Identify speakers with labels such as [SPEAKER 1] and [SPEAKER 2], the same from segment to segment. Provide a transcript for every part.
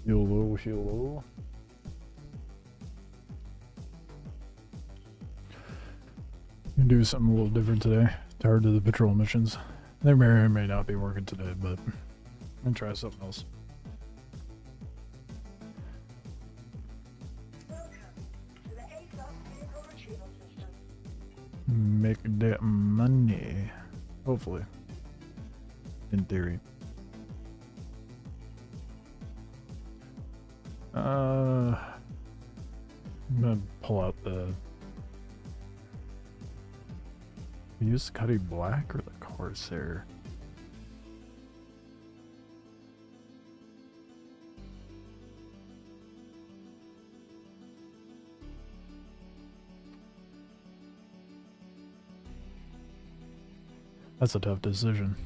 [SPEAKER 1] YOLO, YOLO. Gonna do something a little different today. Tired of the patrol missions. They may or may not be working today, but I'm gonna try something else. Make that money. Hopefully. In theory. I'm gonna pull out the... Use the Cuddy Black or the Corsair? That's a tough decision.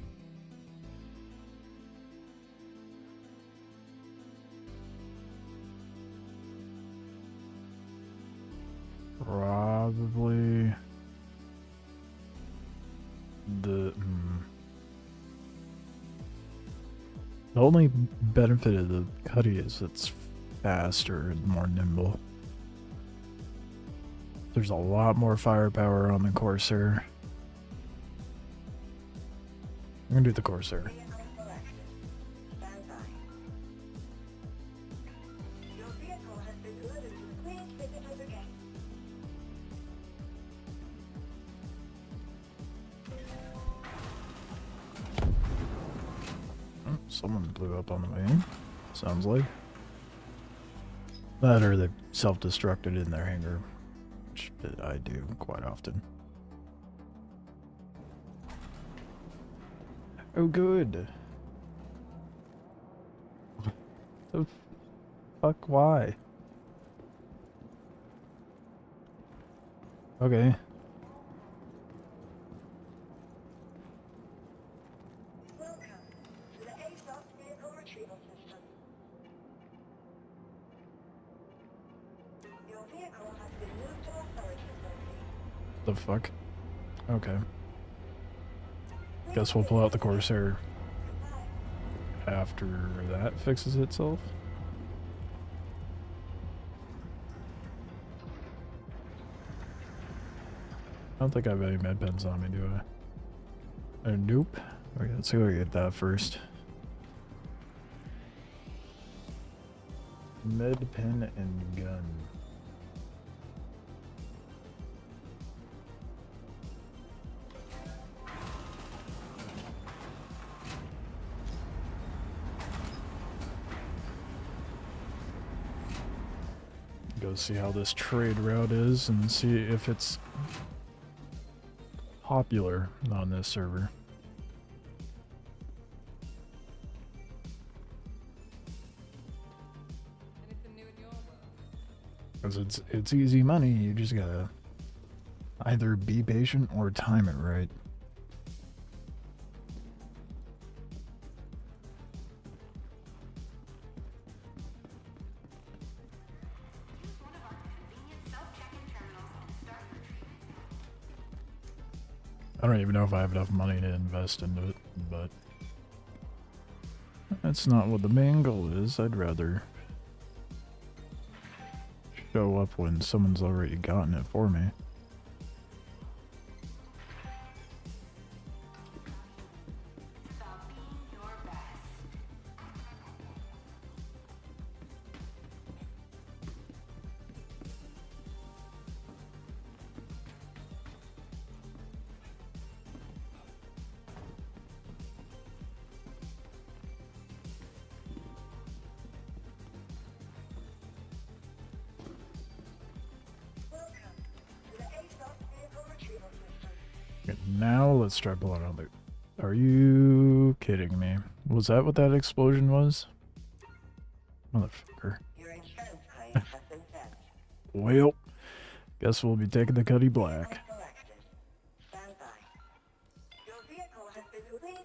[SPEAKER 1] Probably the only benefit of the Cuddy is it's faster and more nimble. There's a lot more firepower on the Corsair. I'm gonna do the Corsair. Oh, someone blew up on the main. Sounds like. That or they self-destructed in their hangar, which I do quite often. Oh, good. The fuck, why? Okay.
[SPEAKER 2] Welcome to the ASOS vehicle retrieval system. Your vehicle has been moved to our storage facility.
[SPEAKER 1] The fuck? Okay. Guess we'll pull out the Corsair after that fixes itself. I don't think I have any med pens on me, do I? Nope. Okay, let's go get that first. Med pen and gun. Go see how this trade route is and see if it's popular on this server. Because it's easy money, you just gotta either be patient or time it right. I don't even know if I have enough money to invest into it, but that's not what the main goal is. I'd rather show up when someone's already gotten it for me. Now let's try pulling out the... Are you kidding me? Was that what that explosion was? Motherfucker.
[SPEAKER 2] Your insurance claim has been sent.
[SPEAKER 1] Well, guess we'll be taking the Cuddy Black.
[SPEAKER 2] Stand by. Your vehicle has been released.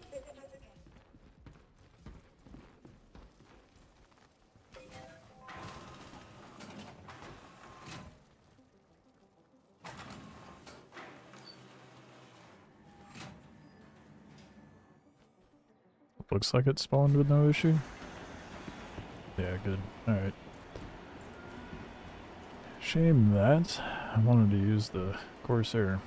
[SPEAKER 1] Looks like it spawned with no issue. Yeah, good. Alright. Shame that. I wanted to use the Corsair.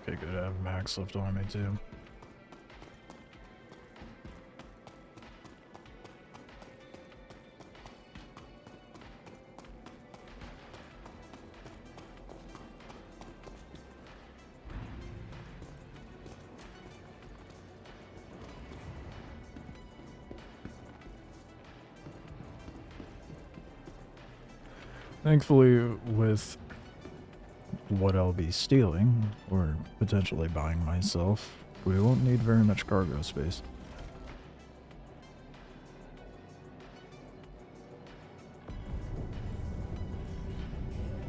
[SPEAKER 1] Okay, good. I have max left on me too. Thankfully, with what I'll be stealing, or potentially buying myself, we won't need very much cargo space.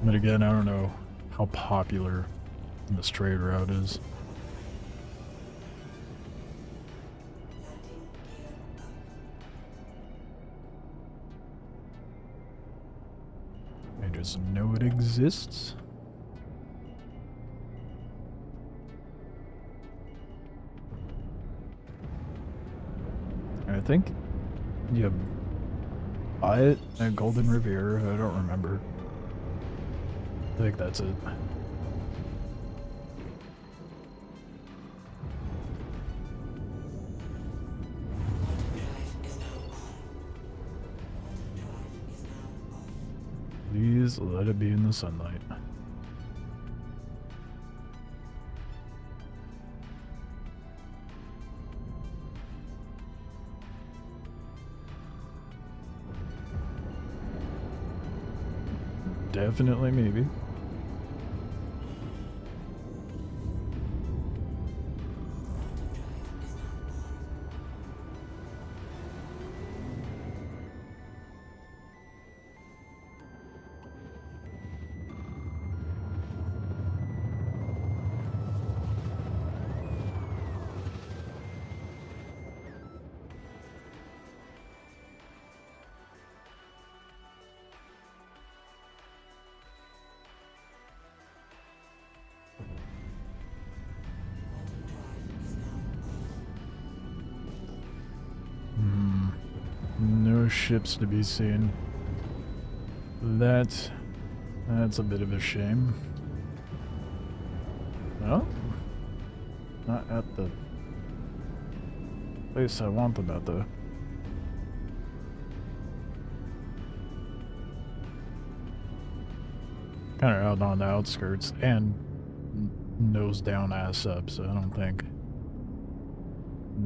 [SPEAKER 1] But again, I don't know how popular this trade route is. I just know it exists. I think you buy it at Golden Riviera. I don't remember. I think that's it. Please let it be in the sunlight. Definitely, maybe. No ships to be seen. That's a bit of a shame. Well, not at the place I want them at, though. Kind of out on the outskirts and nose down, ass up, so I don't think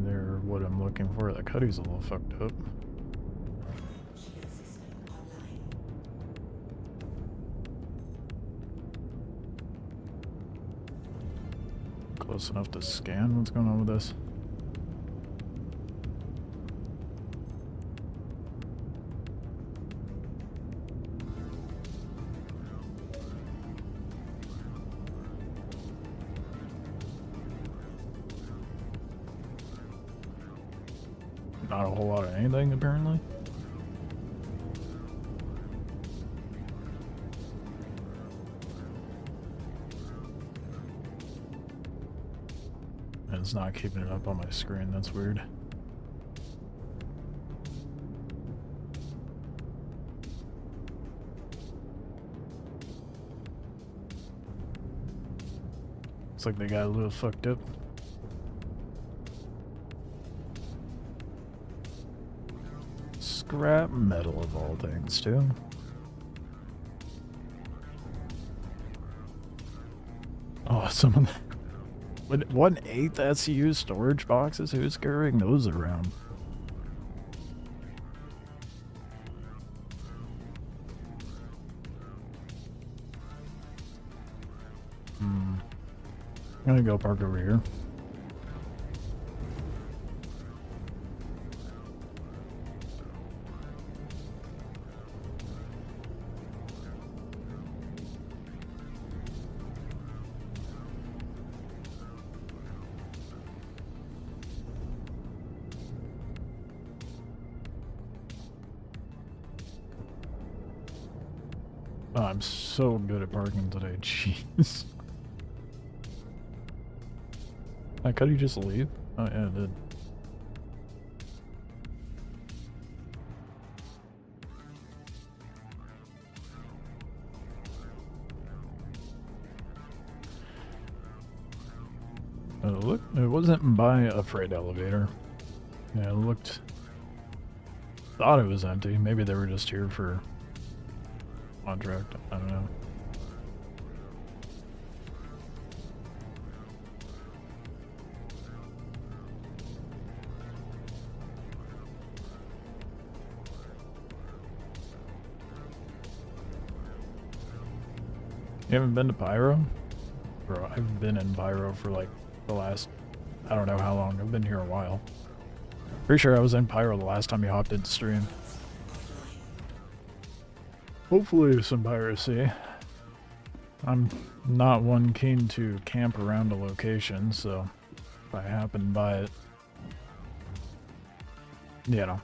[SPEAKER 1] they're what I'm looking for. The cuddy's a little fucked up. Close enough to scan. What's going on with this? Not a whole lot of anything, apparently. And it's not keeping it up on my screen. That's weird. Looks like they got a little fucked up. Scrap metal of all things, too. Oh, someone... 1/8 SU storage boxes? Who's carrying those around? I'm gonna go park over here. Oh, I'm so good at parking today. Jeez. Could you just leave? Oh, yeah, it did. Look, it wasn't by a freight elevator. Yeah, it looked... Thought it was empty. Maybe they were just here for contract. I don't know. You haven't been to Pyro? Bro, I've been in Pyro for like the last... I don't know how long. I've been here a while. Pretty sure I was in Pyro the last time you hopped into stream. Hopefully some piracy. I'm not one keen to camp around a location, so if I happen by it, you know.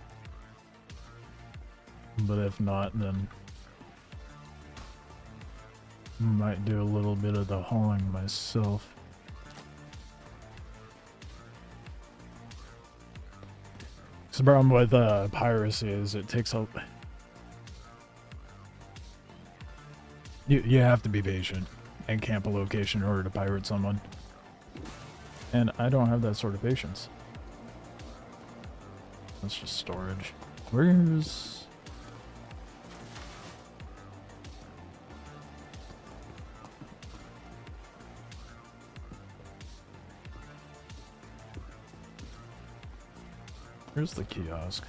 [SPEAKER 1] But if not, then might do a little bit of the hauling myself. The problem with piracy is it takes a... You have to be patient and camp a location in order to pirate someone. And I don't have that sort of patience. That's just storage. Where's... Here's the kiosk.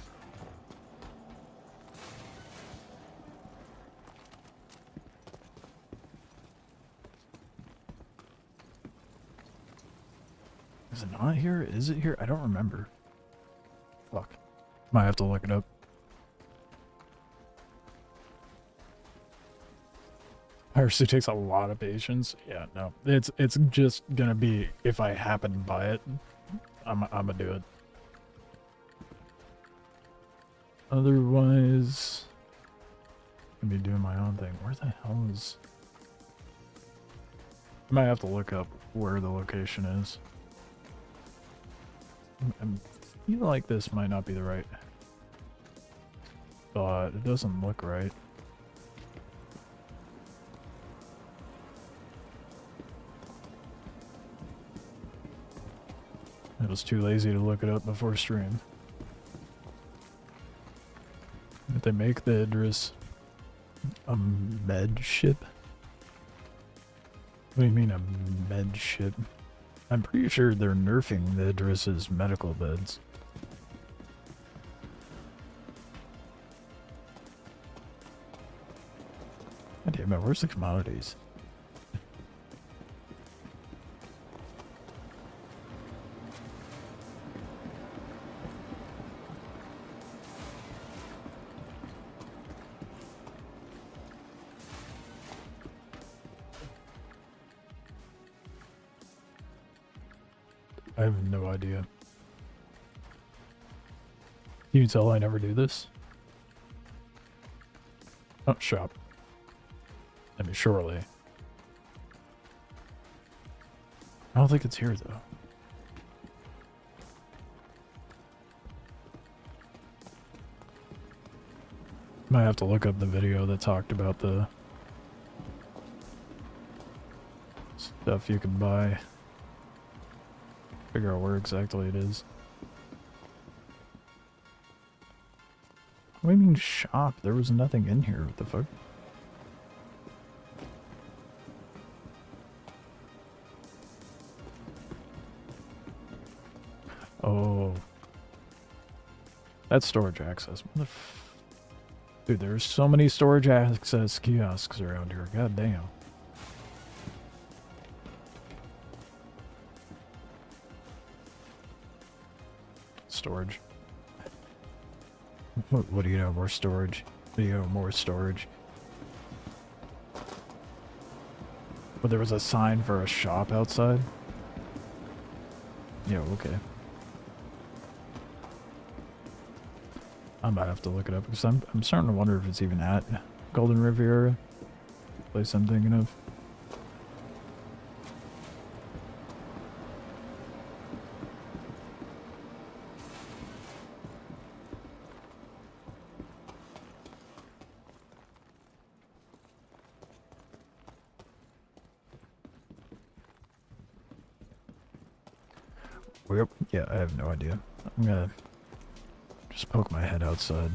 [SPEAKER 1] Is it not here? Is it here? I don't remember. Fuck. Might have to look it up. Piracy takes a lot of patience. Yeah, no. It's just gonna be if I happen to buy it, I'm gonna do it. Otherwise, I'd be doing my own thing. Where the hell is... I might have to look up where the location is. I feel like this might not be the right... But it doesn't look right. I was too lazy to look it up before stream. If they make the Idris a med ship? What do you mean a med ship? I'm pretty sure they're nerfing the Idris's medical beds. God damn it, where's the commodities? I have no idea. Can you tell I never do this? Oh, shop. I mean, surely. I don't think it's here, though. Might have to look up the video that talked about the stuff you can buy. Figure out where exactly it is. What do you mean shop? There was nothing in here. What the fuck? Oh. That's storage access. Dude, there's so many storage access kiosks around here. God damn. Storage. What do you know? More storage. What do you know? More storage. But there was a sign for a shop outside? Yeah, okay. I might have to look it up because I'm starting to wonder if it's even at Golden Riviera. place I'm thinking of. Yep. Yeah, I have no idea. I'm gonna just poke my head outside.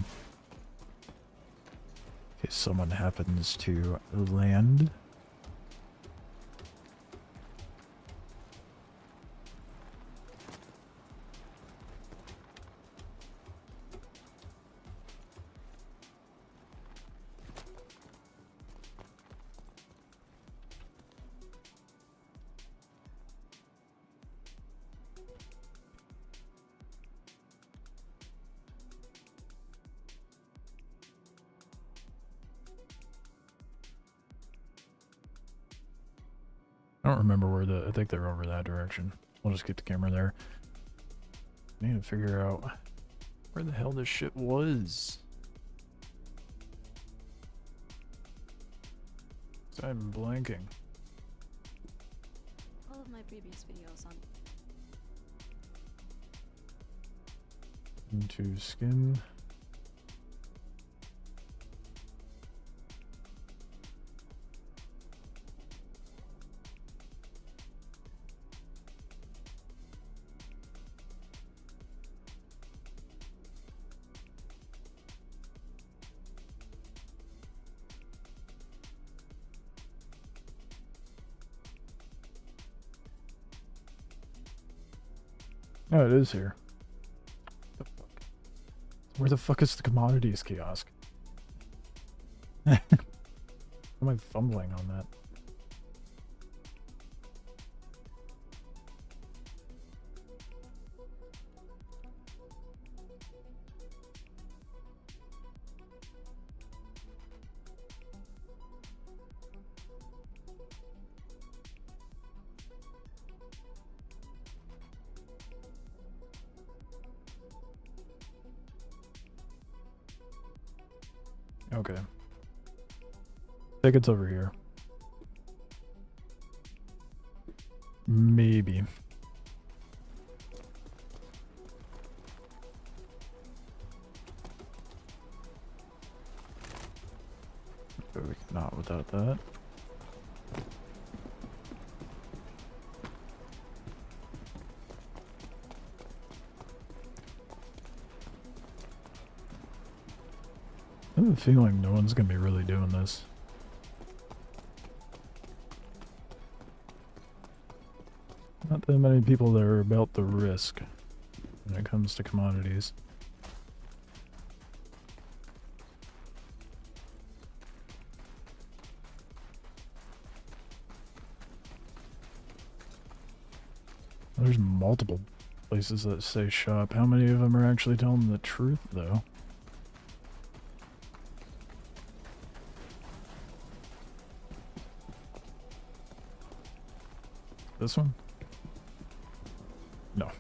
[SPEAKER 1] In case someone happens to land. I don't remember where I think they're over that direction. We'll just keep the camera there. I need to figure out where the hell this shit was. 'Cause I'm blanking.
[SPEAKER 3] All of my previous videos on
[SPEAKER 1] Into skin. Oh, it is here. The fuck? Where the fuck is the commodities kiosk? Why am I fumbling on that? Okay. I think it's over here. Maybe. But we cannot without that. I have a feeling no one's gonna be really doing this. Not that many people that are about the risk when it comes to commodities. There's multiple places that say shop. How many of them are actually telling the truth, though? This one? No.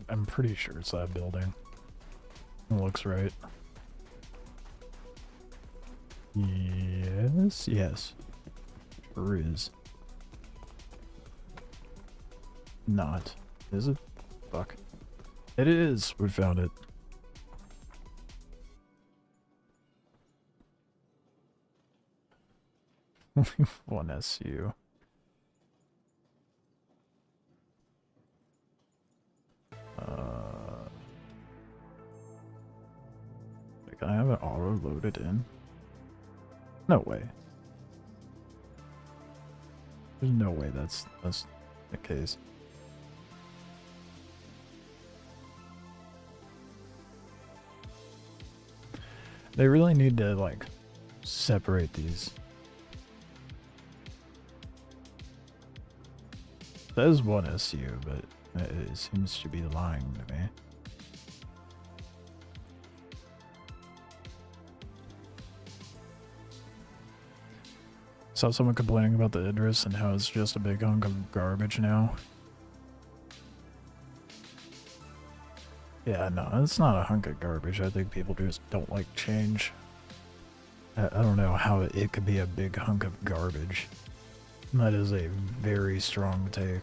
[SPEAKER 1] I'm pretty sure it's that building. It looks right. Yes, yes. Sure is. Not. Is it? Fuck. It is! We found it. One SU. Can I have it auto loaded in? No way. There's no way that's the case. They really need to, like, separate these. That is one SU, but it seems to be lying to me. Saw someone complaining about the address and how it's just a big hunk of garbage now. Yeah, no, it's not a hunk of garbage. I think people just don't like change. I don't know how it could be a big hunk of garbage. That is a very strong take.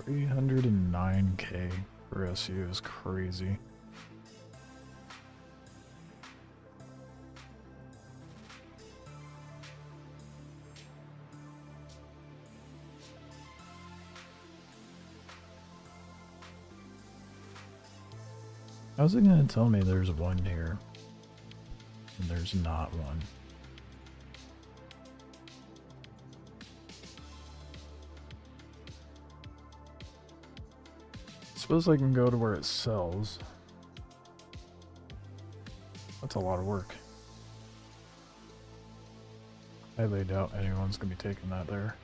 [SPEAKER 1] $309K for SU is crazy. How's it gonna tell me there's one here? And there's not one. Suppose I can go to where it sells. That's a lot of work. I highly doubt anyone's gonna be taking that there.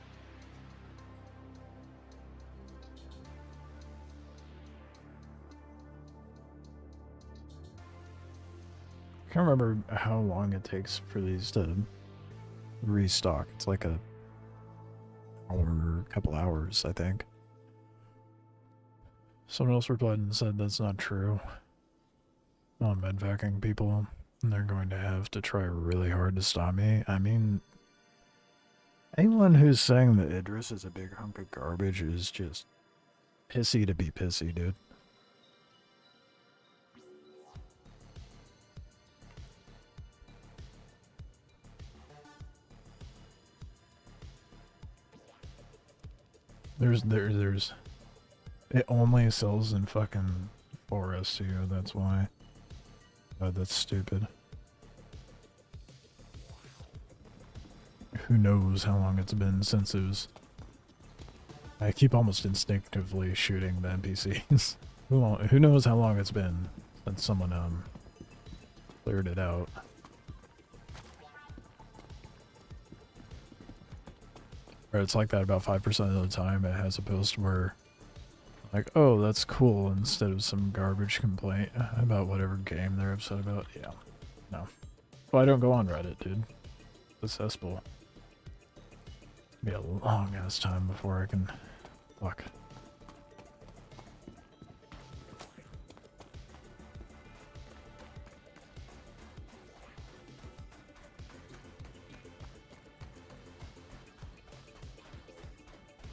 [SPEAKER 1] I can't remember how long it takes for these to restock. It's like a couple hours, I think. Someone else replied and said that's not true. On medvacing people, and they're going to have to try really hard to stop me. I mean, anyone who's saying that Idris is a big hunk of garbage is just pissy to be pissy, dude. There's it only sells in fucking 4SU, that's why. That's stupid. Who knows how long it's been since it was... I keep almost instinctively shooting the NPCs. Who knows how long it's been since someone cleared it out. Or it's like that about 5% of the time. It has a post where, like, oh, that's cool, instead of some garbage complaint about whatever game they're upset about. Yeah. No. Well, I don't go on Reddit, dude. It's a cesspool. It'll be a long ass time before I can... Fuck.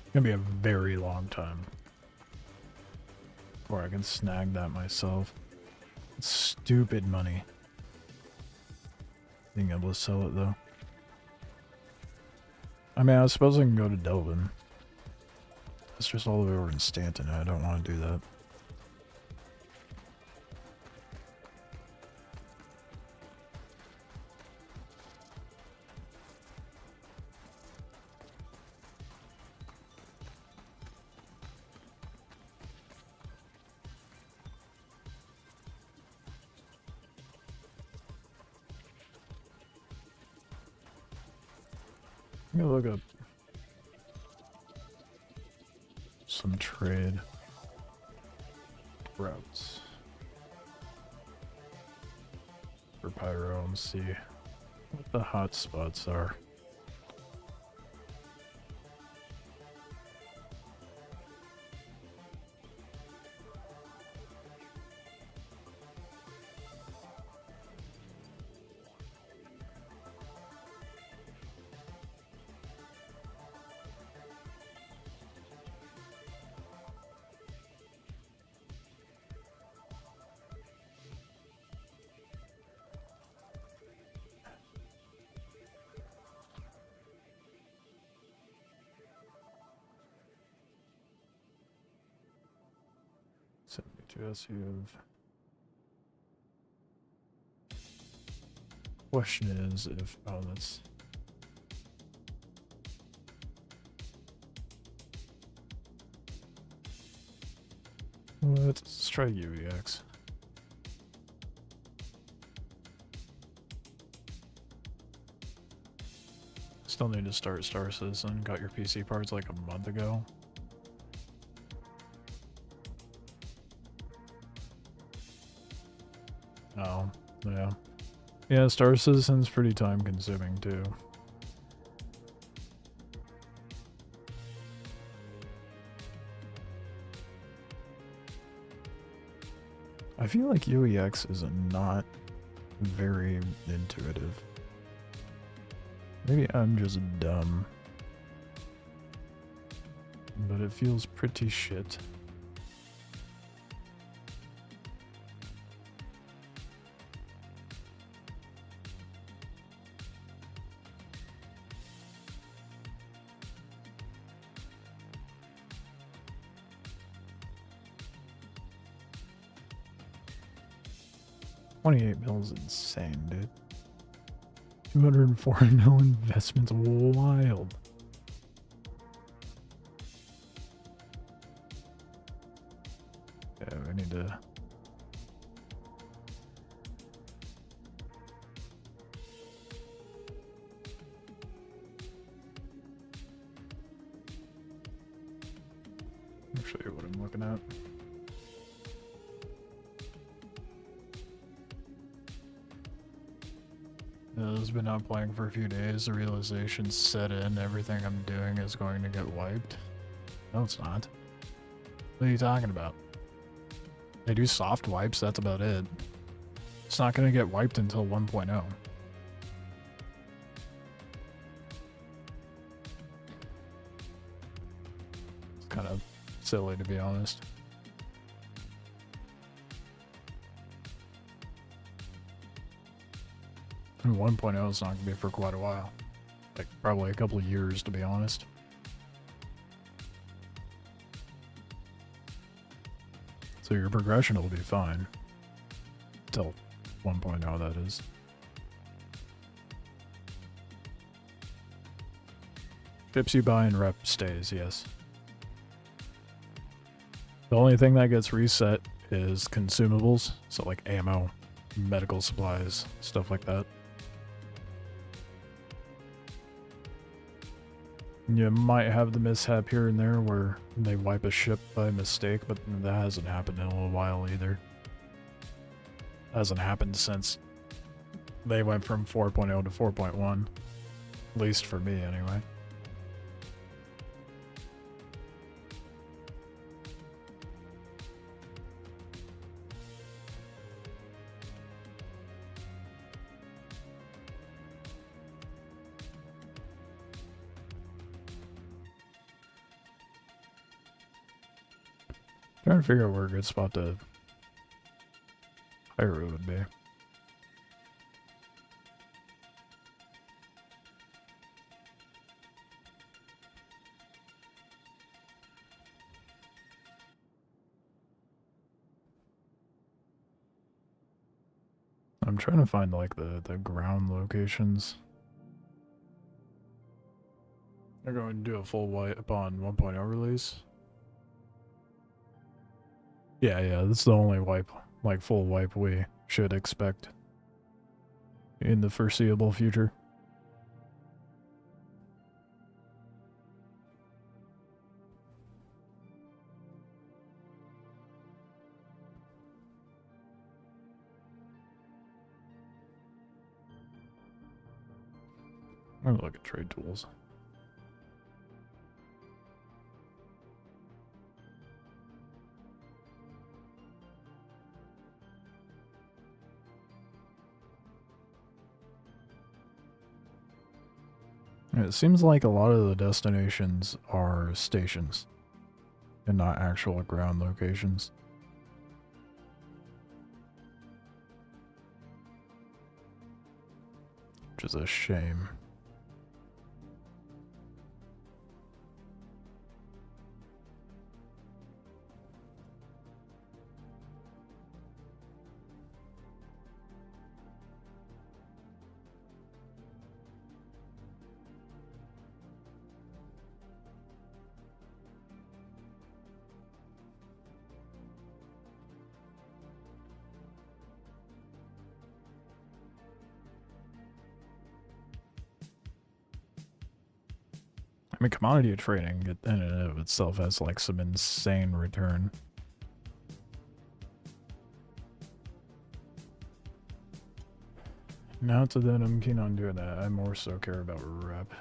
[SPEAKER 1] It's gonna be a very long time before I can snag that myself. It's stupid money. Being able to sell it though. I mean, I suppose I can go to Delvin. It's just all the way over in Stanton. I don't want to do that. I'm gonna look up some trade routes for Pyro and see what the hot spots are. To you have... Question is if... Oh, that's... Let's try UEX. Still need to start Star Citizen. Got your PC parts like a month ago. Yeah. Yeah, Star Citizen's pretty time consuming too. I feel like UEX is not very intuitive. Maybe I'm just dumb. But it feels pretty shit. $28 mil is insane, dude. 204 mil investments, wild. Yeah, we need to. I'll show you what I'm looking at. It's been not playing for a few days. The realization set in. Everything I'm doing is going to get wiped. No, it's not. What are you talking about? They do soft wipes. That's about it. It's not going to get wiped until 1.0. It's kind of silly, to be honest. And 1.0 is not going to be for quite a while. Like, probably a couple of years, to be honest. So your progression will be fine. Till 1.0, that is. Tips you buy and rep stays, yes. The only thing that gets reset is consumables. So like ammo, medical supplies, stuff like that. You might have the mishap here and there where they wipe a ship by mistake, but that hasn't happened in a little while either. Hasn't happened since they went from 4.0 to 4.1. At least for me, anyway. Trying to figure out where a good spot to Pyro would be. I'm trying to find like the ground locations. They're going to do a full wipe on 1.0 release. Yeah, that's the only wipe, like full wipe we should expect in the foreseeable future. I'm gonna look at trade tools. It seems like a lot of the destinations are stations and not actual ground locations. Which is a shame. I mean, commodity trading in and of itself has like some insane return. Not that I'm keen on doing that. I more so care about rep.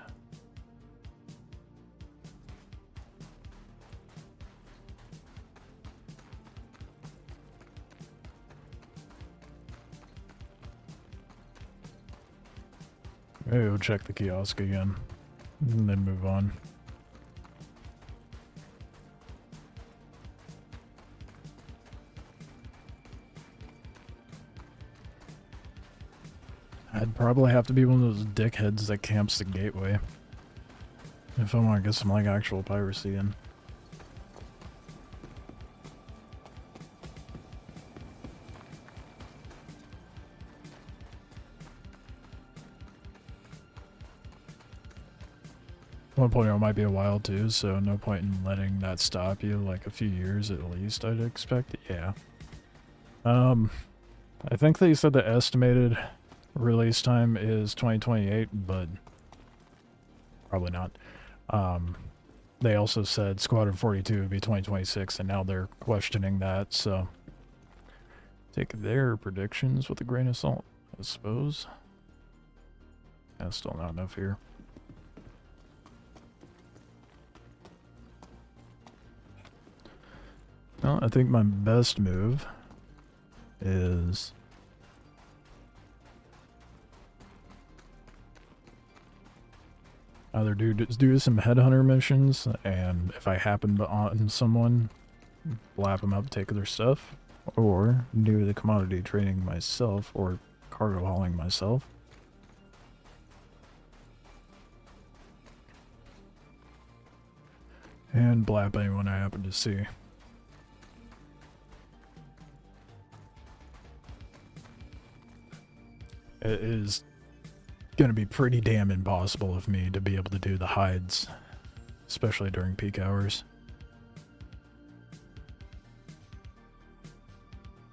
[SPEAKER 1] Maybe we'll check the kiosk again and then move on. I'd probably have to be one of those dickheads that camps the gateway if I want to get some like actual piracy in. At one point it might be a while too, so no point in letting that stop you, like a few years at least, I'd expect. Yeah. I think they said the estimated release time is 2028, but probably not. They also said Squadron 42 would be 2026, and now they're questioning that, so take their predictions with a grain of salt, I suppose. Yeah, still not enough here. Well, I think my best move is either do some headhunter missions, and if I happen to on someone, blap them up, take their stuff, or do the commodity trading myself, or cargo hauling myself. And blap anyone I happen to see. It is going to be pretty damn impossible of me to be able to do the hides, especially during peak hours.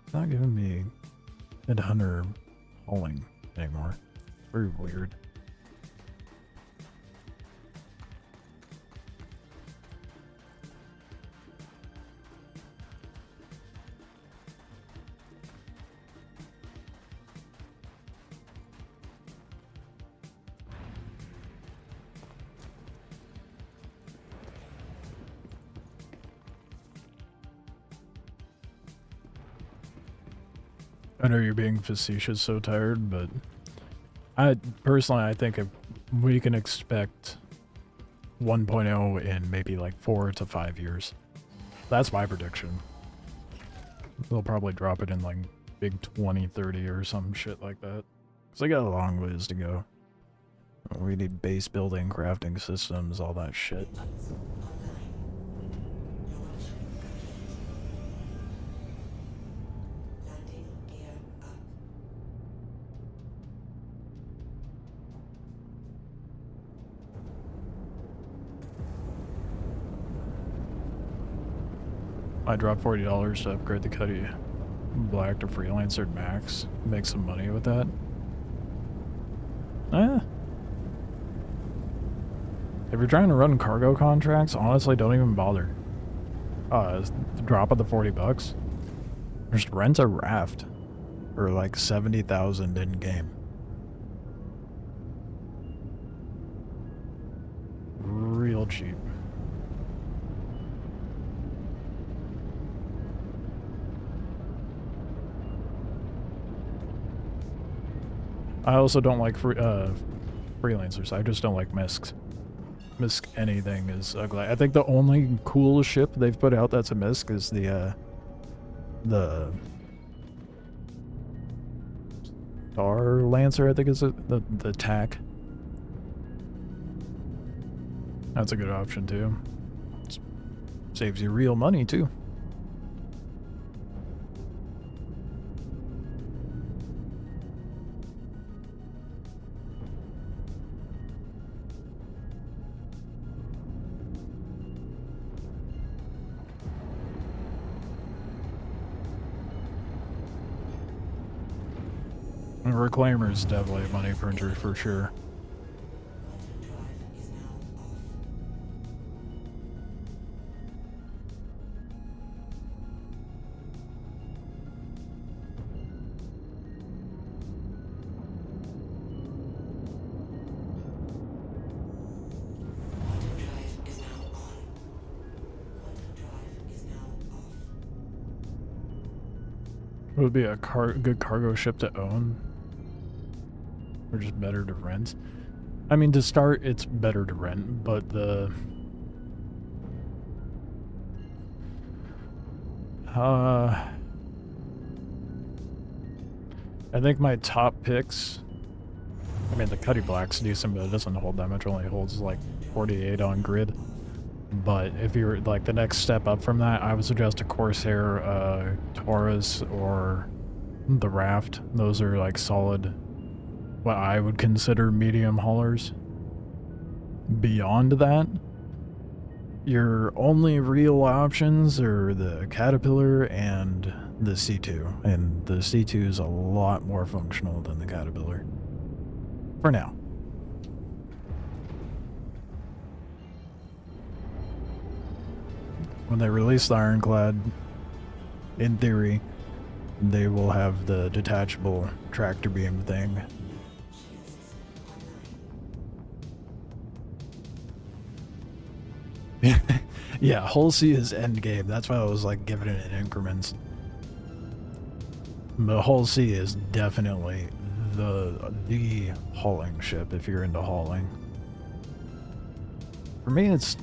[SPEAKER 1] It's not giving me headhunter hauling anymore. Very weird. I know you're being facetious, so tired, but I think if we can expect 1.0 in maybe like 4 to 5 years. That's my prediction. They'll probably drop it in like big 2030 or some shit like that. Because they got a long ways to go. We need base building, crafting systems, all that shit. I dropped $40 to upgrade the Cuddy Black to Freelancer Max. Make some money with that. If you're trying to run cargo contracts, honestly, don't even bother. Drop of the $40. Just rent a raft for like 70,000 in game. Real cheap. I also don't like freelancers. I just don't like miscs. Misc anything is ugly. I think the only cool ship they've put out that's a misc is the Star Lancer, I think is it, the TAC. That's a good option too. Saves you real money too. Reclaimer is definitely a money printer for sure. Would be a good cargo ship to own? Or just better to rent? I mean, to start, it's better to rent, but the... I think my top picks... I mean, the Cuddy Black's decent, but it doesn't hold that much. It only holds, like, 48 on grid. But if you're, like, the next step up from that, I would suggest a Corsair, Taurus, or the Raft. Those are, like, solid, what I would consider medium haulers. Beyond that, your only real options are the Caterpillar and the C2. And the C2 is a lot more functional than the Caterpillar. For now. When they release the Ironclad, in theory, they will have the detachable tractor beam thing. Yeah, Hull C is endgame. That's why I was like giving it in increments. But Hull C is definitely the hauling ship if you're into hauling. For me, it's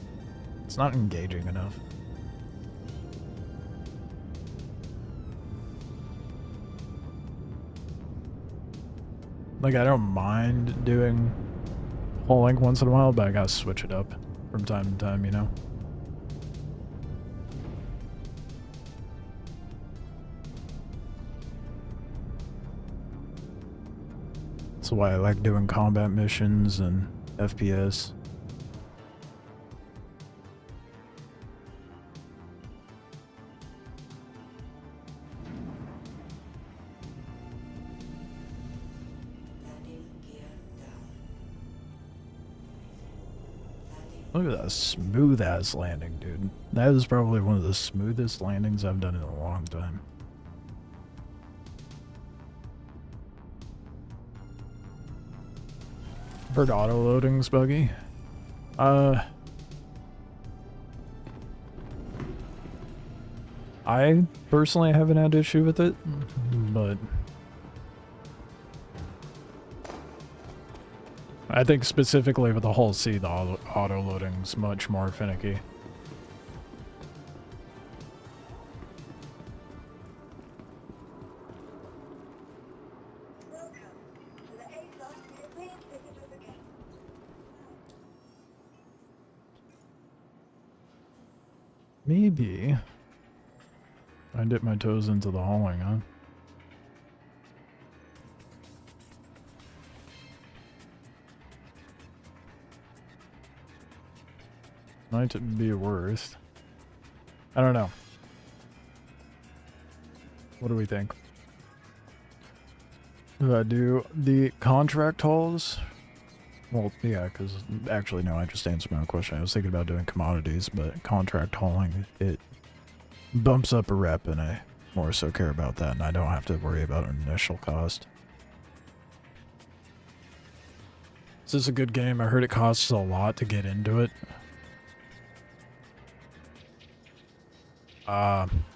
[SPEAKER 1] not engaging enough. Like, I don't mind doing hauling once in a while, but I gotta switch it up from time to time, you know? That's why I like doing combat missions and FPS. Look at that smooth ass landing, dude. That is probably one of the smoothest landings I've done in a long time. Heard auto loading's buggy. I personally haven't had issue with it, but I think specifically with the Hull C, the auto loading's much more finicky.
[SPEAKER 2] Welcome to the A-Class European Visitors Academy.
[SPEAKER 1] Maybe I dip my toes into the hauling, huh? Might be worth. I don't know. What do we think? Do I do the contract hauls? Well, yeah, because actually, no, I just answered my own question. I was thinking about doing commodities, but contract hauling, it bumps up a rep, and I more so care about that, and I don't have to worry about an initial cost. Is this a good game? I heard it costs a lot to get into it.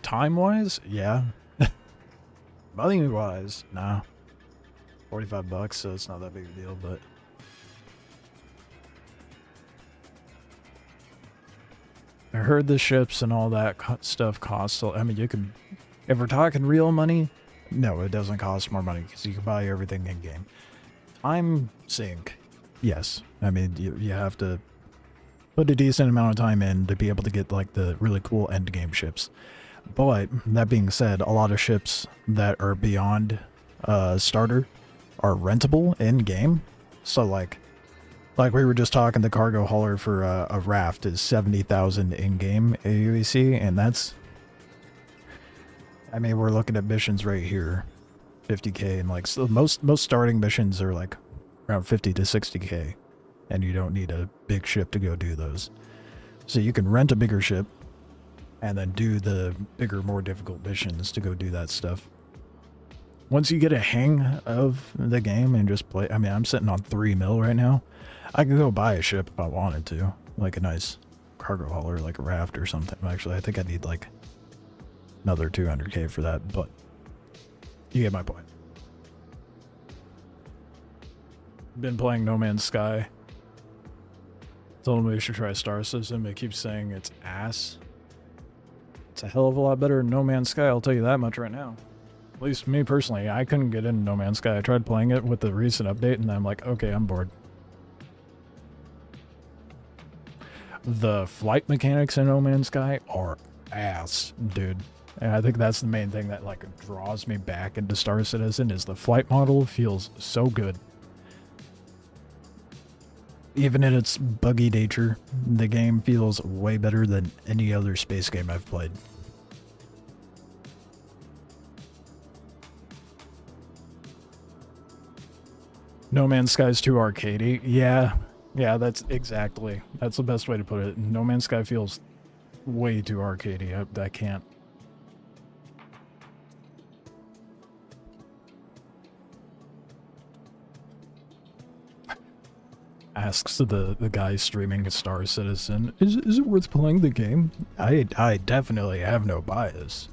[SPEAKER 1] Time-wise, yeah. Money-wise, nah. $45, so it's not that big a deal, but... I heard the ships and all that stuff cost... I mean, you can... If we're talking real money, no, it doesn't cost more money, because you can buy everything in-game. Time sink, yes. I mean, you have to put a decent amount of time in to be able to get, like, the really cool end-game ships. But, that being said, a lot of ships that are beyond starter are rentable in-game. So, like we were just talking, the cargo hauler for a raft is 70,000 in-game AUEC, and that's... I mean, we're looking at missions right here. 50k, and like, so most starting missions are like around 50 to 60k. And you don't need a big ship to go do those. So you can rent a bigger ship and then do the bigger, more difficult missions to go do that stuff. Once you get a hang of the game and just play, I mean, I'm sitting on 3 mil right now. I could go buy a ship if I wanted to, like a nice cargo hauler, like a raft or something. Actually, I think I need like another 200k for that, but You get my point. Been playing No Man's Sky. Told me we should try Star System. It keeps saying it's ass. It's a hell of a lot better than No Man's Sky, I'll tell you that much right now. At least me personally, I couldn't get into No Man's Sky. I tried playing it with the recent update and I'm like, okay, I'm bored. The flight mechanics in No Man's Sky are ass, dude. And I think that's the main thing that like draws me back into Star Citizen is the flight model feels so good. Even in its buggy nature, the game feels way better than any other space game I've played. No Man's Sky's too arcadey. Yeah, that's exactly. That's the best way to put it. No Man's Sky feels way too arcadey. I can't. Asks the guy streaming Star Citizen, is it worth playing the game? I definitely have no bias.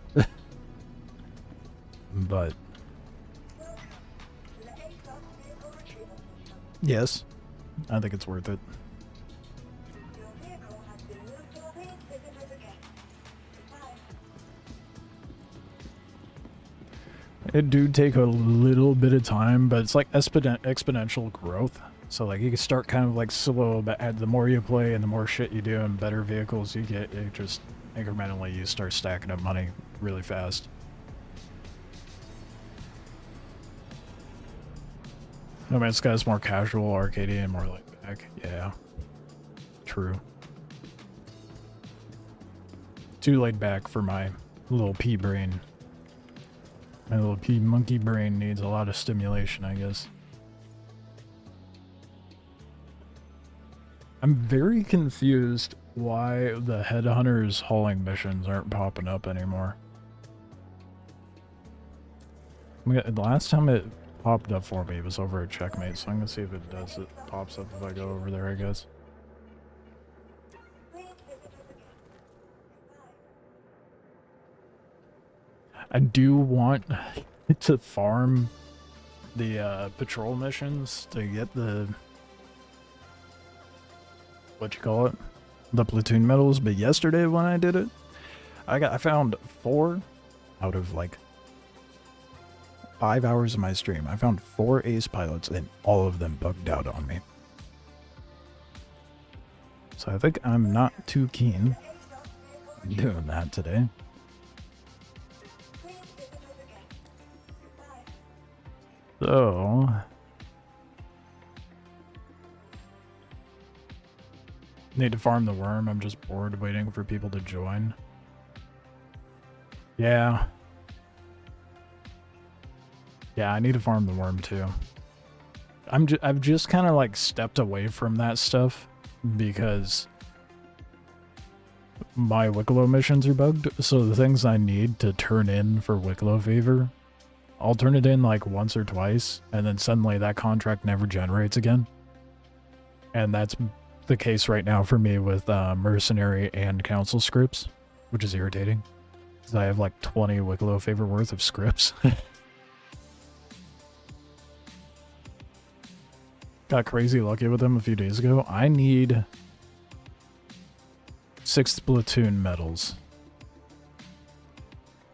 [SPEAKER 1] But yes, I think it's worth it.
[SPEAKER 2] Your vehicle has been moved to a wing visitor again. Goodbye.
[SPEAKER 1] It do take a little bit of time, but it's like exponential growth. So like you can start kind of like slow, but the more you play and the more shit you do and better vehicles you get, it just incrementally you start stacking up money really fast. No Man's Sky is more casual, arcadey, and more laid back. Yeah, true. Too laid back for my little pea brain. My little pea monkey brain needs a lot of stimulation, I guess. I'm very confused why the headhunters hauling missions aren't popping up anymore. The last time it popped up for me was over at Checkmate, so I'm gonna see if it does. It pops up if I go over there, I guess.
[SPEAKER 2] Wing visitors again. Goodbye.
[SPEAKER 1] I do want to farm the patrol missions to get the what you call it, the platoon medals. But yesterday when I did it, I found 4 out of like 5 hours of my stream. I found 4 ace pilots and all of them bugged out on me. So I think I'm not too keen on doing that today.
[SPEAKER 2] Wing visitors again. Goodbye.
[SPEAKER 1] So need to farm the worm. I'm just bored waiting for people to join. Yeah. Yeah, I need to farm the worm too. I've just kind of like stepped away from that stuff because my Wicklow missions are bugged. So the things I need to turn in for Wicklow favor, I'll turn it in like once or twice, and then suddenly that contract never generates again. And that's the case right now for me with mercenary and council scripts, which is irritating because I have like 20 Wicklow favor worth of scripts. Got crazy lucky with them a few days ago. I need 6th platoon medals.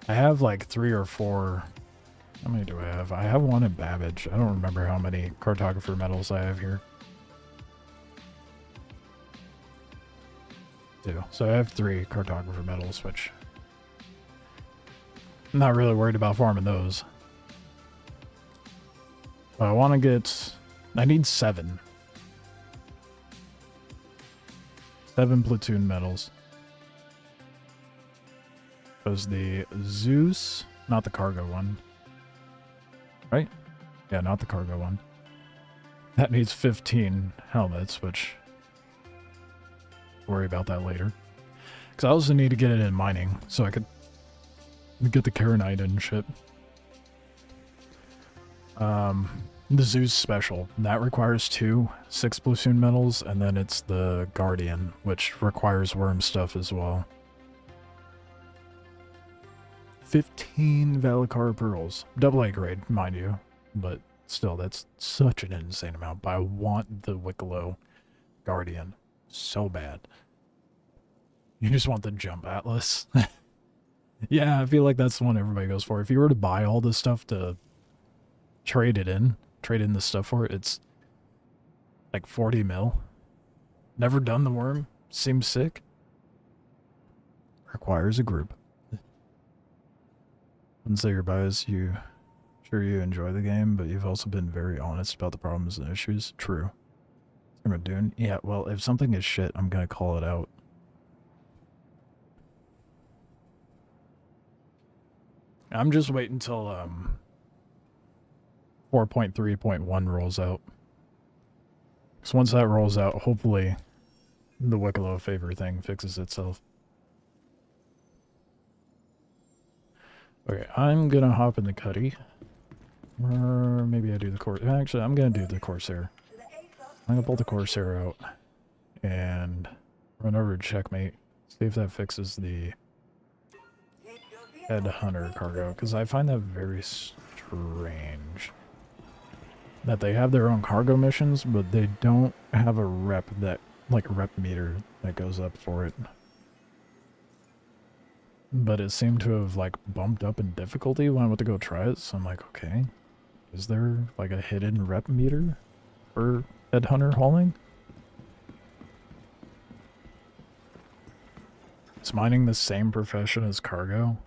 [SPEAKER 1] I have like 3 or 4. How many do I have? I have 1 in Babbage. I don't remember how many cartographer medals I have here. 2. So I have 3 cartographer medals, which I'm not really worried about farming those. But I want to get... I need 7. 7 platoon medals. Because the Zeus, not the cargo one. Right? Yeah, not the cargo one. That needs 15 helmets, which... worry about that later. Because I also need to get it in mining, so I could get the Karenite and shit. The Zeus special, that requires 2 6 platoon medals, and then it's the Guardian, which requires worm stuff as well. 15 Valakar pearls. Double A grade, mind you. But still, that's such an insane amount. But I want the Wicklow Guardian so bad. You just want the Jump Atlas. Yeah, I feel like that's the one everybody goes for. If you were to buy all this stuff to trade in the stuff for it, it's like 40 mil. Never done the worm. Seems sick. Requires a group. Wouldn't say you're biased. You enjoy the game, but you've also been very honest about the problems and issues. True. I'm a Dune. Yeah, well, if something is shit, I'm gonna call it out. I'm just waiting until 4.3.1 rolls out. Because once that rolls out, hopefully the Wicklow favor thing fixes itself. Okay, I'm gonna hop in the Cuddy. Or maybe I do the Corsair. Actually, I'm gonna do the Corsair. I'm gonna pull the Corsair out and run over to Checkmate. See if that fixes the Headhunter cargo, because I find that very strange that they have their own cargo missions, but they don't have a rep that, like a rep meter that goes up for it. But it seemed to have like bumped up in difficulty when I went to go try it, so I'm like, okay, is there like a hidden rep meter for Headhunter hauling? Is mining the same profession as cargo?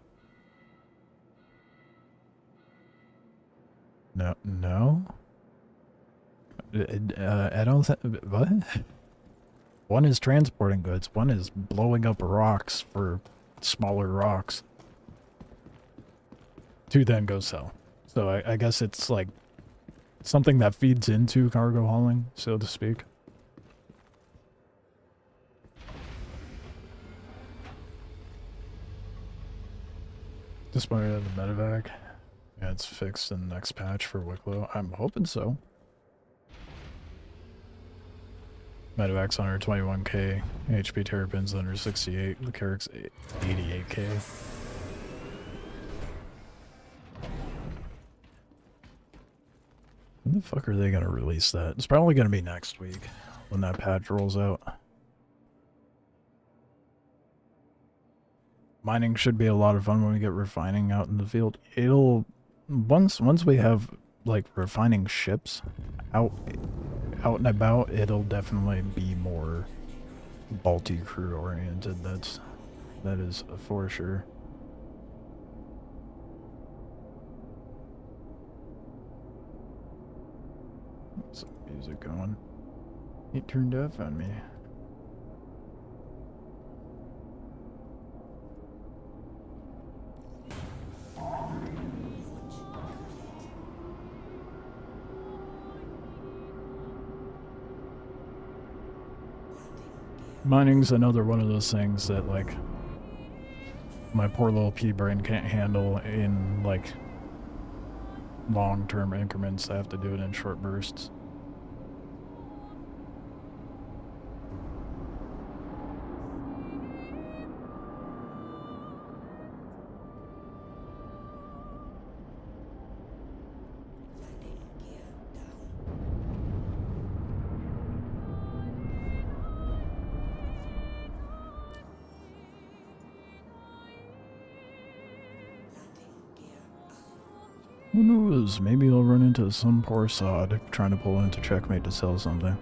[SPEAKER 1] No. I don't think. What? One is transporting goods. One is blowing up rocks for smaller rocks to then go sell. So I guess it's like something that feeds into cargo hauling, so to speak. Disappointed in the medevac. Yeah, it's fixed in the next patch for Wicklow. I'm hoping so. Medevac's under 21k, HP Terrapin's under 68, the Carrick's 88k. When the fuck are they gonna release that? It's probably gonna be next week when that patch rolls out. Mining should be a lot of fun when we get refining out in the field. It'll once we have like refining ships out and about, it'll definitely be more Balti crew oriented. That is for sure. Some music going. It turned off on me. Mining's another one of those things that, like, my poor little pea brain can't handle in, like, long-term increments. I have to do it in short bursts. Who knows? Maybe I'll run into some poor sod trying to pull into Checkmate to sell something.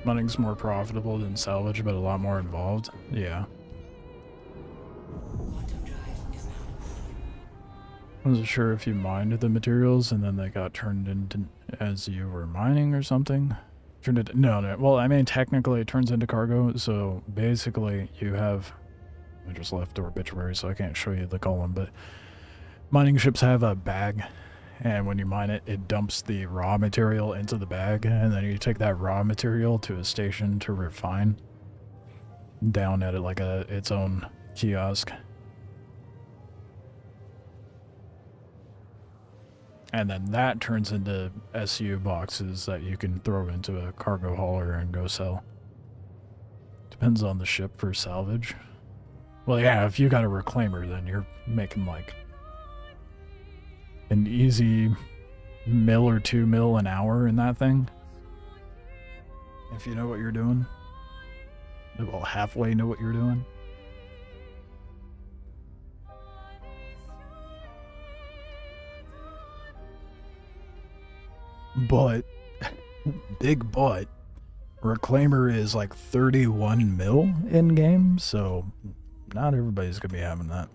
[SPEAKER 1] Mining's more profitable than salvage, but a lot more involved. Yeah. I wasn't sure if you mined the materials and then they got turned into as you were mining or something. Turned into no. Well, I mean, technically it turns into cargo. So basically, you have. I just left obituary, so I can't show you the column, but mining ships have a bag, and when you mine it, it dumps the raw material into the bag, and then you take that raw material to a station to refine down at it like its own kiosk. And then that turns into SU boxes that you can throw into a cargo hauler and go sell Depends on the ship for salvage. Well, yeah, if you got a reclaimer, then you're making like an easy mil or 2 mil an hour in that thing. If you know what you're doing. Well, halfway know what you're doing. But, big but, reclaimer is like 31 mil in game, so not everybody's gonna be having that.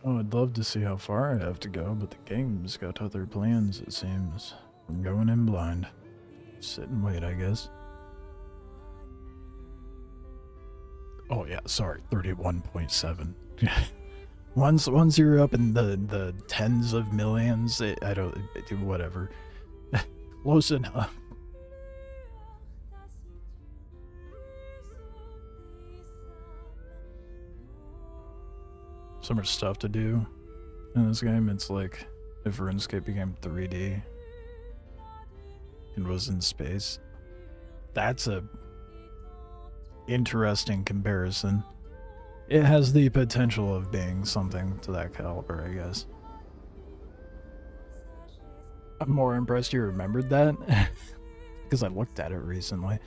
[SPEAKER 1] Oh, I'd love to see how far I have to go, but the game's got other plans, it seems. I'm going in blind. Sit and wait, I guess. Oh yeah, sorry, 31.7. once you're up in the tens of millions, I don't, whatever. Close enough. So much stuff to do in this game. It's like if RuneScape became 3D and was in space. That's a interesting comparison. It has the potential of being something to that caliber, I guess. I'm more impressed you remembered that because I looked at it recently.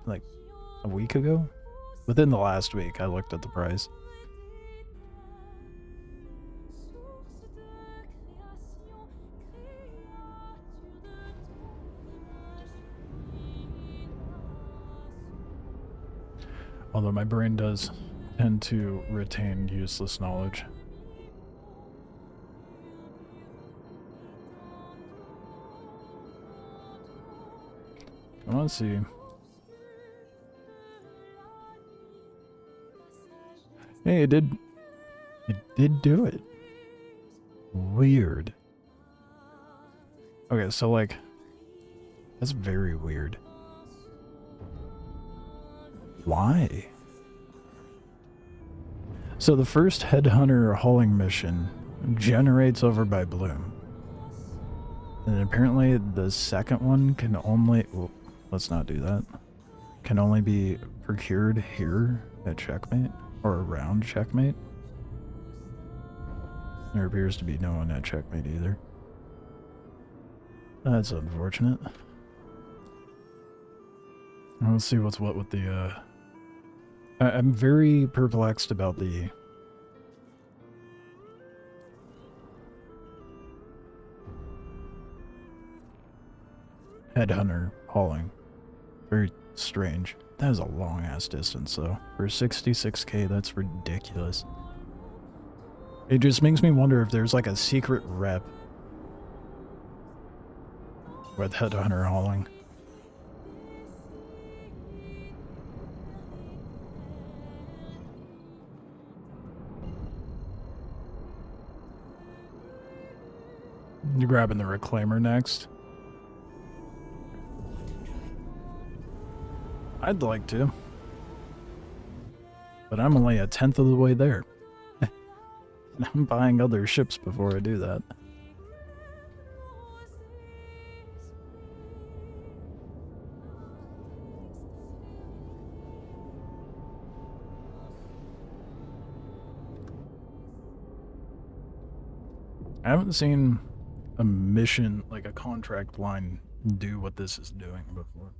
[SPEAKER 1] Like a week ago? Within the last week, I looked at the price. Although my brain does tend to retain useless knowledge. Come on, see. Hey, it did do it. Weird. Okay, so like, that's very weird. Why? So the first headhunter hauling mission generates over by Bloom. And apparently the second one can only, well, let's not do that. Can only be procured here at Checkmate. Or around Checkmate. There appears to be no one at Checkmate either. That's unfortunate. Let's see what's what with the, I'm very perplexed about the headhunter hauling. Very strange. That is a long-ass distance, though. For 66k, that's ridiculous. It just makes me wonder if there's like a secret rep with headhunter hauling. You grabbing the reclaimer next? I'd like to. But I'm only a tenth of the way there. And I'm buying other ships before I do that. I haven't seen a mission, like a contract line, do what this is doing before.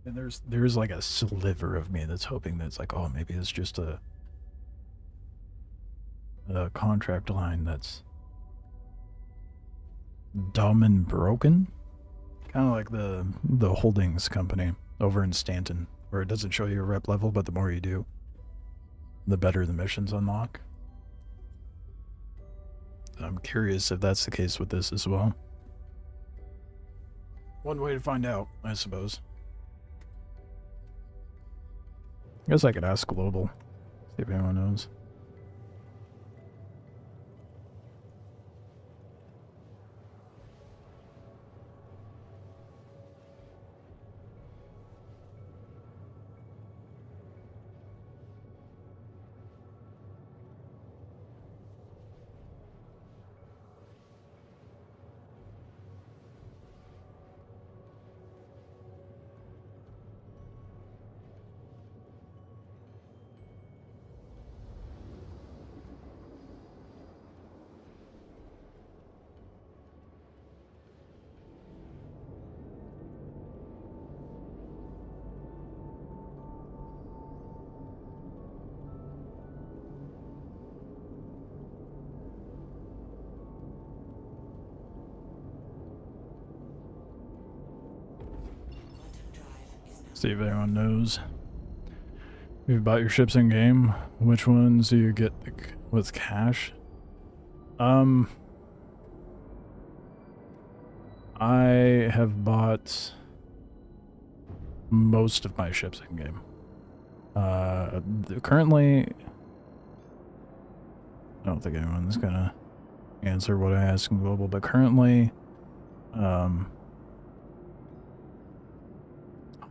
[SPEAKER 1] And there's like a sliver of me that's hoping that it's like, oh, maybe it's just a contract line that's dumb and broken. Kind of like the holdings company over in Stanton, where it doesn't show you your rep level, but the more you do, the better the missions unlock. I'm curious if that's the case with this as well. One way to find out, I suppose. I guess I could ask Global. See if anyone knows. See if anyone knows. If you bought your ships in game, which ones do you get with cash? I have bought most of my ships in game. Currently, I don't think anyone's gonna answer what I ask in Global, but currently,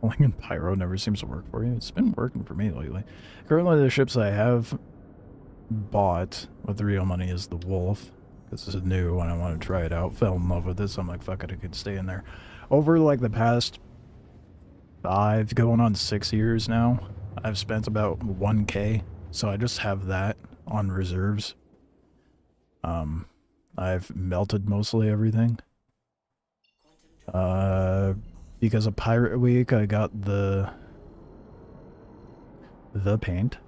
[SPEAKER 1] Calling in Pyro never seems to work for you. It's been working for me lately. Currently, the ships I have bought with real money is the Wolf. This is new and I want to try it out. Fell in love with this. So I'm like, fuck it, I could stay in there. Over like the past 5, going on 6 years now, I've spent about 1K. So I just have that on reserves. I've melted mostly everything. Because of Pirate Week, I got the paint.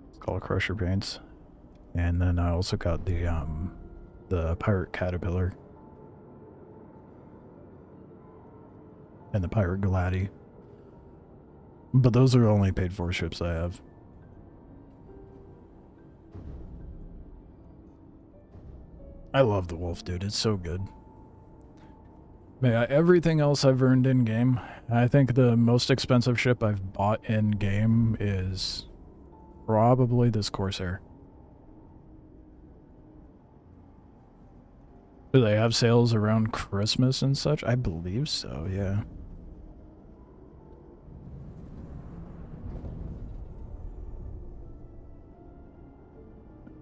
[SPEAKER 1] It's called Crusher Paints. And then I also got the Pirate Caterpillar. And the Pirate Gladi. But those are only paid for ships I have. I love the Wolf, dude. It's so good. But yeah, everything else I've earned in-game. I think the most expensive ship I've bought in-game is probably this Corsair. Do they have sales around Christmas and such? I believe so, yeah.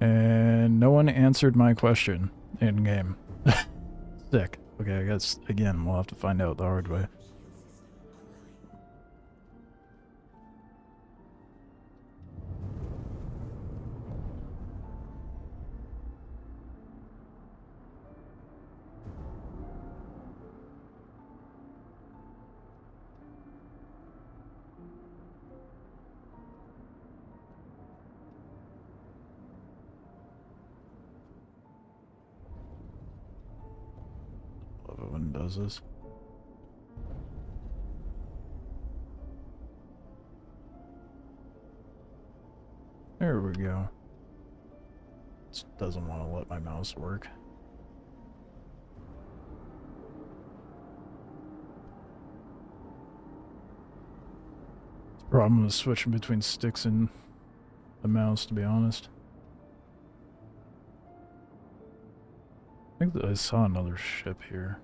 [SPEAKER 1] And no one answered my question in-game. Sick. Okay, I guess, again, we'll have to find out the hard way. Love it when it does this. There we go. It doesn't want to let my mouse work. Problem is switching between sticks and the mouse, to be honest. I think that I saw another ship here.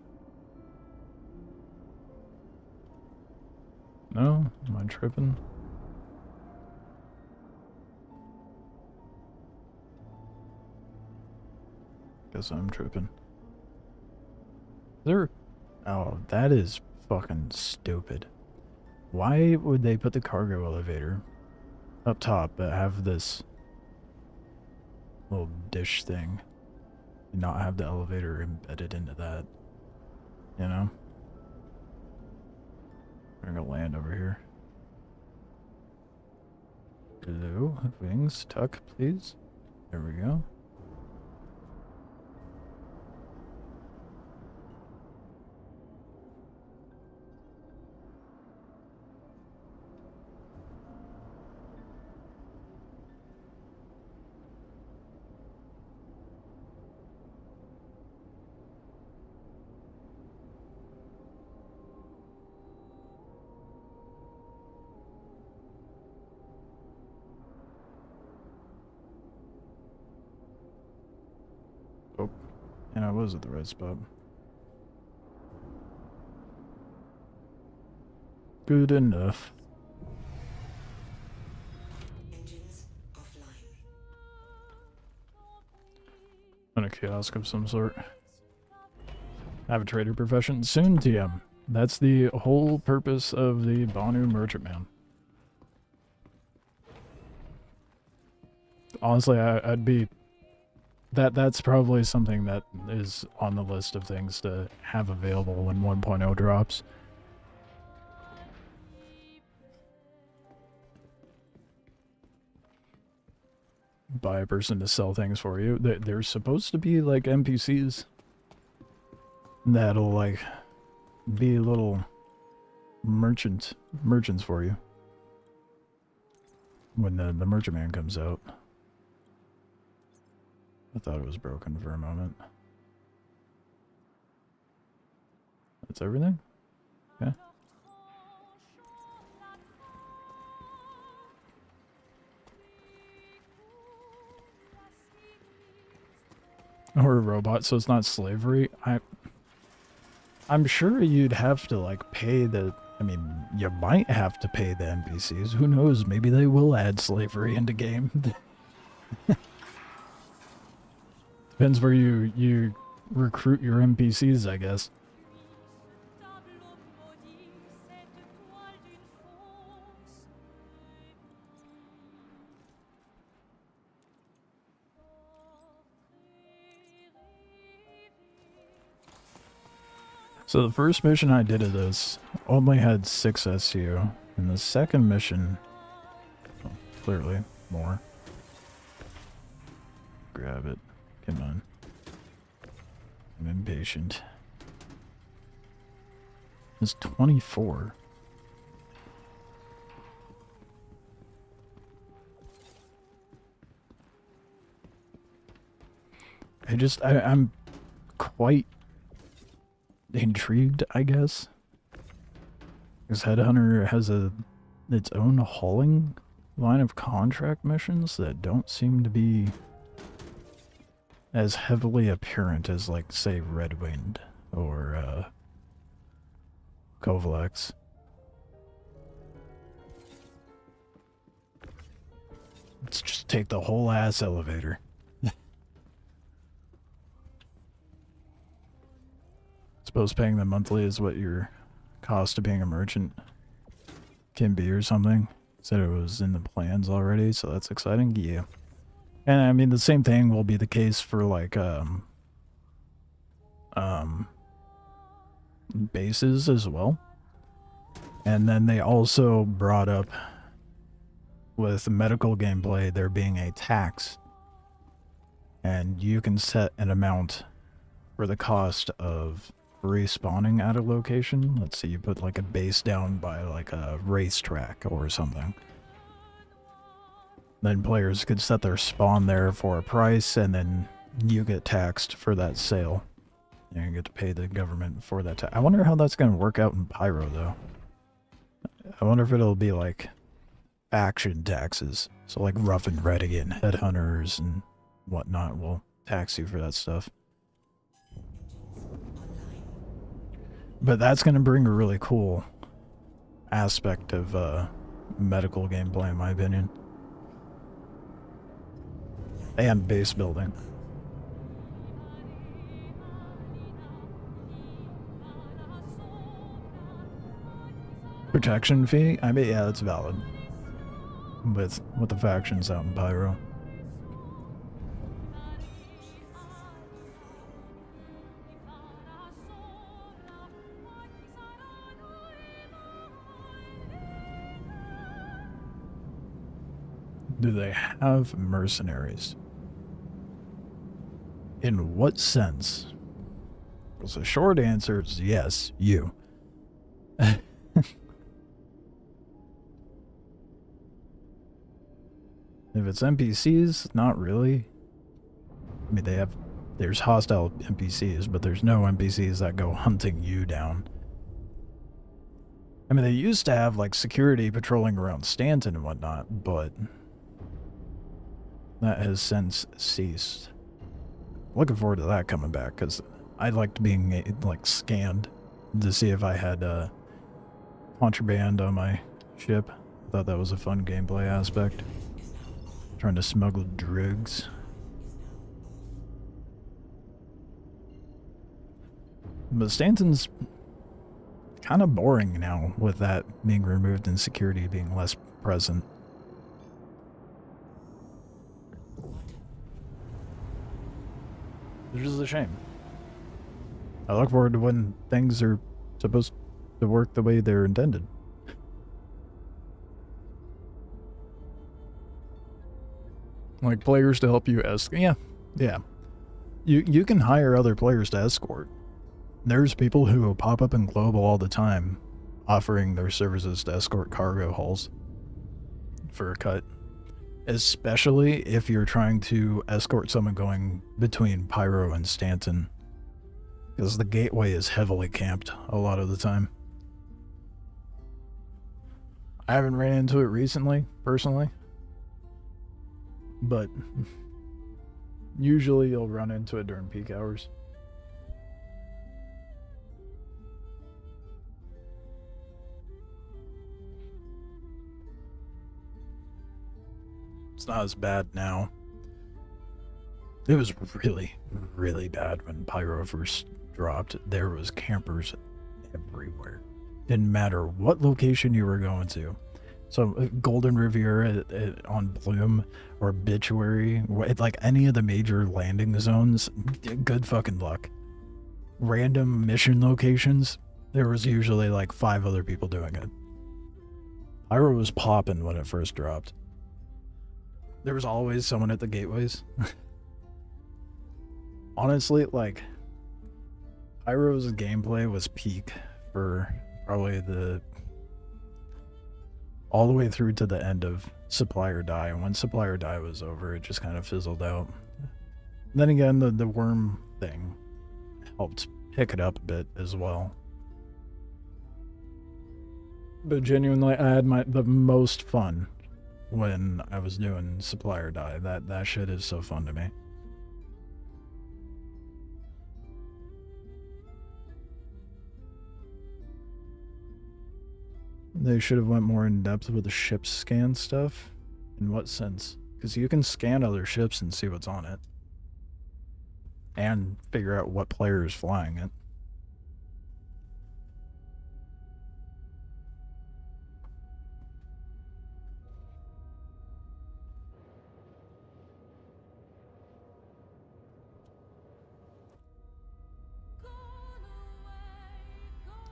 [SPEAKER 1] No? Am I tripping? Guess I'm tripping. There... Oh, that is fucking stupid. Why would they put the cargo elevator up top but have this little dish thing and not have the elevator embedded into that? You know? We're gonna land over here. Hello, wings, tuck, please. There we go. And I was at the right spot. Good enough.
[SPEAKER 2] Engines offline.
[SPEAKER 1] On a kiosk of some sort. Have a trader profession soon, TM. That's the whole purpose of the Banu Merchantman. Honestly, I'd be... That's probably something that is on the list of things to have available when 1.0 drops. Buy a person to sell things for you. There's supposed to be, like, NPCs that'll, like, be little merchants for you when the Merchantman comes out. I thought it was broken for a moment. That's everything? Yeah. Or a robot, so it's not slavery. I'm sure you'd have to, like, pay the... I mean, you might have to pay the NPCs. Who knows? Maybe they will add slavery into game. Depends where you recruit your NPCs, I guess. So the first mission I did of this only had 6 SU, and the second mission, well, clearly more. Grab it. Come on. I'm impatient. It's 24. I'm quite intrigued, I guess. Because Headhunter has its own hauling line of contract missions that don't seem to be as heavily apparent as, like, say, Red Wind or Kovalex. Let's just take the whole ass elevator. Suppose paying them monthly is what your cost of being a merchant can be or something. Said it was in the plans already, so that's exciting. Yeah. And I mean, the same thing will be the case for, like, bases as well. And then they also brought up with medical gameplay there being a tax. And you can set an amount for the cost of respawning at a location. Let's say you put, like, a base down by, like, a racetrack or something. Then players could set their spawn there for a price, and then you get taxed for that sale. And you get to pay the government for that tax. I wonder how that's going to work out in Pyro, though. I wonder if it'll be, like, action taxes. So, like, Rough and Ready and Headhunters and whatnot will tax you for that stuff. But that's going to bring a really cool aspect of medical gameplay, in my opinion. And base building. Protection fee? I mean, yeah, that's valid. With the factions out in Pyro. Do they have mercenaries? In what sense? Well, the short answer is yes, you. If it's NPCs, not really. I mean, there's hostile NPCs, but there's no NPCs that go hunting you down. I mean, they used to have, like, security patrolling around Stanton and whatnot, but that has since ceased. Looking forward to that coming back, because I liked being, like, scanned to see if I had, contraband on my ship. Thought that was a fun gameplay aspect. Trying to smuggle drugs. But Stanton's kind of boring now with that being removed and security being less present. Which is a shame. I look forward to when things are supposed to work the way they're intended. Like players to help you escort. Yeah. You can hire other players to escort. There's people who pop up in Global all the time offering their services to escort cargo hulls for a cut. Especially if you're trying to escort someone going between Pyro and Stanton. Because the gateway is heavily camped a lot of the time. I haven't ran into it recently, personally. But usually you'll run into it during peak hours. It's not as bad now. It was really, really bad when Pyro first dropped. There was campers everywhere. Didn't matter what location you were going to. So Golden Riviera on Bloom or Obituary, like any of the major landing zones, good fucking luck. Random mission locations, there was usually like 5 other people doing it. Pyro was popping when it first dropped. There was always someone at the gateways. Honestly, like, Pyro's gameplay was peak for probably all the way through to the end of Supply or Die. And when Supply or Die was over, it just kind of fizzled out. Then again, the worm thing helped pick it up a bit as well. But genuinely, I had the most fun when I was doing Supply or Die. That shit is so fun to me. They should have went more in depth with the ship scan stuff. In what sense? Because you can scan other ships and see what's on it. And figure out what player is flying it.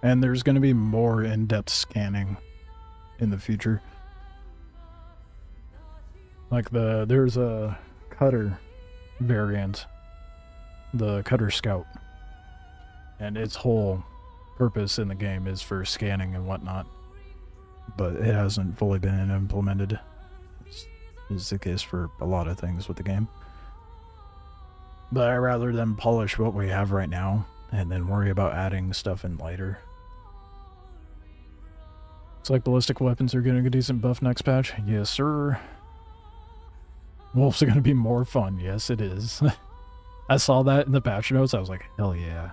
[SPEAKER 1] And there's going to be more in-depth scanning in the future. Like there's a cutter variant, the Cutter Scout. And its whole purpose in the game is for scanning and whatnot. But it hasn't fully been implemented. Is the case for a lot of things with the game. But I'd rather them polish what we have right now and then worry about adding stuff in later. Looks like ballistic weapons are getting a decent buff next patch. Yes, sir. Wolves are going to be more fun. Yes, it is. I saw that in the patch notes. I was like, hell yeah.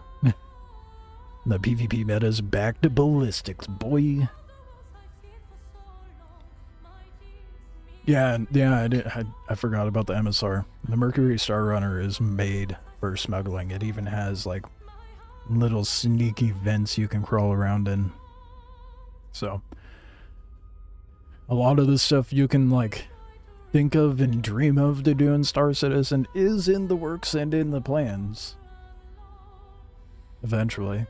[SPEAKER 1] The PvP meta's back to ballistics, boy. Yeah, I forgot about the MSR. The Mercury Star Runner is made for smuggling. It even has, like, little sneaky vents you can crawl around in. So, a lot of the stuff you can, like, think of and dream of to do in Star Citizen is in the works and in the plans. Eventually.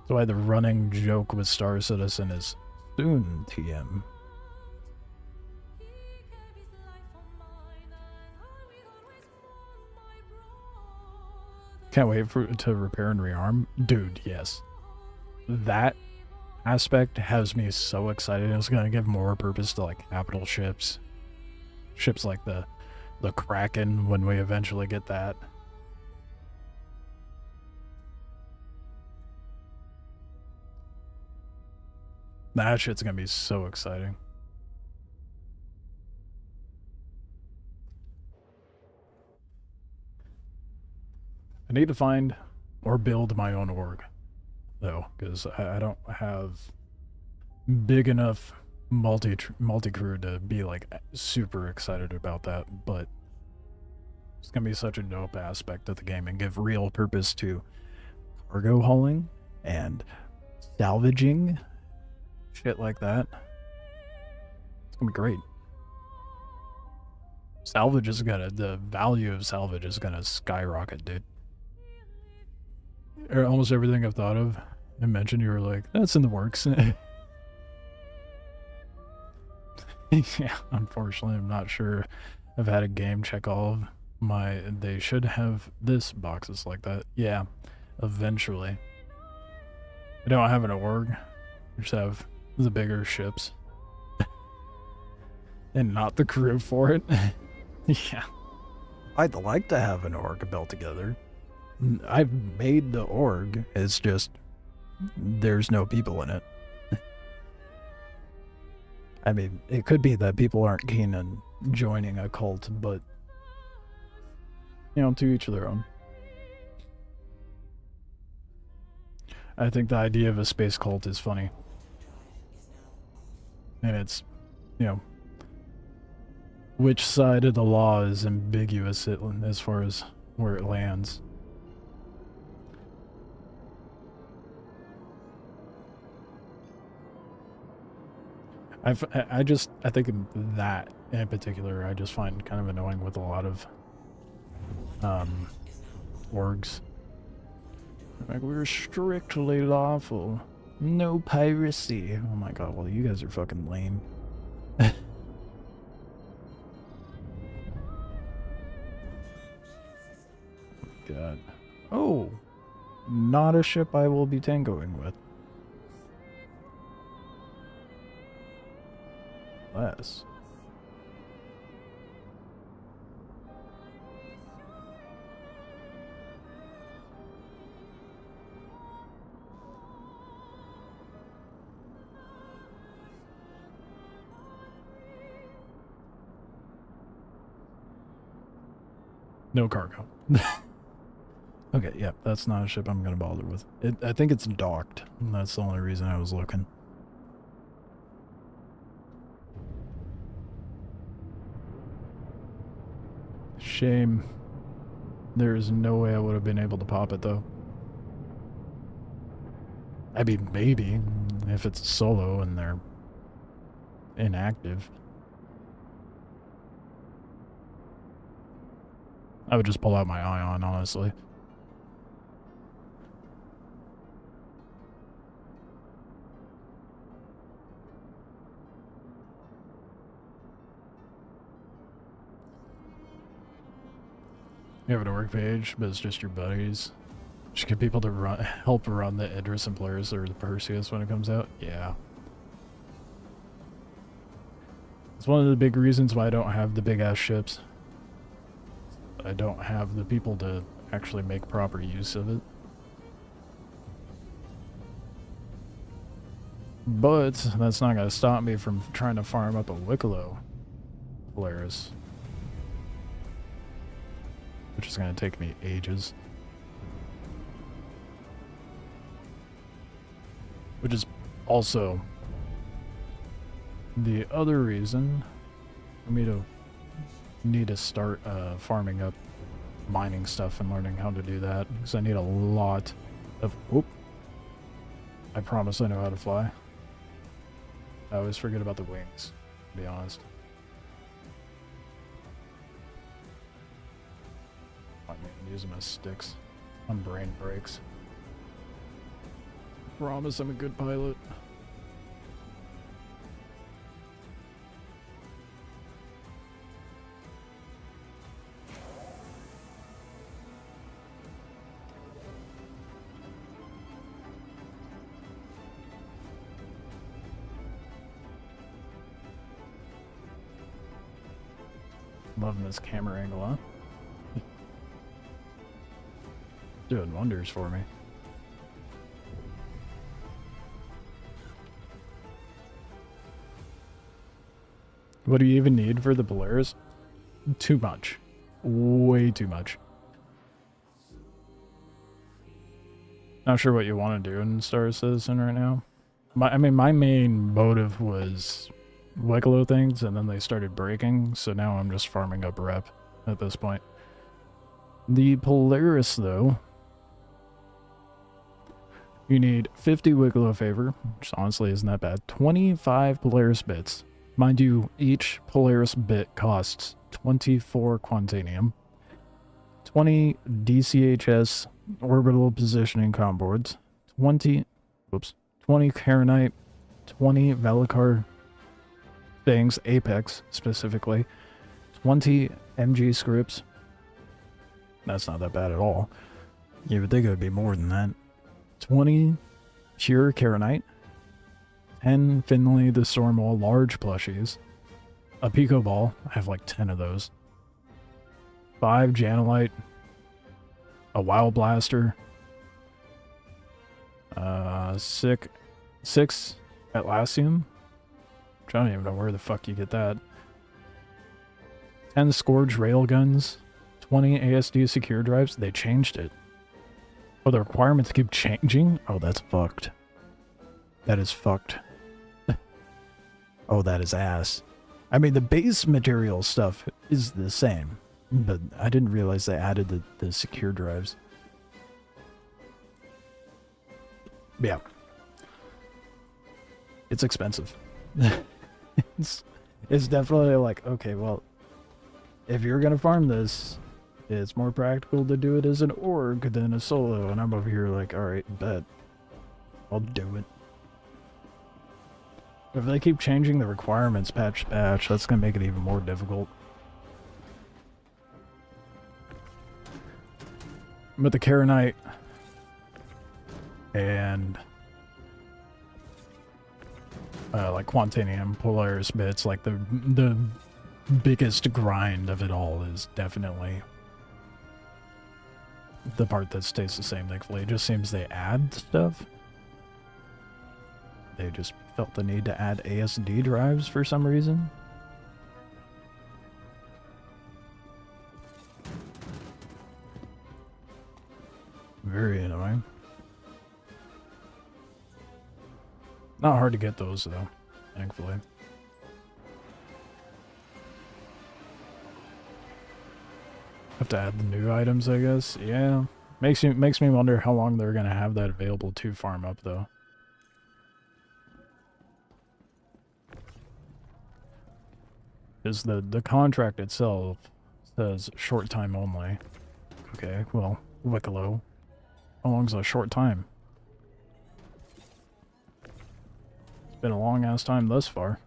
[SPEAKER 1] That's why the running joke with Star Citizen is soon TM. Can't wait to repair and rearm. Dude, yes. That aspect has me so excited. It's going to give more purpose to, like, capital ships. Ships like the Kraken when we eventually get that. That shit's going to be so exciting. I need to find or build my own org, though, because I don't have big enough multi-crew to be like super excited about that, but it's gonna be such a dope aspect of the game and give real purpose to cargo hauling and salvaging, shit like that. It's gonna be great. Salvage is the value of salvage is gonna skyrocket, dude. Almost everything I've thought of and mentioned, you were like, that's in the works. Yeah, unfortunately, I'm not sure I've had a game check all of my, they should have this boxes like that. Yeah, eventually. I don't have an org, I just have the bigger ships. And not the crew for it. Yeah. I'd like to have an org built together. I've made the org, it's just there's no people in it. I mean, it could be that people aren't keen on joining a cult, but you know, to each their own. I think the idea of a space cult is funny. And it's, you know, which side of the law is ambiguous as far as where it lands. I think that in particular, I just find kind of annoying with a lot of orgs. Like, we're strictly lawful. No piracy. Oh my god, well, you guys are fucking lame. God. Oh! Not a ship I will be tangoing with. Less. No cargo. Okay, yeah, that's not a ship I'm gonna bother with. I think it's docked, and that's the only reason I was looking. Shame. There's no way I would have been able to pop it, though. I mean, maybe, if it's solo and they're inactive. I would just pull out my ion, honestly. You have an org page, but it's just your buddies. Just get people to help run the Idris and Polaris or the Perseus when it comes out. Yeah. It's one of the big reasons why I don't have the big ass ships. I don't have the people to actually make proper use of it. But that's not going to stop me from trying to farm up a Wicklow Polaris. Which is going to take me ages. Which is also the other reason for me to need to start farming up mining stuff and learning how to do that, because I need a lot of... Oop. I promise I know how to fly. I always forget about the wings, to be honest. I mean, use them as sticks on brain breaks. Promise I'm a good pilot. Loving this camera angle, huh? Doing wonders for me. What do you even need for the Polaris? Too much. Way too much. Not sure what you want to do in Star Citizen right now. I mean, my main motive was Wicklow things, and then they started breaking, so now I'm just farming up rep at this point. The Polaris, though, you need 50 Wicklow favor, which honestly isn't that bad. 25 Polaris bits. Mind you, each Polaris bit costs 24 Quantanium, 20 DCHS orbital positioning com boards, 20 Karenite, 20 Velicar things, Apex specifically, 20 MG scripts. That's not that bad at all. You would think it would be more than that. 20 pure Karenite, 10 Finley the Stormwall large plushies, a Pico Ball, I have like 10 of those, 5 Janolite, a Wild Blaster, 6 Atlassium, which I don't even know where the fuck you get that, 10 Scourge Railguns, 20 ASD secure drives. They changed it. Oh, the requirements keep changing? Oh, that's fucked. That is fucked. Oh, that is ass. I mean, the base material stuff is the same, but I didn't realize they added the secure drives. Yeah. It's expensive. it's definitely like, okay, well, if you're gonna farm this, it's more practical to do it as an org than a solo, and I'm over here like, alright, bet. I'll do it. If they keep changing the requirements patch to patch, that's gonna make it even more difficult. But the Karenite and like Quantanium, Polaris bits, like the biggest grind of it all is definitely the part that stays the same, thankfully. It just seems they add stuff. They just felt the need to add ASD drives for some reason. Very annoying. Not hard to get those though, thankfully. Have to add the new items, I guess. Yeah, makes me wonder how long they're gonna have that available to farm up though. Because the contract itself says short time only. Okay, well, Wicklow. How long's a short time? It's been a long ass time thus far.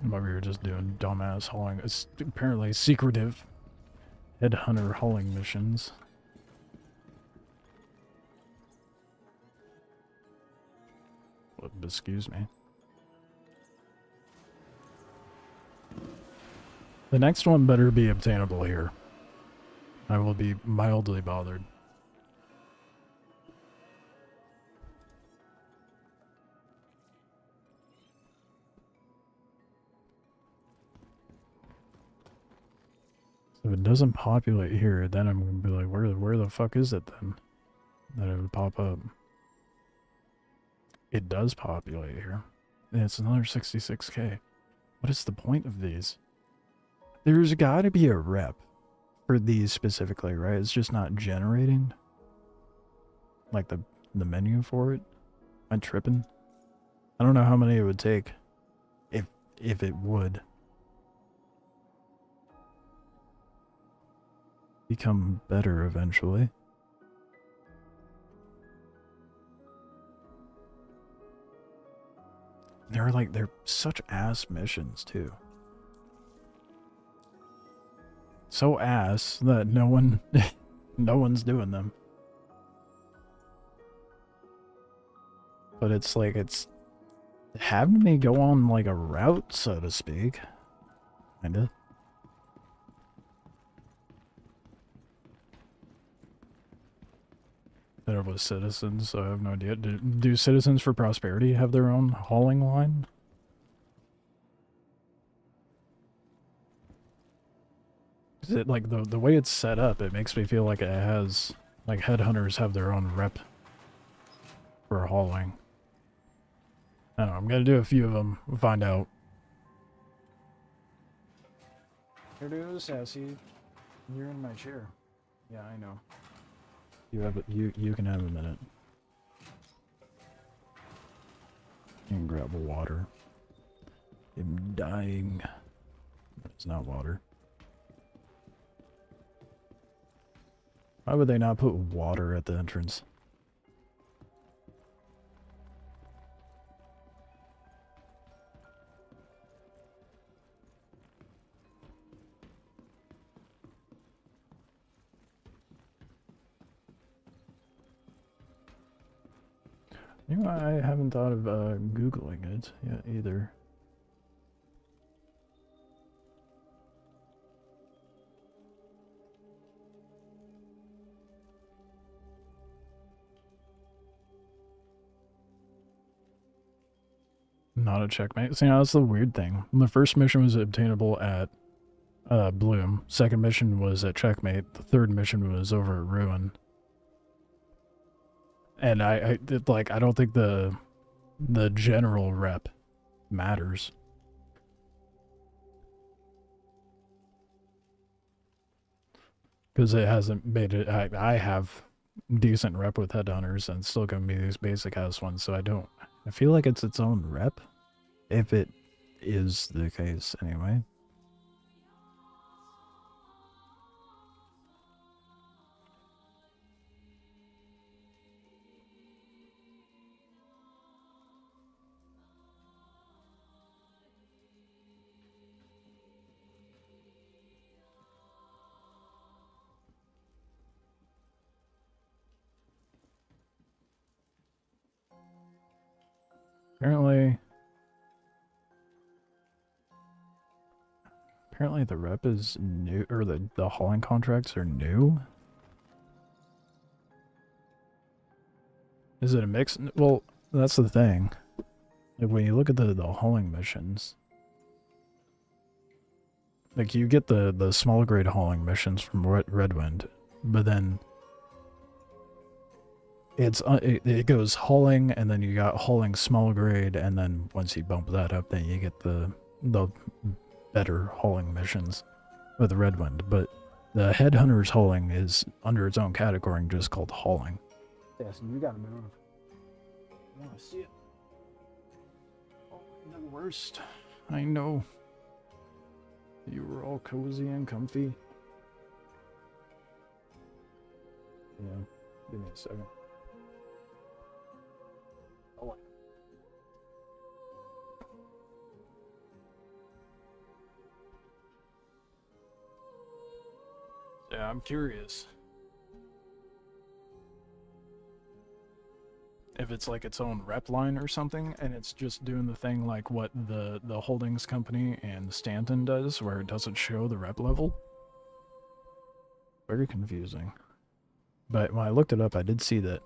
[SPEAKER 1] I'm over here just doing dumbass hauling. It's apparently secretive headhunter hauling missions. What, excuse me. The next one better be obtainable here. I will be mildly bothered. If it doesn't populate here, then I'm gonna be like, where the fuck is it then? Then it would pop up. It does populate here. And it's another 66k. What is the point of these? There's gotta be a rep for these specifically, right? It's just not generating like the menu for it. Am I tripping? I don't know how many it would take. If it would become better eventually. They're such ass missions too. So ass that no one's doing them. But it's like it's having me go on like a route, so to speak. Kinda. that it was Citizens, so I have no idea. Do Citizens for Prosperity have their own hauling line? Is it like the way it's set up, it makes me feel like it has, like, headhunters have their own rep for hauling. I don't know, I'm gonna do a few of them, find out. Here it is, Sassy. You're in my chair. Yeah, I know. You can have a minute. You can grab water. I'm dying. It's not water. Why would they not put water at the entrance? You know, I haven't thought of Googling it yet either. Not a checkmate. See, that's the weird thing. The first mission was obtainable at Bloom. Second mission was at Checkmate. The third mission was over at Ruin. And I don't think the general rep matters. Because it hasn't made it. I have decent rep with headhunters and it's still gonna be these basic house ones, so I feel like it's its own rep. If it is the case anyway. Apparently the rep is new, or the hauling contracts are new. Is it a mix? Well, that's the thing. Like when you look at the hauling missions, like you get the small grade hauling missions from Redwind, but then it goes hauling, and then you got hauling small grade, and then once you bump that up, then you get the better hauling missions with Redwind. But the Headhunter's hauling is under its own category and just called hauling. Yes, you gotta move. I wanna see it. Oh, the worst. I know. You were all cozy and comfy. Yeah, give me a second. Oh. Yeah, I'm curious if it's like its own rep line or something, and it's just doing the thing like what the holdings company and Stanton does, where it doesn't show the rep level. Very confusing. But when I looked it up, I did see that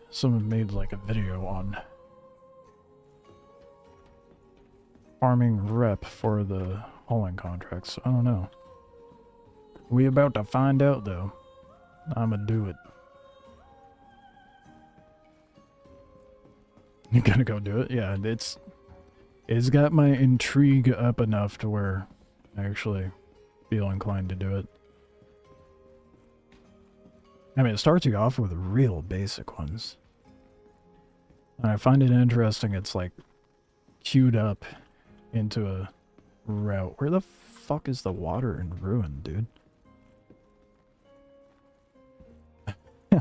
[SPEAKER 1] someone made like a video on farming rep for the hauling contracts. So I don't know. We about to find out though. I'ma do it. You gonna go do it? Yeah, it's got my intrigue up enough to where I actually feel inclined to do it. I mean, it starts you off with real basic ones. And I find it interesting it's like queued up into a route. Where the fuck is the water in Ruin, dude?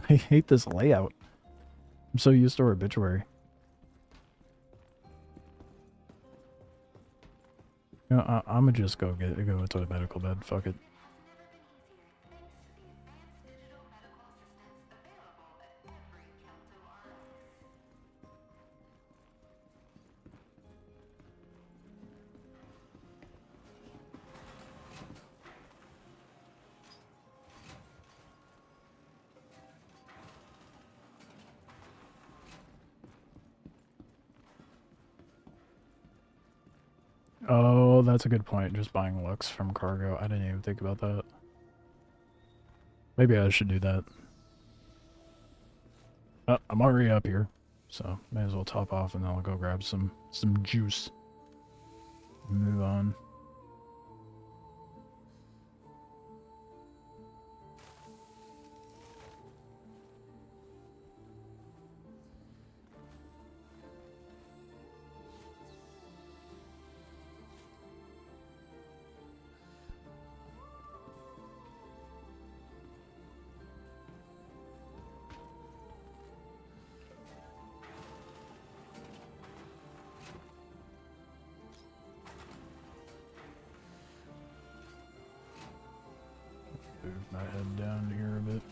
[SPEAKER 1] I hate this layout. I'm so used to Obituary. You know, I'ma just go to a medical bed. Fuck it. Oh, that's a good point. Just buying looks from cargo. I didn't even think about that. Maybe I should do that. I'm already up here, so may as well top off and then I'll go grab some juice. Move on. Move my head down here a bit.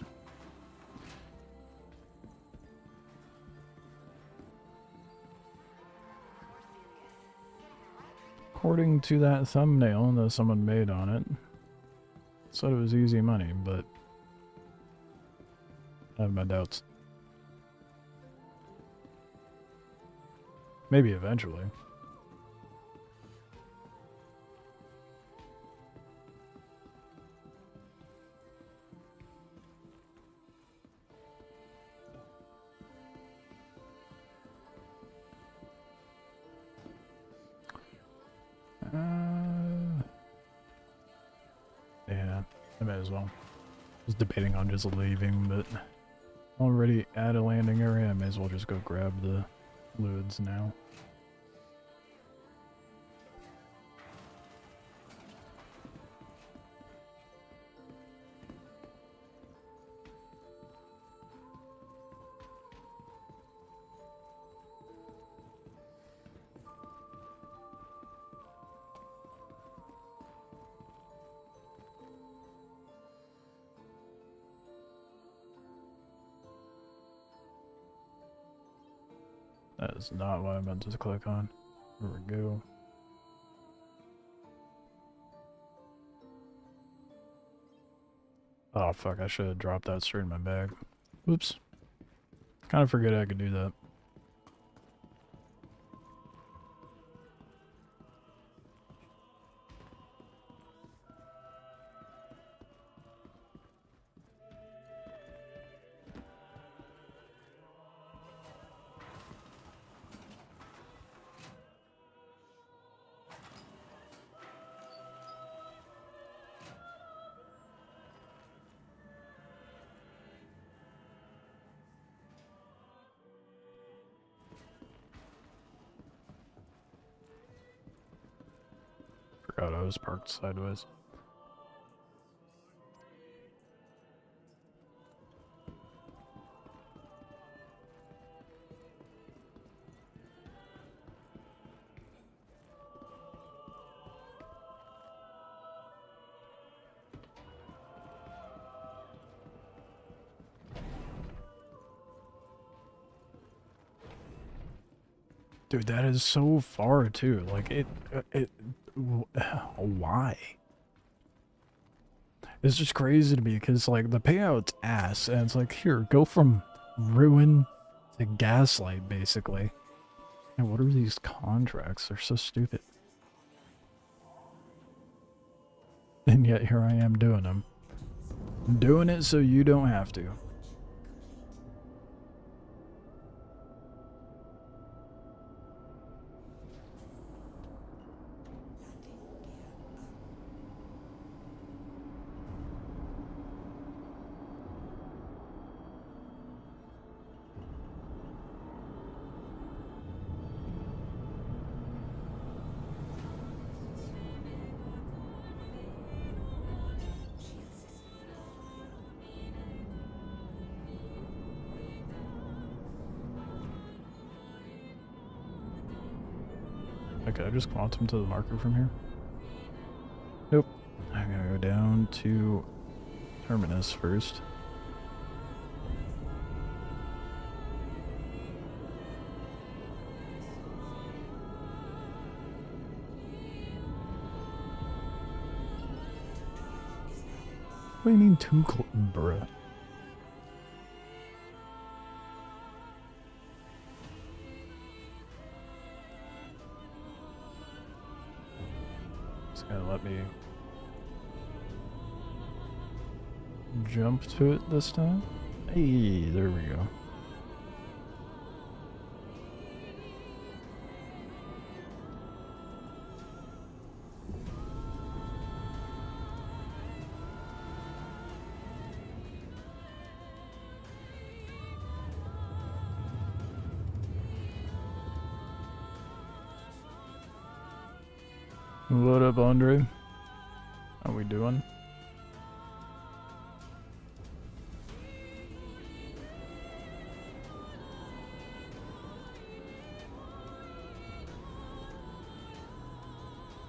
[SPEAKER 1] According to that thumbnail that someone made on it, said it was easy money, but I have my doubts. Maybe eventually. Yeah, I might as well. I was debating on just leaving, but already at a landing area, I may as well just go grab the fluids now. That is not what I meant to click on. There we go. Oh fuck, I should have dropped that straight in my bag. Oops. Kind of forget I could do that. Forgot I was parked sideways. Dude, that is so far too. Like why? It's just crazy to me because like the payout's ass, and it's like here, go from ruin to gaslight basically. And what are these contracts? They're so stupid. And yet here I am doing them. Doing it so you don't have to. Okay, I just quantum to the marker from here. Nope. I gotta go down to Terminus first. What do you mean bruh? let me jump to it this time. Hey, there we go. What up, Andre? How we doing?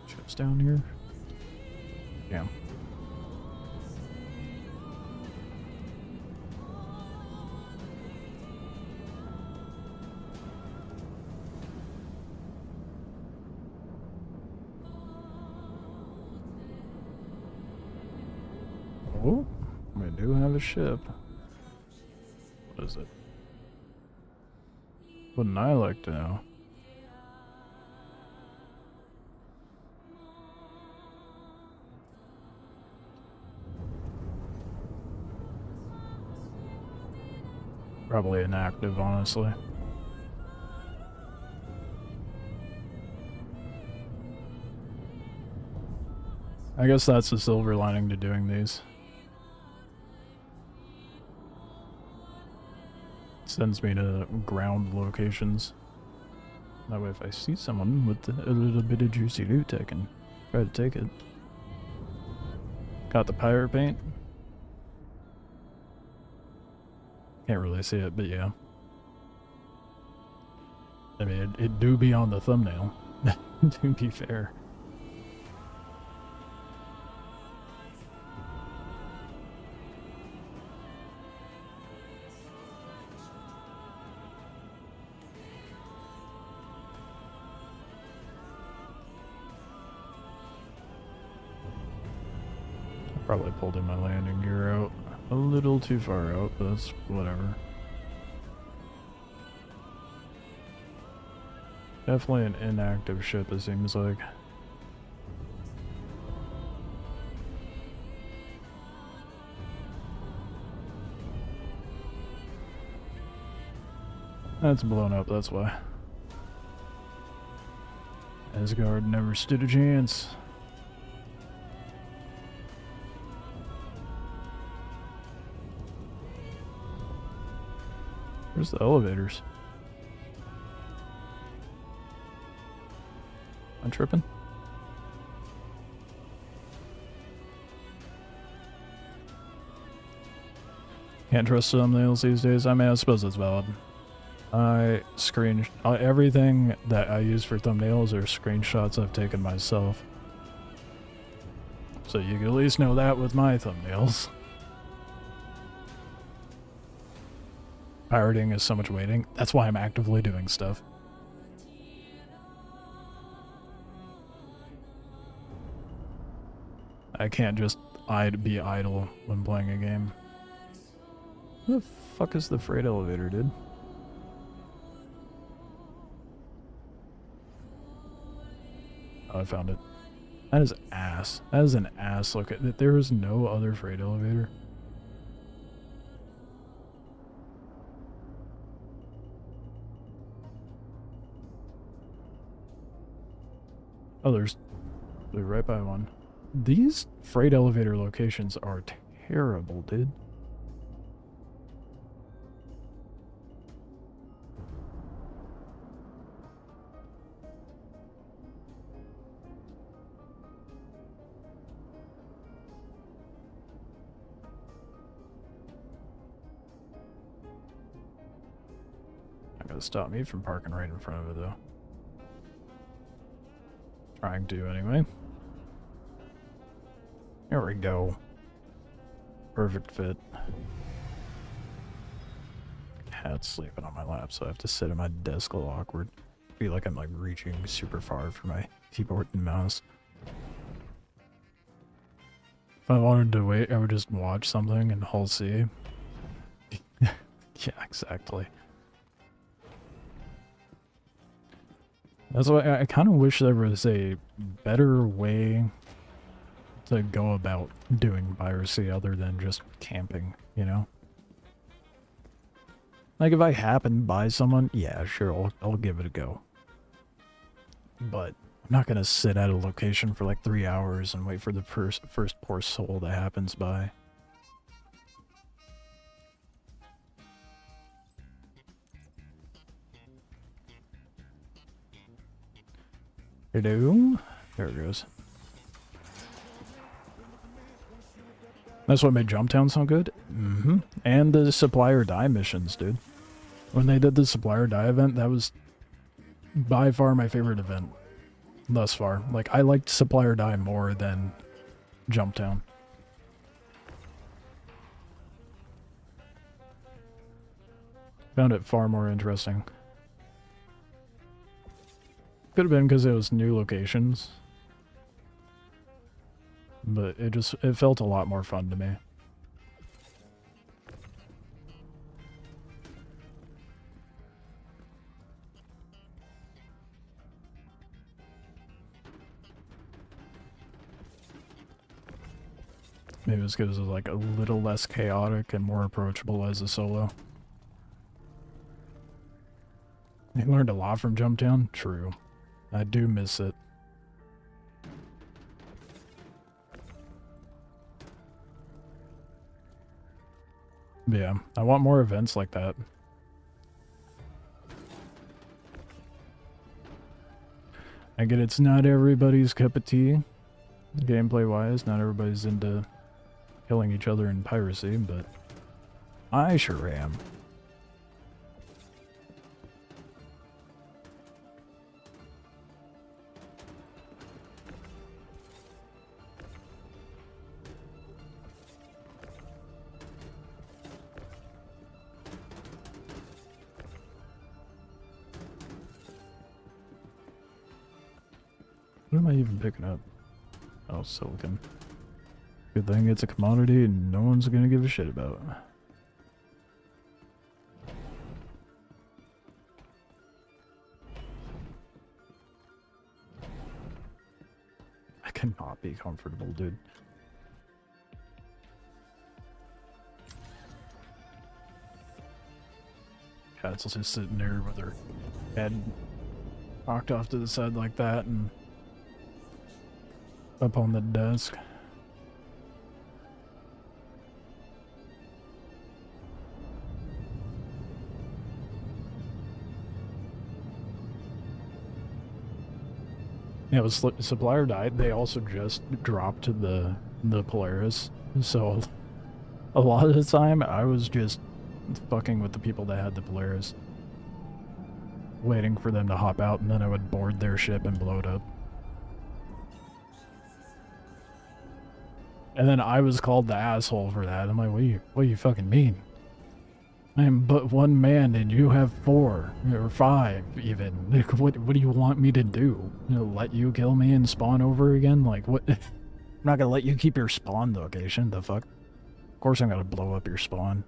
[SPEAKER 1] Chips down here? Yeah. Oh, we do have a ship. What is it? Wouldn't I like to know? Probably inactive, honestly. I guess that's the silver lining to doing these. Sends me to ground locations. That way if I see someone with a little bit of juicy loot, I can try to take it. Got the pyro paint. Can't really see it, but yeah. I mean, it do be on the thumbnail, to be fair. Probably pulled in my landing gear out a little too far out, but that's whatever. Definitely an inactive ship, it seems like. That's blown up, that's why. Asgard never stood a chance. Where's the elevators? I'm tripping. Can't trust thumbnails these days. I mean, I suppose that's valid. Everything that I use for thumbnails are screenshots I've taken myself. So you can at least know that with my thumbnails. Pirating is so much waiting. That's why I'm actively doing stuff. I can't just be idle when playing a game. Who the fuck is the freight elevator, dude? Oh, I found it. That is ass. That is an ass. Look, there is no other freight elevator. Oh, they're right by one. These freight elevator locations are terrible, dude. Not gonna stop me from parking right in front of it, though. Trying to, anyway. There we go. Perfect fit. Cat's sleeping on my lap, so I have to sit at my desk a little awkward. Feel like I'm like reaching super far for my keyboard and mouse. If I wanted to wait, I would just watch something in Hull C. Yeah, exactly. That's why I kind of wish there was a better way to go about doing piracy other than just camping, you know? Like, if I happen to buy someone, yeah, sure, I'll give it a go. But I'm not gonna sit at a location for like 3 hours and wait for the first poor soul that happens by. Hello? There it goes. That's what made Jumptown so good? Mm-hmm. And the supplier die missions, dude. When they did the supplier die event, that was by far my favorite event thus far. Like, I liked supplier die more than Jumptown. Found it far more interesting. Could have been because it was new locations. But it felt a lot more fun to me. Maybe it's because it was like a little less chaotic and more approachable as a solo. You learned a lot from Jumptown? True. I do miss it. But yeah, I want more events like that. I get it's not everybody's cup of tea, gameplay-wise. Not everybody's into killing each other in piracy, but I sure am. What am I even picking up? Oh, silicon. Good thing it's a commodity and no one's gonna give a shit about. I cannot be comfortable, dude. Cat's just sitting there with her head knocked off to the side like that and up on the desk. Yeah, with supplier died, they also just dropped the Polaris. So a lot of the time I was just fucking with the people that had the Polaris, waiting for them to hop out, and then I would board their ship and blow it up. And then I was called the asshole for that. I'm like, what do you fucking mean? I am but one man and you have 4 or 5 even. Like, what do you want me to do? You know, let you kill me and spawn over again? Like, what? I'm not gonna let you keep your spawn location. The fuck? Of course I'm gonna blow up your spawn.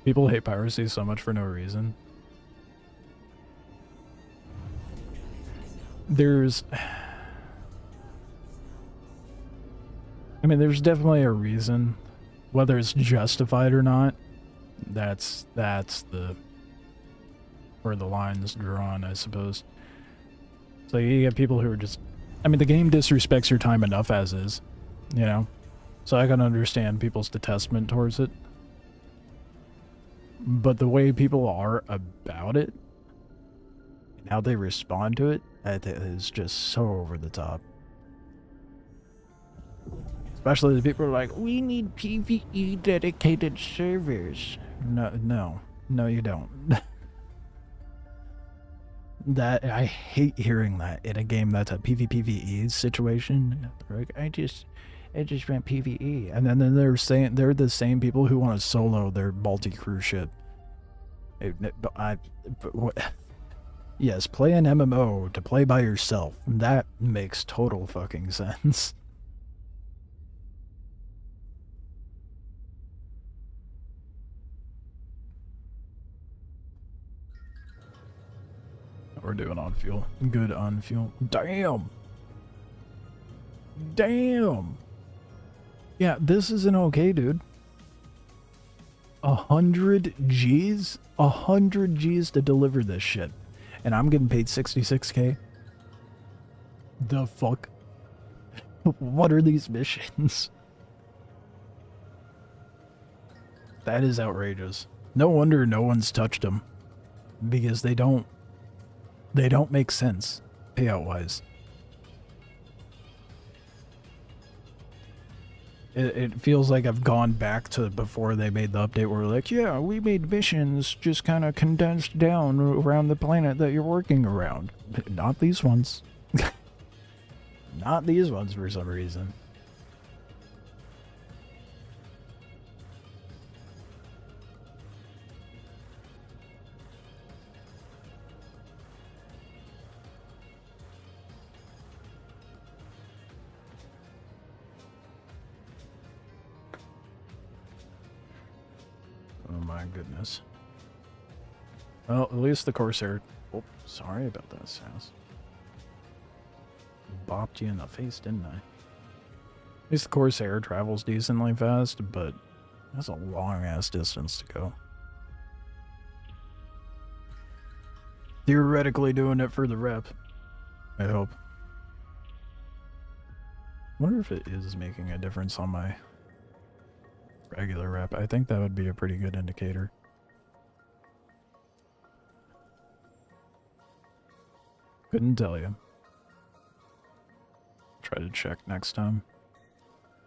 [SPEAKER 1] People hate piracy so much for no reason. There's definitely a reason. Whether it's justified or not, that's the where the line's drawn, I suppose. So you get people who are just, I mean, the game disrespects your time enough as is, you know? So I can understand people's detestment towards it. But the way people are about it, and how they respond to it, is just so over the top. Especially the people who are like, we need PvE dedicated servers. No, you don't. That, I hate hearing that in a game that's a PvPvE situation. Like, I just ran PvE, and then they're saying they're the same people who want to solo their multi-crew ship. Yes, play an MMO to play by yourself. That makes total fucking sense. we're doing on fuel. Good on fuel. Damn! Damn! Yeah, this isn't okay, dude. 100 G's? 100 G's to deliver this shit. And I'm getting paid 66k? The fuck? What are these missions? That is outrageous. No wonder no one's touched them. Because they don't make sense, payout-wise. It feels like I've gone back to before they made the update where like, yeah, we made missions just kind of condensed down around the planet that you're working around. Not these ones. Not these ones for some reason. Oh my goodness. Well, at least the Corsair... Oh, sorry about that, Sass. Bopped you in the face, didn't I? At least the Corsair travels decently fast, but that's a long-ass distance to go. Theoretically doing it for the rep. I hope. Wonder if it is making a difference on my regular rep. I think that would be a pretty good indicator. Couldn't tell you. Try to check next time.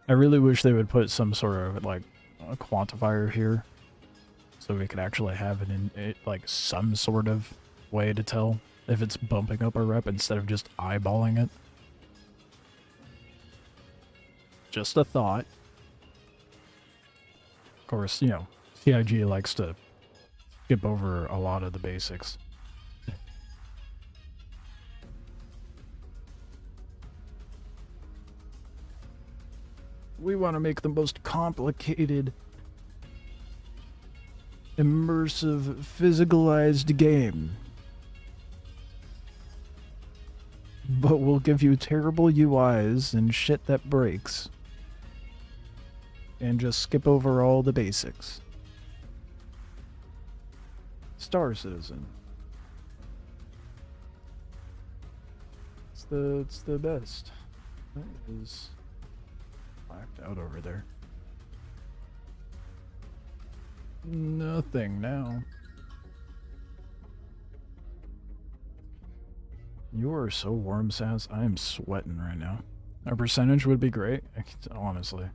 [SPEAKER 1] I really wish they would put some sort of like a quantifier here so we could actually have it in like some sort of way to tell if it's bumping up a rep instead of just eyeballing it. Just a thought. Of course, you know, CIG likes to skip over a lot of the basics. We want to make the most complicated, immersive, physicalized game. But we'll give you terrible UIs and shit that breaks. And just skip over all the basics. Star Citizen. It's the best. That is blacked out over there. Nothing now. You are so warm, Sass. I am sweating right now. A percentage would be great, honestly.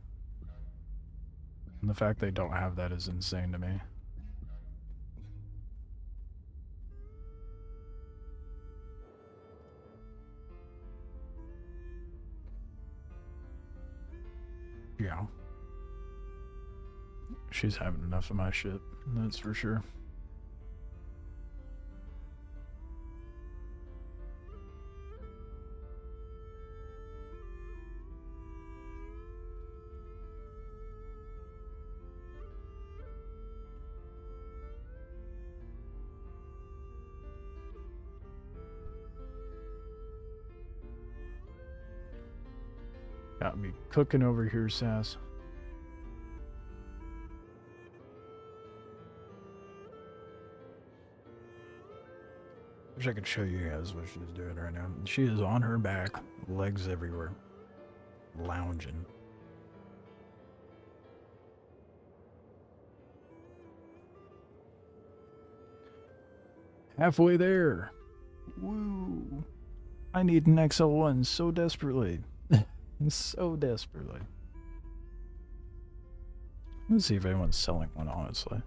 [SPEAKER 1] And the fact they don't have that is insane to me. Yeah. She's having enough of my shit, that's for sure. Got me cooking over here, Sass. Wish I could show you guys what she's doing right now. She is on her back, legs everywhere, lounging. Halfway there. Woo. I need an XL1 so desperately. So desperately. Let's see if anyone's selling one, honestly.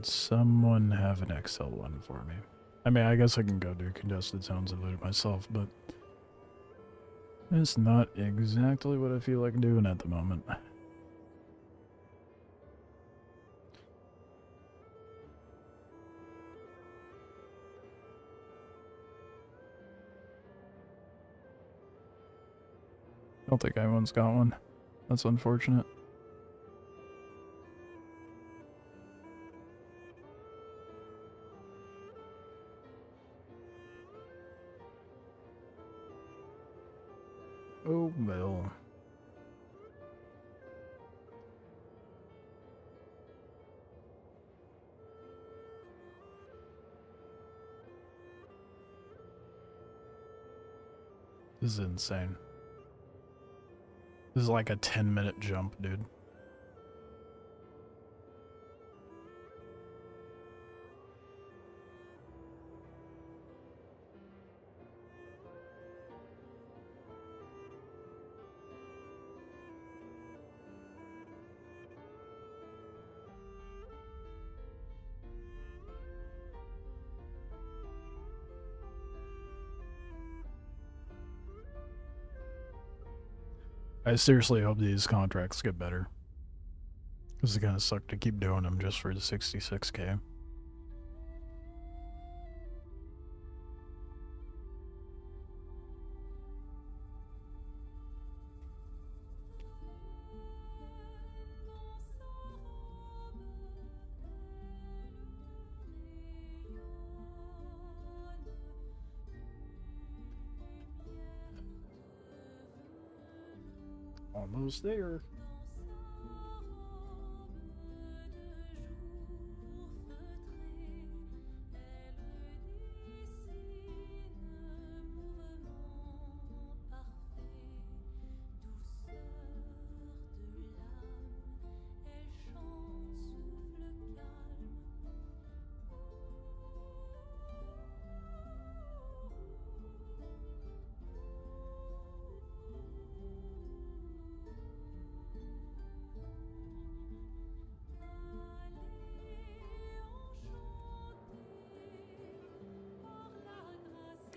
[SPEAKER 1] someone have an Excel one for me? I mean, I guess I can go do congested sounds and loot it myself, but it's not exactly what I feel like doing at the moment. I don't think anyone's got one. That's unfortunate. Oh, well. This is insane. This is like a 10-minute jump, dude. I seriously hope these contracts get better. Because it's gonna suck to keep doing them just for the 66K. Almost there.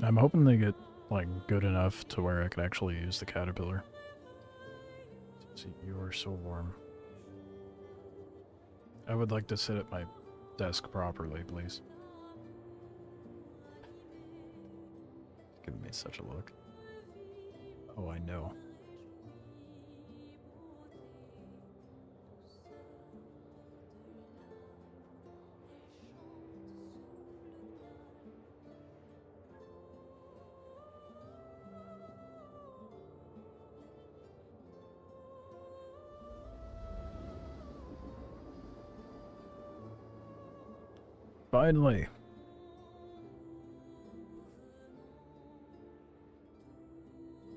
[SPEAKER 1] I'm hoping they get, like, good enough to where I could actually use the caterpillar. See, you are so warm. I would like to sit at my desk properly, please. Giving me such a look. Oh, I know. Finally.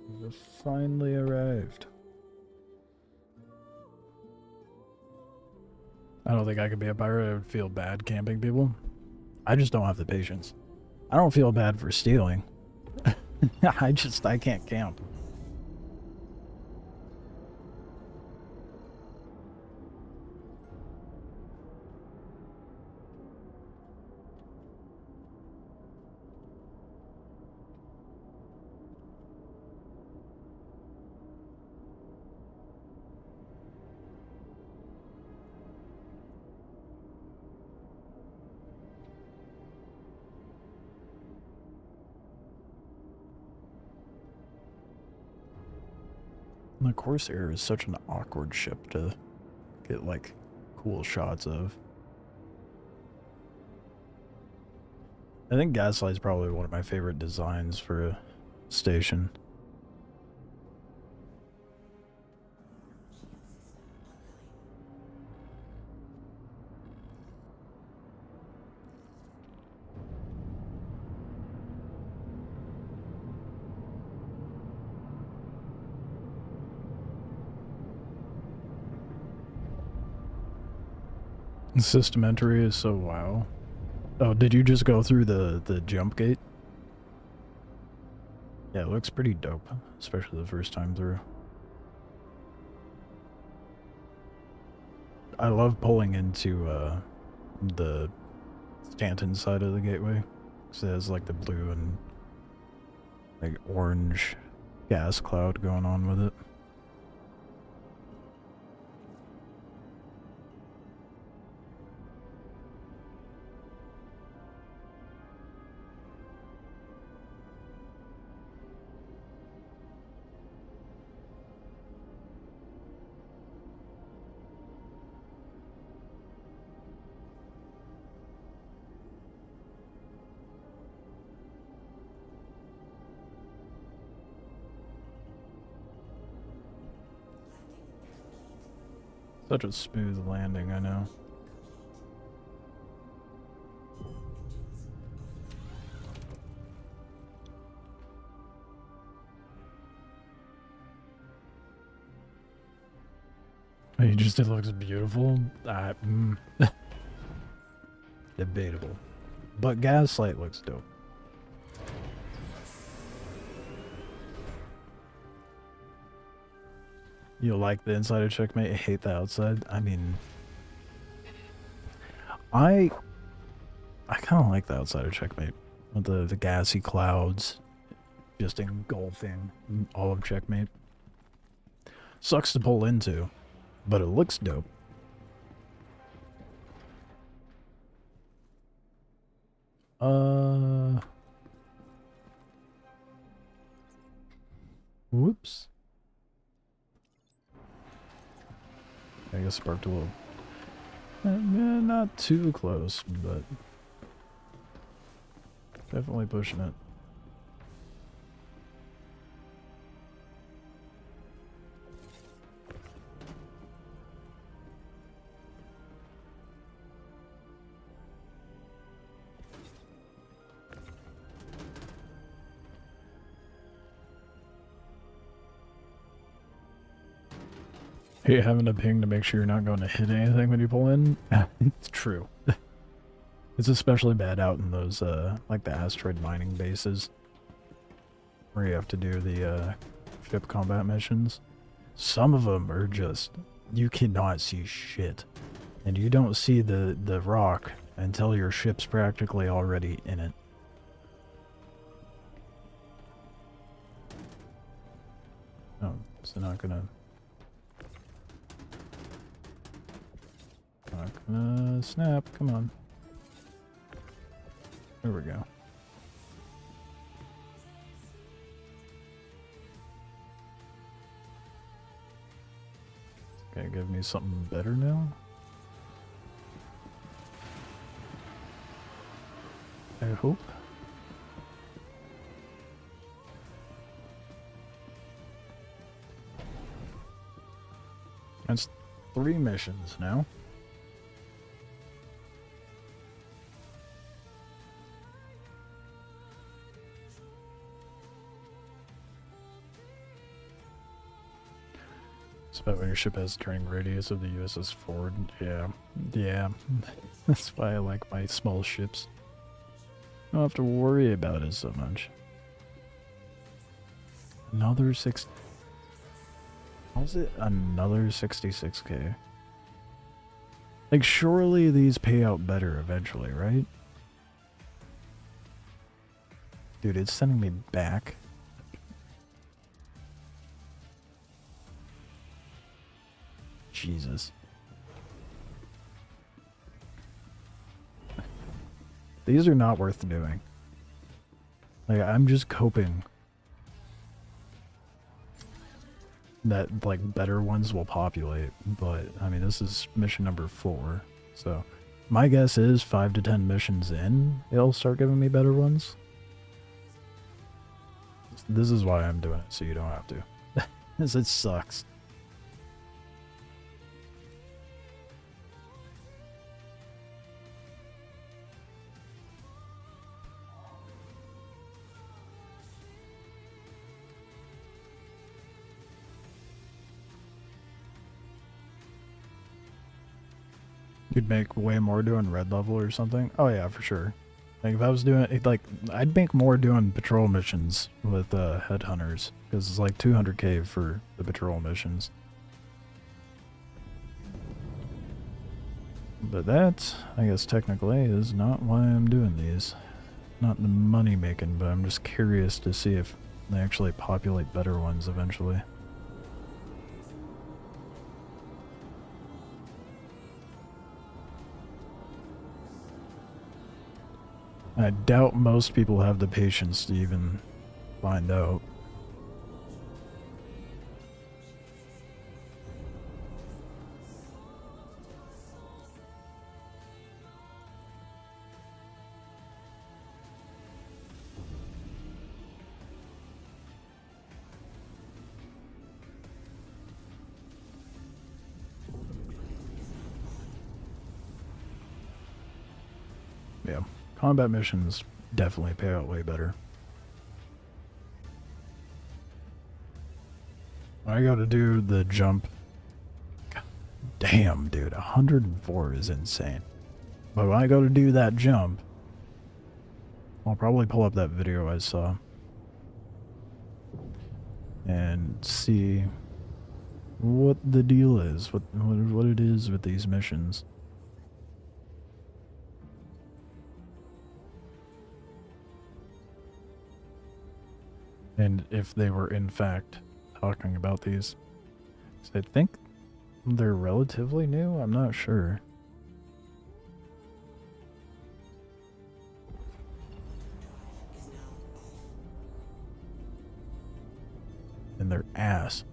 [SPEAKER 1] We've finally arrived. I don't think I could be a pirate. I would feel bad camping people. I just don't have the patience. I don't feel bad for stealing. I can't camp. The Corsair is such an awkward ship to get, like, cool shots of. I think Gaslight's probably one of my favorite designs for a station. System entry is so wow. Oh, did you just go through the jump gate? Yeah, it looks pretty dope, especially the first time through. I love pulling into the Stanton side of the gateway. So it has like the blue and like orange gas cloud going on with it. Such a smooth landing, I know. It just it looks beautiful. Debatable. But Gaslight looks dope. You like the inside of Checkmate, I hate the outside. I mean, I kind of like the outside of Checkmate. With the gassy clouds just engulfing all of Checkmate. Sucks to pull into, but it looks dope. Whoops. I guess sparked a little. Not too close, but definitely pushing it. Hey, having a ping to make sure you're not going to hit anything when you pull in? It's true. It's especially bad out in those, like the asteroid mining bases. Where you have to do the, ship combat missions. Some of them are just, you cannot see shit. And you don't see the rock until your ship's practically already in it. Oh, so not gonna... Not gonna snap, come on. There we go. Okay, give me something better now. I hope. That's 3 missions now. It's about when your ship has turning radius of the USS Ford. Yeah. Yeah. That's why I like my small ships. I don't have to worry about it so much. Another 6... How's it? Another 66k. Like, surely these pay out better eventually, right? Dude, it's sending me back. Jesus. These are not worth doing. Like, I'm just coping that, like, better ones will populate. But, I mean, this is mission number 4. So, my guess is 5 to 10 missions in, it'll start giving me better ones. This is why I'm doing it, so you don't have to. Because it sucks. You'd make way more doing red level or something? Oh yeah, for sure. Like if I was doing it, like I'd make more doing patrol missions with headhunters because it's like 200k for the patrol missions. But that, I guess technically, is not why I'm doing these. Not the money making, but I'm just curious to see if they actually populate better ones eventually. I doubt most people have the patience to even find out. Yeah, combat missions definitely pay out way better. I gotta do the jump. God damn, dude, 104 is insane. But when I go to do that jump, I'll probably pull up that video I saw and see what the deal is, what it is with these missions. And if they were in fact talking about these. So I think they're relatively new, I'm not sure. And their ass.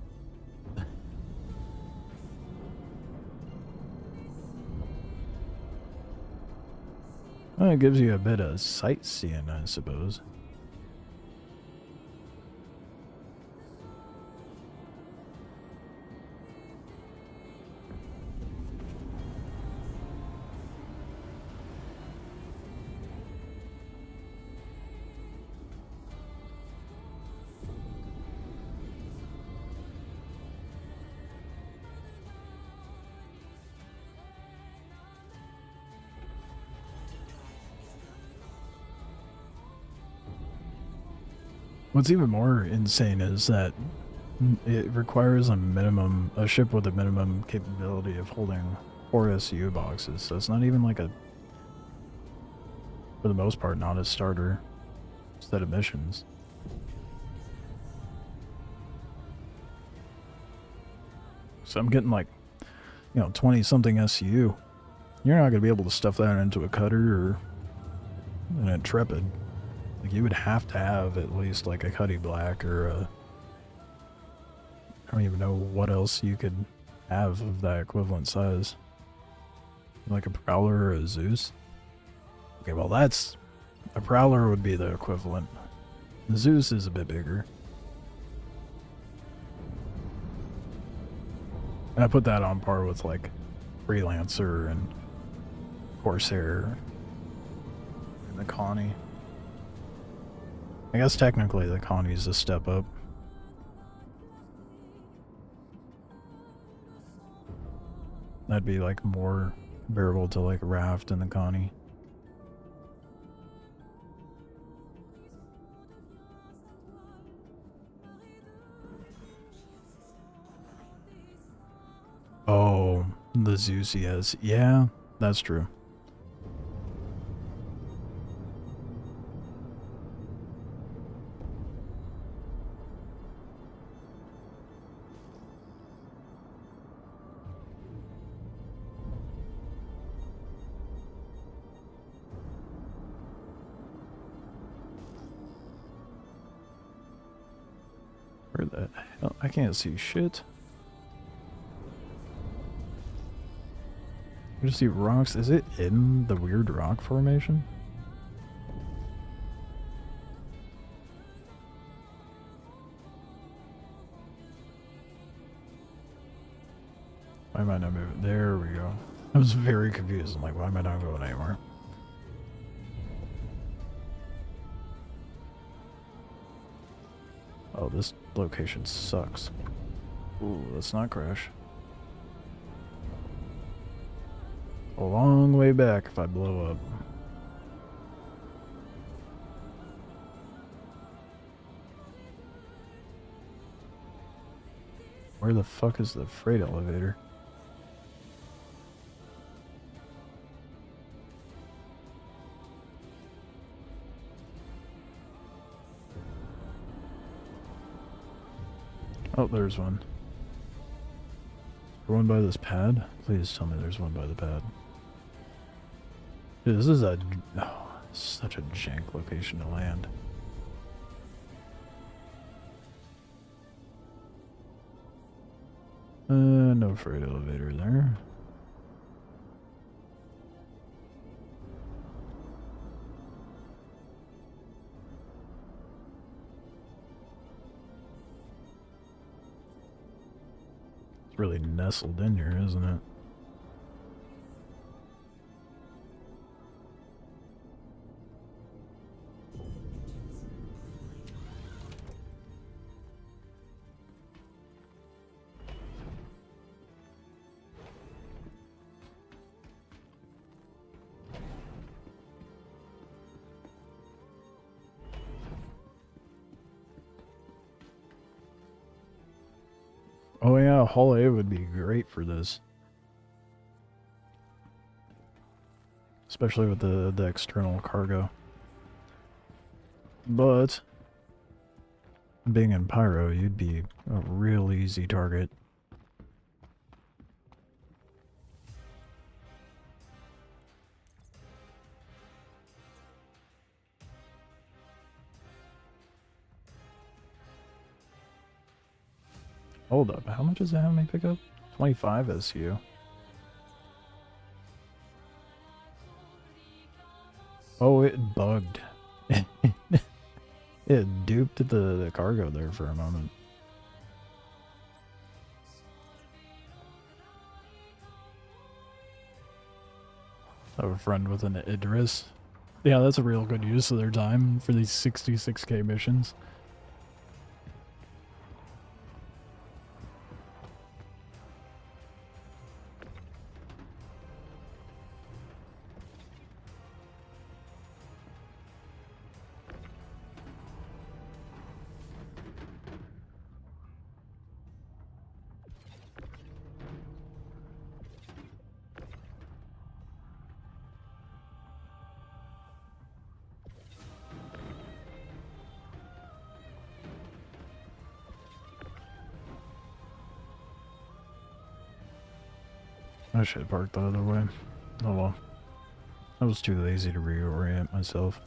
[SPEAKER 1] Well, it gives you a bit of sightseeing, I suppose. What's even more insane is that it requires a ship with a minimum capability of holding 4 SU boxes, so it's not even like a, for the most part, not a starter set of missions. So I'm getting like, 20 something SU. You're not gonna be able to stuff that into a cutter or an Intrepid. Like, you would have to have at least like a Cuddy Black or a, I don't even know what else you could have of that equivalent size. Like a Prowler or a Zeus. Okay, well that's, a Prowler would be the equivalent. The Zeus is a bit bigger. And I put that on par with like Freelancer and Corsair and the Connie. I guess technically the Connie's a step up. That'd be like more bearable to like Raft and the Connie. Oh, the Zeus he has. Yeah, that's true. Where the hell? I can't see shit. I just see rocks. Is it in the weird rock formation? Why am I not moving? There we go. I was very confused. I'm like, why am I not going anywhere? Oh, this location sucks. Ooh, let's not crash. A long way back if I blow up. Where the fuck is the freight elevator? Oh, there's one. One by this pad? Please tell me there's one by the pad. Dude, this is a... Oh, such a jank location to land. No freight elevator there. It's really nestled in here, isn't it? Oh yeah, Hull A would be great for this. Especially with the external cargo. But being in Pyro, you'd be a real easy target. Hold up, how much does it have me pick up? 25 SU. Oh, it bugged. It duped the cargo there for a moment. I have a friend with an Idris. Yeah, that's a real good use of their time for these 66k missions. I should have parked the other way. Oh well. I was too lazy to reorient myself.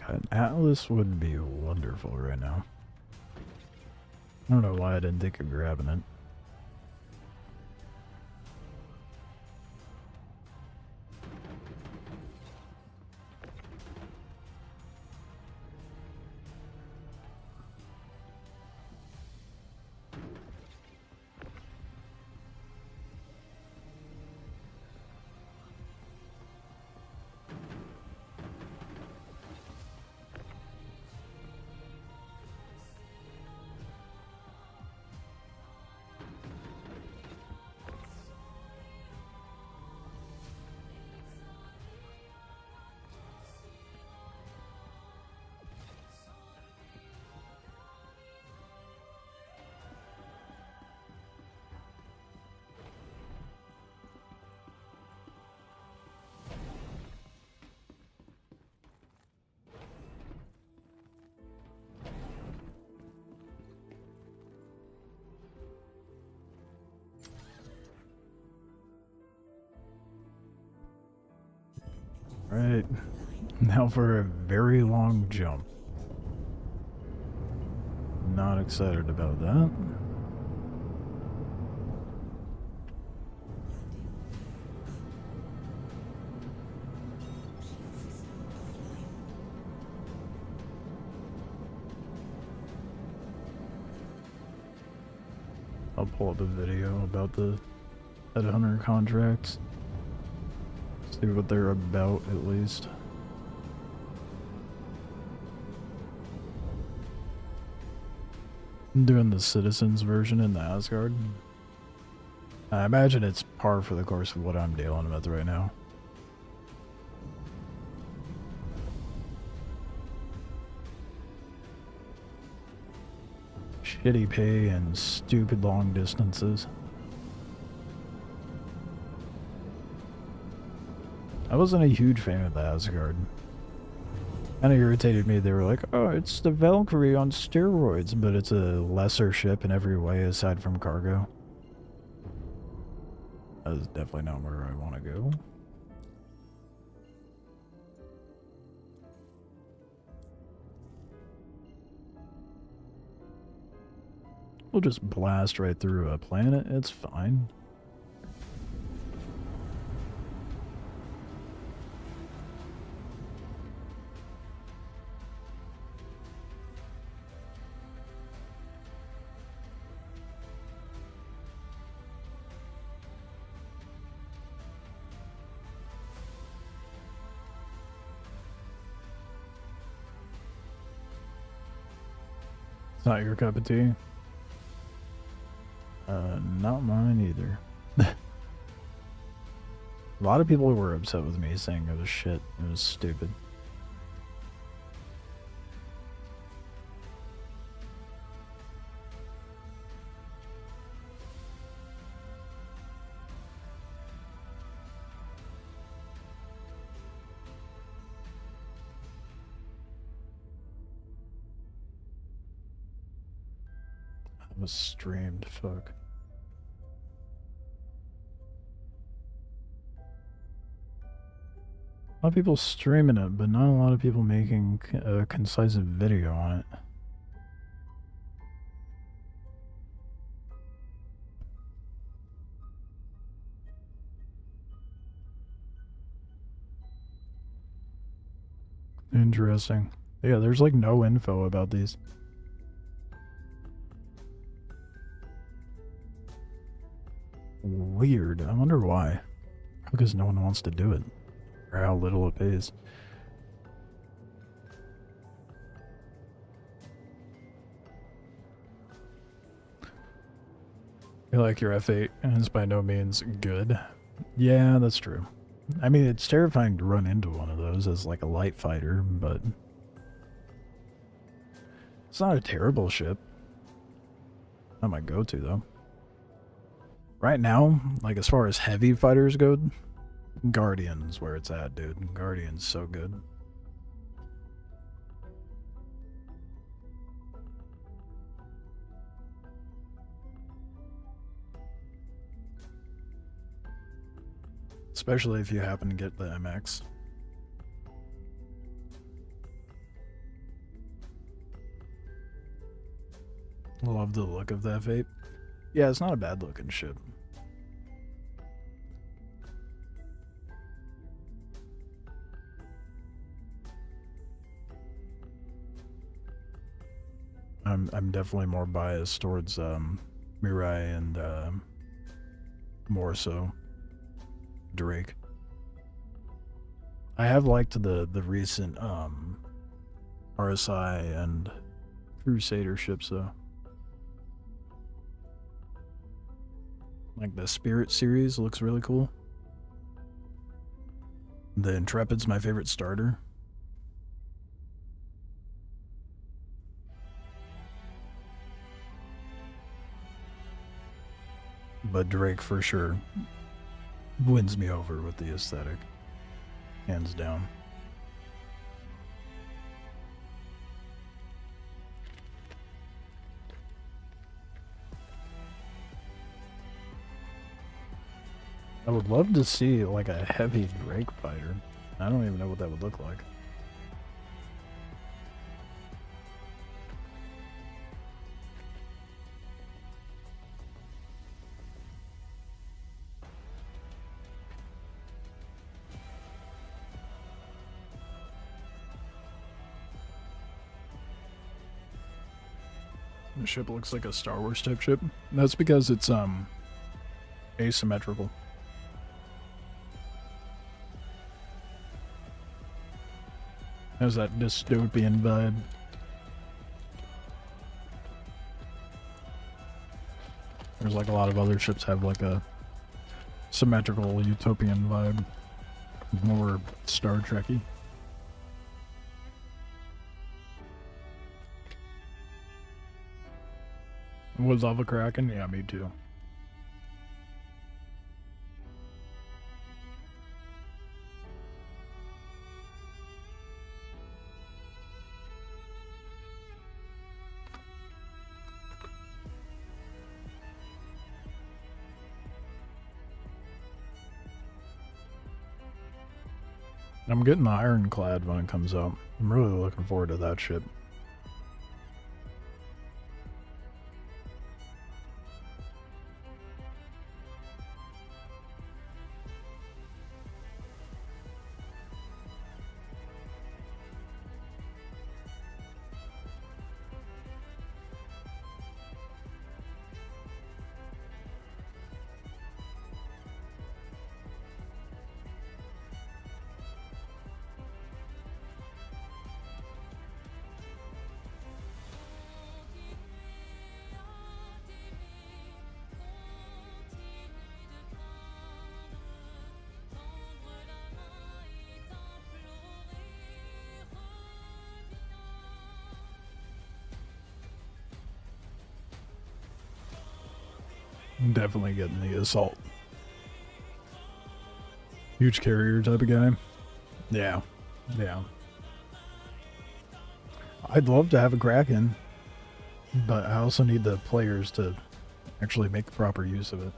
[SPEAKER 1] An Atlas would be wonderful right now. I don't know why I didn't think of grabbing it. Right, now for a very long jump. Not excited about that. I'll pull up a video about the headhunter contracts. See what they're about, at least. I'm doing the citizens version in the Asgard. I imagine it's par for the course of what I'm dealing with right now. Shitty pay and stupid long distances. I wasn't a huge fan of the Asgard. Kinda irritated me. They were like, oh, it's the Valkyrie on steroids, but it's a lesser ship in every way aside from cargo. That is definitely not where I want to go. We'll just blast right through a planet, it's fine. It's not your cup of tea? Not mine either. A lot of people were upset with me saying it was shit. It was stupid. That was streamed, fuck. A lot of people streaming it, but not a lot of people making a concise video on it. Interesting. Yeah, there's like no info about these. Weird. I wonder why. Because no one wants to do it. Or how little it pays. You like your F8, and it's by no means good. Yeah, that's true. I mean, it's terrifying to run into one of those as like a light fighter, but it's not a terrible ship. Not my go-to, though. Right now, like as far as heavy fighters go, Guardian's where it's at, dude. Guardian's so good. Especially if you happen to get the MX. Love the look of that F8. Yeah, it's not a bad looking ship. I'm definitely more biased towards Mirai and more so Drake. I have liked the recent RSI and Crusader ships though. Like the Spirit series looks really cool. The Intrepid's my favorite starter. But Drake for sure wins me over with the aesthetic. Hands down. I would love to see like a heavy Drake fighter. I don't even know what that would look like. The ship looks like a Star Wars type ship. That's because it's asymmetrical. Has that dystopian vibe. Whereas like a lot of other ships have like a symmetrical utopian vibe. More Star Trek-y. Was Lava Kraken? Yeah, me too. I'm getting the Ironclad when it comes out. I'm really looking forward to that ship. I'm definitely getting the assault. Huge carrier type of guy. Yeah. Yeah. I'd love to have a Kraken, but I also need the players to actually make the proper use of it.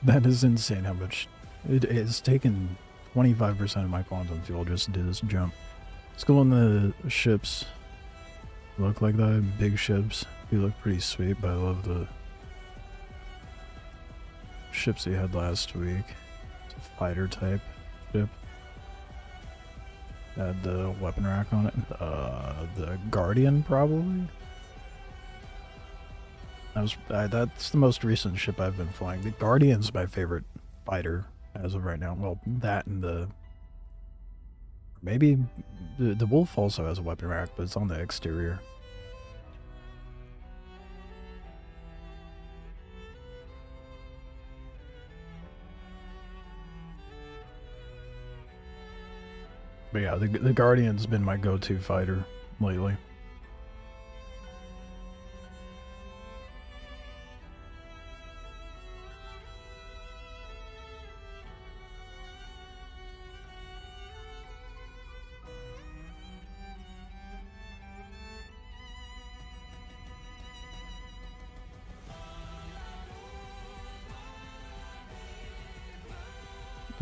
[SPEAKER 1] That is insane how much it has taken. 25% of my quantum fuel just to do this jump. Let's go on the ships. Look like that. Big ships. They look pretty sweet, but I love the ships we had last week. It's a fighter type ship. Had the weapon rack on it. The Guardian, probably? That's the most recent ship I've been flying. The Guardian's my favorite fighter as of right now. Well, that and the... Maybe... The Wolf also has a weapon rack, but it's on the exterior. But yeah, the Guardian's been my go-to fighter lately.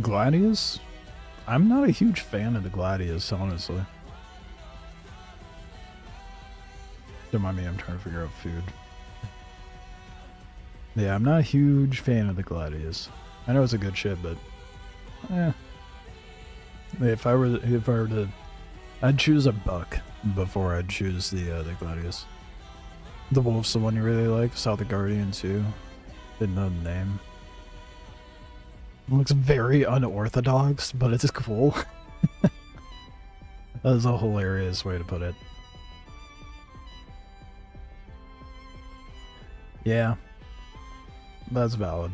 [SPEAKER 1] Gladius? I'm not a huge fan of the Gladius, honestly. Don't mind me, I'm trying to figure out food. Yeah, I'm not a huge fan of the Gladius. I know it's a good ship, but... If I were to... I'd choose a Buck before I'd choose the Gladius. The Wolf's the one you really like. Saw the Guardian too. Didn't know the name. It looks very unorthodox, but it's cool. That is a hilarious way to put it. Yeah. That's valid.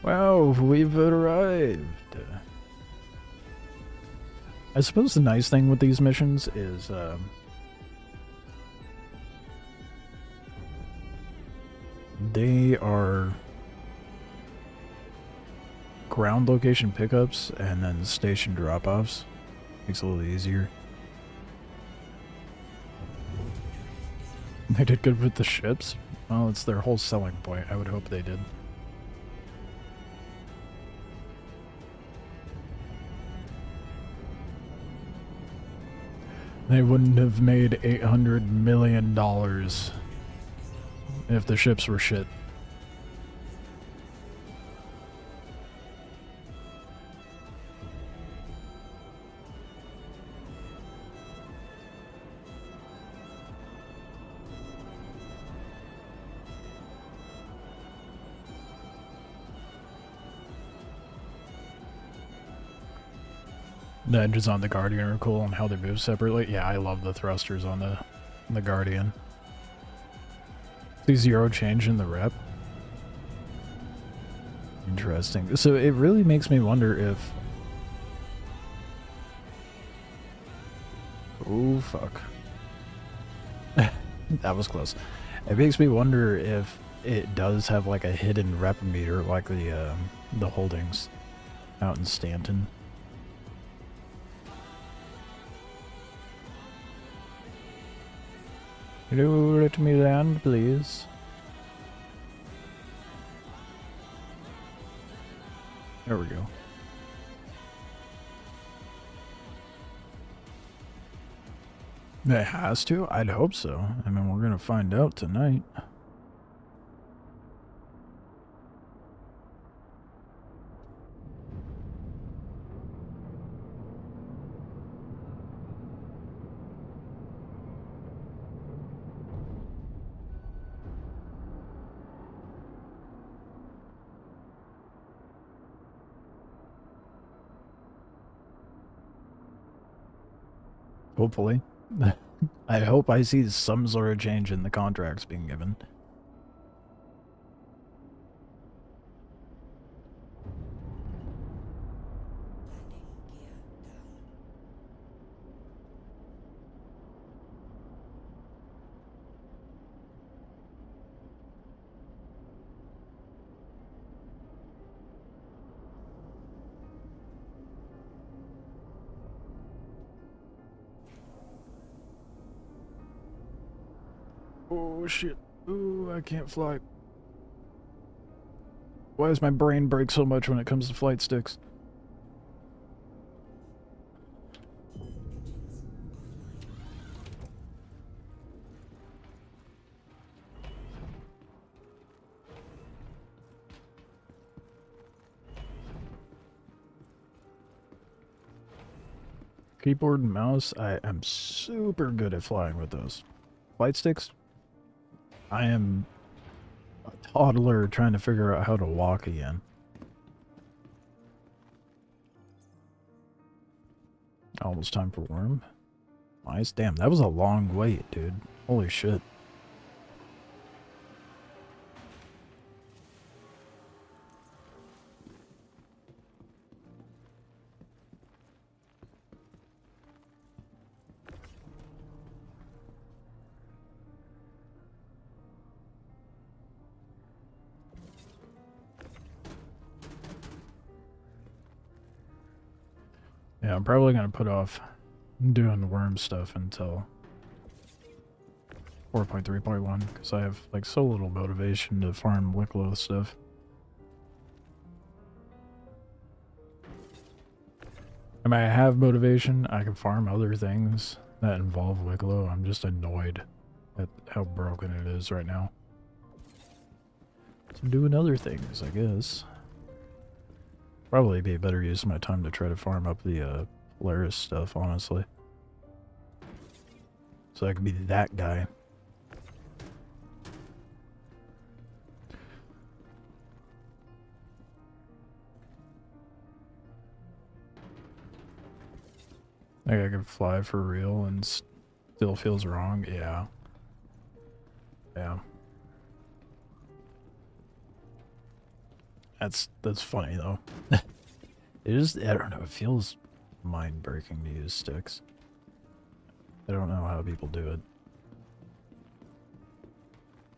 [SPEAKER 1] Wow, we've arrived. I suppose the nice thing with these missions is, they are ground location pickups and then station drop-offs. Makes it a little easier. They did good with the ships. Well, it's their whole selling point. I would hope they did. They wouldn't have made $800 million if the ships were shit. The engines on the Guardian are cool and how they move separately. Yeah, I love the thrusters on the Guardian. See zero change in the rep. Interesting. So it really makes me wonder if... Oh, fuck. That was close. It makes me wonder if it does have like a hidden rep meter like the holdings out in Stanton. Let me land, please. There we go. It has to? I'd hope so. I mean, we're gonna find out tonight. Hopefully. I hope I see some sort of change in the contracts being given. Oh shit. Ooh, I can't fly. Why does my brain break so much when it comes to flight sticks? Keyboard and mouse, I am super good at flying with those. Flight sticks, I am a toddler trying to figure out how to walk again. Almost time for worm. Nice. Damn, that was a long wait, dude. Holy shit. Yeah, I'm probably gonna put off doing the worm stuff until 4.3.1 because I have like so little motivation to farm Wicklow stuff. I mean, I have motivation. I can farm other things that involve Wicklow. I'm just annoyed at how broken it is right now. So I'm doing other things, I guess. Probably be a better use of my time to try to farm up the Polaris stuff, honestly. So I can be that guy. Like I can fly for real and still feels wrong. Yeah. Yeah. That's funny though. It is, I don't know, it feels mind-breaking to use sticks. I don't know how people do it.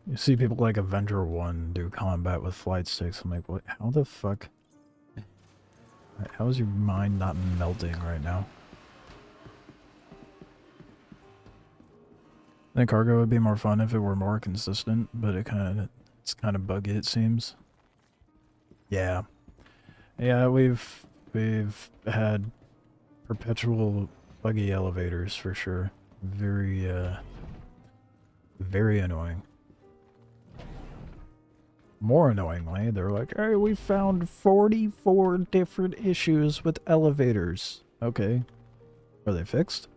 [SPEAKER 1] You see people like Avenger 1 do combat with flight sticks. I'm like, what? How the fuck? How is your mind not melting right now? I think cargo would be more fun if it were more consistent, but it's kind of buggy, it seems. Yeah. Yeah, we've had perpetual buggy elevators for sure. Very annoying. More annoyingly, they're like, hey, we found 44 different issues with elevators. Okay. Are they fixed?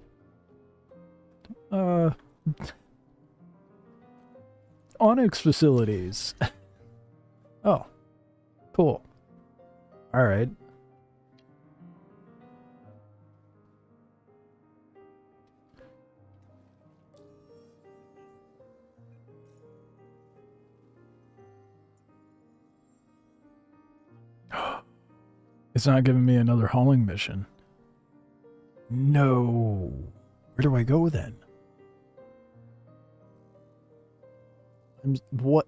[SPEAKER 1] Onyx facilities. Oh. Cool. Alright. It's not giving me another hauling mission. No. Where do I go then? What?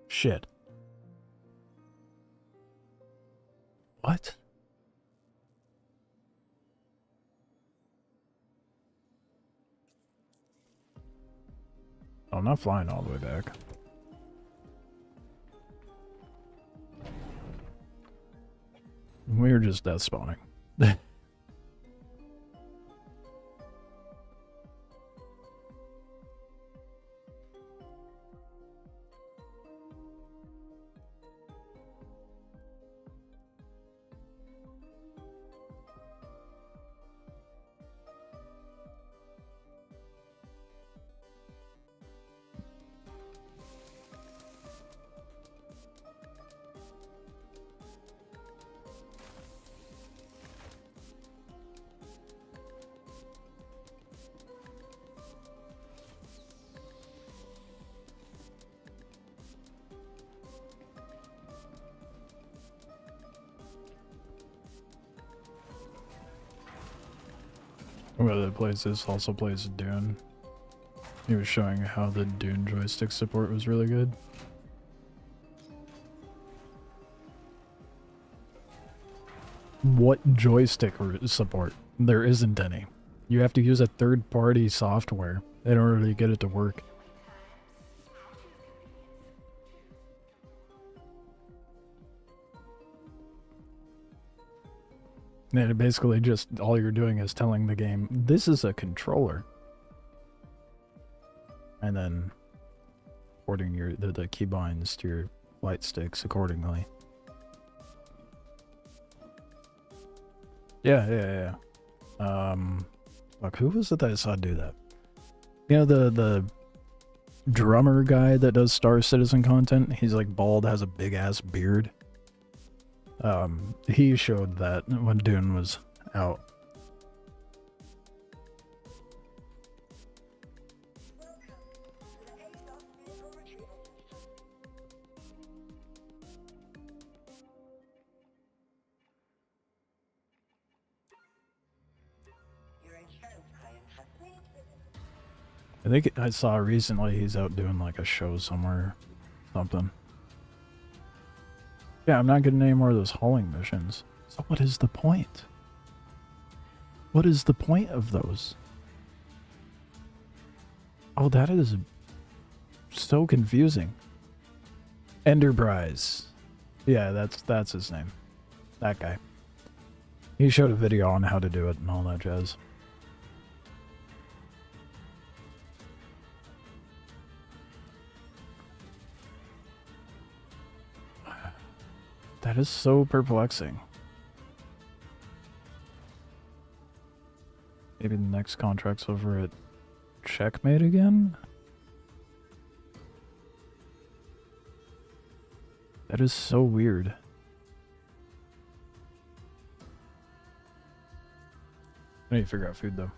[SPEAKER 1] Shit. What? Oh, I'm not flying all the way back. We're just death spawning. Whoever plays this also plays Dune. He was showing how the Dune joystick support was really good. What joystick support? There isn't any. You have to use a third-party software in order to get it to work. And it basically just, all you're doing is telling the game, this is a controller. And then porting the keybinds to your light sticks accordingly. Yeah. Fuck, who was it that I saw do that? You know, the drummer guy that does Star Citizen content? He's like bald, has a big ass beard. He showed that when Dune was out. I think I saw recently he's out doing like a show somewhere, something. Yeah, I'm not getting any more of those hauling missions. So what is the point? What is the point of those? Oh, that is so confusing. Enterprise. Yeah, that's his name. That guy. He showed a video on how to do it and all that jazz. That is so perplexing. Maybe the next contract's over at Checkmate again? That is so weird. I need to figure out food though.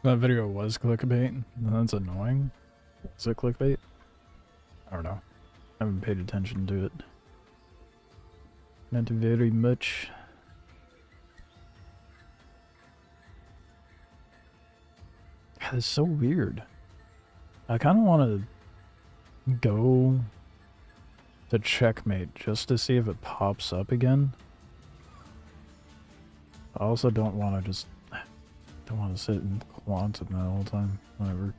[SPEAKER 1] That video was clickbait. That's annoying. Is it clickbait? I don't know. I haven't paid attention to it. Not very much. God, it's so weird. I kind of want to go to checkmate just to see if it pops up again. I also don't want to don't want to sit in quantum the whole time. Whatever.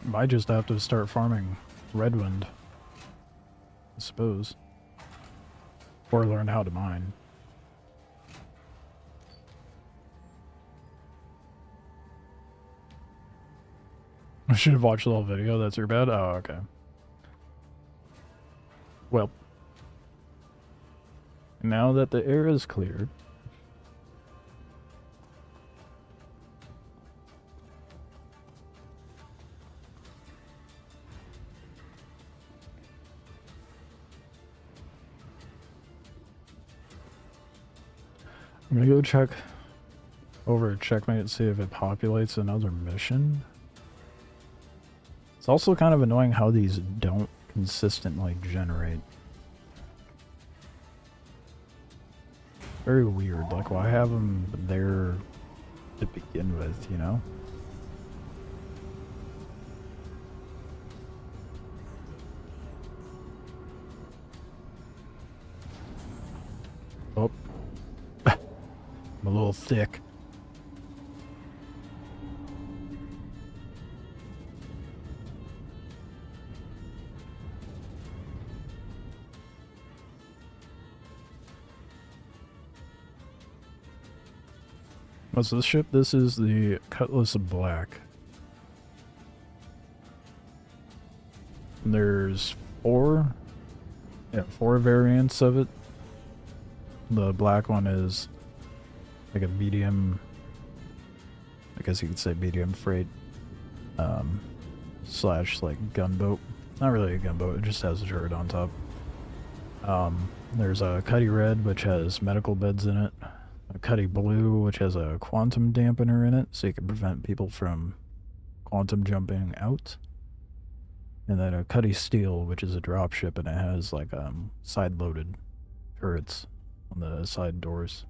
[SPEAKER 1] Might just have to start farming Redwind, I suppose. Or learn how to mine. I should have watched the whole video, that's your bad? Oh, okay. Well. Now that the air is cleared, I'm gonna go check over at checkmate and see if it populates another mission. It's also kind of annoying how these don't consistently generate. Very weird, like why have them there to begin with, you know? Oh. I'm a little thick. What's this ship? This is the Cutlass Black. And there's four variants of it. The black one is like a medium, I guess you could say medium freight, slash like gunboat. Not really a gunboat, it just has a turret on top. There's a Cuddy Red, which has medical beds in it. A Cuddy Blue, which has a quantum dampener in it, so you can prevent people from quantum jumping out. And then a Cuddy Steel, which is a dropship, and it has like side-loaded turrets on the side doors.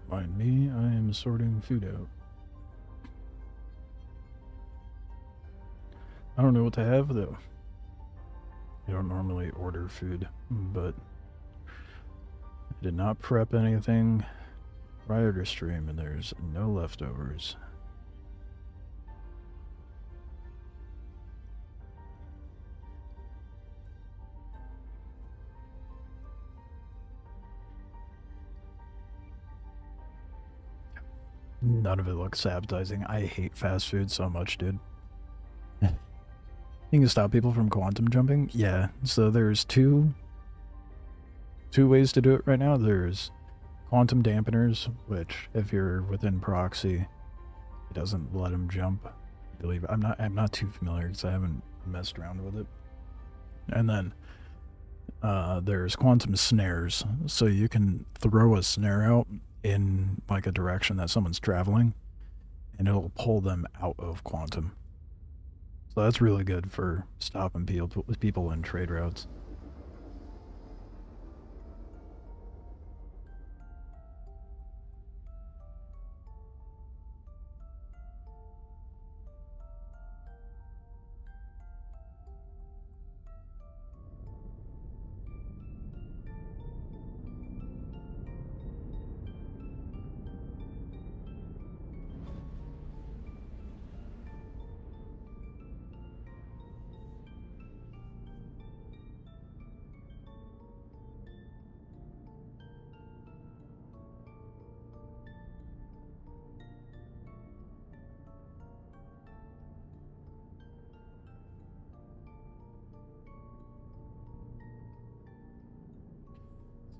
[SPEAKER 1] Mind me, I am sorting food out. I don't know what to have though. I don't normally order food, but I did not prep anything prior to stream and there's no leftovers. None of it looks appetizing. I hate fast food so much, dude. You can stop people from quantum jumping? Yeah, so there's two ways to do it right now. There's quantum dampeners, which if you're within proxy, it doesn't let them jump. I believe I'm not too familiar because I haven't messed around with it. And then there's quantum snares, so you can throw a snare out in like a direction that someone's traveling and it'll pull them out of quantum. So that's really good for stopping people in trade routes.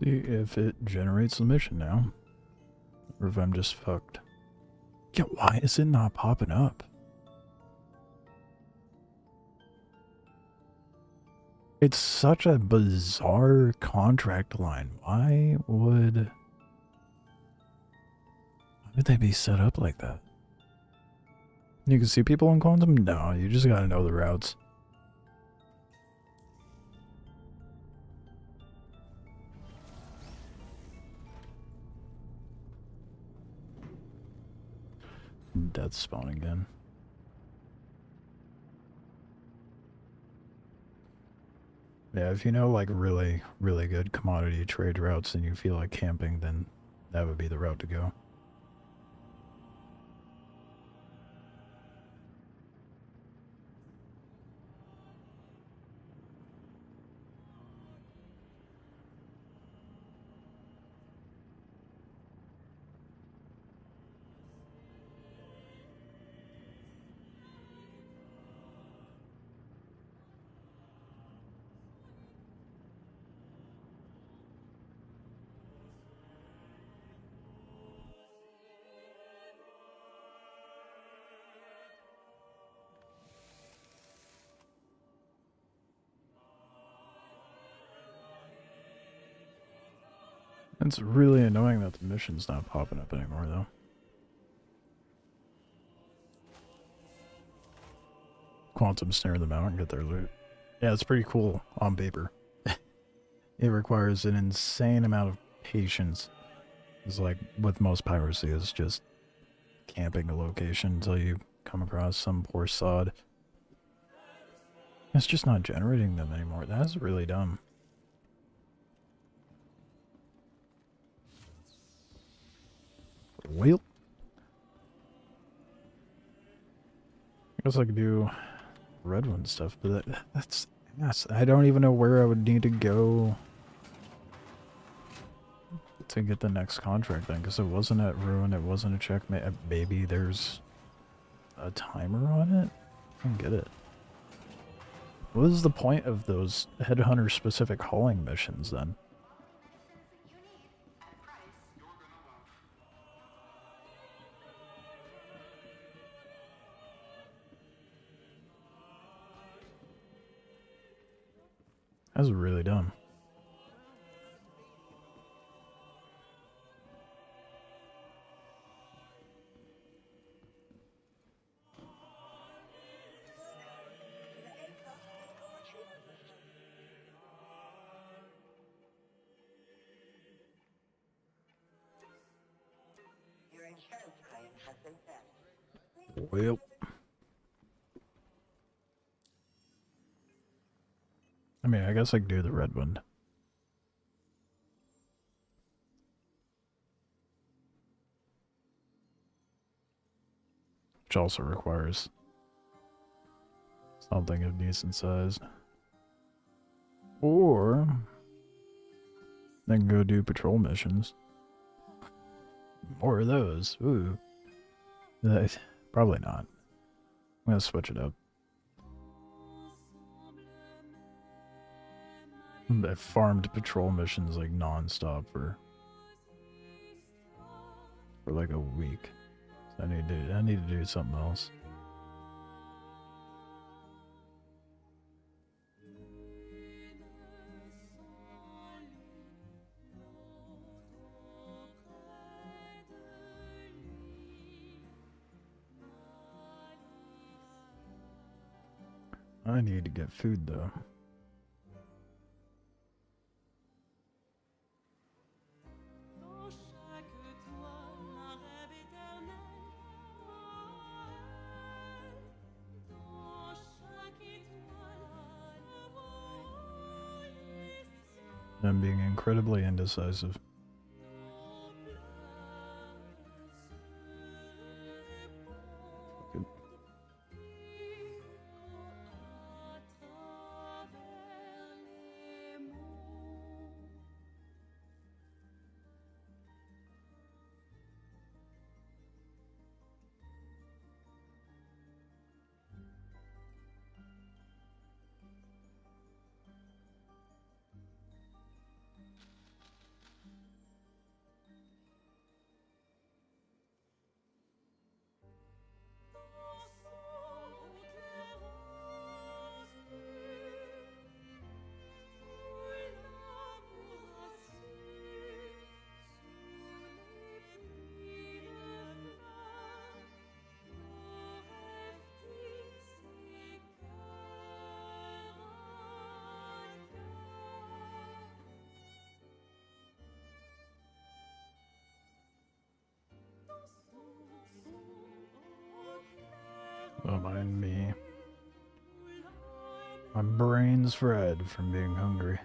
[SPEAKER 1] See if it generates the mission now. Or if I'm just fucked. Yeah, why is it not popping up? It's such a bizarre contract line. Why would they be set up like that? You can see people in Quantum? No, you just gotta know the routes. Death spawn again. Yeah, if you know like really, really good commodity trade routes and you feel like camping, then that would be the route to go. It's really annoying that the mission's not popping up anymore, though. Quantum snare them out and get their loot. Yeah, it's pretty cool on paper. It requires an insane amount of patience. It's like with most piracy, is just camping a location until you come across some poor sod. It's just not generating them anymore. That's really dumb. Well, I guess I could do red one stuff, but that's yes. I don't even know where I would need to go to get the next contract then, because it wasn't at Ruin, it wasn't a checkmate. Maybe there's a timer on it? I don't get it. What is the point of those headhunter specific hauling missions then? That's really dumb.
[SPEAKER 2] Your insurance claim has been sent.
[SPEAKER 1] Well. I mean, I guess I could do the red one. Which also requires something of decent size. Or then go do patrol missions. More of those. Ooh. Probably not. I'm gonna switch it up. I farmed patrol missions like non-stop for like a week. So I need to do something else. I need to get food though. I'm being incredibly indecisive. Good. Don't mind me. My brain's fried from being hungry.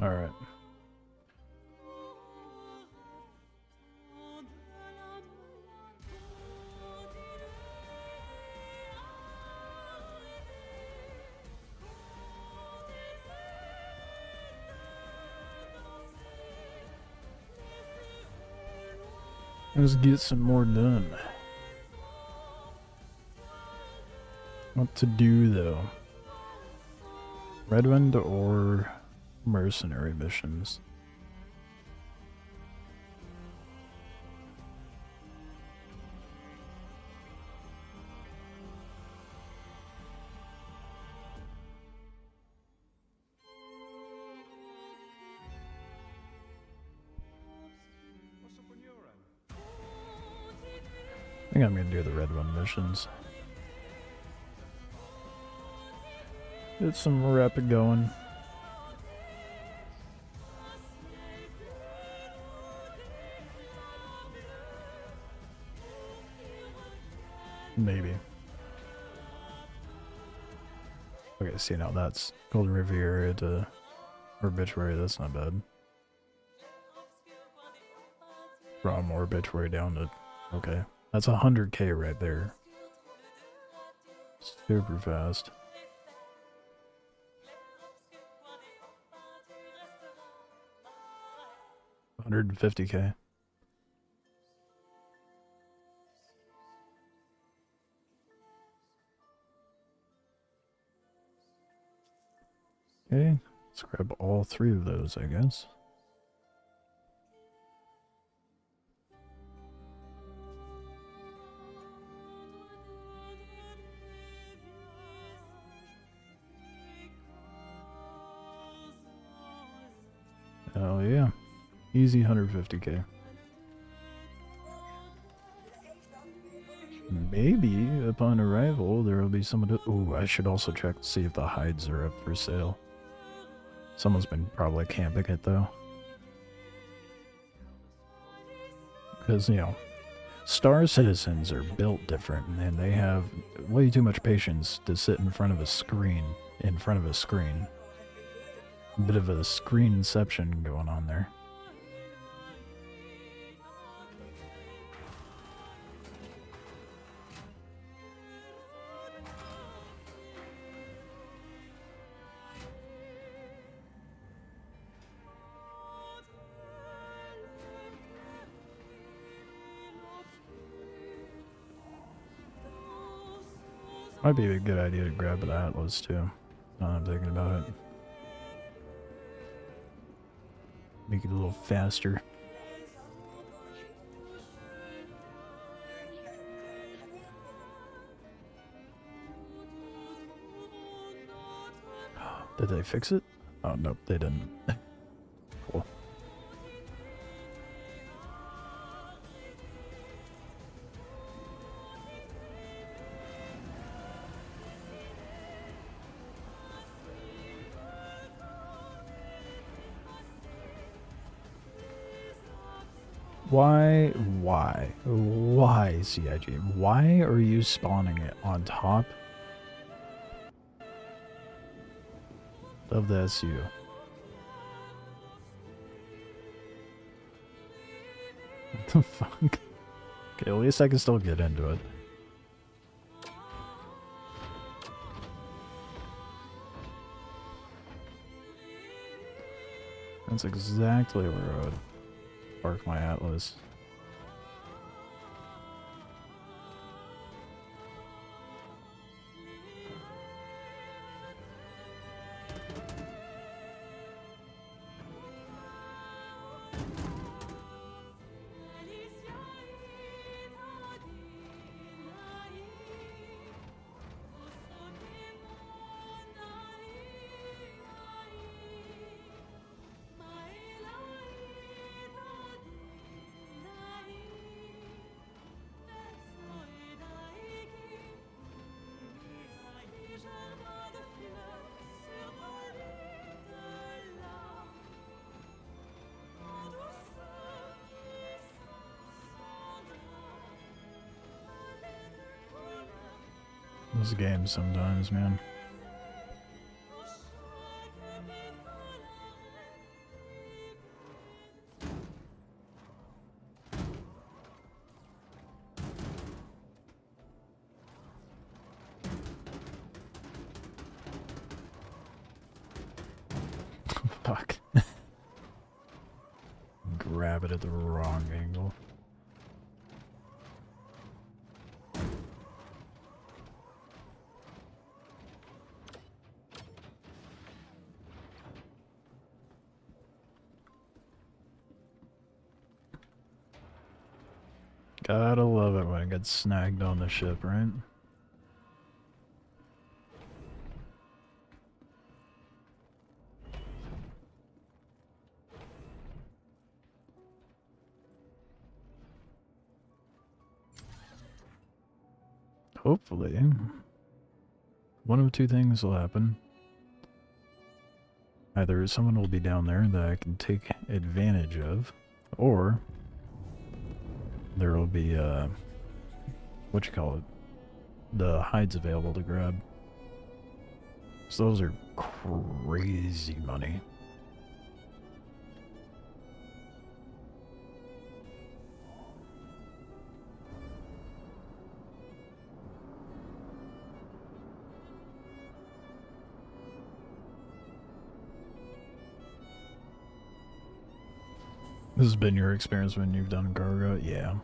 [SPEAKER 1] Alright. Let's get some more done. What to do though? Redwind or mercenary missions? I think I'm gonna do the Redwind missions. Get some rapid going. Maybe. Okay, see now that's Golden Riviera to Obituary, that's not bad. From Obituary down to, okay. That's 100k right there. Super fast. $150k. Okay, let's grab all three of those, I guess. Oh yeah, easy 150k. Maybe upon arrival there will be someone to... Ooh, I should also check to see if the hides are up for sale. Someone's been probably camping it though. Because, you know, Star Citizens are built different and they have way too much patience to sit in front of a screen. A bit of a screenception going on there. Might be a good idea to grab the Atlas too. Now I'm thinking about it. Make it a little faster. Did they fix it? Oh, nope, they didn't. Cool. Why, CIG? Why are you spawning it on top of the SU? What the fuck? Okay, at least I can still get into it. That's exactly where I would park my Atlas. Those games sometimes, man. Fuck. Grab it at the wrong angle. Gotta love it when it gets snagged on the ship, right? Hopefully, one of two things will happen. Either someone will be down there that I can take advantage of, or there will be, what you call it, the hides available to grab. So those are crazy money. This has been your experience when you've done cargo? Yeah.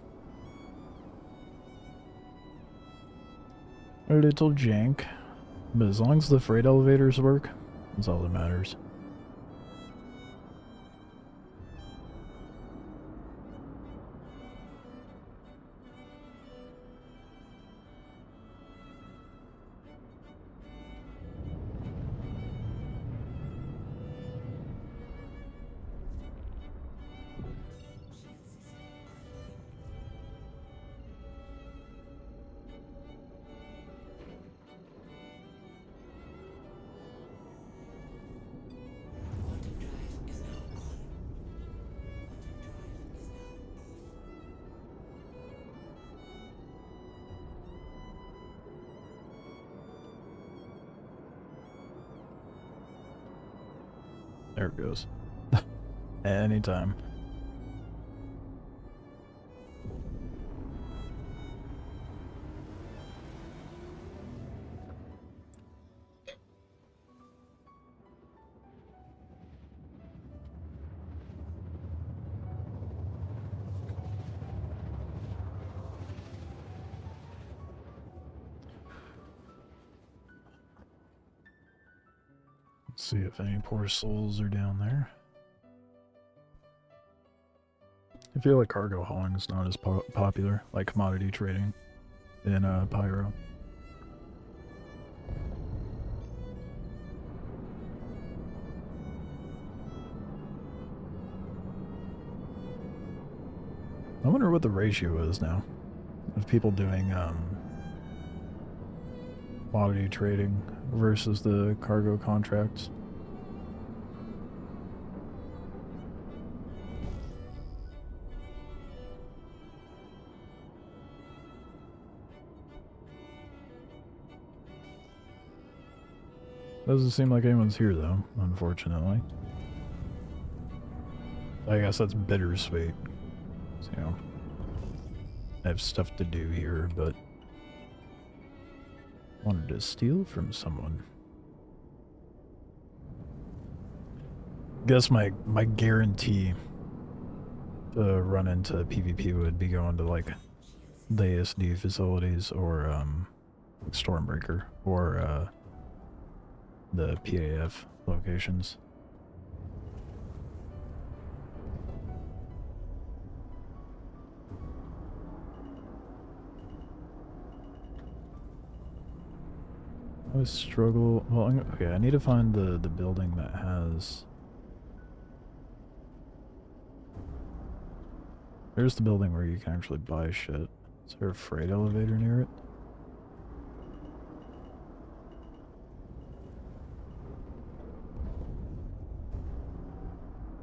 [SPEAKER 1] A little jank. But as long as the freight elevators work, that's all that matters. There it goes. Anytime. Let's see if any poor souls are down there. I feel like cargo hauling is not as popular, like commodity trading in Pyro. I wonder what the ratio is now of people doing commodity trading versus the cargo contracts. Doesn't seem like anyone's here though, unfortunately. I guess that's bittersweet. So, you know, I have stuff to do here, but wanted to steal from someone. Guess my guarantee to run into PvP would be going to like the ASD facilities or Stormbreaker or the PAF locations. I always struggle. Well, okay, I need to find the building that has. There's the building where you can actually buy shit. Is there a freight elevator near it?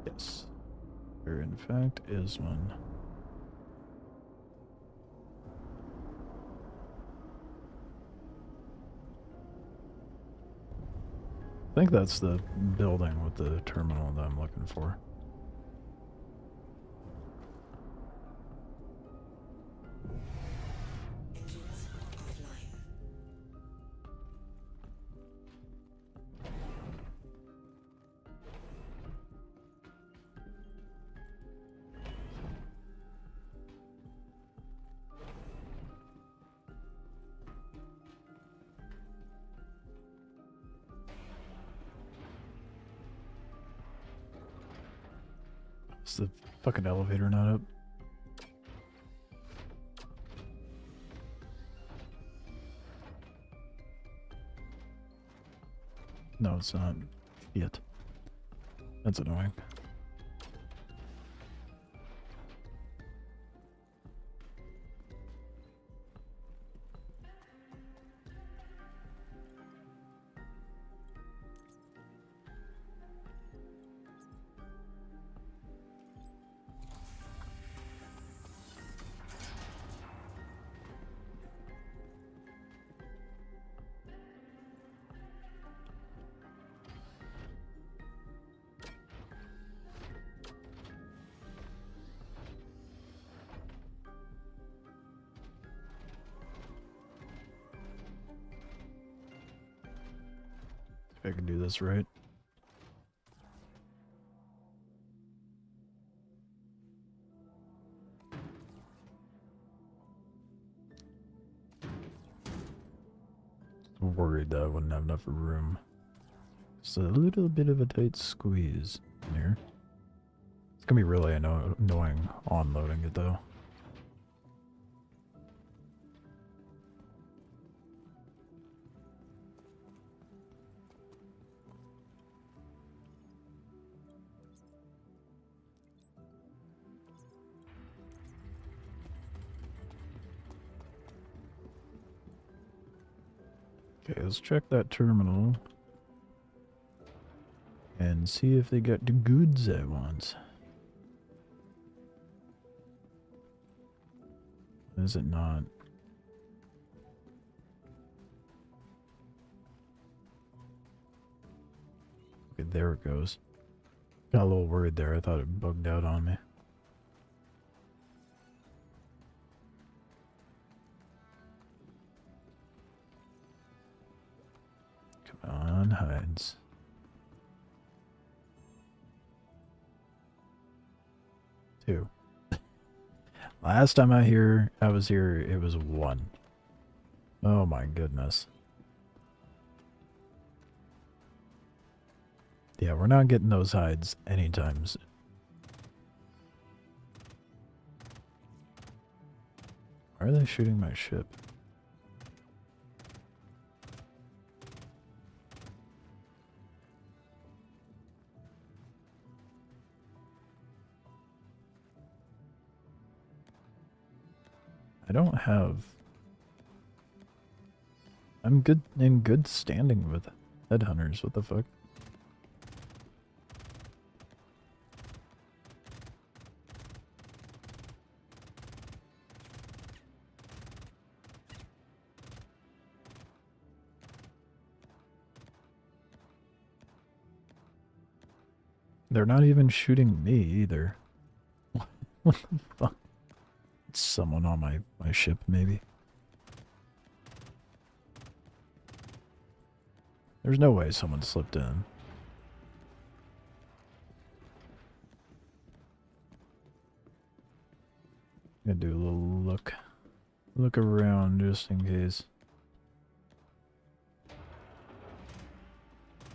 [SPEAKER 1] Yes. There in fact is one. I think that's the building with the terminal that I'm looking for.
[SPEAKER 2] Engines offline.
[SPEAKER 1] Is the fucking elevator not up? No, it's not. Yet. That's annoying. If I can do this right. Worried that I wouldn't have enough room. It's a little bit of a tight squeeze in here. It's gonna be really annoying unloading it though. Okay, let's check that terminal and see if they got the goods I want. Is it not? Okay, there it goes. Got a little worried there. I thought it bugged out on me. Come on, hides. Two. Last time I was here, it was 1. Oh my goodness. Yeah, we're not getting those hides anytime soon. Why are they shooting my ship? I don't have... I'm in good standing with headhunters, what the fuck? They're not even shooting me either. What the fuck? It's someone on my ship, maybe. There's no way someone slipped in. Gonna do a little look around just in case.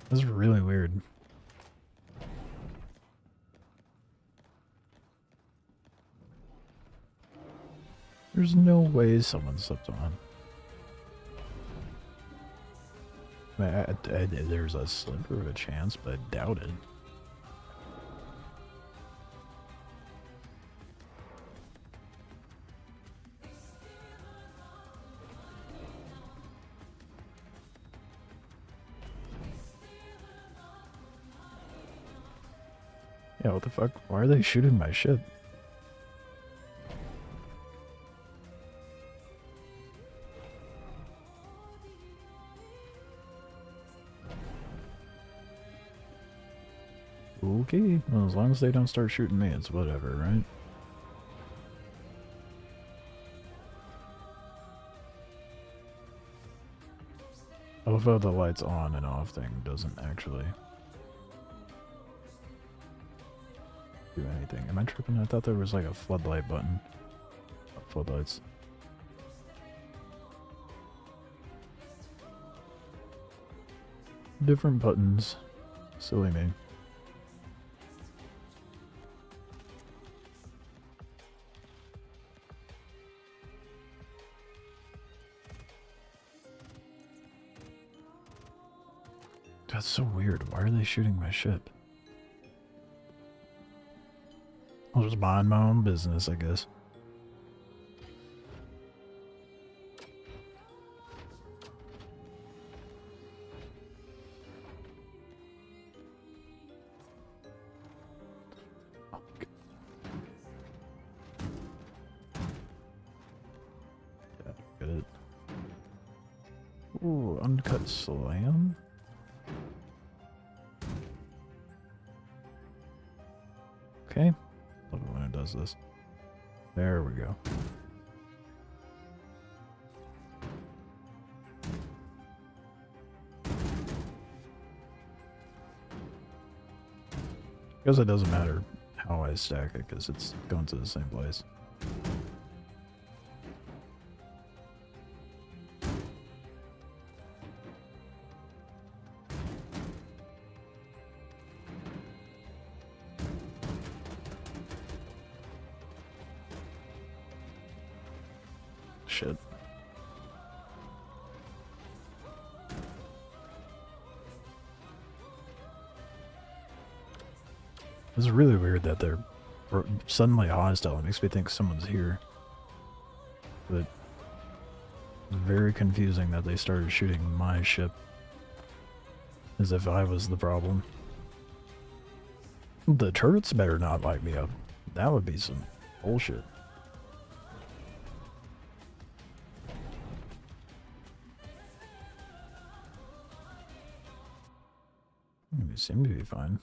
[SPEAKER 1] This is really weird. There's no way someone slipped on. There's a sliver of a chance, but I doubt it. Yeah, what the fuck? Why are they shooting my ship? Okay, well, as long as they don't start shooting me, it's whatever, right? I love how the lights on and off thing doesn't actually do anything. Am I tripping? I thought there was like a floodlight button. Oh, floodlights. Different buttons. Silly me. That's so weird. Why are they shooting my ship? I'll just mind my own business, I guess. Yeah, get it. Ooh, uncut slam? Okay. Love it when it does this. There we go. Because it doesn't matter how I stack it, because it's going to the same place. Shit. It's really weird that they're suddenly hostile. It makes me think someone's here. But it's very confusing that they started shooting my ship as if I was the problem. The turrets better not light me up. That would be some bullshit. They seem to be fine.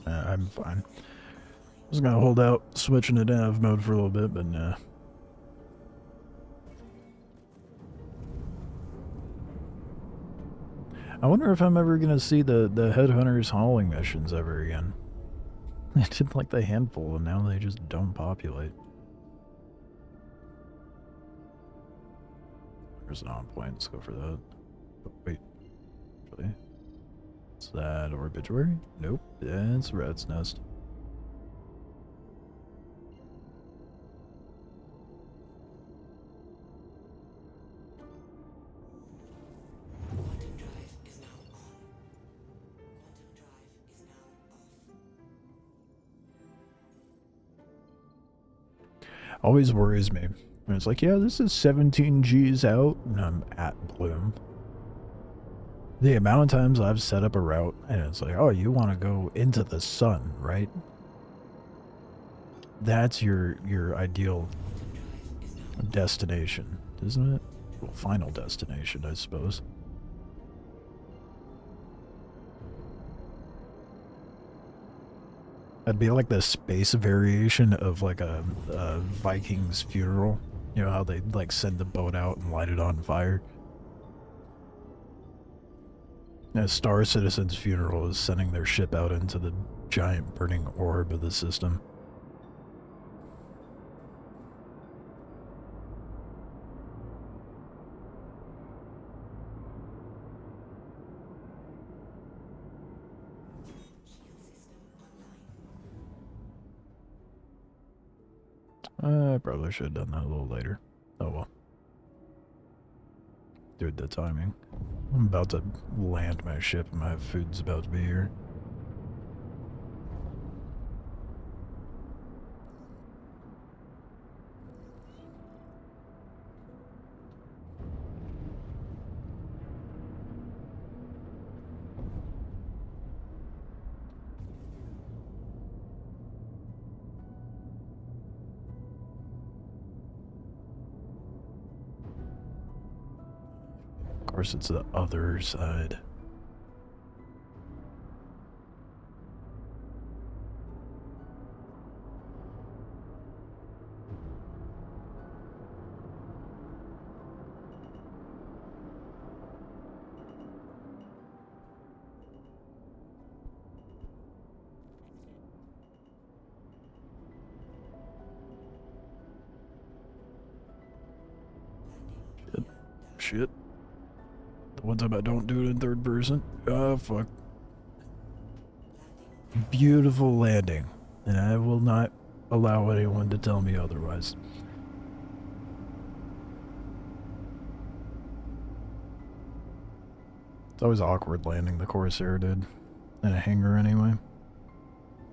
[SPEAKER 1] I'm fine. I was gonna hold out switching to nav mode for a little bit, but nah. I wonder if I'm ever gonna see the headhunters hauling missions ever again. I did like the handful and now they just don't populate. There's an on point, let's go for that. Oh, wait. Actually. Is that Orbituary? Nope, it's Rat's Nest. Always worries me. And it's like, yeah, this is 17 G's out, and I'm at Bloom. The amount of times I've set up a route, and it's like, oh, you want to go into the sun, right? That's your ideal destination, isn't it? Well, final destination, I suppose. That'd be like the space variation of like a Viking's funeral. You know how they like send the boat out and light it on fire? A Star Citizen's funeral is sending their ship out into the giant burning orb of the system. I probably should have done that a little later. Oh well. Dude, the timing. I'm about to land my ship and my food's about to be here. Of course, it's the other side. Shit. The one time I don't do it in third person. Oh, fuck. Beautiful landing. And I will not allow anyone to tell me otherwise. It's always awkward landing the Corsair, dude. In a hangar, anyway.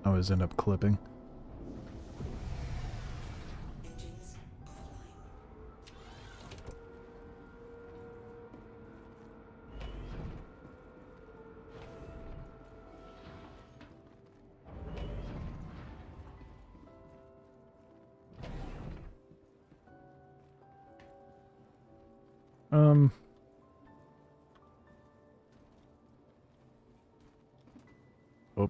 [SPEAKER 1] I always end up clipping.
[SPEAKER 2] Engines offline.
[SPEAKER 1] Oh.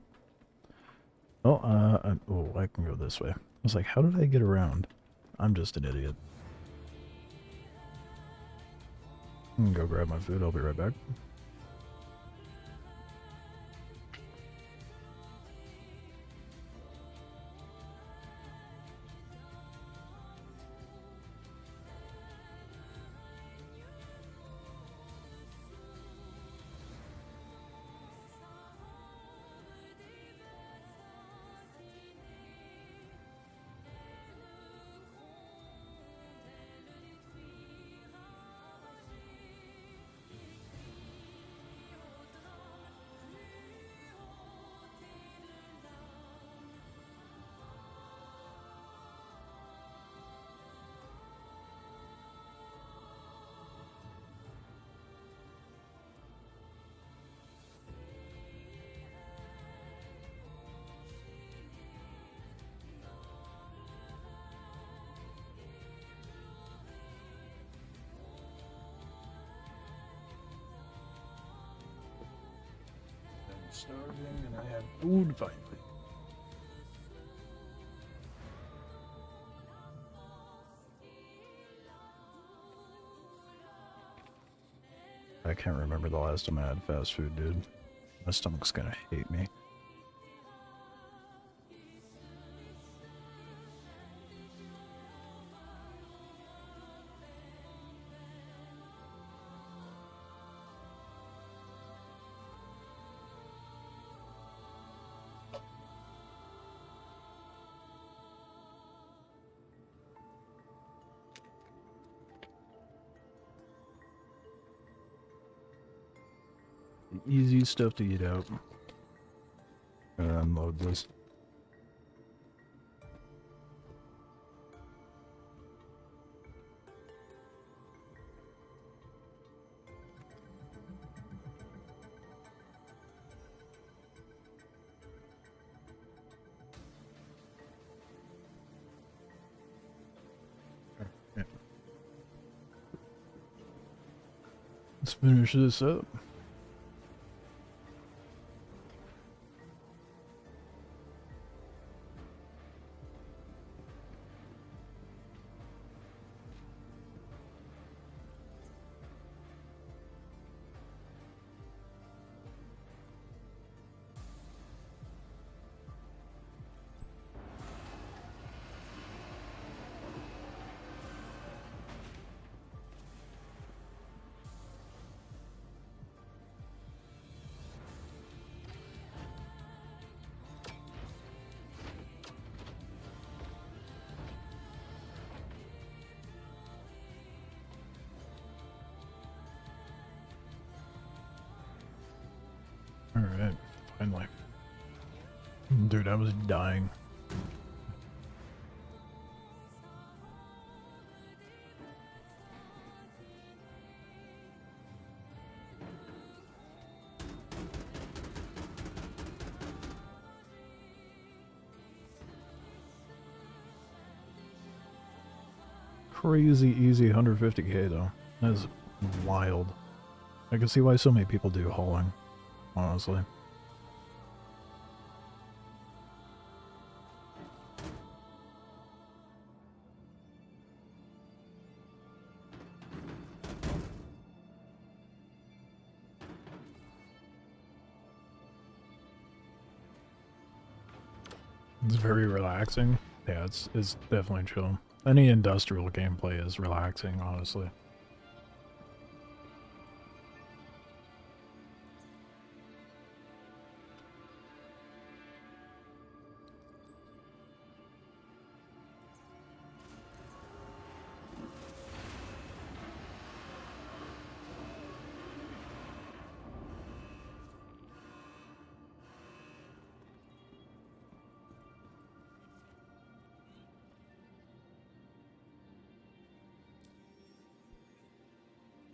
[SPEAKER 1] Oh, I can go this way. I was like, how did I get around? I'm just an idiot. I can go grab my food. I'll be right back. I'm starving and I have food finally. I can't remember the last time I had fast food, dude. My stomach's gonna hate me. The easy stuff to eat out. Gonna unload this. Yeah. Let's finish this up. Alright, finally. Dude, I was dying. Crazy easy 150k though. That is wild. I can see why so many people do hauling, honestly. It's very relaxing. Yeah, it's definitely chill. Any industrial gameplay is relaxing, honestly.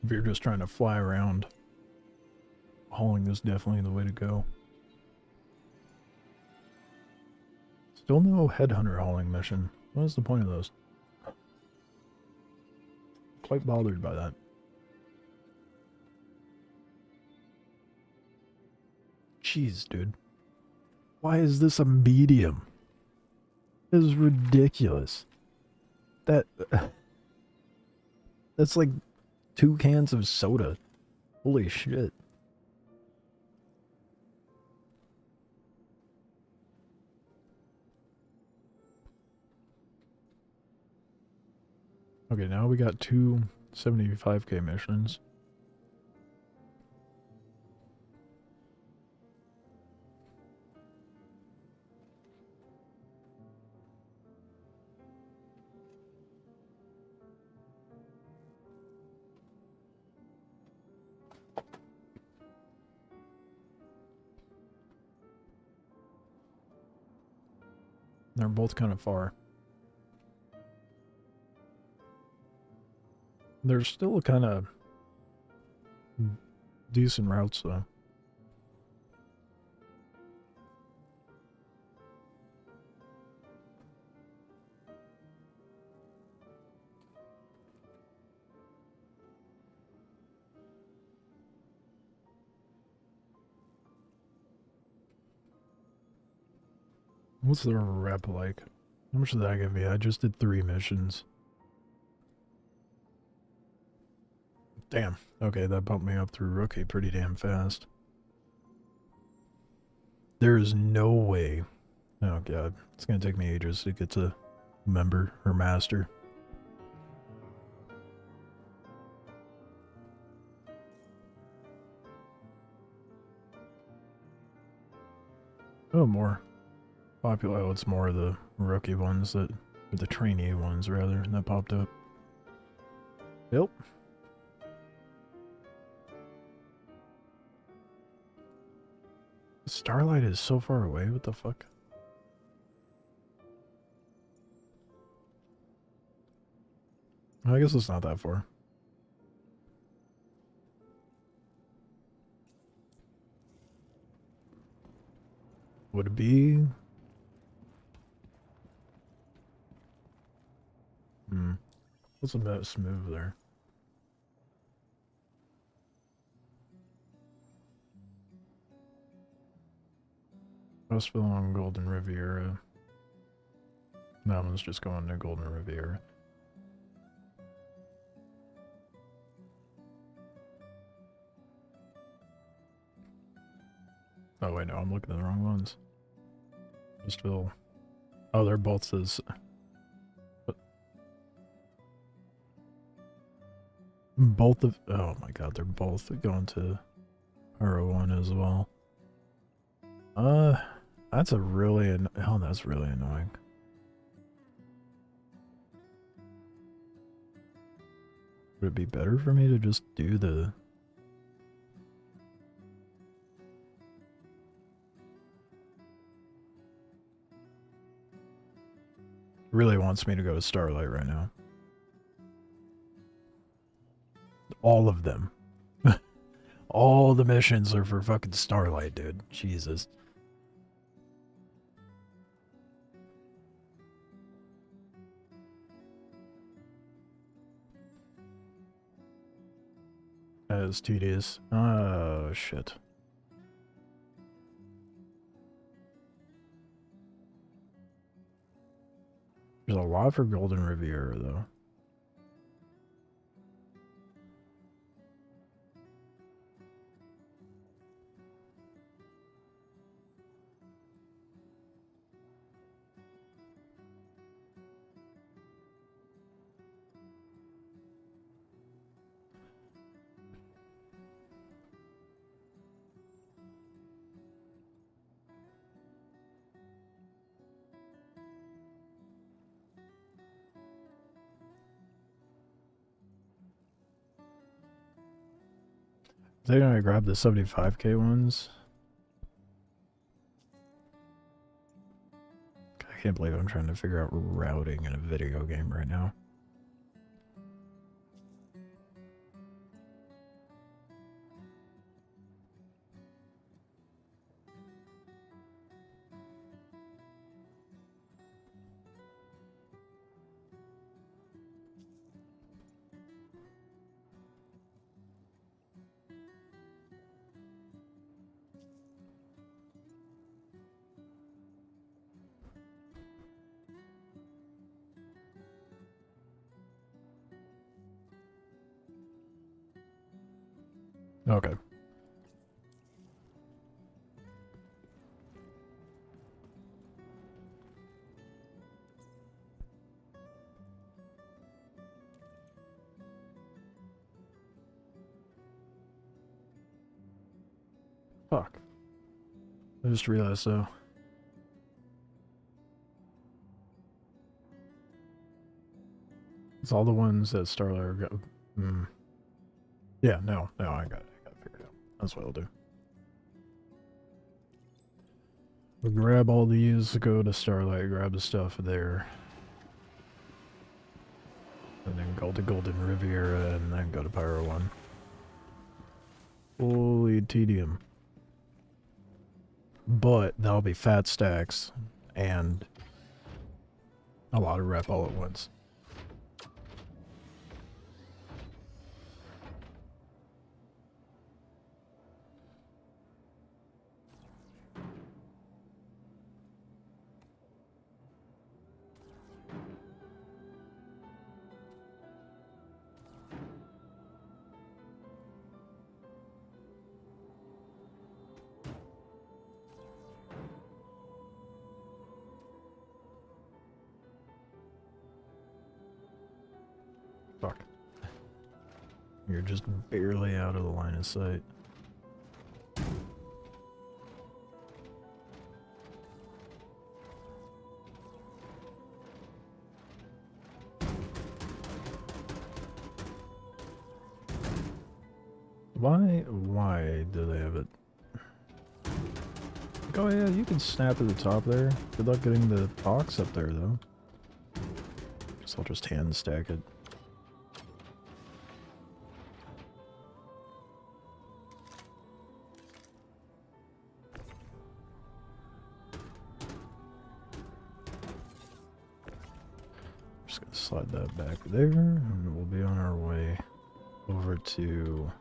[SPEAKER 1] If you're just trying to fly around, hauling is definitely the way to go. Still no headhunter hauling mission. What is the point of those? Quite bothered by that. Jeez, dude. Why is this a medium? This is ridiculous. That's like 2 cans of soda. Holy shit. Okay, now we got 2 75k missions. They're both kind of far. There's still kind of decent routes though. What's the rep like? How much did that give me? I just did 3 missions. Damn. Okay, that bumped me up through rookie pretty damn fast. There is no way. Oh god. It's gonna take me ages to get to member or master. Oh, more. Popular. Oh, it's more of the rookie ones that, or the trainee ones rather, that popped up. Yep. Starlight is so far away, what the fuck? I guess it's not that far. Would it be? What's the best move there? Westville on Golden Riviera. That one's just going to Golden Riviera. Oh wait, no, I'm looking at the wrong ones. Westville. Oh, they're both as... Both of... Oh my god, they're both going to Pyro 1 as well. That's a really... Oh, that's really annoying. Would it be better for me to just do the... Really wants me to go to Starlight right now. All of them. All the missions are for fucking Starlight, dude. Jesus. That is tedious. Oh, shit. There's a lot for Golden Riviera, though. I think I grabbed the 75k ones. I can't believe I'm trying to figure out routing in a video game right now. Okay. Fuck. I just realized though. It's all the ones that Starlight got. Yeah, no, I got it figured out. That's what I'll do. We'll grab all these, go to Starlight, grab the stuff there. And then go to Golden Riviera and then go to Pyro 1. Holy tedium. But that'll be fat stacks and a lot of rep all at once. Fuck. You're just barely out of the line of sight. Why do they have it? Oh yeah, you can snap at the top there. Good luck getting the box up there though. I'll just hand stack it. Just gonna slide that back there, and we'll be on our way over to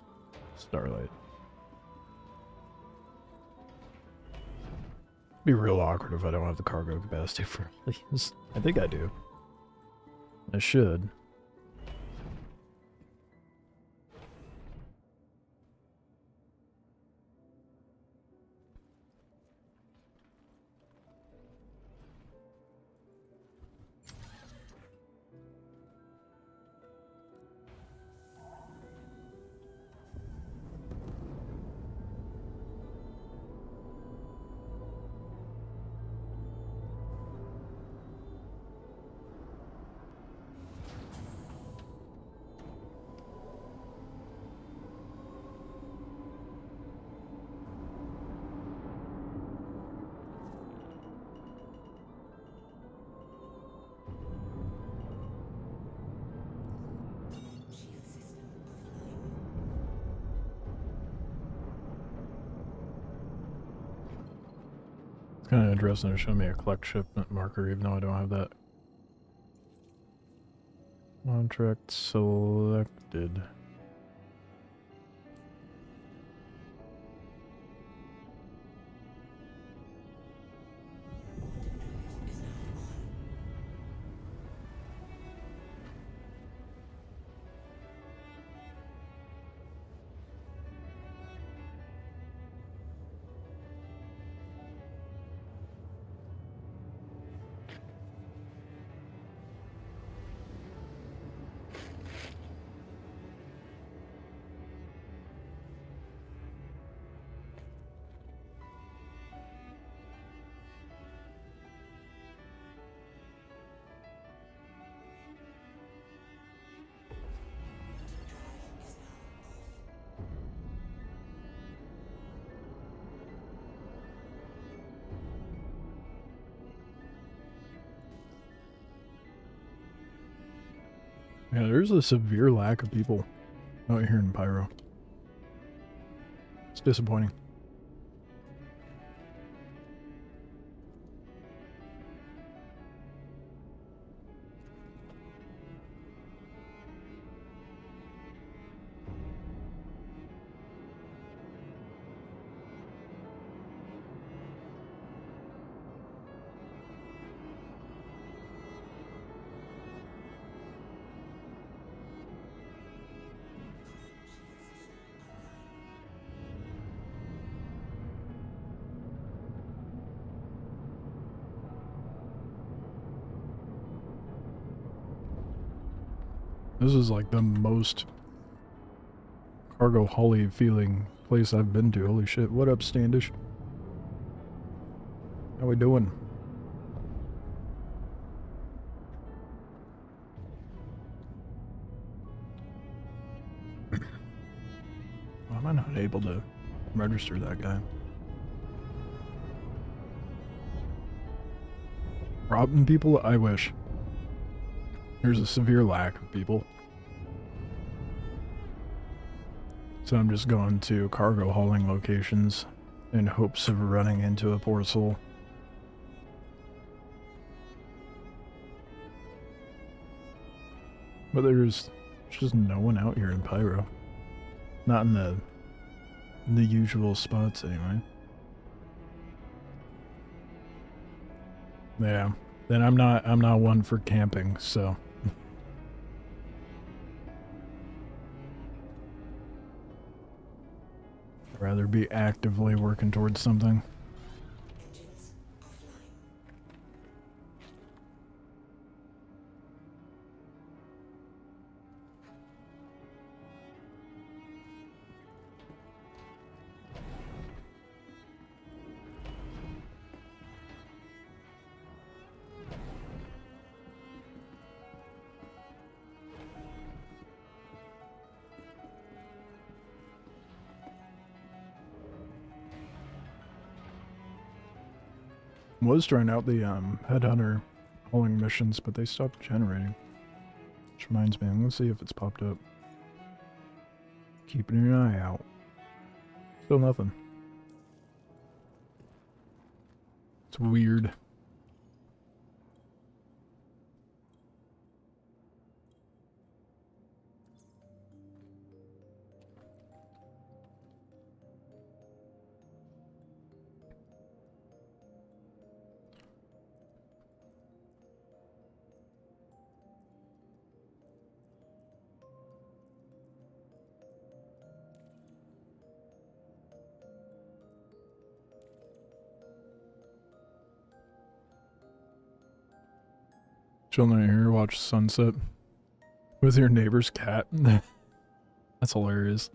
[SPEAKER 1] Starlight. Be real awkward if I don't have the cargo capacity for these. I think I do. I should. It's kind of interesting to show me a collect shipment marker, even though I don't have that. Contract selected. Yeah, there's a severe lack of people out here in Pyro. It's disappointing. This is like the most cargo holly feeling place I've been to. Holy shit. What up, Standish? How we doing? Why am I not able to register that guy? Robbing people? I wish. There's a severe lack of people. So I'm just going to cargo hauling locations in hopes of running into a poor soul. But there's just no one out here in Pyro. Not in the usual spots anyway. Yeah. Then I'm not one for camping, so I'd rather be actively working towards something. Was trying out the headhunter hauling missions, but they stopped generating. Which reminds me, I'm gonna see if it's popped up. Keeping an eye out. Still nothing. It's weird. Chilling out here, watch sunset with your neighbor's cat. That's hilarious.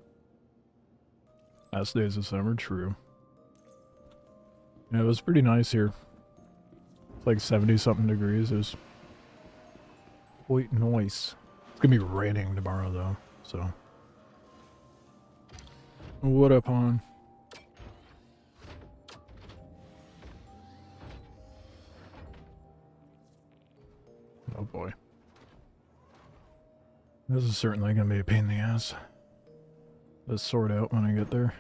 [SPEAKER 1] Last days of summer, true. Yeah, it was pretty nice here. It's like 70-something degrees. It was quite nice. It's gonna be raining tomorrow though, so. What up, hon? Oh boy. This is certainly gonna be a pain in the ass. Let's sort out when I get there.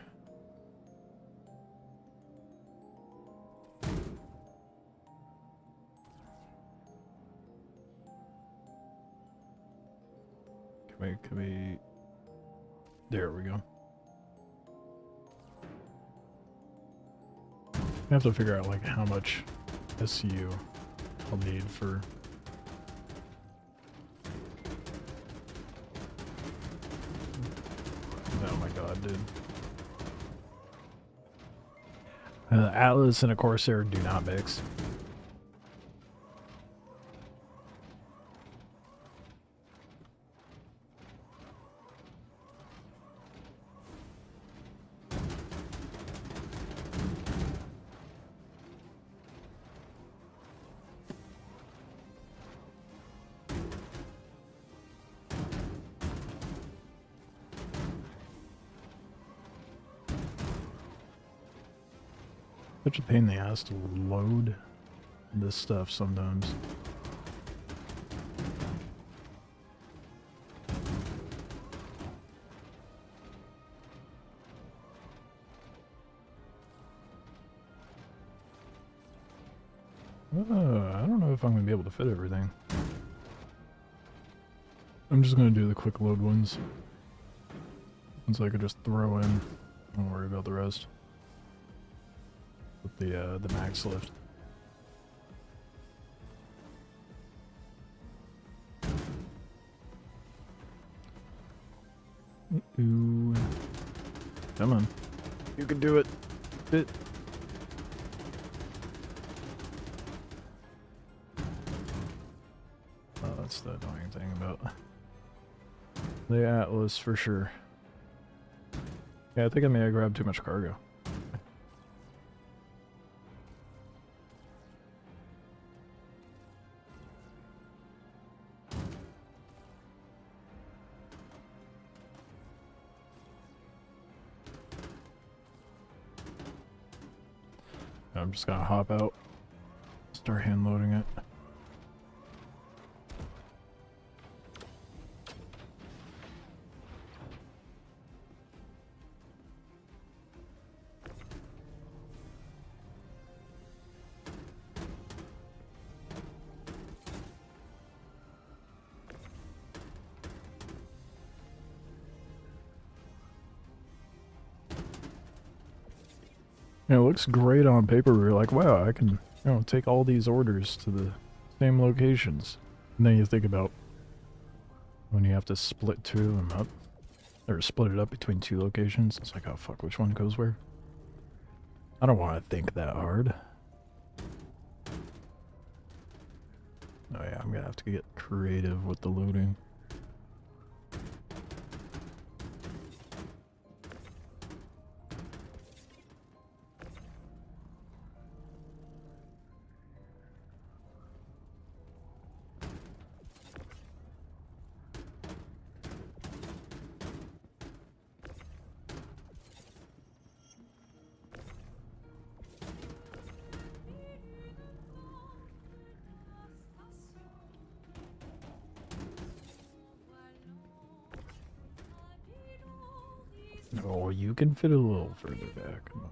[SPEAKER 1] Wait, can we... There we go. I have to figure out like how much SU I'll need for... Oh my god, dude. Atlas and a Corsair do not mix. Such a pain in the ass to load this stuff sometimes. I don't know if I'm going to be able to fit everything. I'm just going to do the quick load ones. Ones I could just throw in. Don't worry about the rest. With the max lift. Ooh. Come on. You can do it. Fit. Oh, that's the annoying thing about the Atlas for sure. Yeah, I think I may have grabbed too much cargo. I'm just gonna hop out, start hand loading it. It looks great on paper. We're like, wow, I can, take all these orders to the same locations. And then you think about when you have to split two of them up, or split it up between two locations. It's like, oh fuck, which one goes where? I don't want to think that hard. Oh yeah, I'm gonna have to get creative with the loading. Oh, you can fit a little further back. Come on.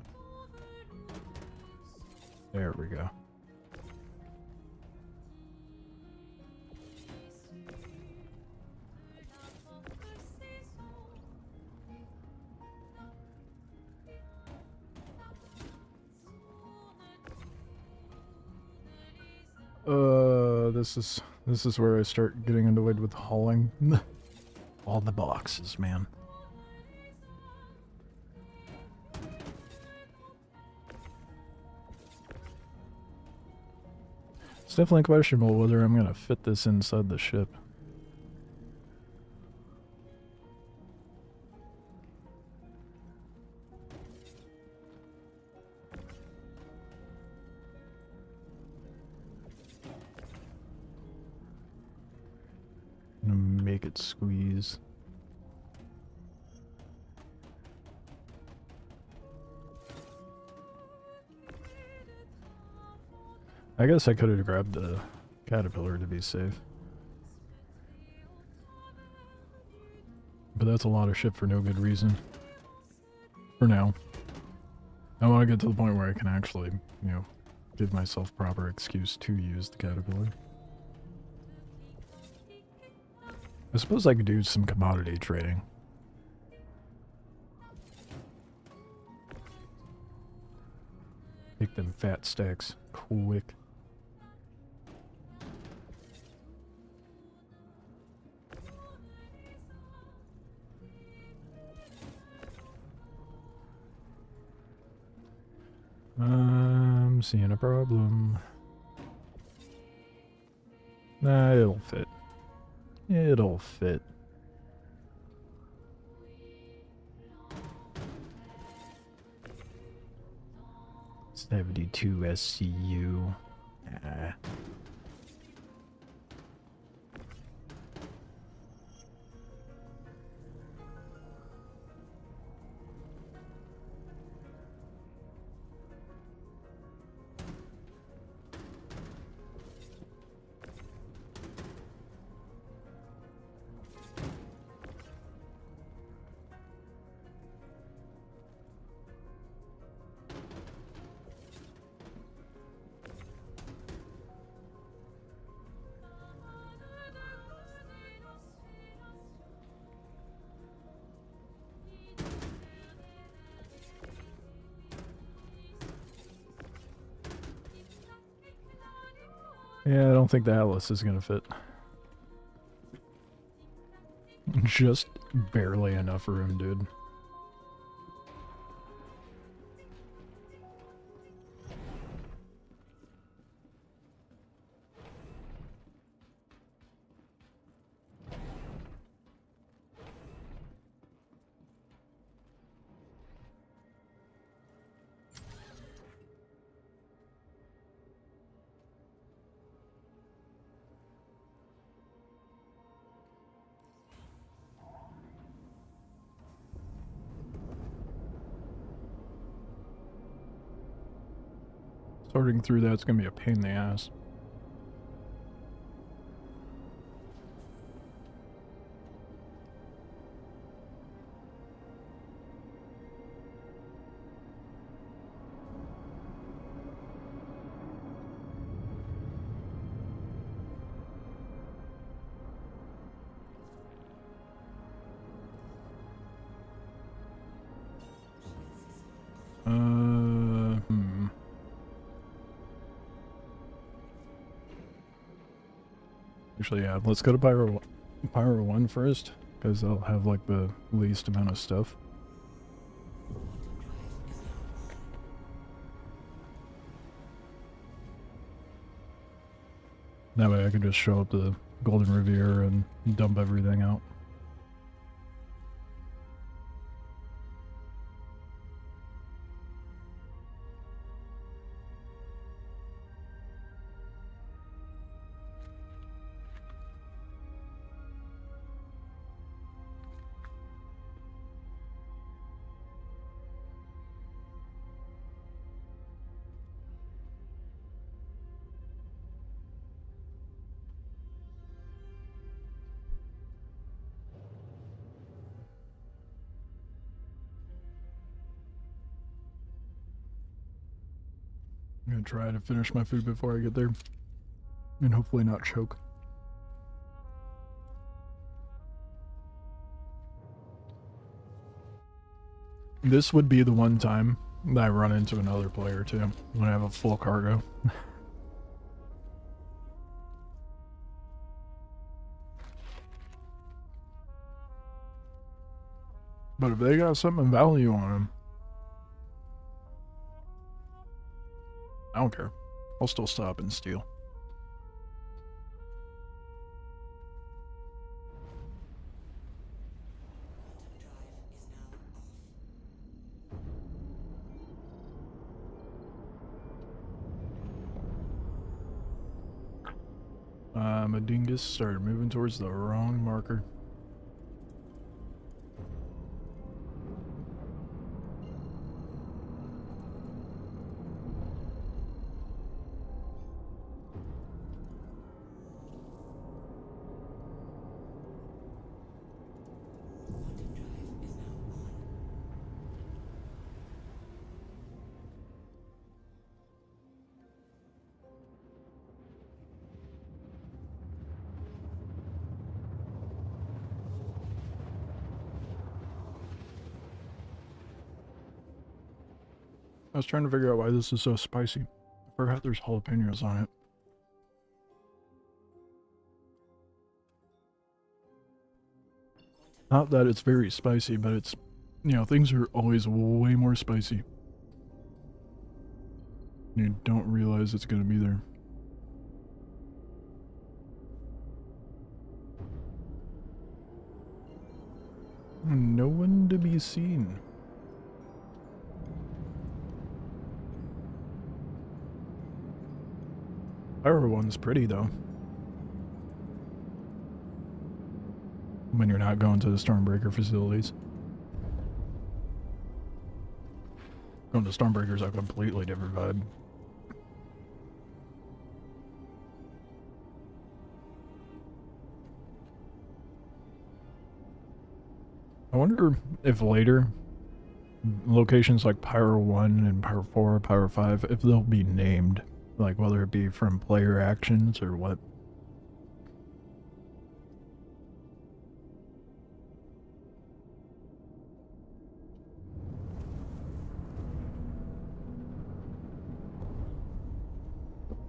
[SPEAKER 1] There we go. This is where I start getting annoyed with hauling all the boxes, man. It's definitely questionable whether I'm gonna fit this inside the ship. I'm gonna make it squeeze. I guess I could have grabbed the caterpillar to be safe. But that's a lot of shit for no good reason. For now. I want to get to the point where I can actually, give myself proper excuse to use the caterpillar. I suppose I could do some commodity trading. Take them fat stacks quick. I'm seeing a problem. Nah, it'll fit. It'll fit. $72 SCU. Ah. Yeah, I don't think the Atlas is gonna fit. Just barely enough room, dude. Sorting through that's gonna be a pain in the ass. Actually, yeah, let's go to Pyro 1 first, because I'll have like the least amount of stuff. That way I can just show up to Golden Riviera and dump everything out. I'm gonna try to finish my food before I get there, and hopefully not choke. This would be the one time that I run into another player too, when I have a full cargo. But if they got something of value on them, I don't care. I'll still stop and steal. My dingus started moving towards the wrong marker. was trying to figure out why this is so spicy. I forgot there's jalapenos on it. Not that it's very spicy, but it's, you know, things are always way more spicy. You don't realize it's gonna be there. No one to be seen. Pyro one's pretty though. When you're not going to the Stormbreaker facilities. Going to Stormbreaker's a completely different vibe. I wonder if later locations like Pyro 1 and Pyro 4, Pyro 5, if they'll be named, like whether it be from player actions or what.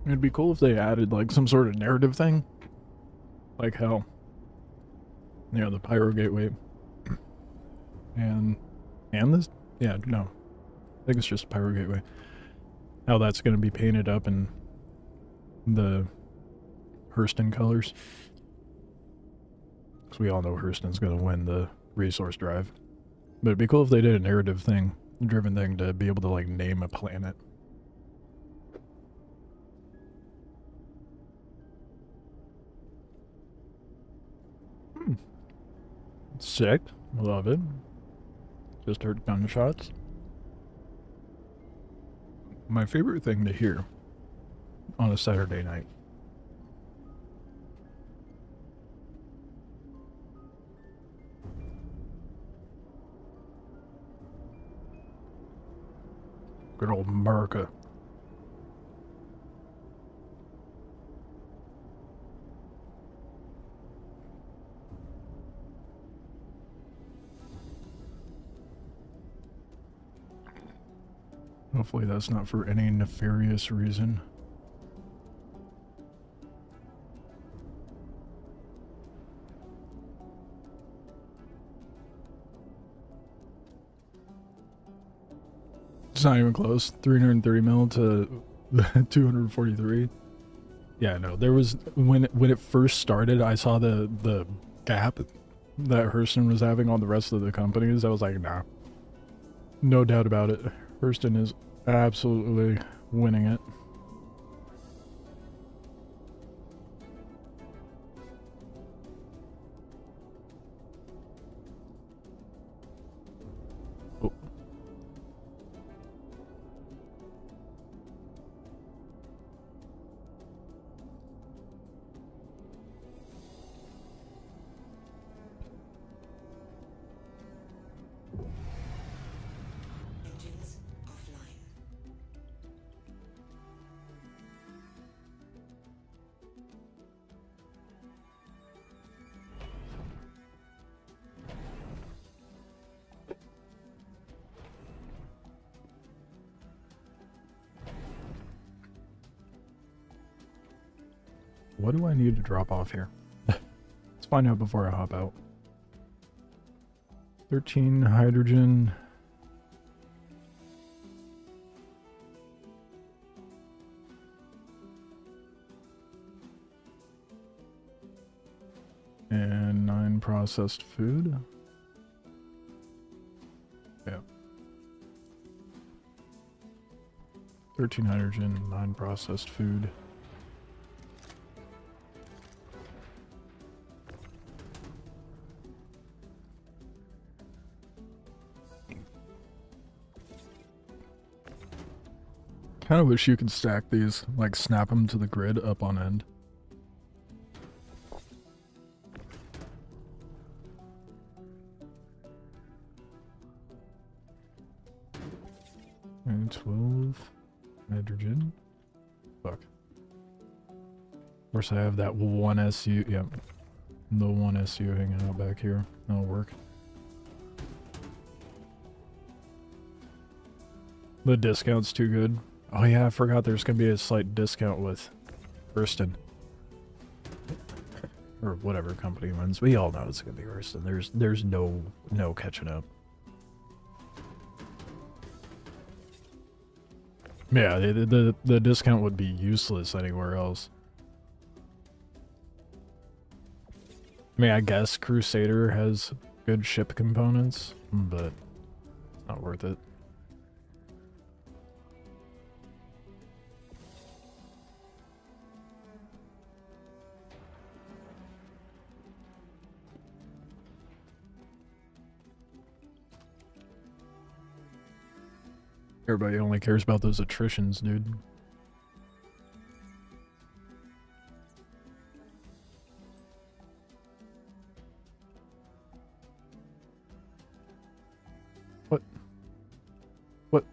[SPEAKER 1] It'd be cool if they added like some sort of narrative thing, like how, you know, the Pyro Gateway and this, yeah, no, I think it's just Pyro Gateway. How that's going to be painted up in the Hurston colors, because we all know Hurston's going to win the resource drive. But it'd be cool if they did a narrative thing, driven thing, to be able to like name a planet. Sick. Love it. Just heard gunshots. My favorite thing to hear on a Saturday night. Good old America. Hopefully that's not for any nefarious reason. It's not even close. 330 mil to 243. Yeah, no, there was, when it first started, I saw the gap that Hurston was having on the rest of the companies. I was like, nah. No doubt about it. Hurston is absolutely winning it. Oh.
[SPEAKER 2] Engines offline.
[SPEAKER 1] What do I need to drop off here? Let's find out before I hop out. 13 hydrogen. And 9 processed food. Yeah. 13 hydrogen, 9 processed food. Kind of wish you could stack these, like snap them to the grid up on end. And 12 hydrogen. Fuck. Of course I have that one SU, yep. The one SU hanging out back here. That'll work. The discount's too good. Oh yeah, I forgot there's gonna be a slight discount with Hurston. Or whatever company wins. We all know it's gonna be Hurston. There's no catching up. Yeah, the discount would be useless anywhere else. I mean, I guess Crusader has good ship components, but it's not worth it. Everybody only cares about those attritions, dude. What? What?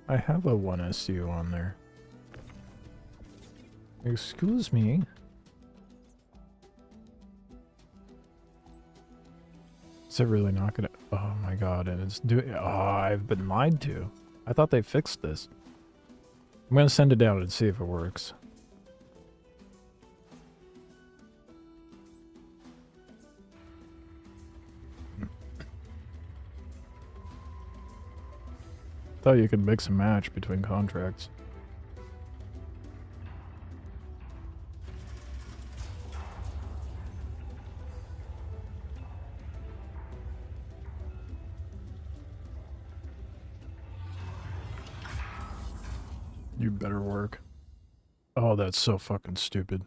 [SPEAKER 1] I have a 1 SU on there. Excuse me? Is it really not gonna... Oh my god, and it's doing... Oh, I've been lied to. I thought they fixed this. I'm gonna send it down and see if it works. Thought you could mix and match between contracts. You better work. Oh, that's so fucking stupid.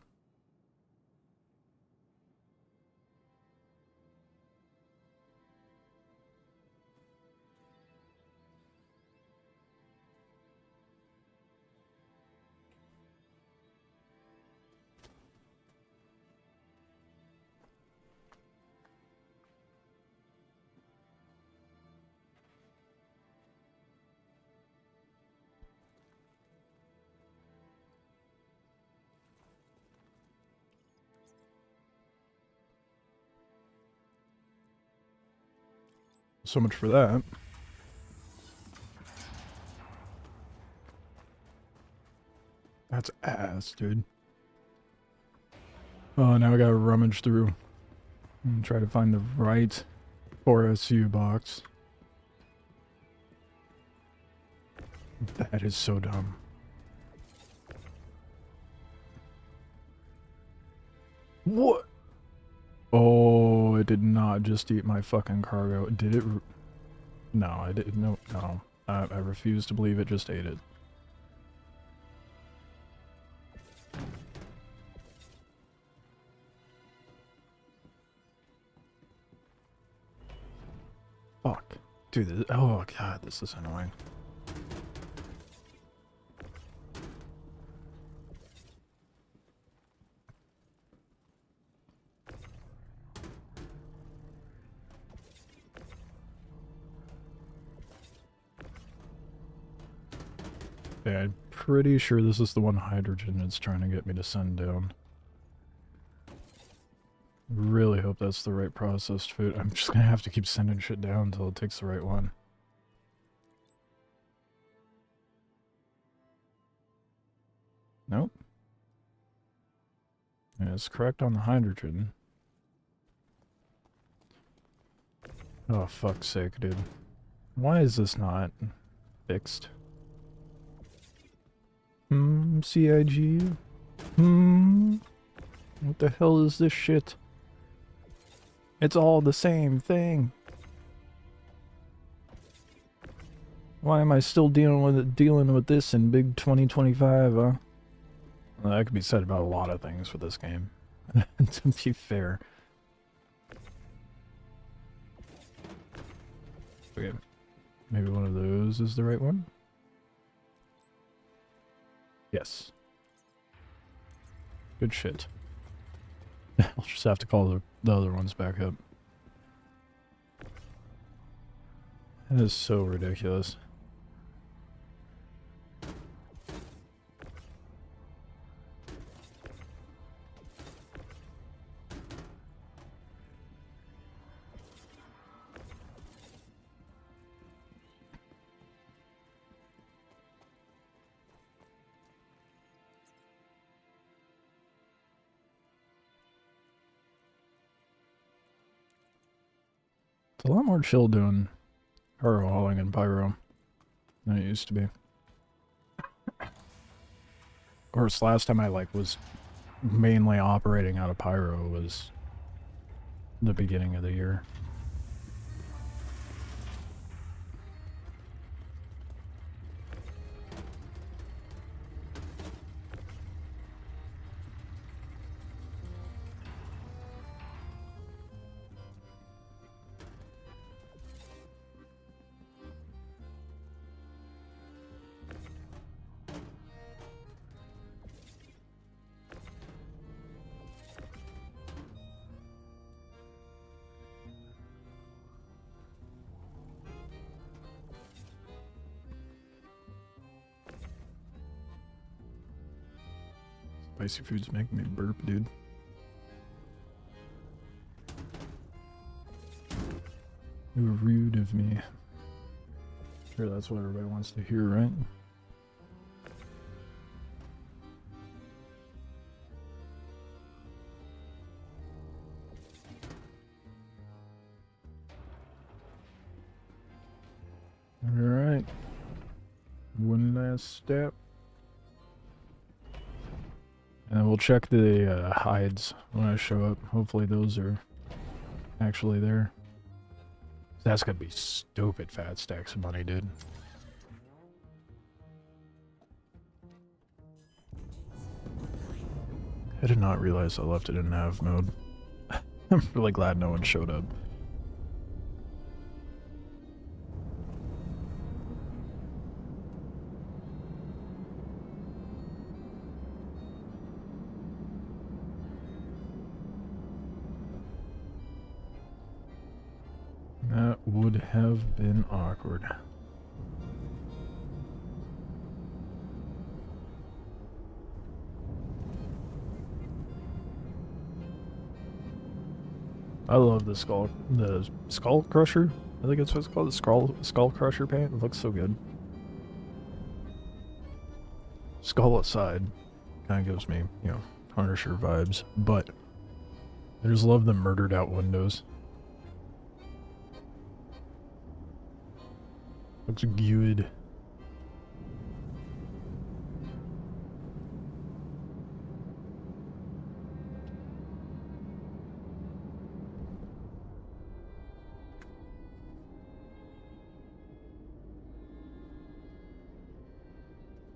[SPEAKER 1] So much for that. That's ass, dude. Oh, now I gotta rummage through and try to find the right 4SU box. That is so dumb. What? Oh, it did not just eat my fucking cargo. Did it? No, I didn't. No. I refuse to believe it just ate it. Fuck. Dude, oh god, this is annoying. Yeah, I'm pretty sure this is the one hydrogen it's trying to get me to send down. Really hope that's the right processed food. I'm just gonna have to keep sending shit down until it takes the right one. Nope. Yeah, it's correct on the hydrogen. Oh, fuck's sake, dude. Why is this not fixed? CIG? What the hell is this shit? It's all the same thing. Why am I still dealing with this in big 2025, huh? Well, that could be said about a lot of things for this game. To be fair. Okay. Maybe one of those is the right one? Yes. Good shit. I'll just have to call the other ones back up. That is so ridiculous. It's a lot more chill doing cargo hauling in Pyro than it used to be. Of course, last time I was mainly operating out of Pyro was the beginning of the year. Spicy food's making me burp, dude. Ooh, rude of me. Sure, that's what everybody wants to hear, right? Alright. One last step. And we'll check the hides when I show up. Hopefully those are actually there. That's gonna be stupid fat stacks of money, dude. I did not realize I left it in nav mode. I'm really glad no one showed up. That would have been awkward. I love the skull crusher. I think that's what it's called, the skull crusher paint. It looks so good. Skull aside, kind of gives me, you know, Punisher vibes, but I just love the murdered out windows. Looks good.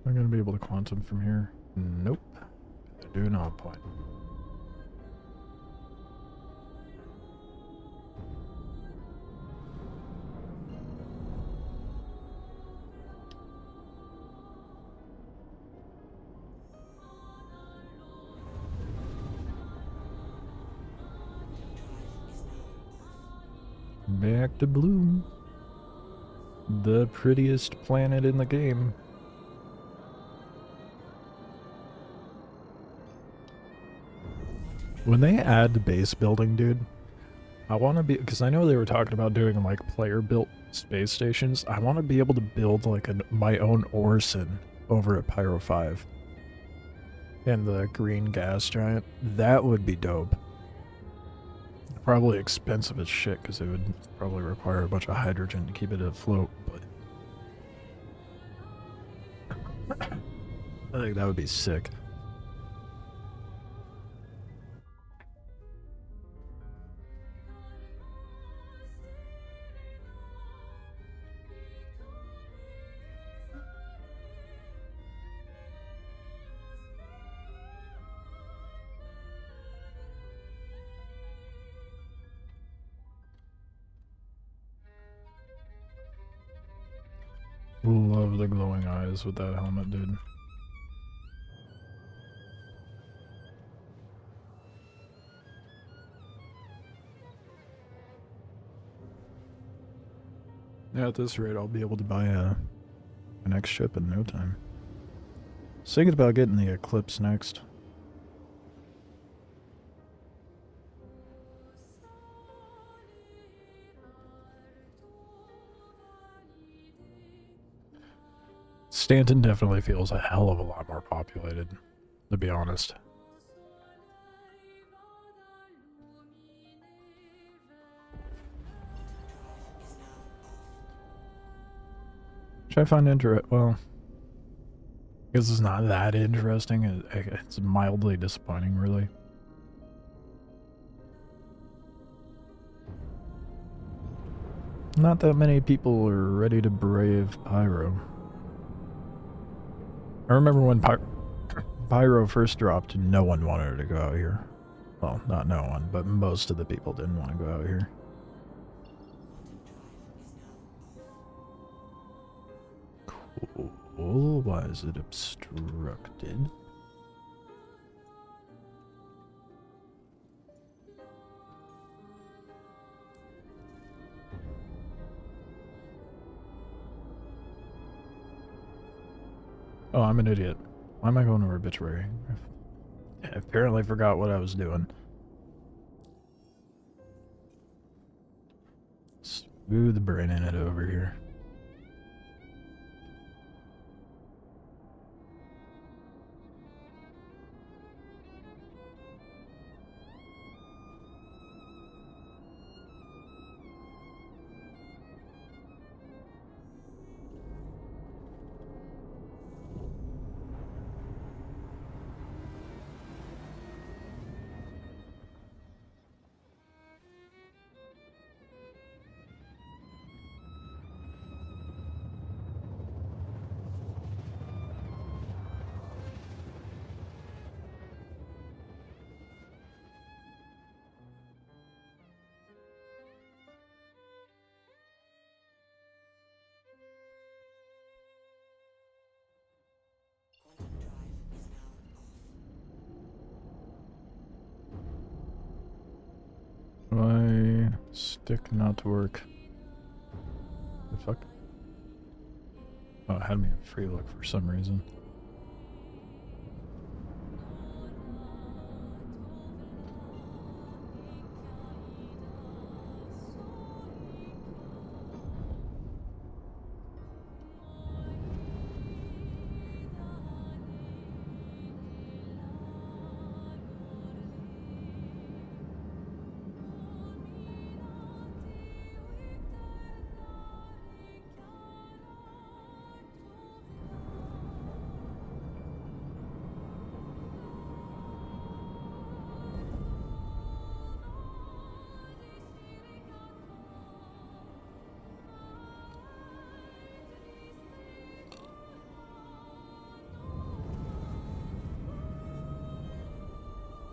[SPEAKER 1] Am I gonna be able to quantum from here? Nope. I do not point. Back to blue. The prettiest planet in the game. When they add base building, dude, I want to be, because I know they were talking about doing like player built space stations. I want to be able to build like my own Orson over at Pyro 5 and the green gas giant. That would be dope. Probably expensive as shit because it would probably require a bunch of hydrogen to keep it afloat, but I think that would be sick. Love the glowing eyes with that helmet, dude. Yeah, at this rate, I'll be able to buy an next ship in no time. Thinking about getting the Eclipse next. Stanton definitely feels a hell of a lot more populated, to be honest. Which I find well, I guess it's not that interesting. It's mildly disappointing, really. Not that many people are ready to brave Pyro. I remember when Pyro first dropped, no one wanted to go out here. Well, not no one, but most of the people didn't want to go out here. Cool. Why is it obstructed? Oh, I'm an idiot. Why am I going to obituary? I apparently forgot what I was doing. Smooth braining it over here. Why stick not to work? The fuck? Oh, it had me a free look for some reason.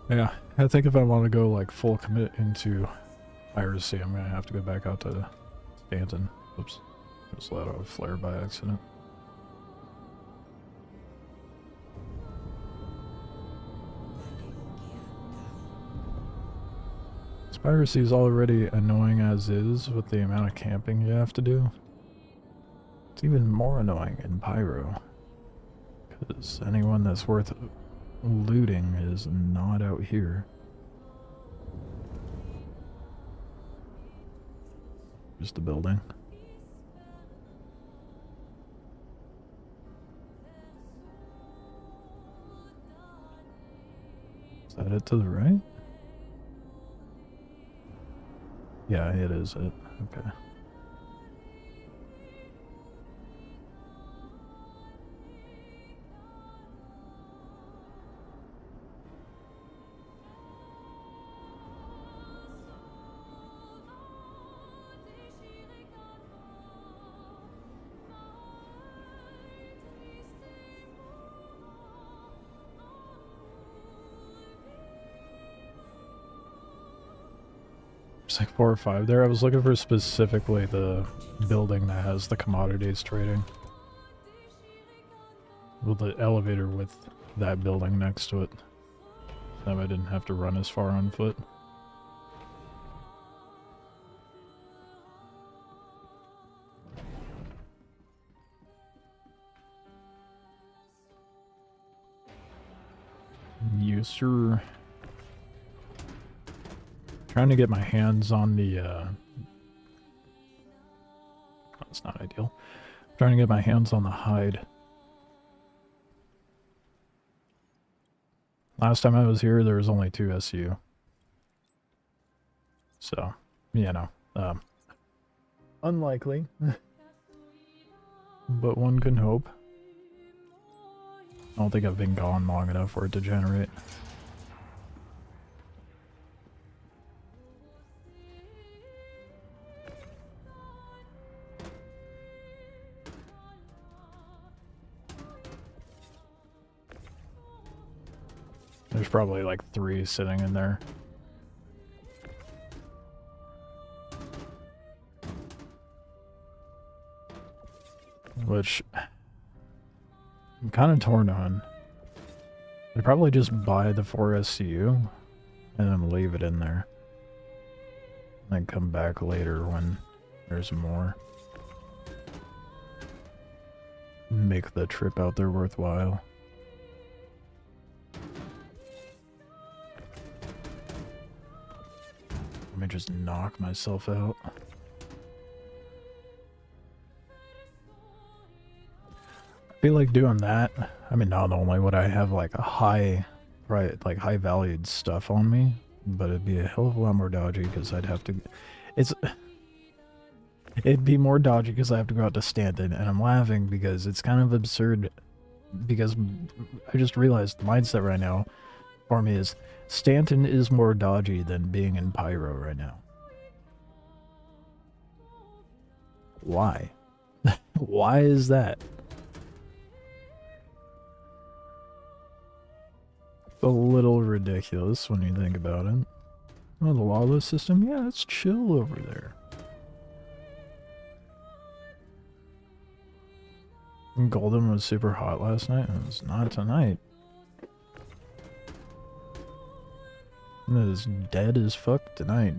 [SPEAKER 1] Yeah, I think if I want to go like full commit into piracy, I'm gonna have to go back out to Stanton. Oops, just let out a flare by accident. This piracy is already annoying as is with the amount of camping you have to do. It's even more annoying in Pyro, because anyone that's worth looting is not out here. Just a building. Is that it to the right? Yeah, it is it. Okay. There's like 4 or 5 there. I was looking for specifically the building that has the commodities trading. Well, the elevator with that building next to it. That way I didn't have to run as far on foot. User. Trying to get my hands on the, that's not ideal. Trying to get my hands on the hide. Last time I was here, there was only 2 SU. So, you know, unlikely. but one can hope. I don't think I've been gone long enough for it to generate. There's probably like 3 sitting in there. Which I'm kind of torn on. I'd probably just buy the 4 SCU and then leave it in there. And then come back later when there's more. Make the trip out there worthwhile. Let me just knock myself out. I feel like doing that. I mean, not only would I have like a high valued stuff on me, but it'd be a hell of a lot more dodgy because I'd have to. It'd be more dodgy because I have to go out to Stanton, and I'm laughing because it's kind of absurd. Because I just realized the mindset right now for me is Stanton is more dodgy than being in Pyro right now. Why? Why is that? A little ridiculous when you think about it. Oh, the lawless system? Yeah, it's chill over there. Golden was super hot last night. It was not tonight. It is dead as fuck tonight.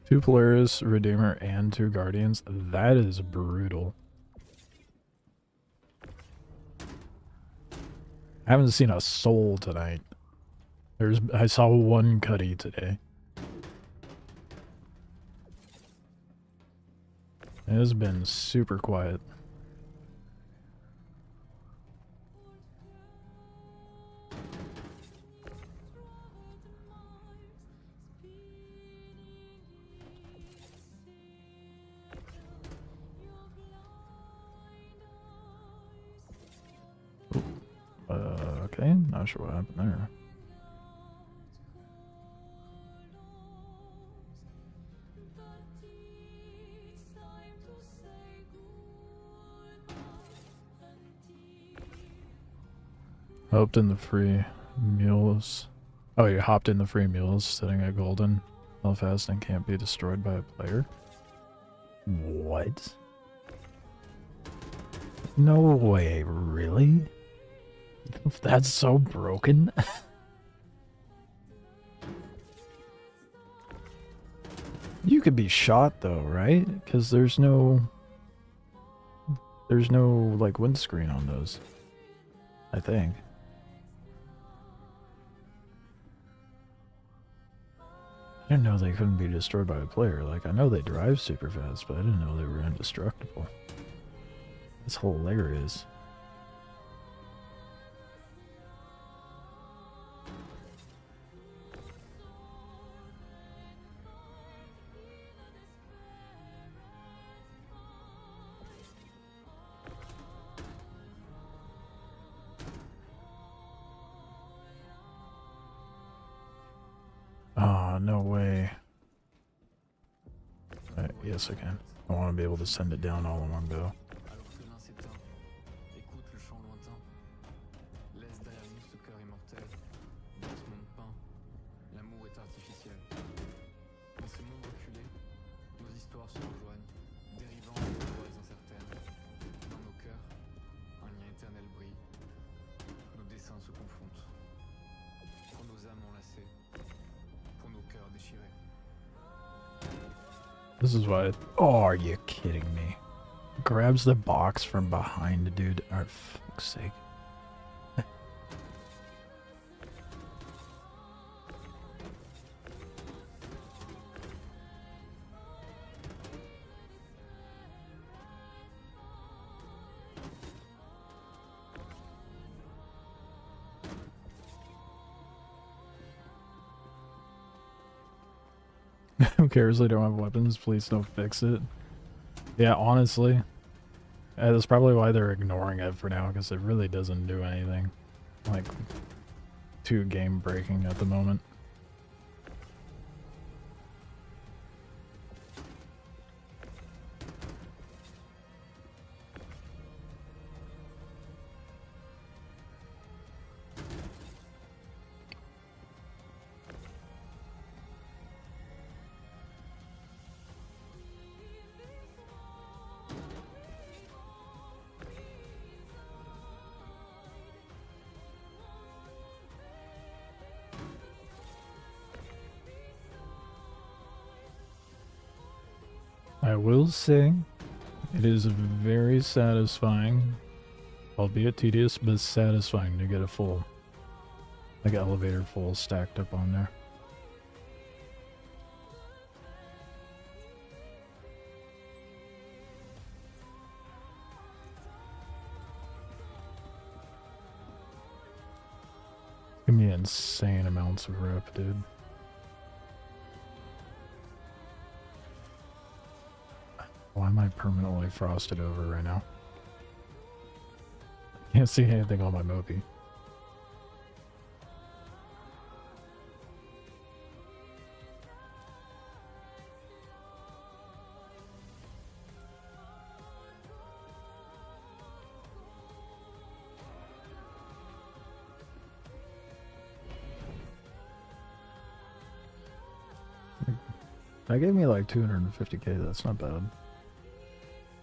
[SPEAKER 1] Two Polaris, Redeemer, and 2 Guardians. That is brutal. I haven't seen a soul tonight. I saw 1 Cuddy today. It has been super quiet. Okay, not sure what happened there. Hopped in the free mules. Oh, you hopped in the free mules sitting at Golden. Belfast and can't be destroyed by a player. What? No way, really? That's so broken. You could be shot though, right? Because there's no like windscreen on those, I think. I didn't know they couldn't be destroyed by a player. Like, I know they drive super fast, but I didn't know they were indestructible. It's hilarious. Oh, no way. Yes, I can. I want to be able to send it down all in one go. This is why. Oh, are you kidding me? Grabs the box from behind, dude. For fuck's sake. Who cares they don't have weapons? Please don't fix it. Yeah, honestly. That's probably why they're ignoring it for now, because it really doesn't do anything. Like, too game breaking at the moment. I will say, it is very satisfying, albeit tedious, but satisfying to get a full, like, elevator full stacked up on there. Give me insane amounts of rep, dude. Why am I permanently frosted over right now? Can't see anything on my Mobi. That gave me like 250k, that's not bad.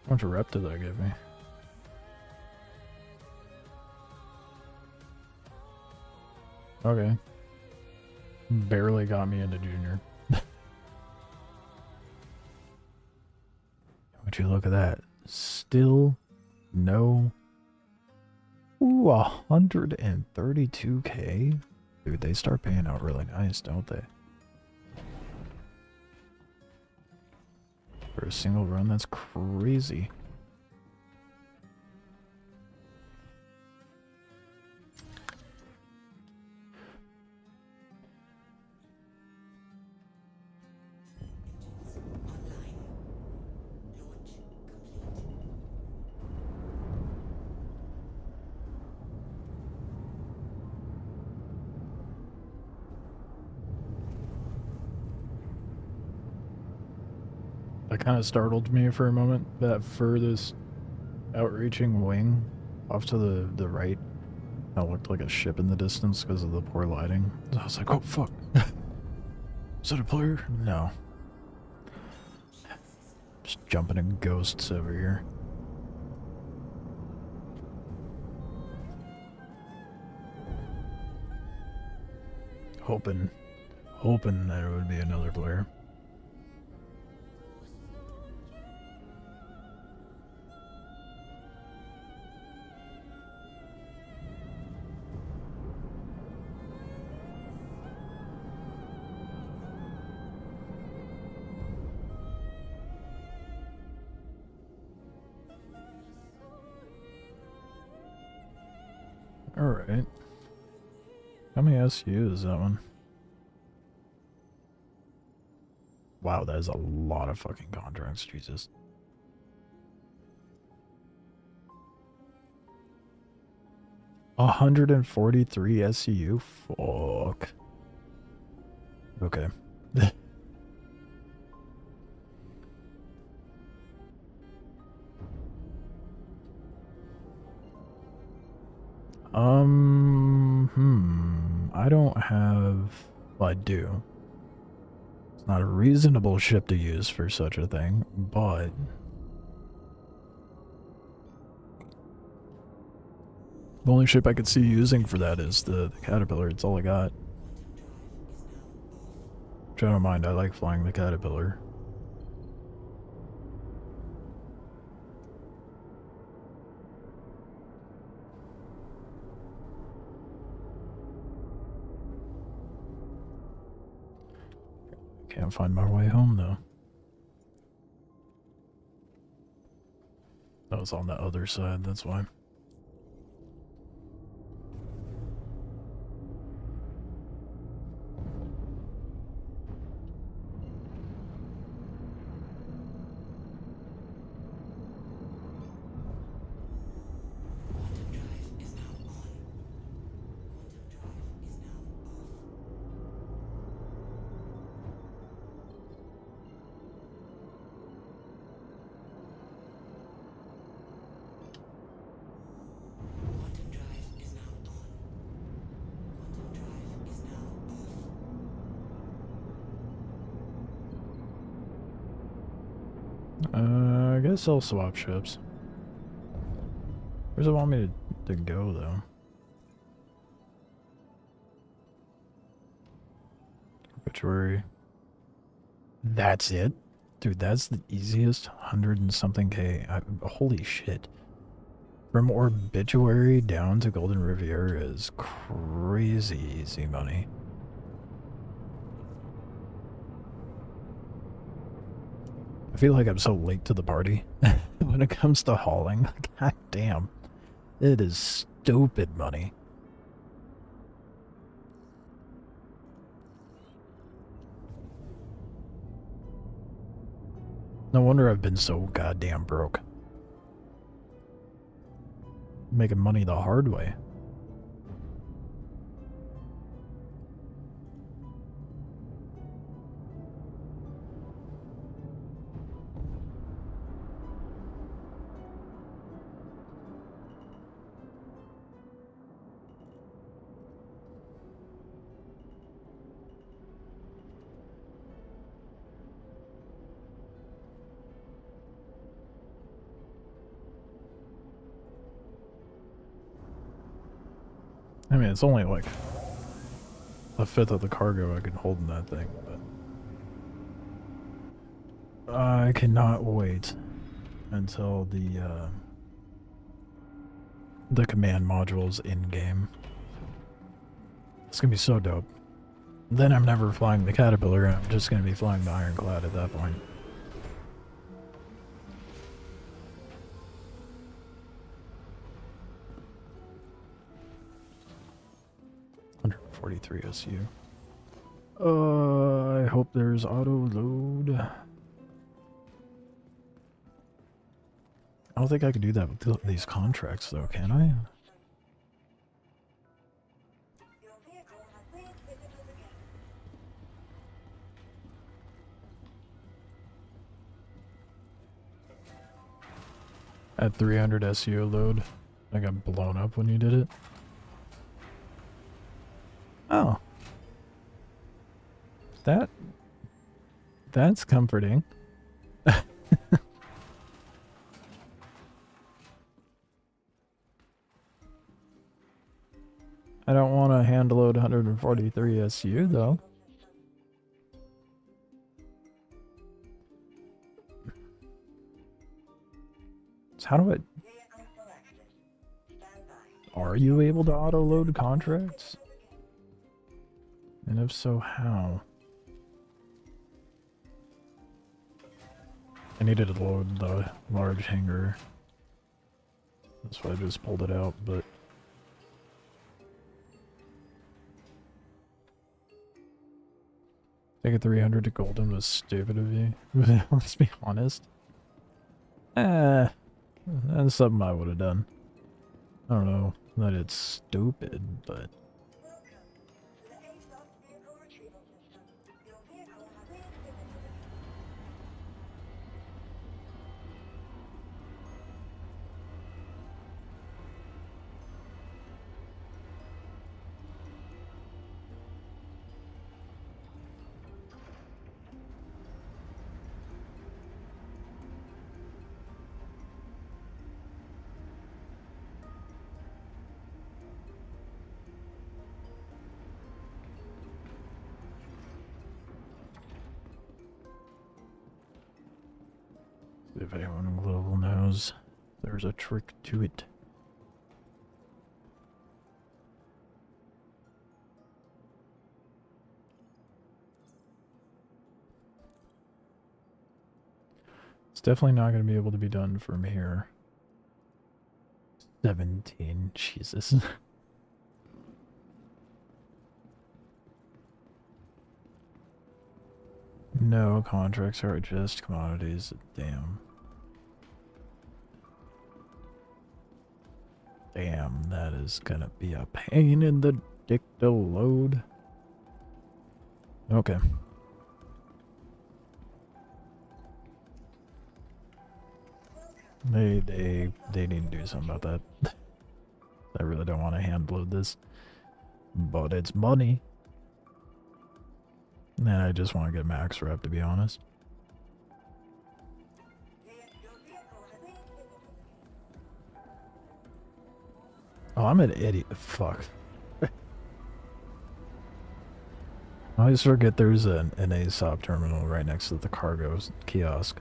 [SPEAKER 1] How much rep did that give me? Okay. Barely got me into junior. Would you look at that? Still no. Ooh, 132k? Dude, they start paying out really nice, don't they? For a single run, that's crazy. That kind of startled me for a moment. That furthest outreaching wing off to the right, that looked like a ship in the distance because of the poor lighting. So I was like, oh fuck. Is that a player? No. Just jumping in ghosts over here. Hoping that it would be another player. Alright. How many SU is that one? Wow, that is a lot of fucking contracts, Jesus. $143 SCU? Fuck. Okay. I don't have... Well, I do. It's not a reasonable ship to use for such a thing, but... The only ship I could see using for that is the Caterpillar. It's all I got. Which I don't mind. I like flying the Caterpillar. Can't find my way home, though. That was on the other side, that's why. I guess I'll swap ships. Where does it want me to go, though? Obituary. That's it? Dude, that's the easiest 100 and something K. Holy shit. From Obituary down to Golden Riviera is crazy easy money. I feel like I'm so late to the party when it comes to hauling. God damn. It is stupid money. No wonder I've been so goddamn broke. Making money the hard way. I mean, it's only like a fifth of the cargo I can hold in that thing, but I cannot wait until the command module's in-game. It's gonna be so dope. Then I'm never flying the Caterpillar, and I'm just gonna be flying the Ironclad at that point. $143 SU. I hope there's auto load. I don't think I can do that with these contracts, though, can I?
[SPEAKER 2] Your vehicle has re-exhibited again.
[SPEAKER 1] At 300 SU load, I got blown up when you did it. Oh. That's comforting. I don't want to hand load 143 SU though. So how do I...
[SPEAKER 2] Vehicle selected. Stand by.
[SPEAKER 1] Are you able to auto load contracts? And if so, how? I needed to load the large hangar. That's why I just pulled it out, but... Take a 300 to Golden was stupid of you. Let's be honest. That's something I would have done. I don't know that it's stupid, but...
[SPEAKER 2] Welcome to the ASOS vehicle retrieval system. Your vehicle has re-exhibited again.
[SPEAKER 1] If anyone in Global knows, there's a trick to it. It's definitely not going to be able to be done from here. 17, Jesus. No, contracts are just commodities. Damn. Damn, that is gonna be a pain in the dick to load. Okay. They need to do something about that. I really don't want to hand load this. But it's money. And I just want to get max rep, to be honest. Oh, I'm an idiot. Fuck. I always forget there's an ASOP terminal right next to the cargo kiosk.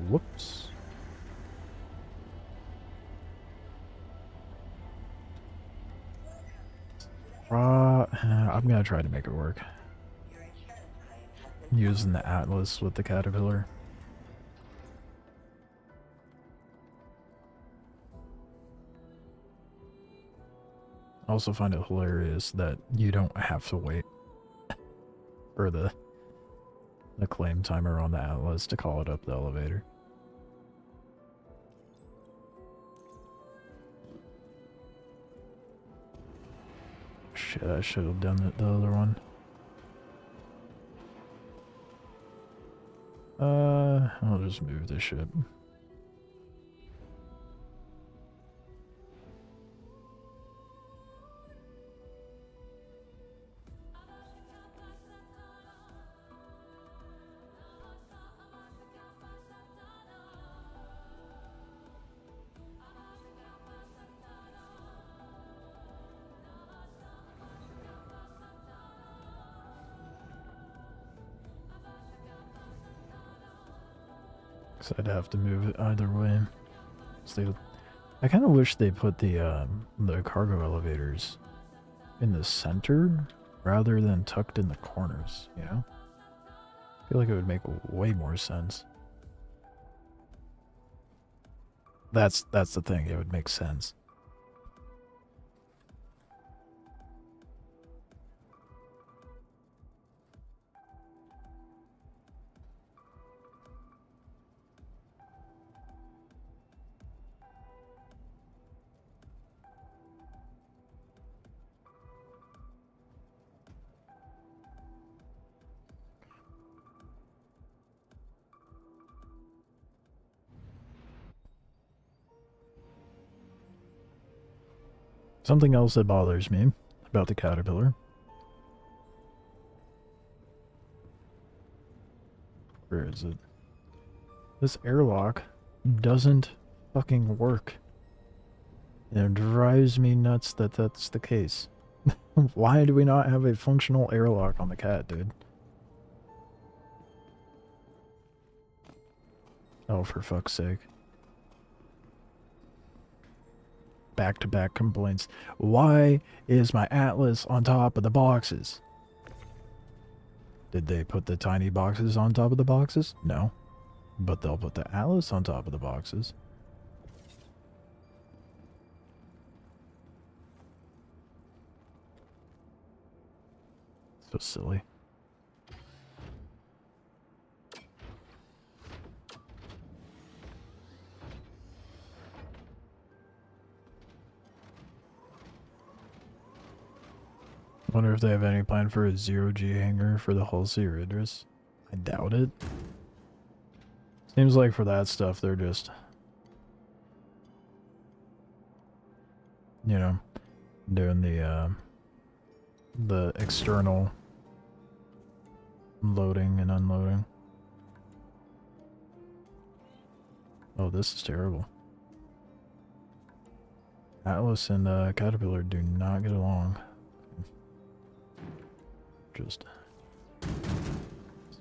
[SPEAKER 1] Whoops. I'm gonna try to make it work. Using the Atlas with the Caterpillar. I also find it hilarious that you don't have to wait for the claim timer on the Atlas to call it up the elevator. Shit, I should have done the other one. I'll just move this shit. Cause I'd have to move it either way. So I kind of wish they put the cargo elevators in the center rather than tucked in the corners, you know? I feel like it would make way more sense. That's the thing, it would make sense. Something else that bothers me about the Caterpillar. Where is it? This airlock doesn't fucking work. And it drives me nuts that that's the case. Why do we not have a functional airlock on the Cat, dude? Oh, for fuck's sake. Back-to-back complaints. Why is my Atlas on top of the boxes? Did they put the tiny boxes on top of the boxes? No. But they'll put the Atlas on top of the boxes. So silly. Wonder if they have any plan for a 0G hangar for the Halsey or Idris. I doubt it. Seems like for that stuff they're just, you know, doing the external loading and unloading. Oh, this is terrible. Atlas and Caterpillar do not get along. Just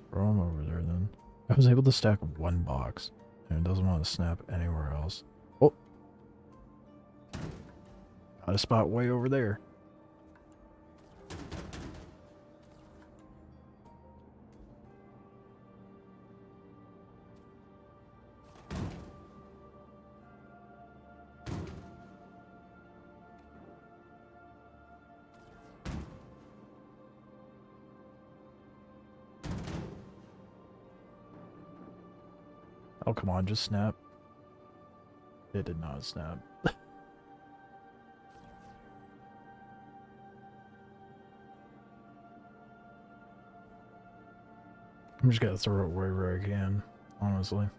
[SPEAKER 1] throw them over there then. I was able to stack one box, and it doesn't want to snap anywhere else. Oh! Got a spot way over there. Oh, come on, just snap. It did not snap. I'm just gonna throw it wherever I can, honestly.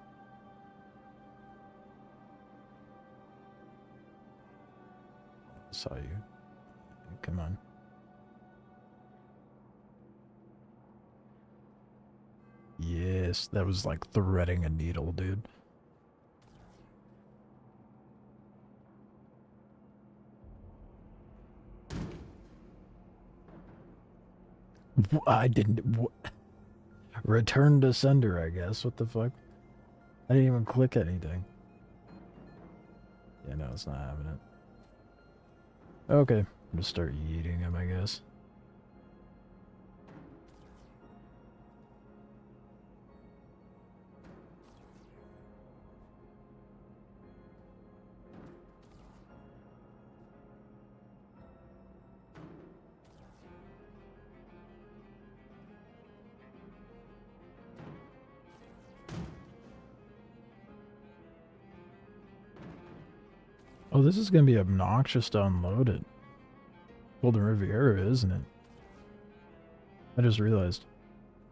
[SPEAKER 1] Saw you. Come on. Yes, device that was like threading a needle, dude. I didn't. Return to sender, I guess. What the fuck? I didn't even click anything. Yeah, no, it's not having it. Okay, I'm gonna start eating him, I guess. Oh, this is gonna be obnoxious to unload it. Golden Riviera, isn't it? I just realized.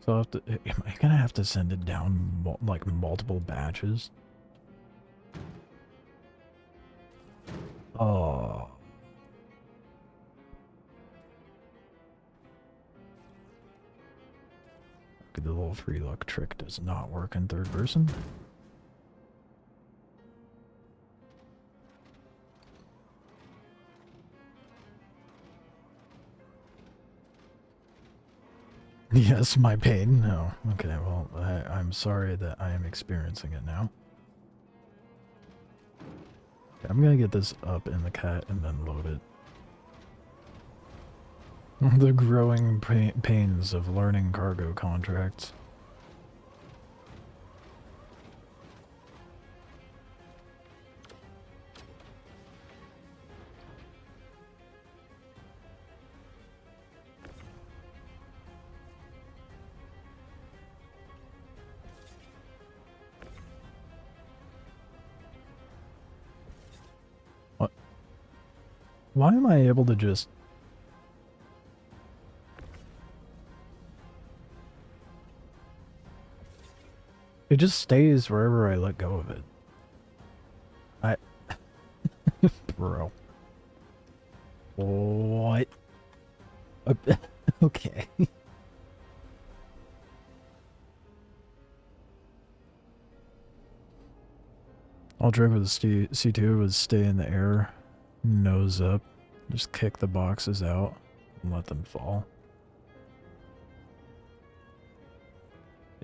[SPEAKER 1] So I'll have to. Am I gonna have to send it down like multiple batches? Oh. The little free luck trick does not work in third person. Yes, my pain. No. Okay, well, I'm sorry that I am experiencing it now. Okay, I'm gonna get this up in the cat and then load it. The growing pains of learning cargo contracts. What? Why am I able to just... It just stays wherever I let go of it. Bro. What? Okay. All trick with the C2 was stay in the air, nose up, just kick the boxes out and let them fall.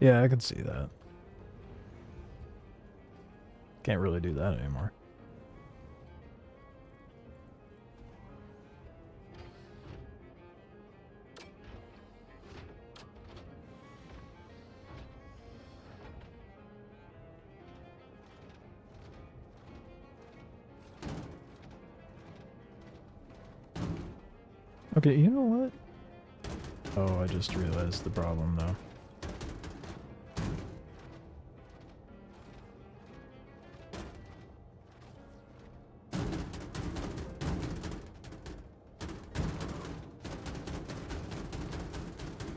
[SPEAKER 1] Yeah, I could see that. Can't really do that anymore. Okay, you know what? Oh, I just realized the problem though.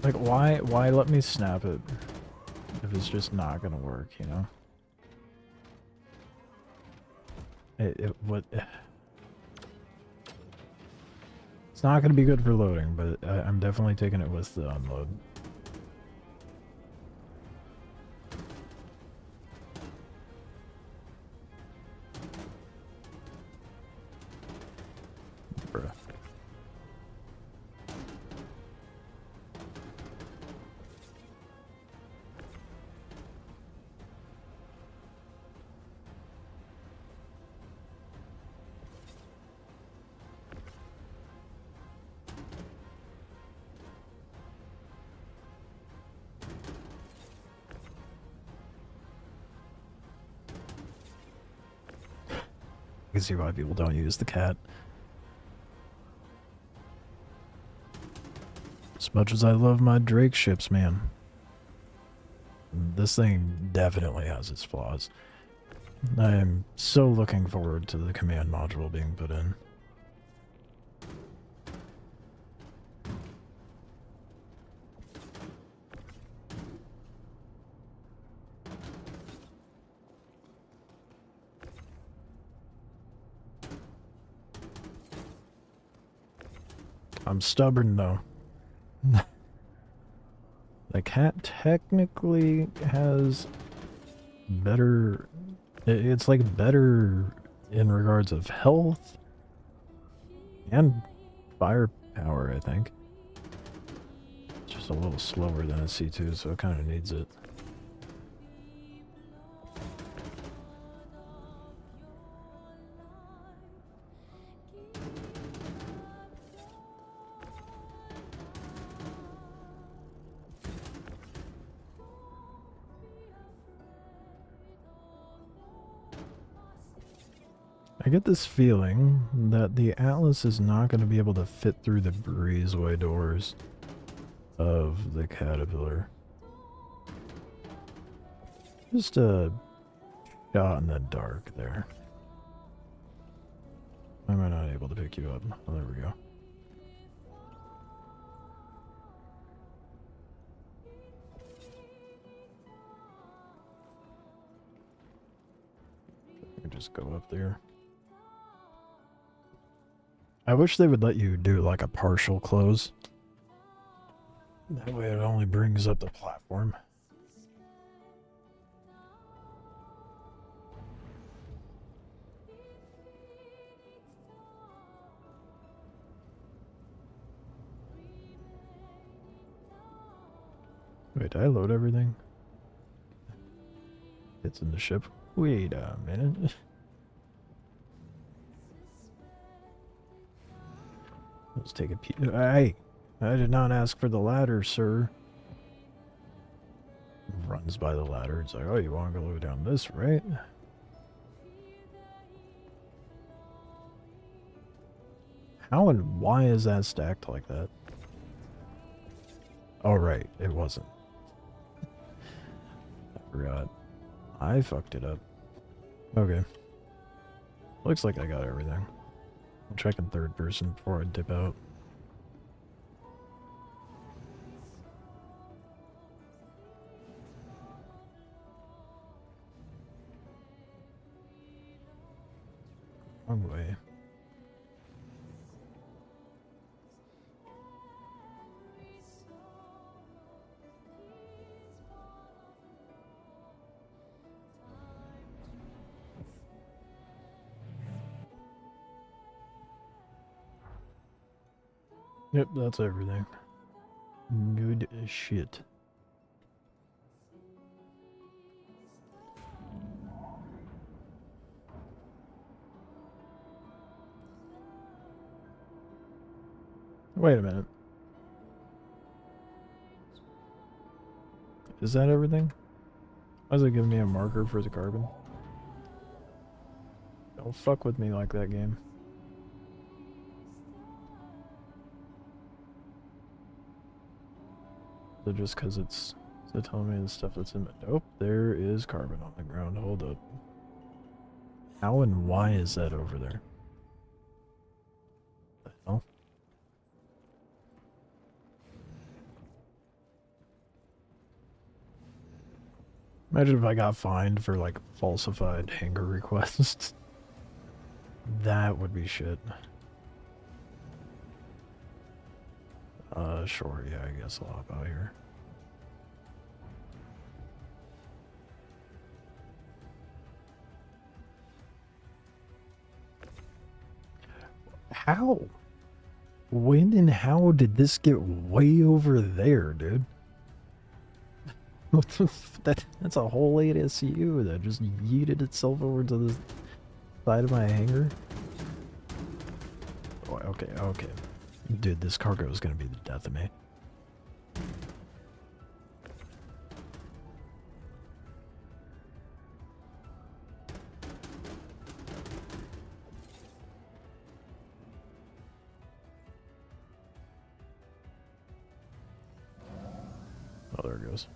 [SPEAKER 1] Like, why let me snap it if it's just not gonna work, you know? What? It's not gonna be good for loading, but I'm definitely taking it with the unload. Bruh. I can see why people don't use the cat. As much as I love my Drake ships, man. This thing definitely has its flaws. I am so looking forward to the command module being put in. I'm stubborn though. The cat technically has better... It's like better in regards of health and firepower, I think. It's just a little slower than a C2, so it kind of needs it. I get this feeling that the Atlas is not going to be able to fit through the breezeway doors of the Caterpillar. Just a shot in the dark there. Why am I not able to pick you up? Oh, there we go. I can just go up there. I wish they would let you do like a partial close. That way it only brings up the platform. Wait, did I load everything? It's in the ship. Wait a minute. Let's take a peek. Hey, I did not ask for the ladder, sir. Runs by the ladder. It's like, oh, you want to go down this, right? How and why is that stacked like that? Oh, right. It wasn't. I forgot. I fucked it up. Okay. Looks like I got everything. I'll check in third person before I dip out. Wrong way. Yep, that's everything. Good shit. Wait a minute. Is that everything? Why is it giving me a marker for the carbon? Don't fuck with me like that, game. So just because it's telling me the stuff that's in the... Nope, there is carbon on the ground. Hold up. How and why is that over there? The hell? Imagine if I got fined for like falsified hangar requests. That would be shit. Sure, yeah, I guess I'll hop out here. How? When and how did this get way over there, dude? What the that's a whole ASU that just yeeted itself over to the side of my hangar? Oh, okay, okay. Dude, this cargo is gonna be the death of me. Oh, there it goes.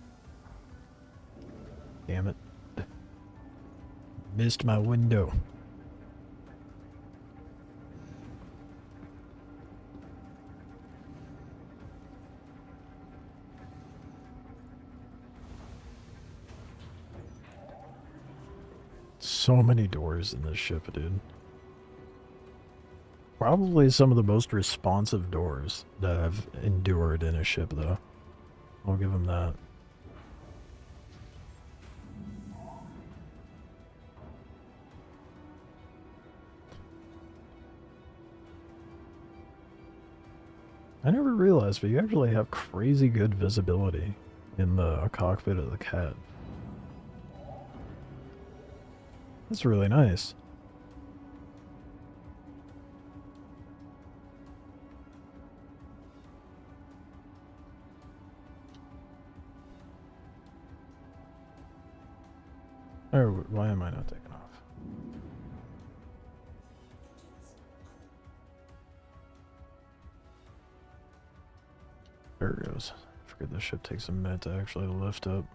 [SPEAKER 1] Damn it. Missed my window. So many doors in this ship, dude. Probably some of the most responsive doors that I've endured in a ship, though. I'll give him that. I never realized, but you actually have crazy good visibility in the cockpit of the cat. That's really nice. Oh, why am I not taking off? There it goes. I forget the ship takes a minute to actually lift up.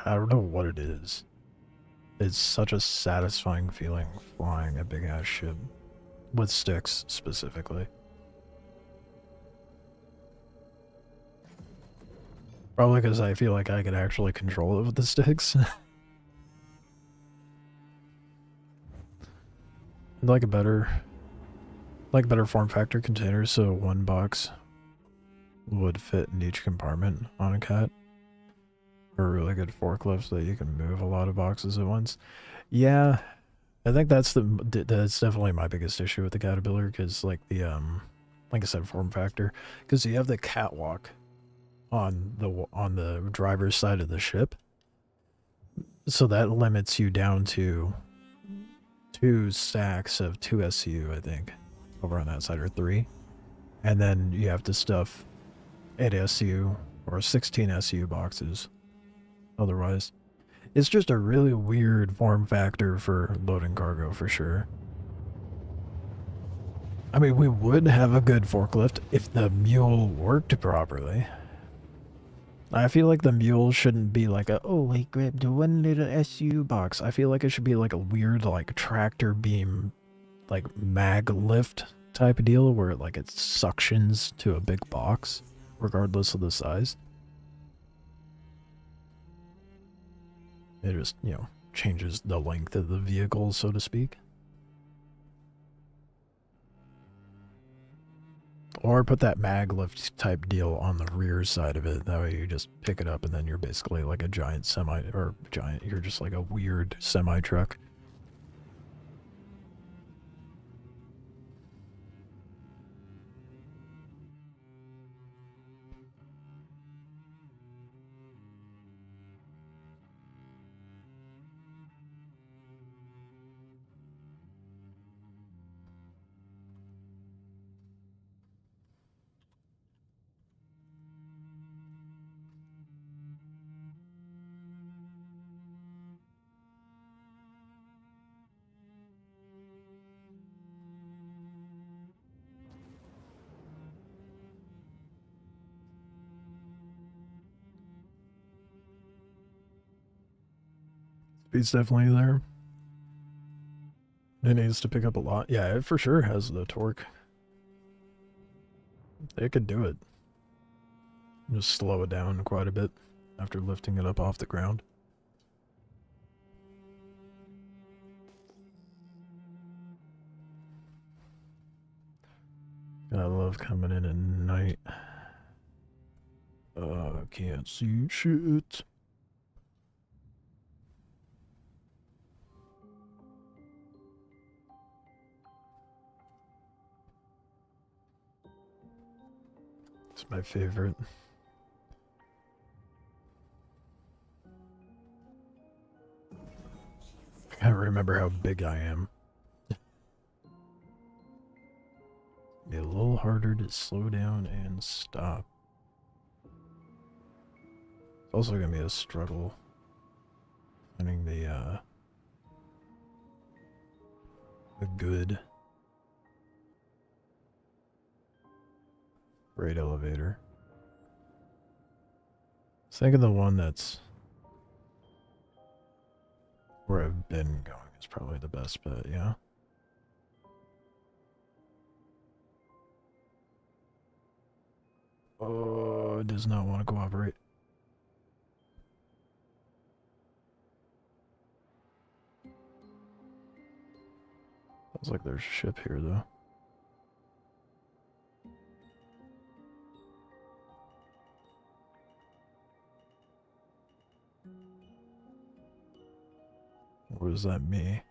[SPEAKER 1] I don't know what it is. It's such a satisfying feeling flying a big ass ship. With sticks, specifically. Probably because I feel like I could actually control it with the sticks. like a better form factor container, so one box would fit in each compartment on a cat. Or a really good forklift so that you can move a lot of boxes at once. Yeah, I think that's definitely my biggest issue with the Caterpillar, because like I said, form factor, because you have the catwalk on the driver's side of the ship, so that limits you down to 2 stacks of 2 SU, I think, over on that side, or 3, and then you have to stuff 8 SU or 16 SU boxes. Otherwise, it's just a really weird form factor for loading cargo, for sure. I mean, we would have a good forklift if the mule worked properly. I feel like the mule shouldn't be like oh, I grabbed one little SU box. I feel like it should be like a weird, like, tractor beam, like, mag lift type of deal, where like it suctions to a big box, regardless of the size. It just, changes the length of the vehicle, so to speak. Or put that mag lift type deal on the rear side of it. That way you just pick it up and then you're basically like a giant you're just like a weird semi-truck. Speed's definitely there. It needs to pick up a lot. Yeah, it for sure has the torque. It could do it. Just slow it down quite a bit after lifting it up off the ground. I love coming in at night. Can't see shit. It's my favorite. I can't remember how big I am. Be a little harder to slow down and stop. It's also gonna be a struggle finding the good freight elevator. Think of the one that's Where I've been going is probably the best bet, yeah. Oh, it does not want to cooperate. Sounds like there's a ship here, though. Or is that me?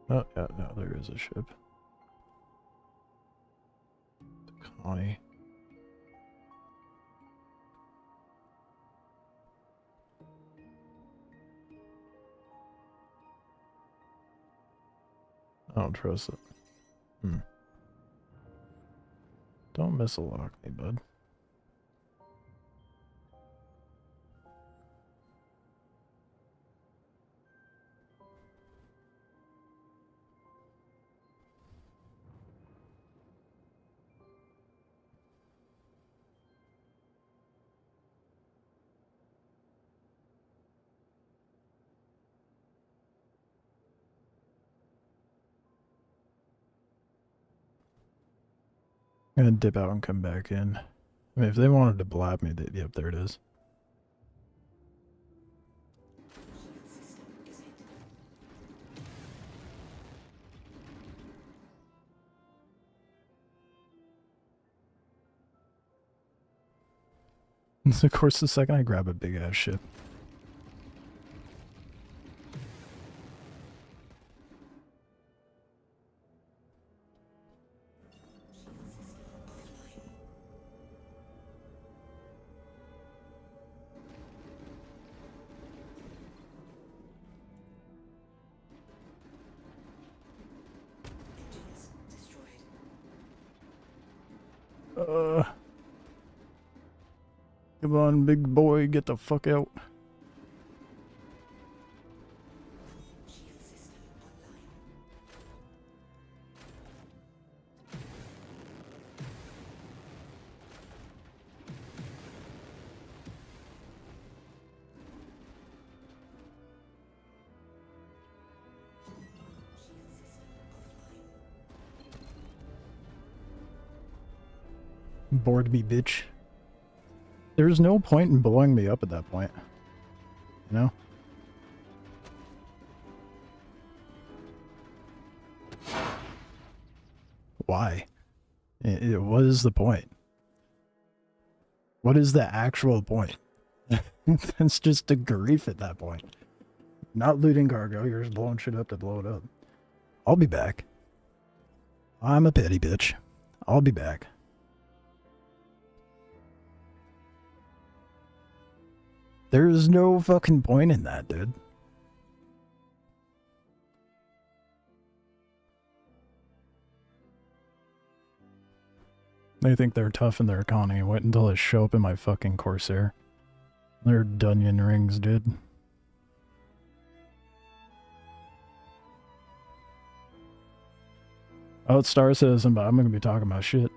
[SPEAKER 1] Oh, yeah, no, there is a ship. The Connie. I don't trust it. Don't miss-a-lock me, bud. I'm gonna dip out and come back in. I mean, if they wanted to blab me, yep, there it is. Of course, the second I grab a big-ass ship. Come on, big boy, get the fuck out. Bored me, bitch. There's no point in blowing me up at that point. You know? Why? What is the point? What is the actual point? That's just a grief at that point. Not looting cargo, you're just blowing shit up to blow it up. I'll be back. I'm a petty bitch. I'll be back. There's no fucking point in that, dude. They think they're tough in their economy. Wait until I show up in my fucking Corsair. They're Dunyan rings, dude. Oh, it's Star Citizen, but I'm gonna be talking about shit.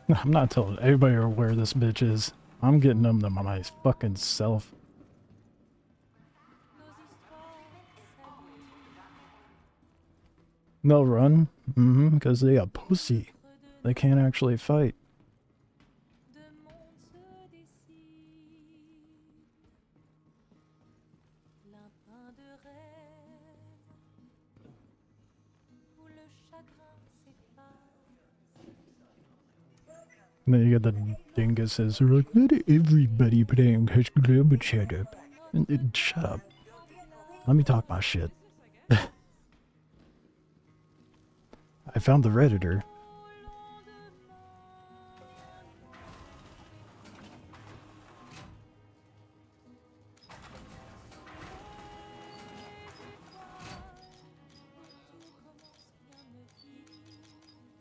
[SPEAKER 1] I'm not telling everybody where this bitch is. I'm getting them to my fucking self. They'll run. Because they a pussy. They can't actually fight. And then you get the dinguses who are like, not everybody playing High School Global, shut up. And shut up. Let me talk my shit. I found the Redditor.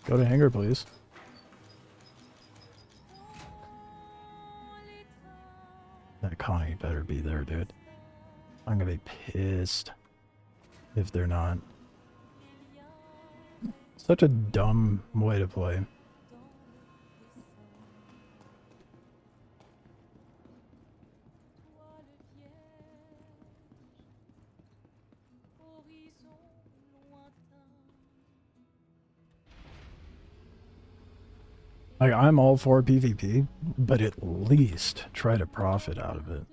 [SPEAKER 1] Go to hangar, please. That Connie better be there, dude. I'm gonna be pissed if they're not. Such a dumb way to play. Like, I'm all for PvP, but at least try to profit out of it.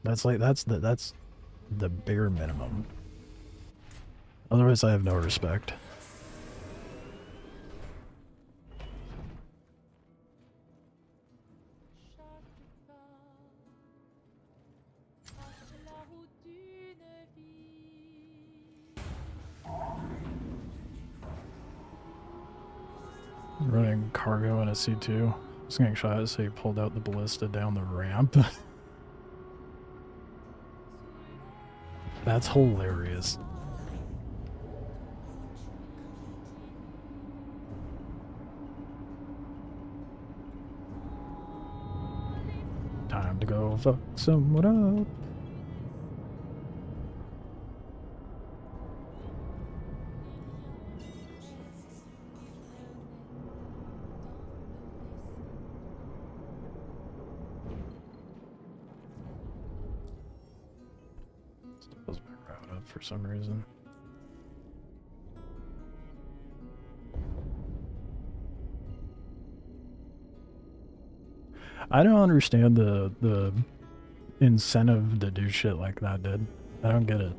[SPEAKER 1] That's the bare minimum. Otherwise, I have no respect. Running cargo in a C2. Just getting shot as he pulled out the ballista down the ramp. That's hilarious. Time to go fuck someone up. Still my route up for some reason. I don't understand the incentive to do shit like that, dude. I don't get it.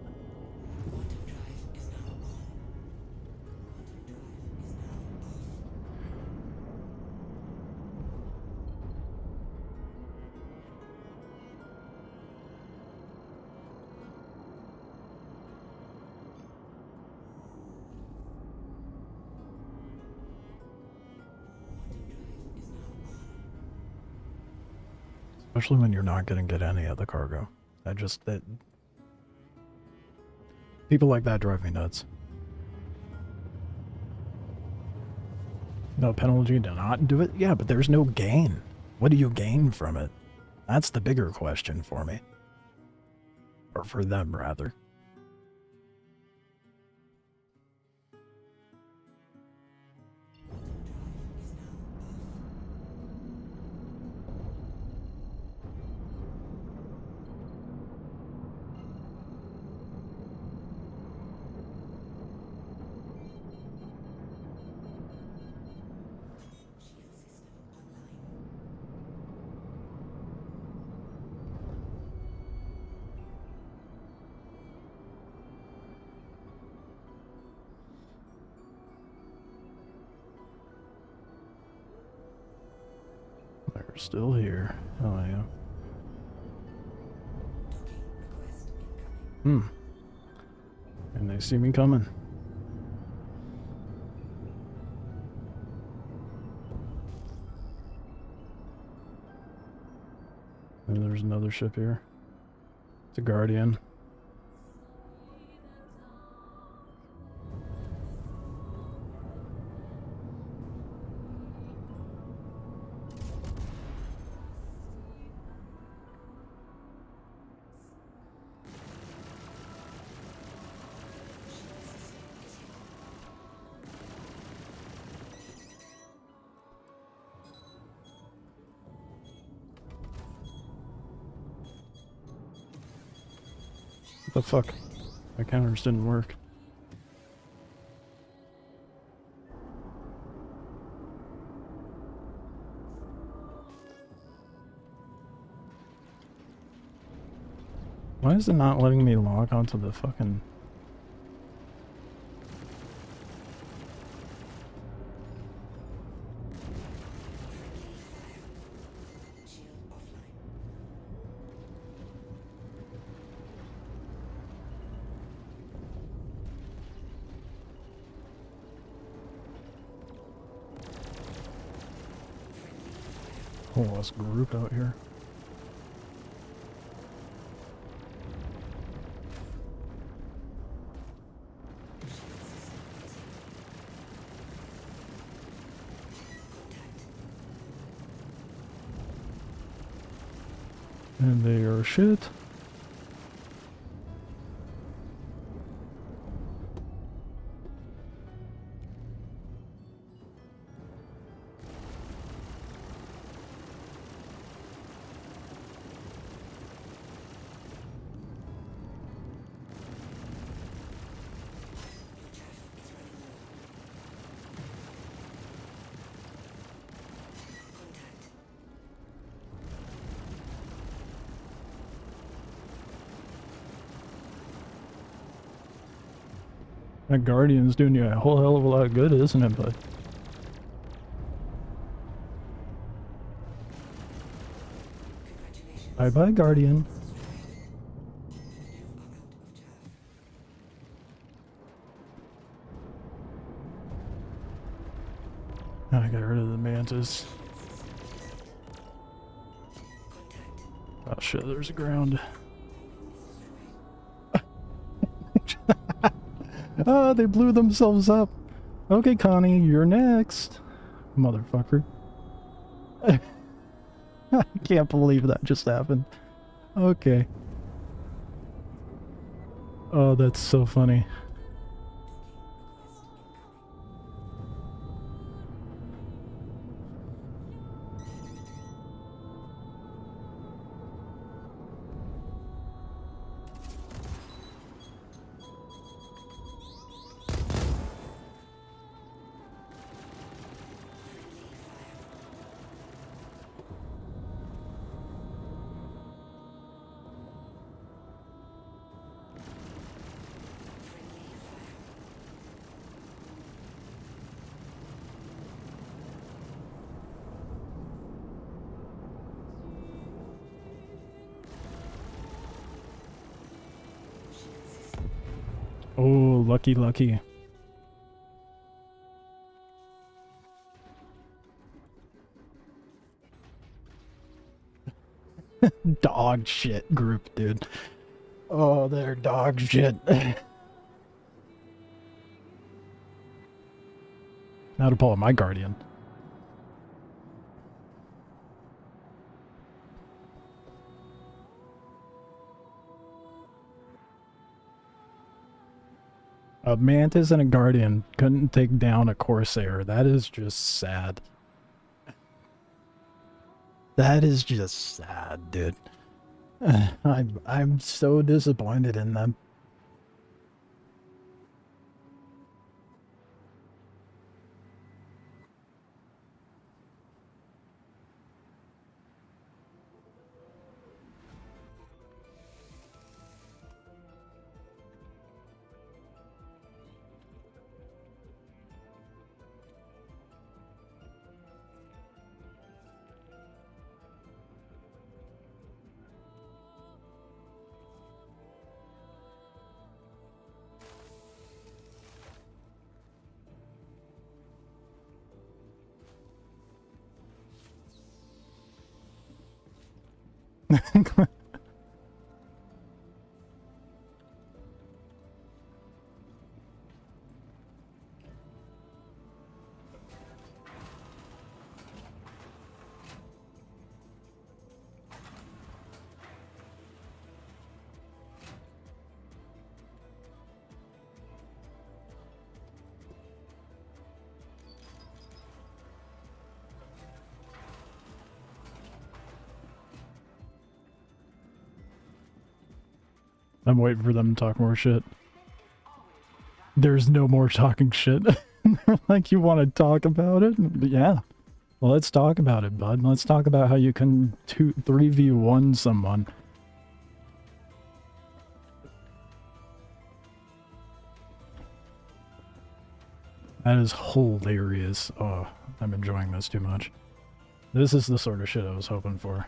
[SPEAKER 1] Especially when you're not gonna get any of the cargo. That people like that drive me nuts. No penalty to not do it? Yeah, but there's no gain. What do you gain from it? That's the bigger question for me. Or for them, rather. They're still here. Oh, yeah. And they see me coming. And there's another ship here. It's a Guardian. What the fuck? My counters didn't work. Why is it not letting me log onto the fucking... Whole last group out here. And they are shit. That Guardian's doing you a whole hell of a lot of good, isn't it, bud? Bye-bye, Guardian. I got rid of the mantis. Oh shit, there's a ground. Ah, they blew themselves up. Okay, Connie, you're next. Motherfucker. I can't believe that just happened. Okay. Oh, that's so funny. Oh, lucky, lucky. Dog shit group, dude. Oh, they're dog shit. Now to pull my Guardian. A Mantis and a Guardian couldn't take down a Corsair. That is just sad. That is just sad, dude. I'm so disappointed in them. I'm waiting for them to talk more shit. There's no more talking shit. Like, you want to talk about it? Yeah. Well, let's talk about it, bud. Let's talk about how you can 3v1 someone. That is hilarious. Oh, I'm enjoying this too much. This is the sort of shit I was hoping for.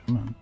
[SPEAKER 1] Come on.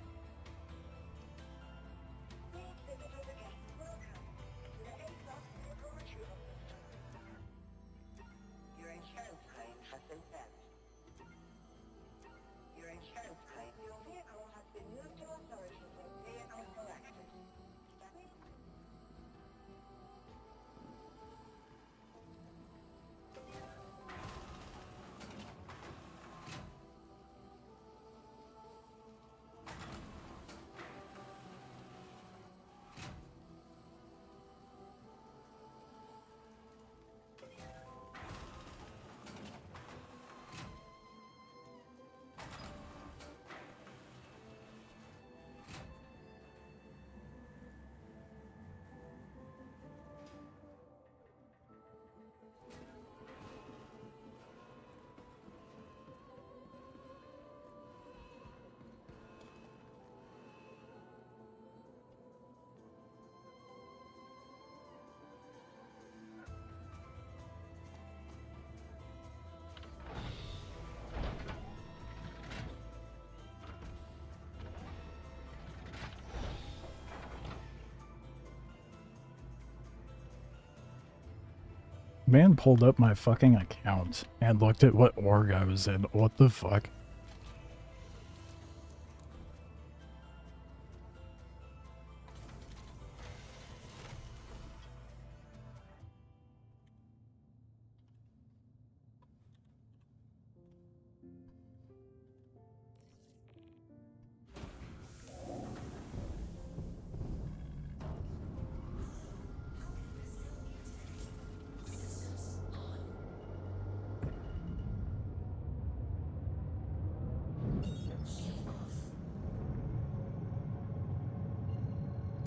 [SPEAKER 1] Man pulled up my fucking account and looked at what org I was in. What the fuck?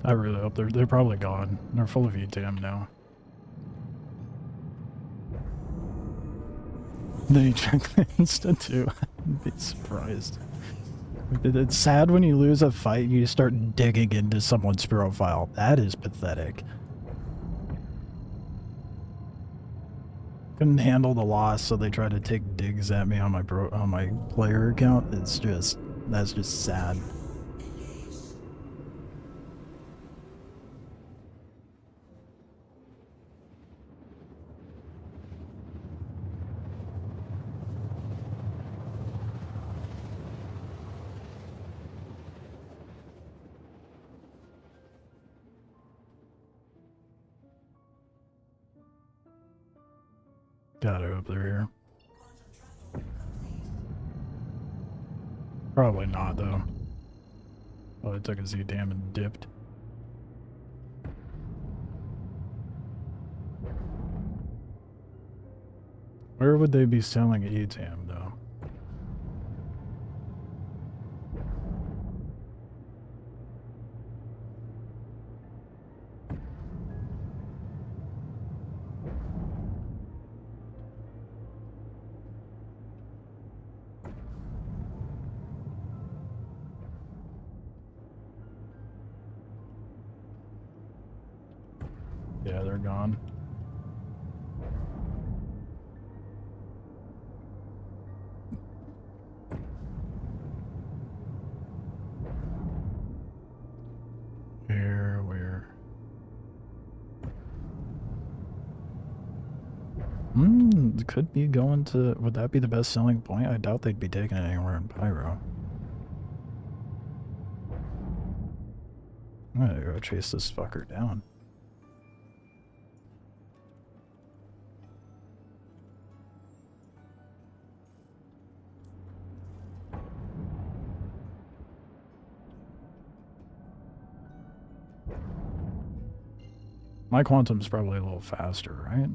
[SPEAKER 1] I really hope they're probably gone. They're full of ETM now. Then you check the Insta too. I'd be surprised. It's sad when you lose a fight and you start digging into someone's profile. That is pathetic. Couldn't handle the loss, so they tried to take digs at me on my player account. That's just sad. Gotta hope they're here. Probably not, though. Well, it took a Z-Dam and dipped. Where would they be selling ETAM, though? Yeah, they're gone. Where? Could be going to... Would that be the best selling point? I doubt they'd be taking it anywhere in Pyro. I'm gonna go chase this fucker down. My quantum's probably a little faster, right?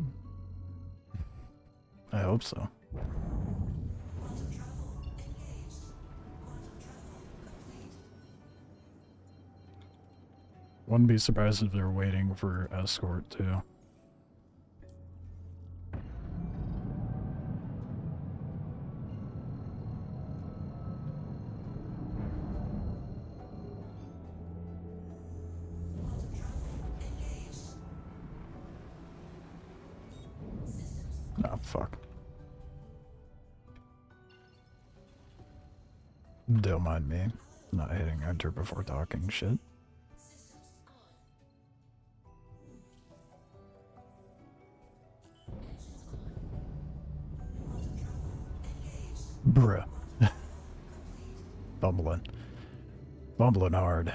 [SPEAKER 1] I hope so. Wouldn't be surprised if they're waiting for escort too. Oh, fuck. Don't mind me. Not hitting enter before talking shit. Bruh. Bumbling. Bumbling hard.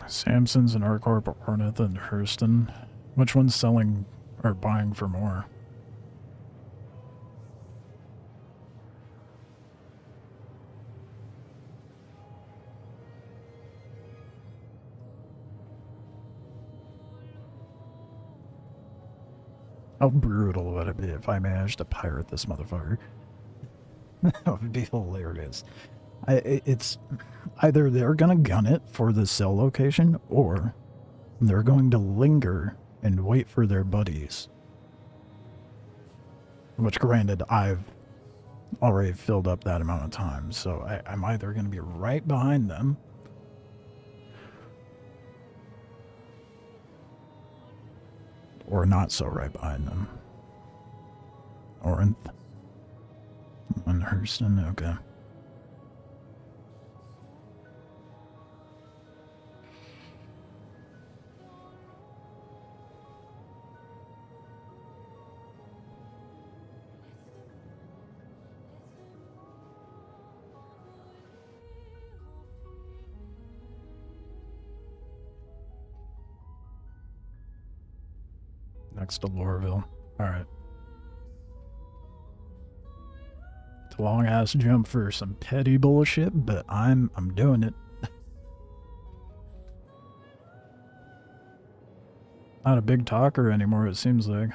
[SPEAKER 1] Samson's and Arcorp, Ornith, and Hurston. Which one's selling or buying for more? How brutal would it be if I managed to pirate this motherfucker? That would be hilarious. It's either they're gonna gun it for the sell location, or they're going to linger and wait for their buddies. Which, granted, I've already filled up that amount of time, so I'm either going to be right behind them, or not so right behind them. Orinth. And Hurston, okay. Next to Lorville. Alright. It's a long ass jump for some petty bullshit, but I'm doing it. Not a big talker anymore, it seems like.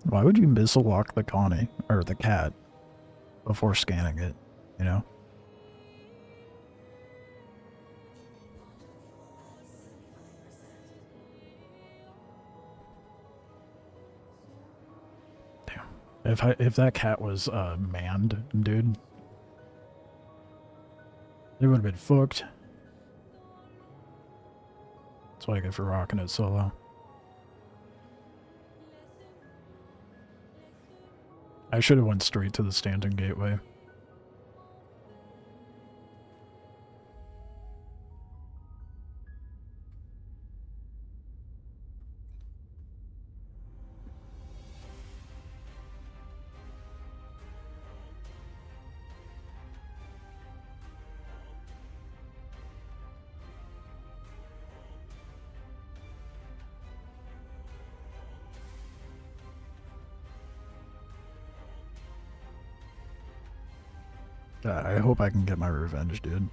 [SPEAKER 1] Why would you missile lock the Connie, or the cat, before scanning it, you know? Damn. If that cat was, manned, dude, it would have been fucked. That's what I get for rocking it solo. I should have went straight to the Stanton Gateway. I hope I can get my revenge, dude.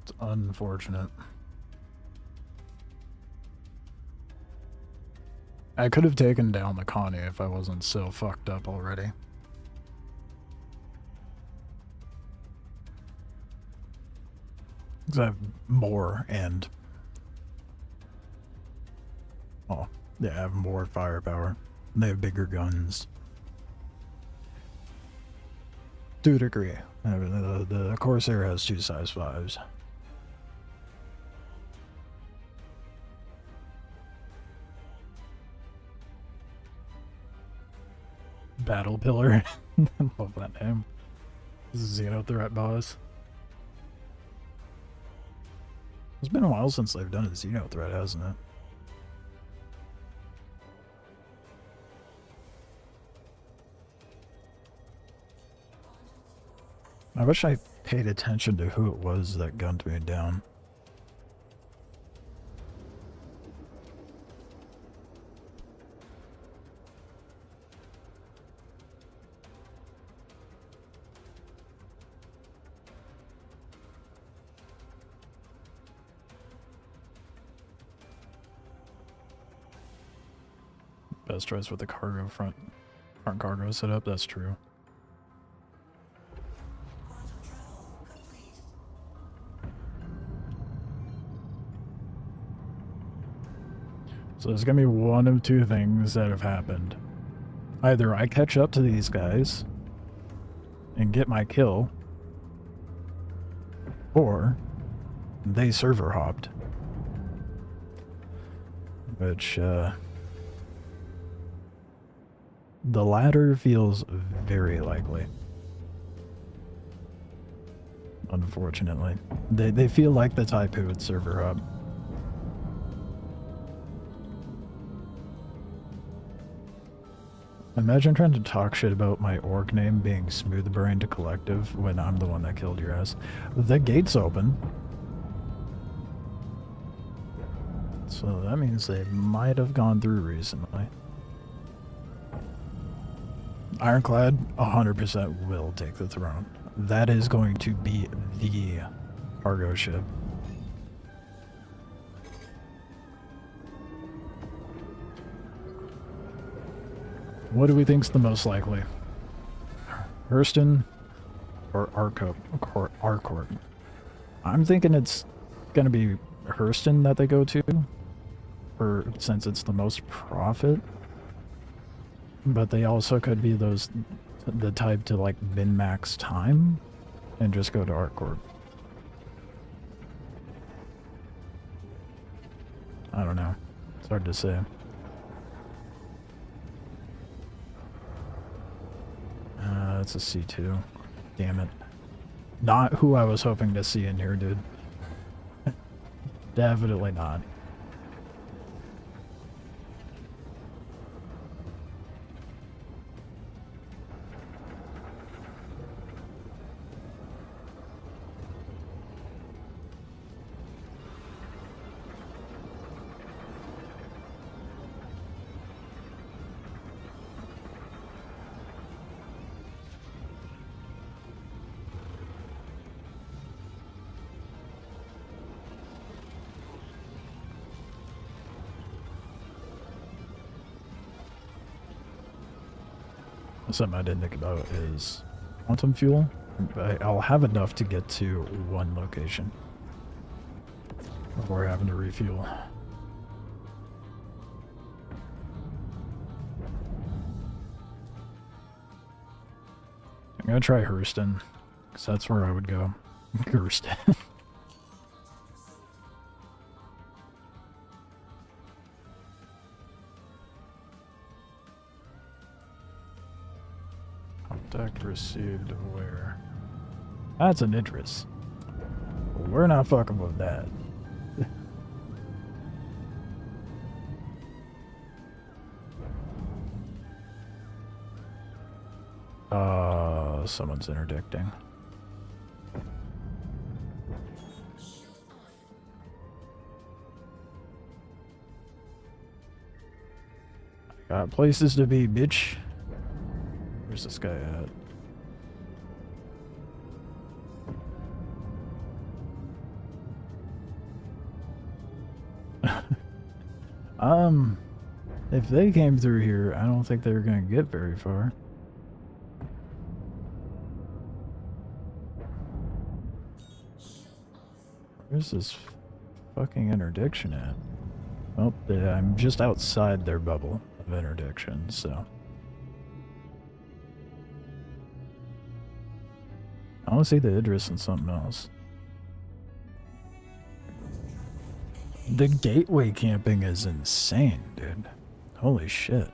[SPEAKER 1] It's unfortunate. I could have taken down the Connie if I wasn't so fucked up already. Because I have more and... Oh, yeah, I have more firepower. They have bigger guns. To a degree. The Corsair has 2 size 5s. Battle Pillar. Love that name. Xeno Threat Boss. It's been a while since they've done a Xeno Threat, hasn't it? I wish I paid attention to who it was that gunned me down. Best choice with the cargo front cargo setup, that's true. So there's gonna be one of 2 things that have happened. Either I catch up to these guys and get my kill, or they server hopped. Which, the latter feels very likely. Unfortunately. They feel like the type who would server hop. Imagine trying to talk shit about my org name being Smooth Brained Collective when I'm the one that killed your ass. The gate's open. So that means they might have gone through recently. Ironclad 100% will take the throne. That is going to be the cargo ship. What do we think's the most likely? Hurston or Arcourt? I'm thinking it's gonna be Hurston that they go to, since it's the most profit. But they also could be the type to like min-max time and just go to Arcourt. I don't know. It's hard to say. It's a C2. Damn it. Not who I was hoping to see in here, dude. Definitely not. Something I didn't think about is quantum fuel. I'll have enough to get to one location before having to refuel. I'm gonna try Hurston, because that's where I would go. Hurston. Contact received where? That's an Idris. We're not fucking with that. Someone's interdicting. Got places to be, bitch. Where's this guy at? If they came through here, I don't think they were gonna get very far. Where's this fucking interdiction at? Well, I'm just outside their bubble of interdiction, so. I want to see the Idris and something else. The gateway camping is insane, dude. Holy shit.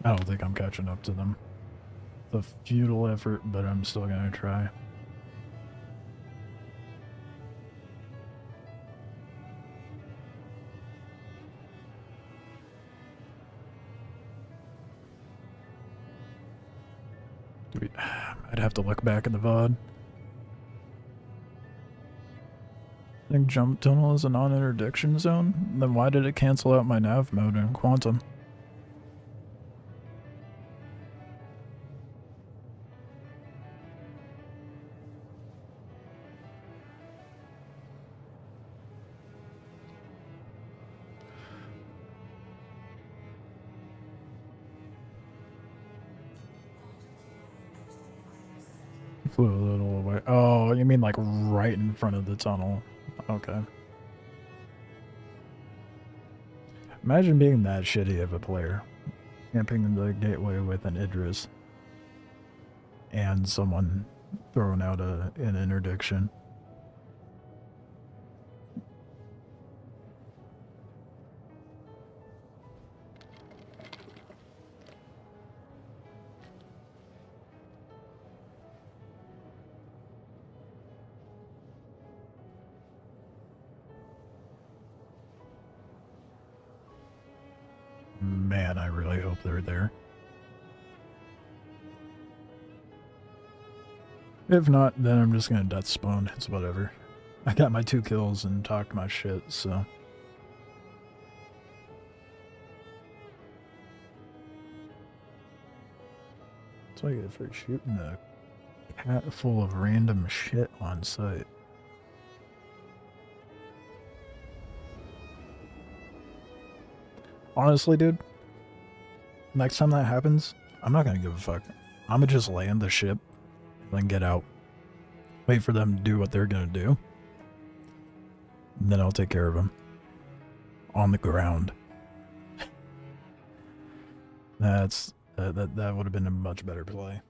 [SPEAKER 1] I don't think I'm catching up to them. It's a futile effort, but I'm still gonna try. I'd have to look back in the VOD. I think jump tunnel is a non-interdiction zone? Then why did it cancel out my nav mode in Quantum? Flew a little away. Oh, you mean like right in front of the tunnel? Okay. Imagine being that shitty of a player. Camping the gateway with an Idris. And someone throwing out an interdiction. Man, I really hope they're there. If not, then I'm just gonna death spawn. It's whatever. I got my 2 kills and talked my shit, so. That's what you get for shooting a cat full of random shit on site. Honestly, dude, next time that happens, I'm not gonna give a fuck. I'm gonna just land the ship, then get out. Wait for them to do what they're gonna do. And then I'll take care of them. On the ground. That would have been a much better play.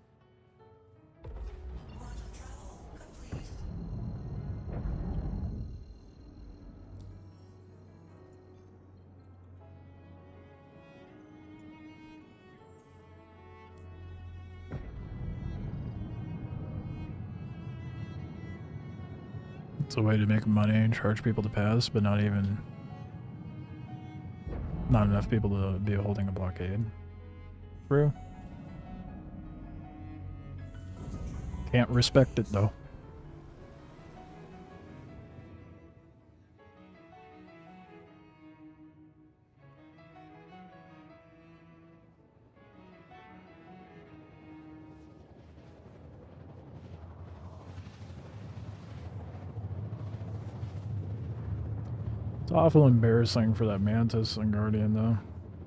[SPEAKER 1] It's a way to make money and charge people to pass, but not enough people to be holding a blockade. True. Can't respect it though. It's awful embarrassing for that Mantis and Guardian, though.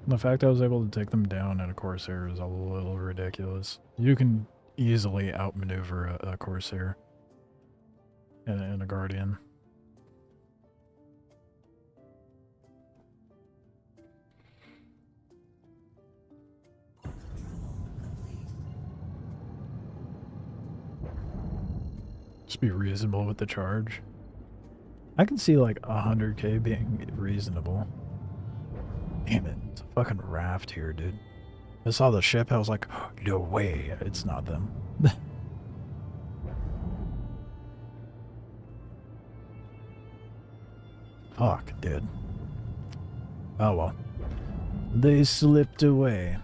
[SPEAKER 1] The fact I was able to take them down in a Corsair is a little ridiculous. You can easily outmaneuver a Corsair and a Guardian. Just be reasonable with the charge. I can see like 100k being reasonable. Damn it, it's a fucking raft here, dude. I saw the ship, I was like, no way, it's not them. Fuck, dude. Oh well. They slipped away.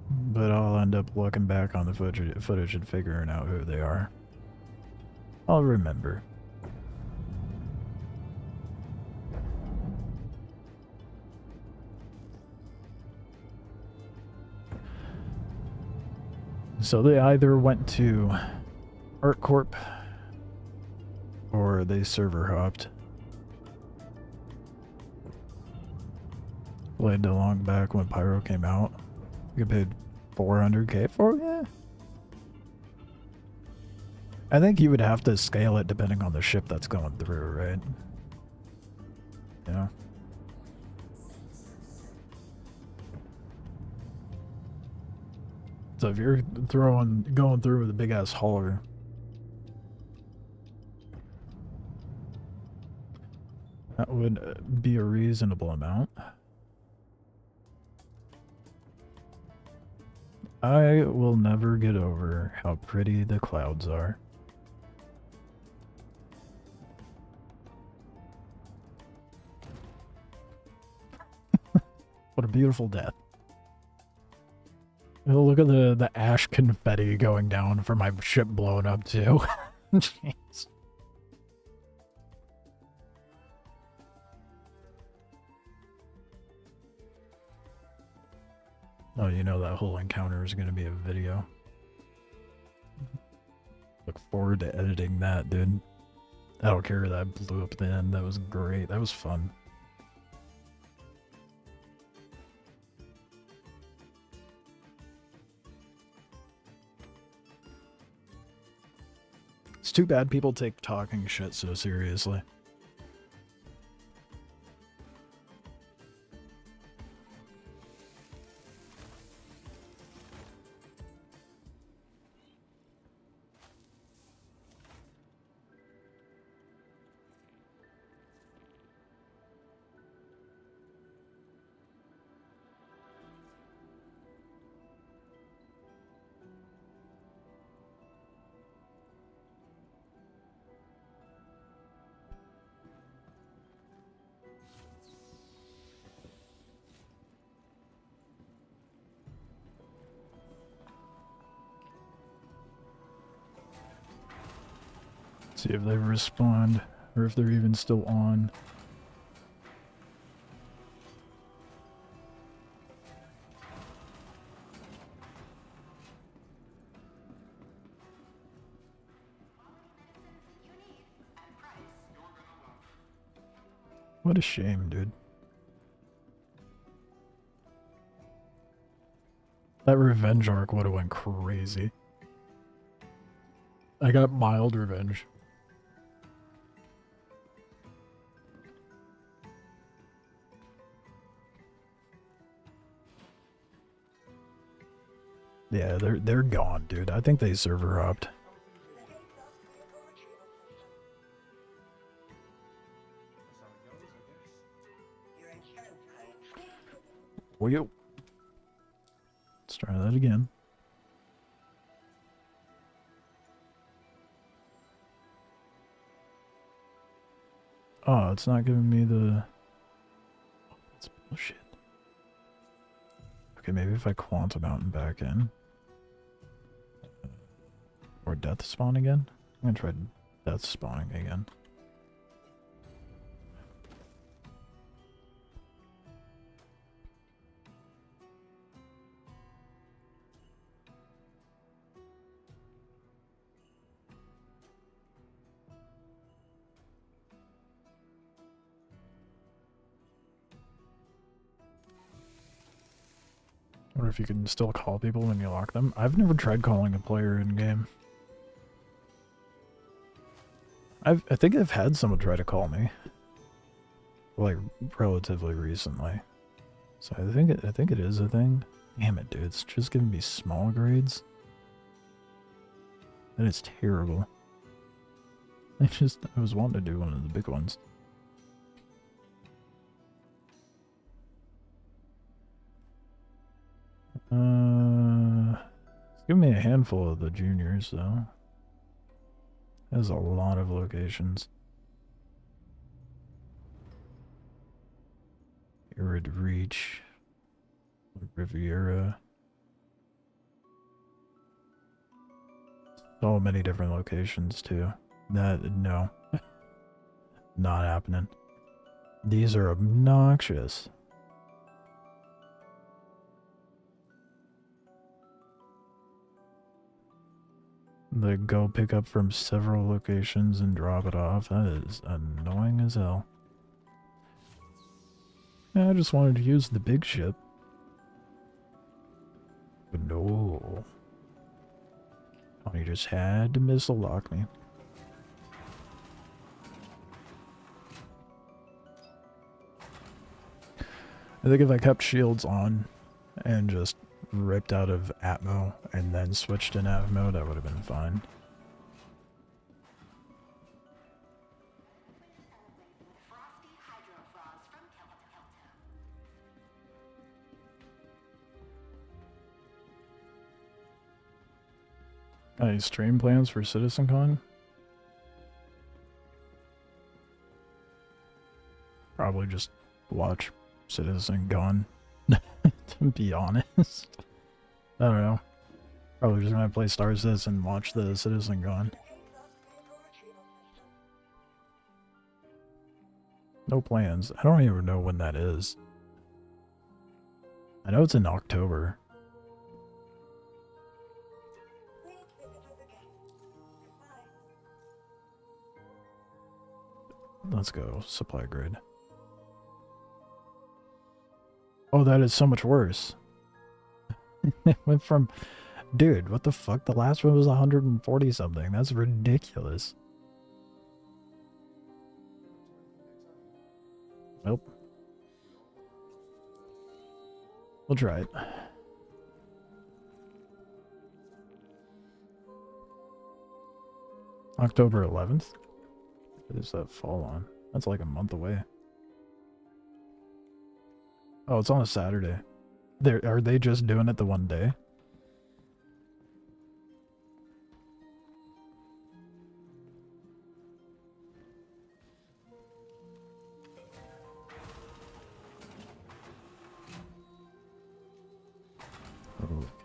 [SPEAKER 1] But I'll end up looking back on the footage and figuring out who they are. I'll remember. So they either went to ArtCorp or they server hopped. Played along back when Pyro came out. You paid 400k for it? Yeah. I think you would have to scale it depending on the ship that's going through, right? Yeah. So if you're going through with a big ass hauler, that would be a reasonable amount. I will never get over how pretty the clouds are. What a beautiful death. Oh, look at the ash confetti going down for my ship blowing up too. Jeez. Oh, you know that whole encounter is going to be a video. Look forward to editing that, dude. I don't care that blew up the end. That was great. That was fun. It's too bad people take talking shit so seriously. See if they respond, or if they're even still on. What a shame, dude. That revenge arc would have went crazy. I got mild revenge. Yeah, they're gone, dude. I think they server hopped. Well, yo. Let's try that again. Oh, it's not giving me the... That's bullshit. Okay, maybe if I quantum out and back in. Or death spawn again? I'm gonna try death spawning again. Or if you can still call people when you lock them. I've never tried calling a player in game. I think I've had someone try to call me, like relatively recently. So I think it is a thing. Damn it, dude! It's just giving me small grades. And it's terrible. I was wanting to do one of the big ones. Give me a handful of the juniors, though. There's a lot of locations. Arid Reach, Riviera. So many different locations, too. No. Not happening. These are obnoxious. The go pick up from several locations and drop it off. That is annoying as hell. Yeah, I just wanted to use the big ship. But no. Oh, you just had to missile lock me. I think if I kept shields on and just ripped out of Atmo and then switched in Atmo, that would have been fine. Any stream plans for CitizenCon? Probably just watch CitizenCon, to be honest. I don't know. Probably just gonna play Star Citizen and watch the CitizenCon. No plans. I don't even know when that is. I know it's in October. Let's go. Supply grid. Oh, that is so much worse. It went from... Dude, what the fuck? The last one was 140 something. That's ridiculous. Nope. We'll try it. October 11th? What does that fall on? That's like a month away. Oh, it's on a Saturday. Are they just doing it the one day?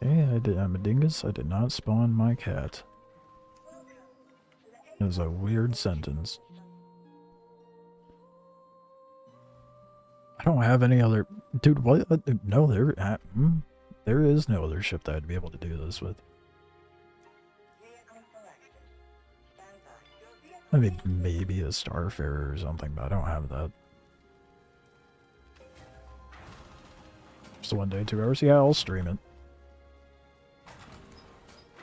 [SPEAKER 1] Okay, I'm a dingus. I did not spawn my cat. That is a weird sentence. I don't have any other... Dude, what? No, there is no other ship that I'd be able to do this with. I mean, maybe a Starfarer or something, but I don't have that. just one day, 2 hours. Yeah, I'll stream it.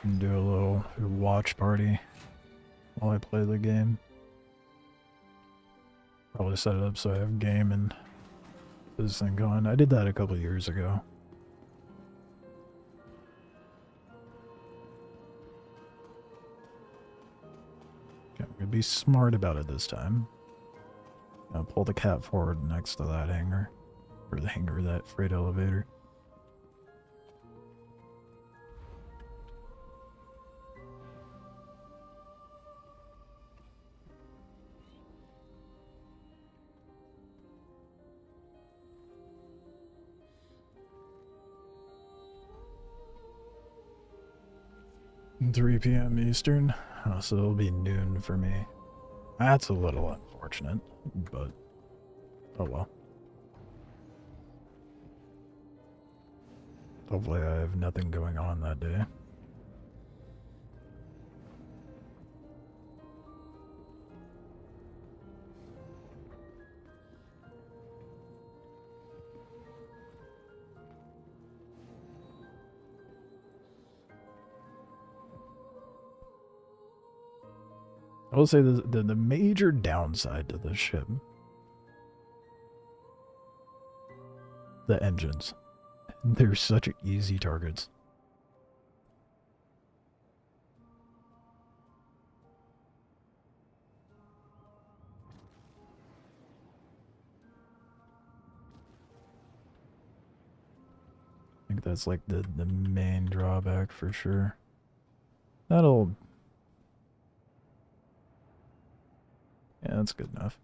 [SPEAKER 1] And do a little watch party while I play the game. Probably set it up so I have game and this thing going. I did that a couple years ago. Okay, I'm gonna be smart about it this time. I'll pull the cat forward next to that hangar. Or the hangar, that freight elevator. And 3 p.m. Eastern, so it'll be noon for me. That's a little unfortunate, but oh well. Hopefully I have nothing going on that day. I will say the major downside to this ship, the engines. They're such easy targets. I think that's like the main drawback for sure. That'll... Yeah, that's good enough.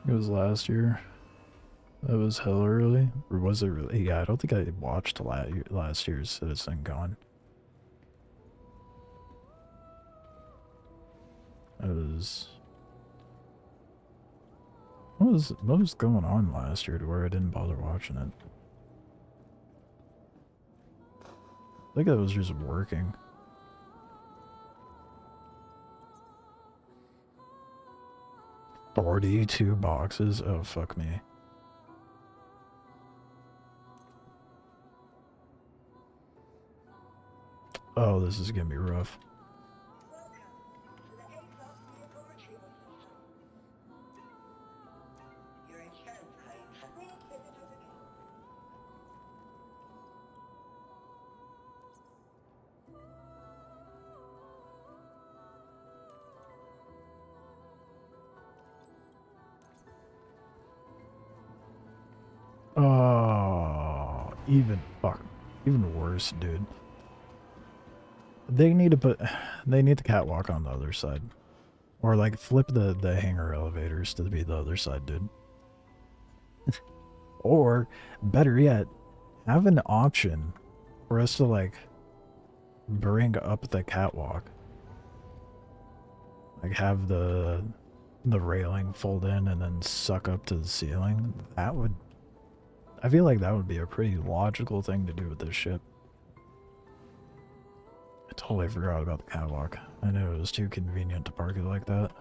[SPEAKER 1] It was last year. That was hell early. Or was it really? Yeah, I don't think I watched last year's CitizenCon. It was... What was going on last year to where I didn't bother watching it? I think I was just working. $42 boxes? Oh, fuck me. Oh, this is gonna be rough.
[SPEAKER 2] Welcome to the A-Class Vehicle Retrieval System. Your insurance claim has been visited again.
[SPEAKER 1] Oh, even worse, dude. They need to they need the catwalk on the other side. Or like flip the hangar elevators to be the other side, dude. Or, better yet, have an option for us to like bring up the catwalk. Like have the railing fold in and then suck up to the ceiling. That would... I feel like that would be a pretty logical thing to do with this ship. I totally forgot about the catwalk. I knew it was too convenient to park it like that.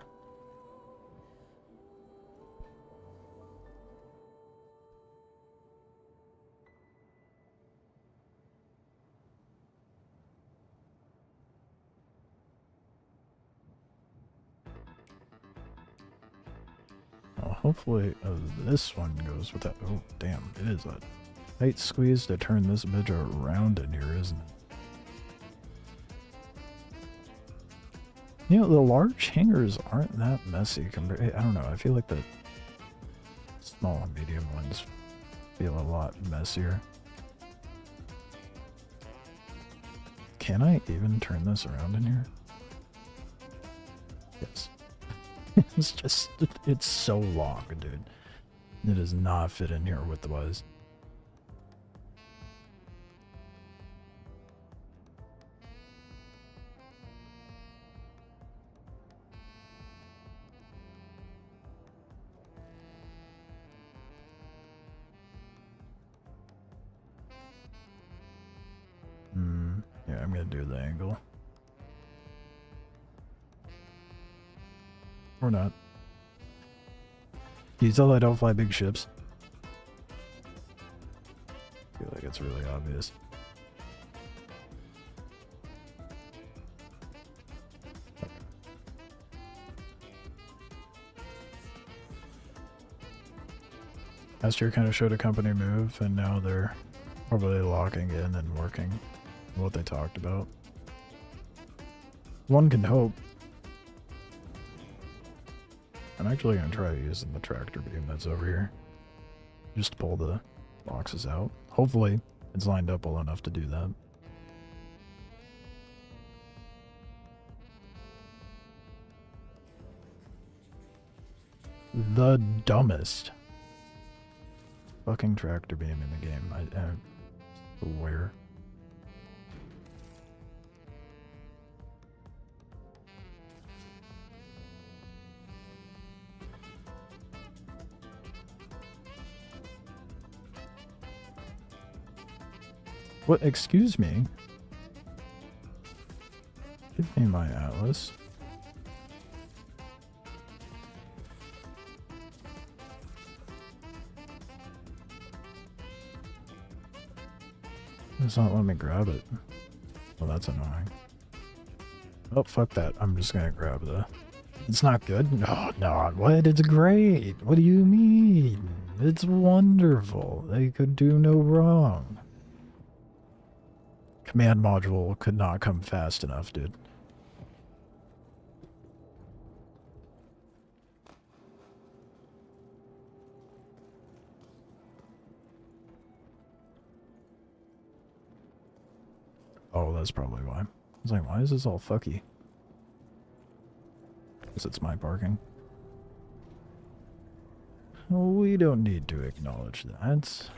[SPEAKER 1] Well, hopefully this one goes with that. Oh, damn. It is a tight squeeze to turn this bitch around in here, isn't it? You know, the large hangars aren't that messy compared... I don't know, I feel like the small and medium ones feel a lot messier. Can I even turn this around in here? Yes. It's just... It's so long, dude. It does not fit in here width-wise. do the angle. Or not. Can you tell I don't fly big ships? I feel like it's really obvious. Last year kind of showed a company move, and now they're probably locking in and working what they talked about. One can hope. I'm actually going to try using the tractor beam that's over here. Just to pull the boxes out. Hopefully, it's lined up well enough to do that. The dumbest fucking tractor beam in the game. I swear. What? Excuse me? Give me my atlas. It's not letting me grab it. Well, that's annoying. Oh, fuck that. I'm just gonna grab the... It's not good? No, no. What? It's great. What do you mean? It's wonderful. They could do no wrong. Command module could not come fast enough, dude. Oh, that's probably why. I was like, why is this all fucky? Because it's my parking. We don't need to acknowledge that.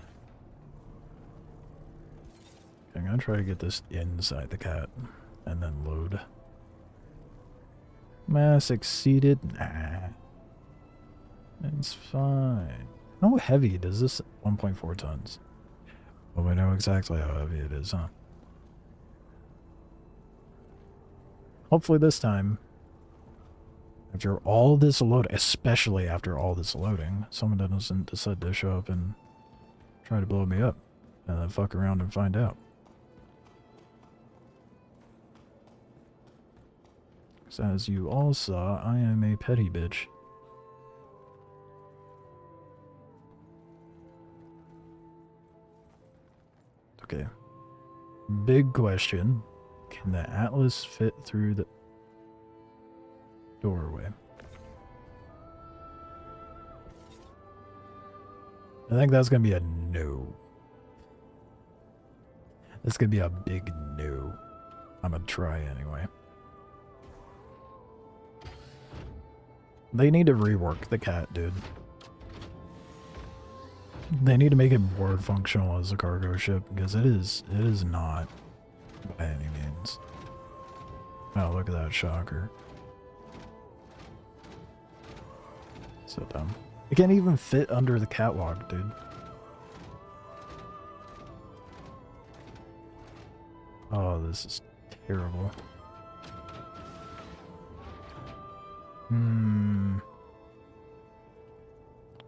[SPEAKER 1] I'm gonna try to get this inside the cat and then load. Mass exceeded? Nah. It's fine. How heavy does this 1.4 tons? Well, we know exactly how heavy it is, huh? Hopefully this time, after all this load, especially after all this loading, someone doesn't decide to show up and try to blow me up and then fuck around and find out. So as you all saw, I am a petty bitch. Okay. Big question. Can the Atlas fit through the doorway? I think that's gonna be a no. That's gonna be a big no. I'm gonna try anyway. They need to rework the cat, dude. They need to make it more functional as a cargo ship, because it is not by any means. Oh, look at that shocker. So dumb. It can't even fit under the catwalk, dude. Oh, this is terrible.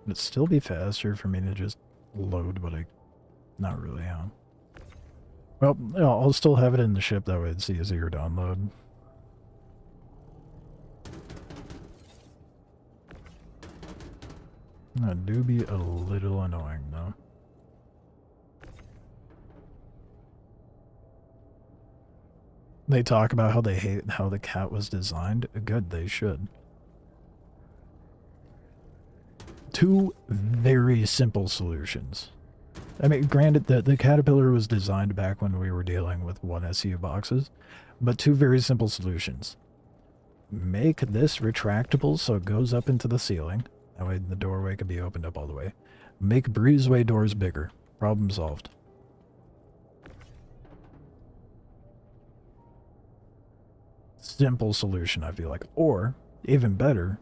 [SPEAKER 1] Would it still be faster for me to just load what I... Not really, huh? Well, you know, I'll still have it in the ship, that way it's easier to unload. That do be a little annoying, though. They talk about how they hate how the cat was designed. Good, they should. Two very simple solutions. I mean, granted, the Caterpillar was designed back when we were dealing with 1 SU boxes, but two very simple solutions. Make this retractable so it goes up into the ceiling. That way the doorway can be opened up all the way. Make breezeway doors bigger. Problem solved. Simple solution, I feel like. Or, even better,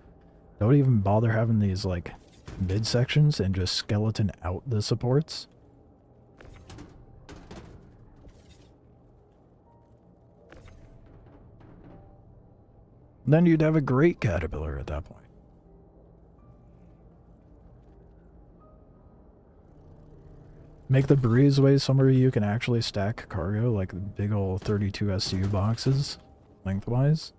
[SPEAKER 1] don't even bother having these, like, midsections and just skeleton out the supports. Then you'd have a great caterpillar at that point. Make the breezeway somewhere you can actually stack cargo, like big ol' 32 SU boxes, lengthwise.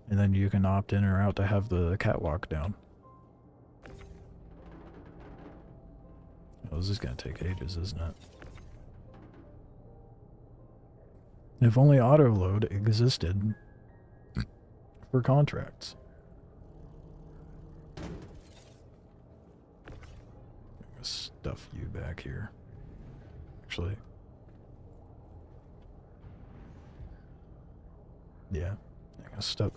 [SPEAKER 1] And then you can opt in or out to have the catwalk down. Oh, this is gonna take ages, isn't it? If only autoload existed for contracts. Stuff you back here. Actually. Yeah. I'm gonna stuff.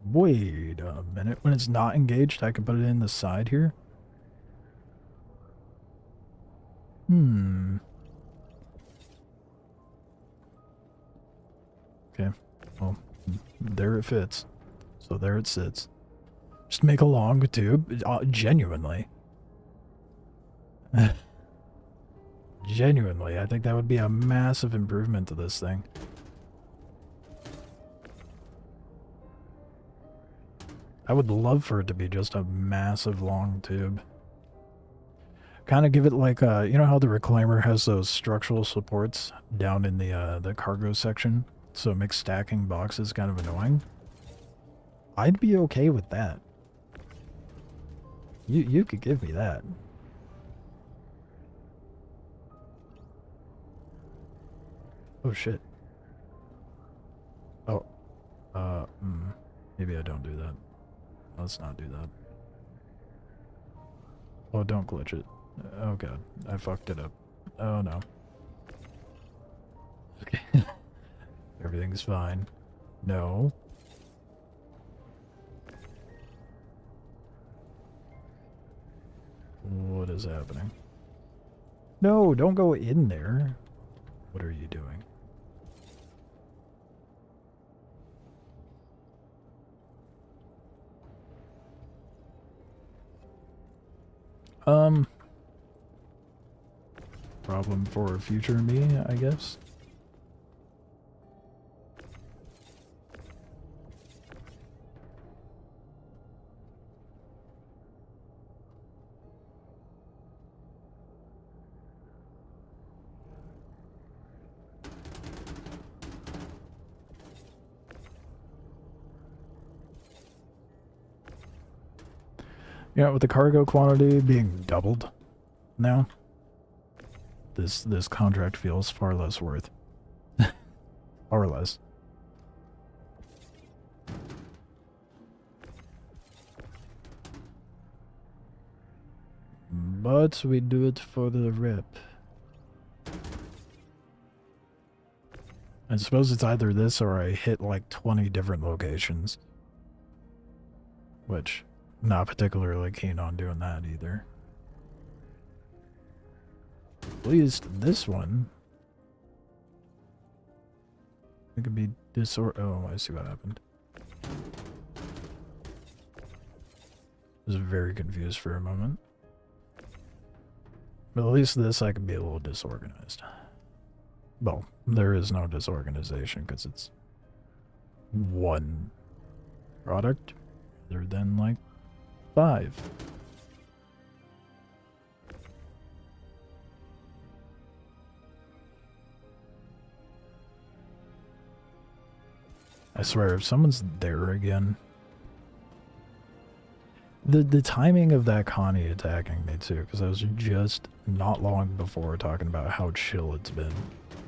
[SPEAKER 1] Wait a minute. When it's not engaged, I can put it in the side here. Okay. Well, there it fits. So there it sits. Just make a long tube. Genuinely. Genuinely, I think that would be a massive improvement to this thing. I would love for it to be just a massive long tube. Kind of give it like, you know how the reclaimer has those structural supports down in the cargo section? So it makes stacking boxes kind of annoying. I'd be okay with that. You could give me that. Oh shit. Oh. Maybe I don't do that. Let's not do that. Oh, don't glitch it. Oh god, I fucked it up. Oh no. Okay. Everything's fine. No. What is happening? No, don't go in there. What are you doing? Problem for future me, I guess. Yeah, with the cargo quantity being doubled now, this contract feels far less worth. Far less. But we do it for the rep. I suppose it's either this or I hit like 20 different locations. Which, not particularly keen on doing that either. At least this one. It could be oh, I see what happened. I was very confused for a moment. But at least this I can be a little disorganized. Well, there is no disorganization because it's one product rather than like 5. I swear, if someone's there again... The timing of that Connie attacking me too, because I was just not long before talking about how chill it's been.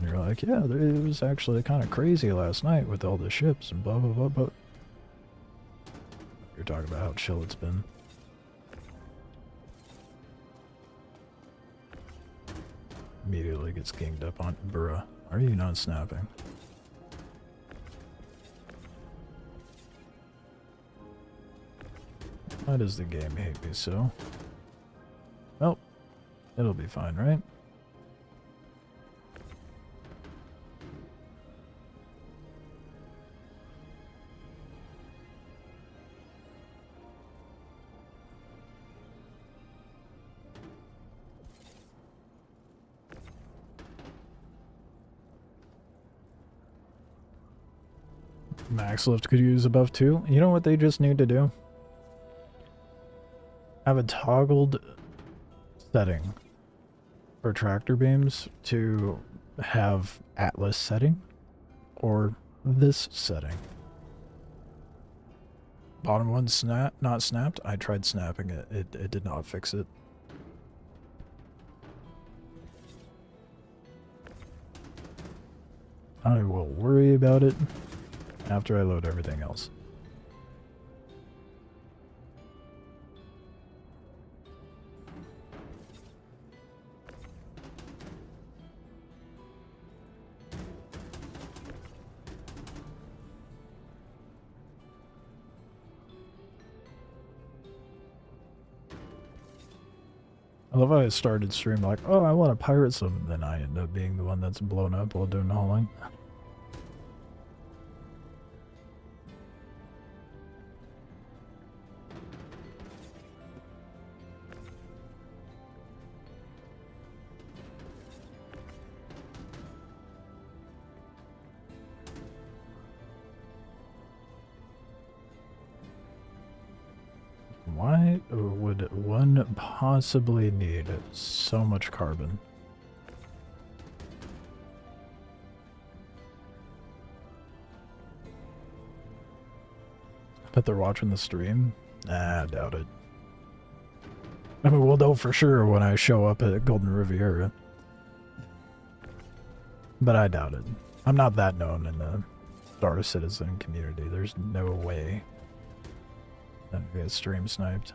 [SPEAKER 1] And you're like, yeah, it was actually kind of crazy last night with all the ships and blah blah blah, but... You're talking about how chill it's been. Immediately gets ganged up on. Bruh, are you not snapping? Why does the game hate me so? Well, it'll be fine, right? Max lift could use a buff too. You know what they just need to do? Have a toggled setting for tractor beams to have Atlas setting or this setting. Bottom one not snapped. I tried snapping it. It did not fix it. I will worry about it after I load everything else. I love how I started stream like, oh, I want to pirate some, then I end up being the one that's blown up while doing hauling. Why would one possibly need so much carbon? Bet they're watching the stream? Nah, I doubt it. I mean, we'll know for sure when I show up at Golden Riviera. But I doubt it. I'm not that known in the Star Citizen community. There's no way that I get stream sniped.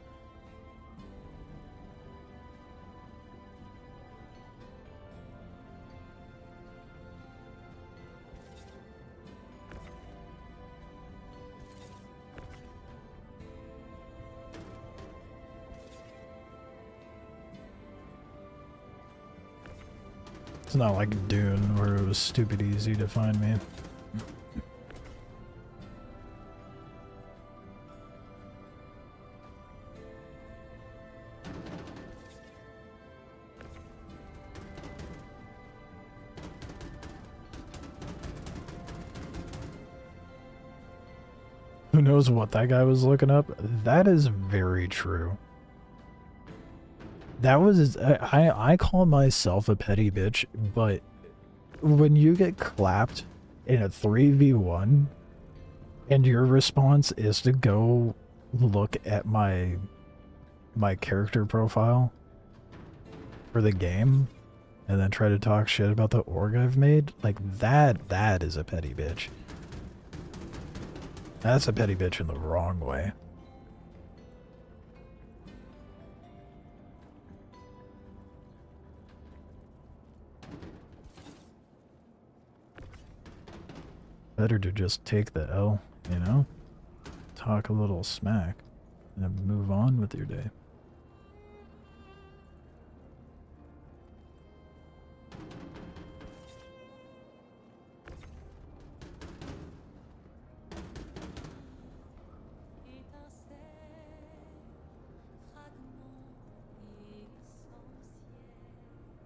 [SPEAKER 1] It's not like Dune where it was stupid easy to find me. Who knows what that guy was looking up? That is very true. That was, I call myself a petty bitch, but when you get clapped in a 3v1 and your response is to go look at my character profile for the game and then try to talk shit about the org I've made, like that is a petty bitch. That's a petty bitch in the wrong way. Better to just take the L, you know? Talk a little smack, and then move on with your day.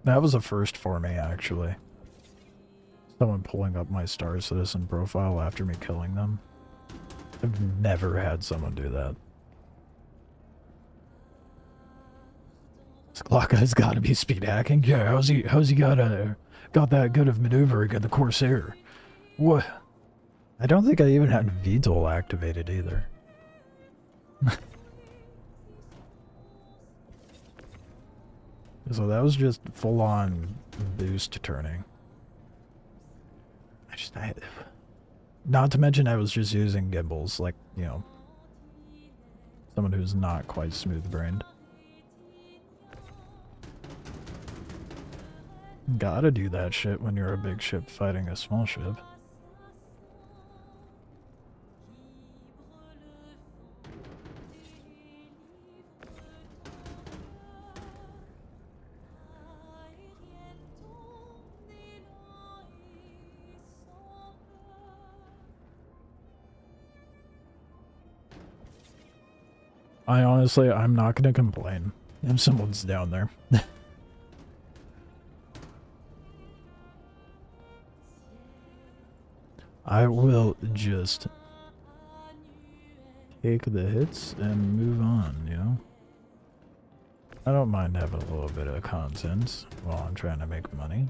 [SPEAKER 1] That was a first for me, actually. Someone pulling up my Star Citizen profile after me killing them. I've never had someone do that. This clock guy's gotta be speed hacking. Yeah, how's he got that good of maneuvering in the Corsair? What? I don't think I even had VTOL activated either. So that was just full-on boost turning. Not to mention I was just using gimbals, like, you know, someone who's not quite smooth-brained. Gotta do that shit when you're a big ship fighting a small ship. I'm not gonna complain if someone's down there. I will just take the hits and move on, you know? I don't mind having a little bit of content while I'm trying to make money.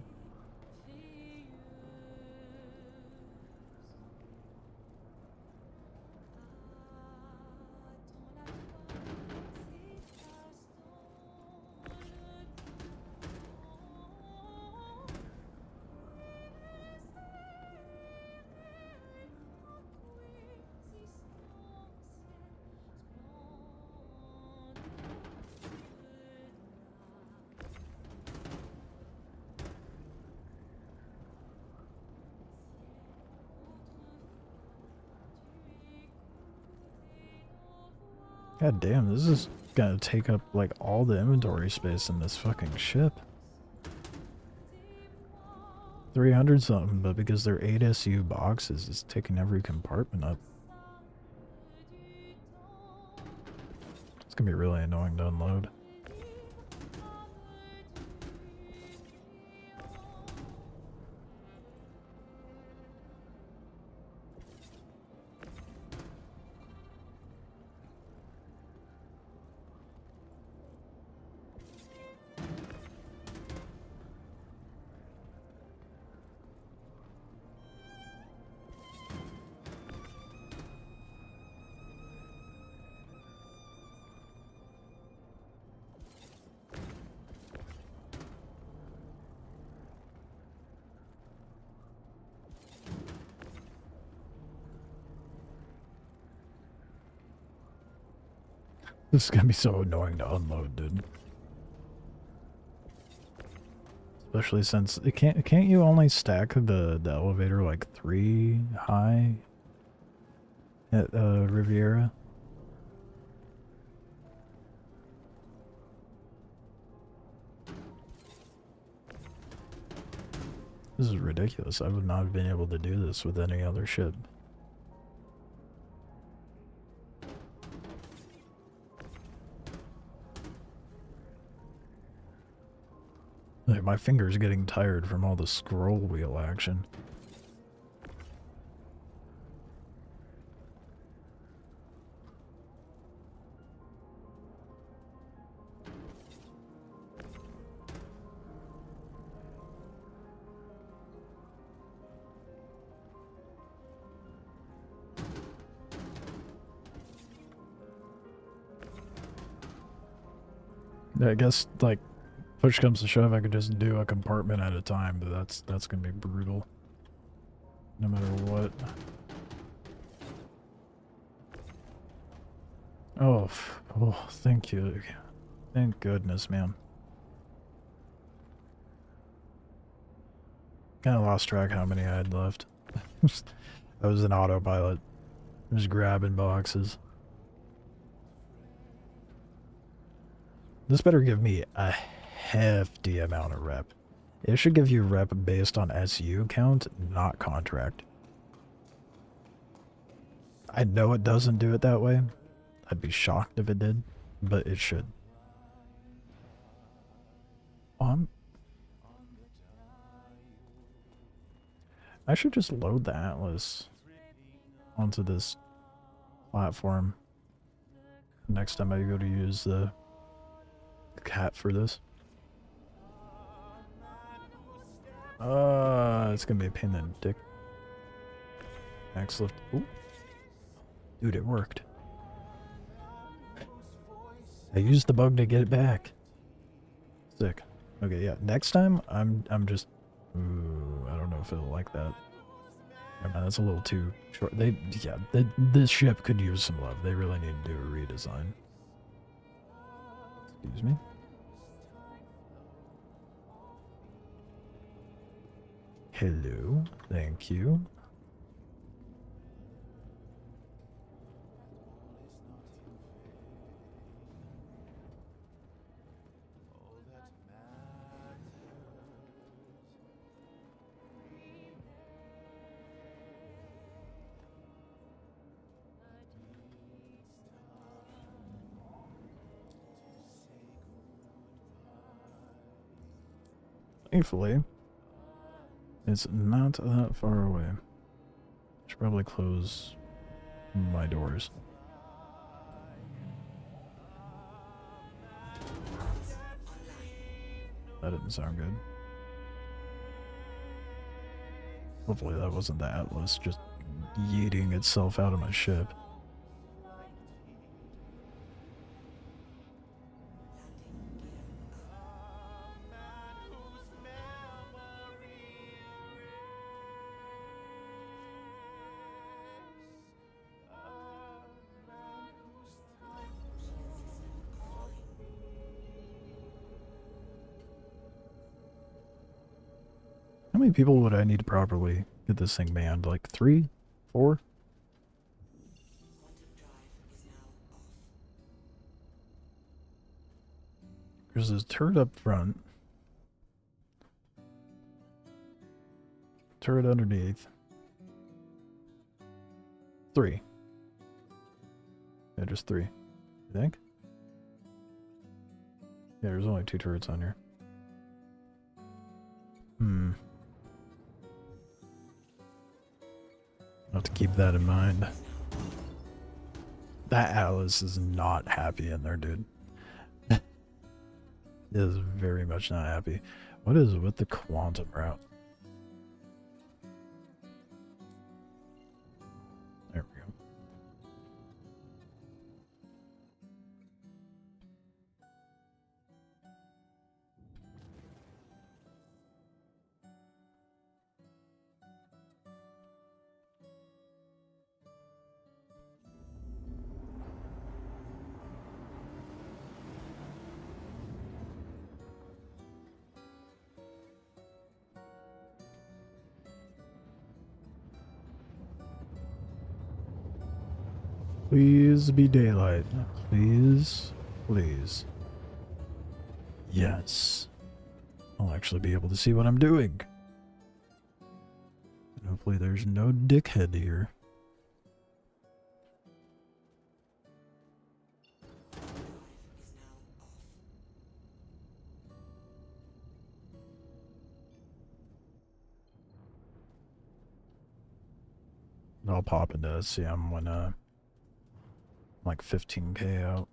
[SPEAKER 1] God damn, this is gonna take up like all the inventory space in this fucking ship. 300 something, but because they're 8 SU boxes, it's taking every compartment up. It's gonna be really annoying to unload. This is gonna be so annoying to unload, dude. Especially since it can't you only stack the elevator like 3 high at Riviera? This is ridiculous. I would not have been able to do this with any other ship. Like, my finger's getting tired from all the scroll wheel action. I guess, like, push comes to shove, I could just do a compartment at a time, but that's gonna be brutal. No matter what. Oh, oh, thank you. Thank goodness, man. Kinda lost track how many I had left. I was an autopilot. Just grabbing boxes. This better give me a hefty amount of rep. It should give you rep based on SU count, not contract. I know it doesn't do it that way. I'd be shocked if it did, but it should. I should just load the Atlas onto this platform next time I go to use the cat for this. It's gonna be a pain in the dick. Max lift. Ooh. Dude, it worked. I used the bug to get it back. Sick. Okay, yeah. Next time, I'm just. Ooh, I don't know if it'll like that. Never mind, that's a little too short. This ship could use some love. They really need to do a redesign. Excuse me. Hello, thank you. Thankfully, it's not that far away. Should probably close my doors. That didn't sound good. Hopefully that wasn't the Atlas just yeeting itself out of my ship. How many people would I need to properly get this thing manned? Like 3? 4? There's this turret up front. Turret underneath. 3. Yeah, just 3. You think? Yeah, there's only 2 turrets on here. I'll have to keep that in mind. That Atlas is not happy in there, dude. Is very much not happy. What is with the quantum route? There we go. Please be daylight. Please. Please. Yes. I'll actually be able to see what I'm doing. And hopefully there's no dickhead here. I'll pop into SCM when like 15k out.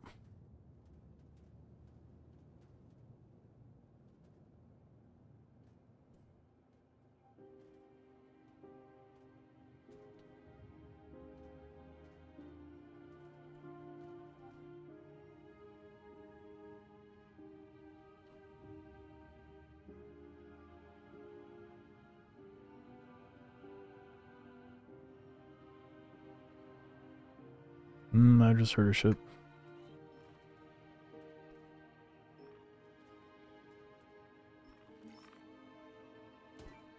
[SPEAKER 1] I just heard a ship.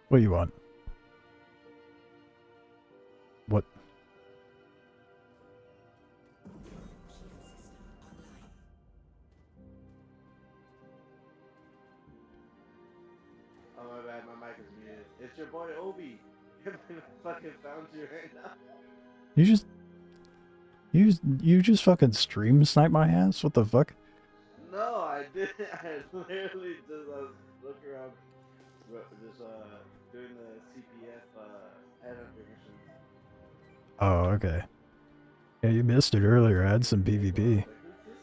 [SPEAKER 1] What do you want? What?
[SPEAKER 4] Oh my bad, my mic is muted. It's your boy Obi. I fucking found you right now.
[SPEAKER 1] You just fucking stream snipe my ass? What the fuck?
[SPEAKER 4] No, I didn't. I literally just was looking around, just doing the CPF headhunter missions.
[SPEAKER 1] Oh, okay. Yeah, you missed it earlier. I had some PvP.
[SPEAKER 4] Like, who's this?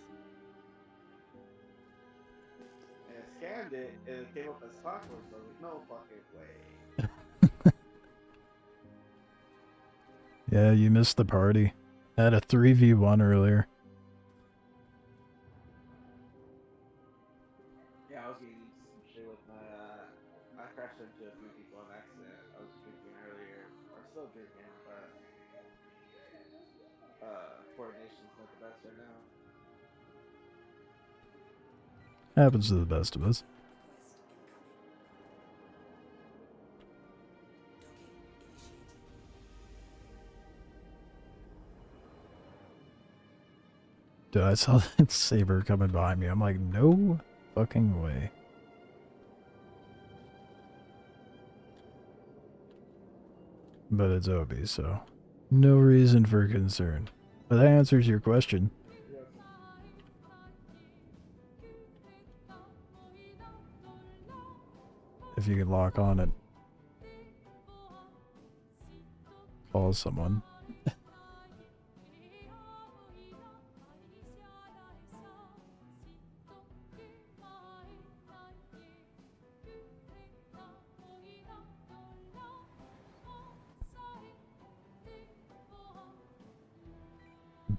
[SPEAKER 4] And I scanned it, and it came up as clockwork. So I was like, no fucking way.
[SPEAKER 1] Yeah, you missed the party. I had a 3v1 earlier.
[SPEAKER 4] Yeah, I was getting into some shit with my. I crashed into a few people on accident. I was drinking earlier, or still drinking, but coordination's not the best right now.
[SPEAKER 1] Happens to the best of us. Dude, I saw that saber coming behind me. I'm like, no fucking way. But it's Obi, so no reason for concern. But that answers your question. If you can lock on it. Follow someone.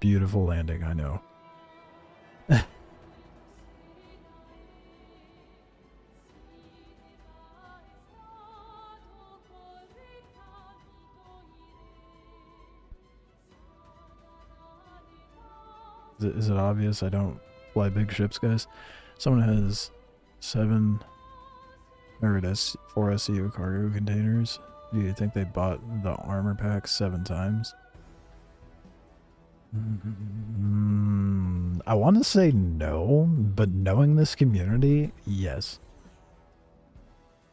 [SPEAKER 1] Beautiful landing, I know. Is it obvious I don't fly big ships, guys? Someone has 7, or it is 4 SEU cargo containers. Do you think they bought the armor pack 7 times? I want to say no, but knowing this community, yes.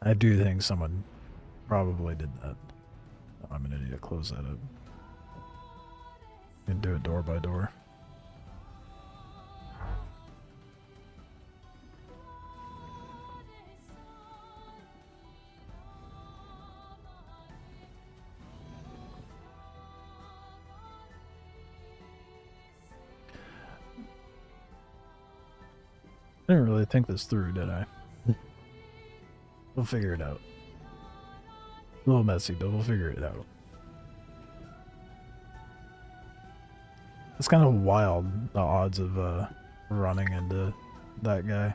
[SPEAKER 1] I do think someone probably did that. Oh, I'm gonna need to close that up. And do it door by door. I didn't really think this through, did I? We'll figure it out. A little messy, but we'll figure it out. It's kind of wild, the odds of running into that guy.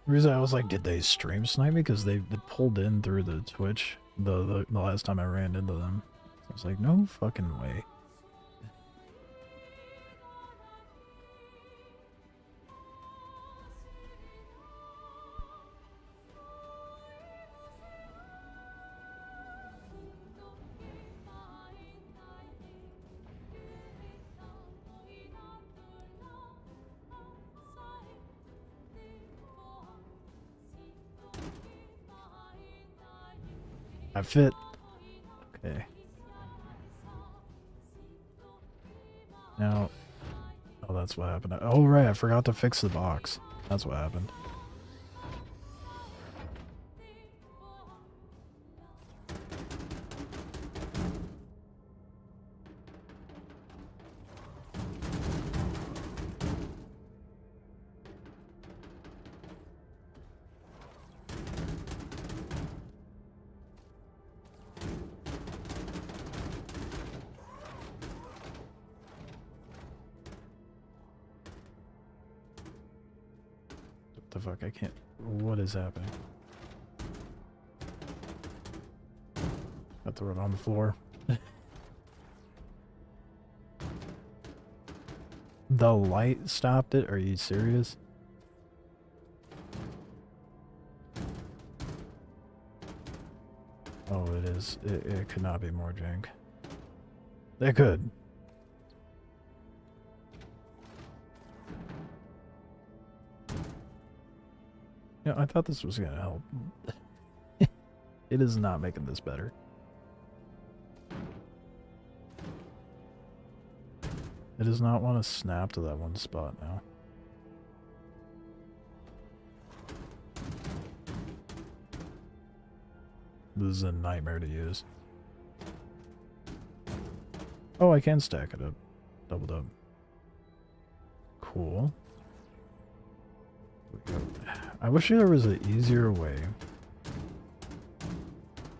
[SPEAKER 1] The reason I was like, did they stream snipe me? Because they pulled in through the Twitch the last time I ran into them. I was like, no fucking way. I fit. Okay. Now, oh, that's what happened. Oh, right, I forgot to fix the box. That's what happened. The fuck, I can't. What is happening? I throw it on the floor. The light stopped it? Are you serious? Oh, it is. It could not be more jank. It could. Yeah, I thought this was gonna help. It is not making this better. It does not want to snap to that one spot now. This is a nightmare to use. Oh, I can stack it up. Doubled up. Cool. I wish there was an easier way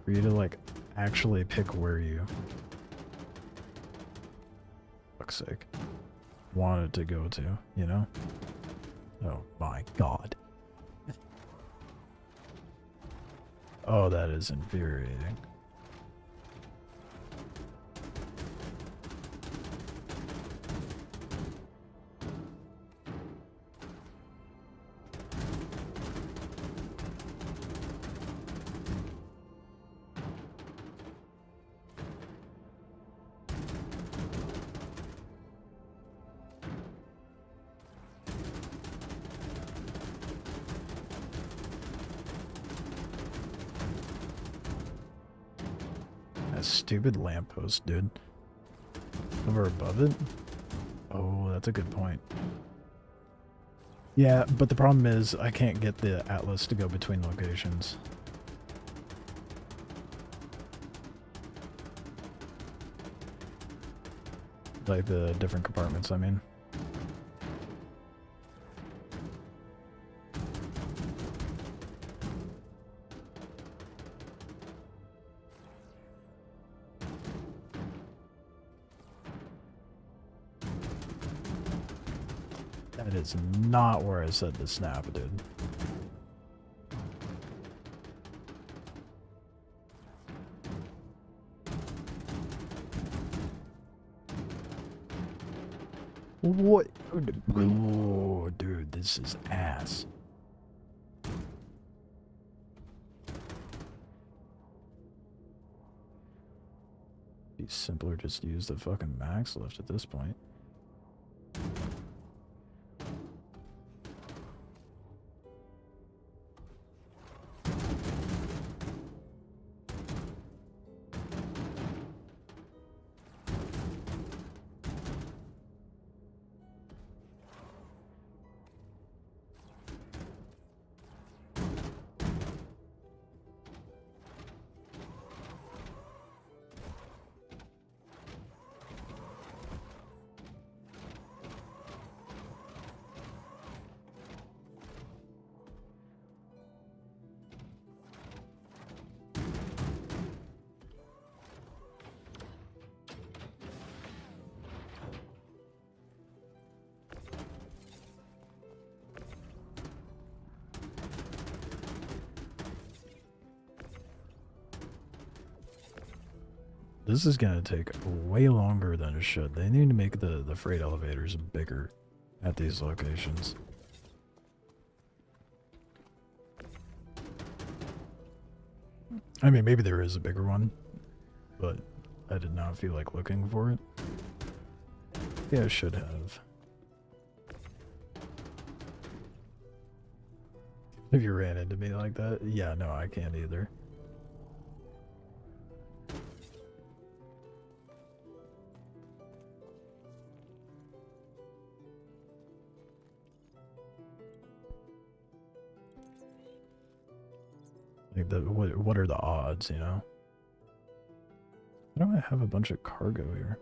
[SPEAKER 1] for you to, like, actually pick where you, fuck's sake, want it to go to, you know? Oh my god. Oh, that is infuriating. Stupid lamppost, dude. Over above it? Oh, that's a good point. Yeah, but the problem is I can't get the atlas to go between locations. Like the different compartments, I mean. That is not where I said to snap, dude. What? Oh, dude, this is ass. Be simpler just to use the fucking max lift at this point. This is gonna take way longer than it should. They need to make the freight elevators bigger at these locations. I mean, maybe there is a bigger one, but I did not feel like looking for it. Yeah, I should have. If you ran into me like that, yeah, no, I can't either. Like, what are the odds, you know? Why do I have a bunch of cargo here?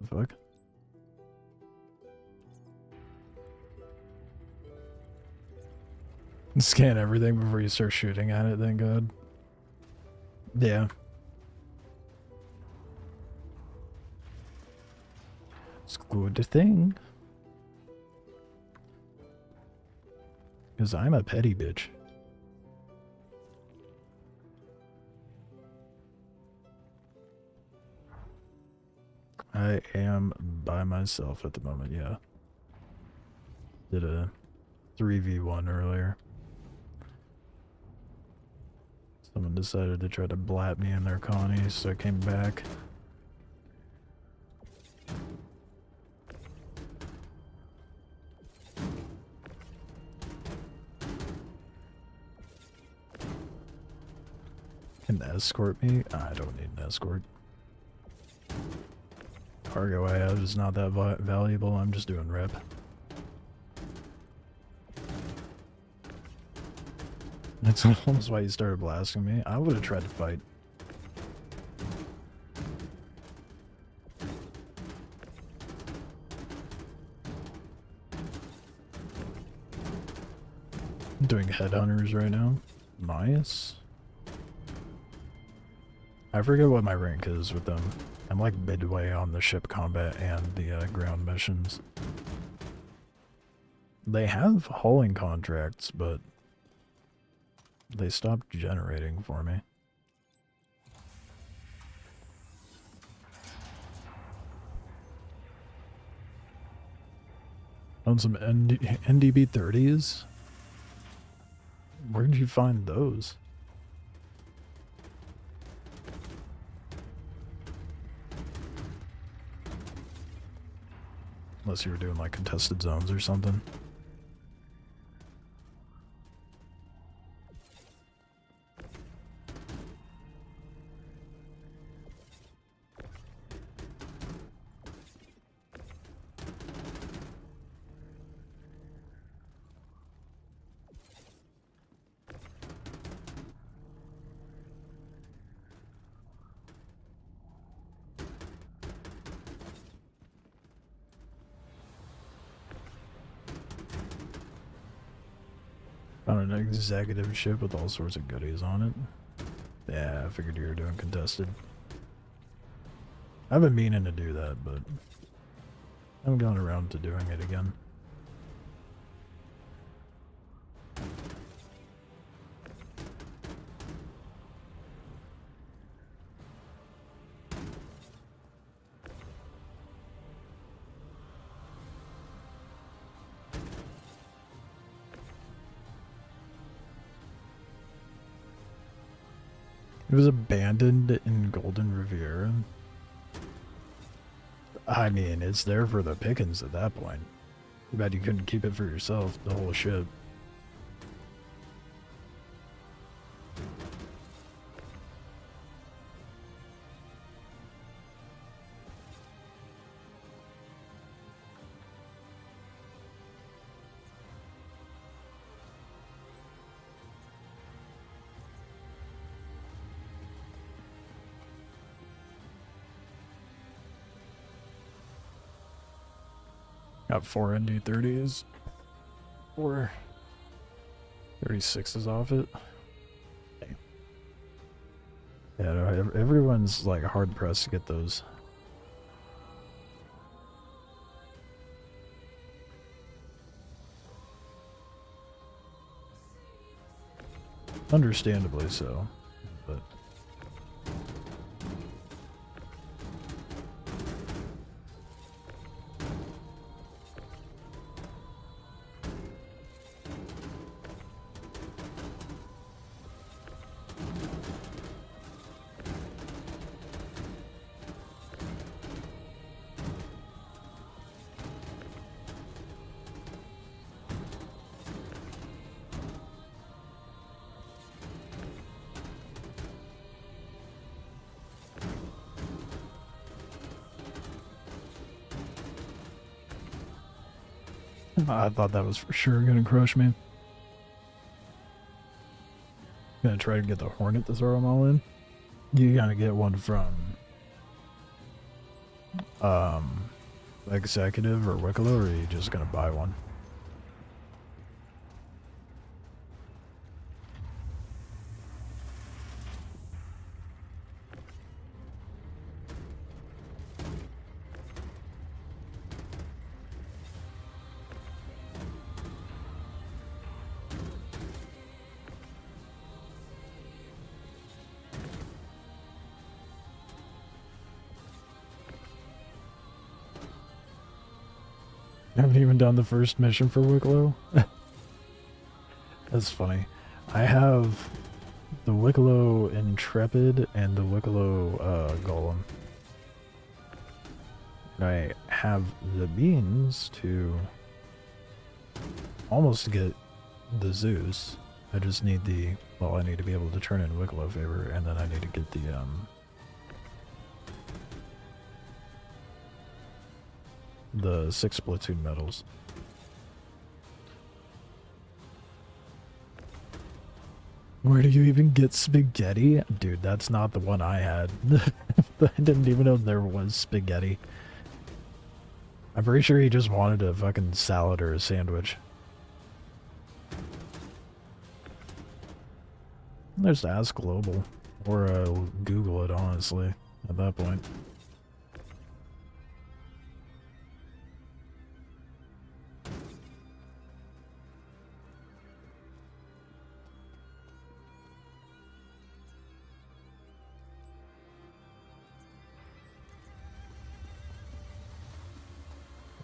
[SPEAKER 1] The fuck? Scan everything before you start shooting at it, thank God. Yeah. It's a good thing. Because I'm a petty bitch. I am by myself at the moment, yeah. Did a 3v1 earlier. Someone decided to try to blat me in their Connie, so I came back. Can escort me? I don't need an escort. Cargo I have is not that valuable, I'm just doing rep. That's almost why you started blasting me. I would have tried to fight. I'm doing headhunters right now. Nice. I forget what my rank is with them. I'm like midway on the ship combat and the ground missions. They have hauling contracts, but they stopped generating for me. On some NDB 30s? Where did you find those? Unless you were doing like contested zones or something. Found an executive ship with all sorts of goodies on it. Yeah, I figured you were doing contested. I've been meaning to do that, but I haven't gotten around to doing it again. It was abandoned in Golden Riviera. I mean, it's there for the pickings at that point. Too bad you couldn't keep it for yourself, the whole ship. Got 4 ND30s. 4 36s off it. Yeah, no, everyone's like hard pressed to get those. Understandably so, but I thought that was for sure gonna crush me. Gonna try to get the Hornet to throw them all in. You gotta get one from Executive or Wicklow, or are you just gonna buy one? I haven't even done the first mission for Wicklow. That's funny. I have the Wicklow Intrepid and the Wicklow Golem. And I have the means to almost get the Zeus. I just need the, well, I need to be able to turn in Wicklow favor, and then I need to get the 6 platoon medals. Where do you even get spaghetti? Dude, that's not the one I had. I didn't even know there was spaghetti. I'm pretty sure he just wanted a fucking salad or a sandwich. There's Ask Global. Or Google it, honestly, at that point.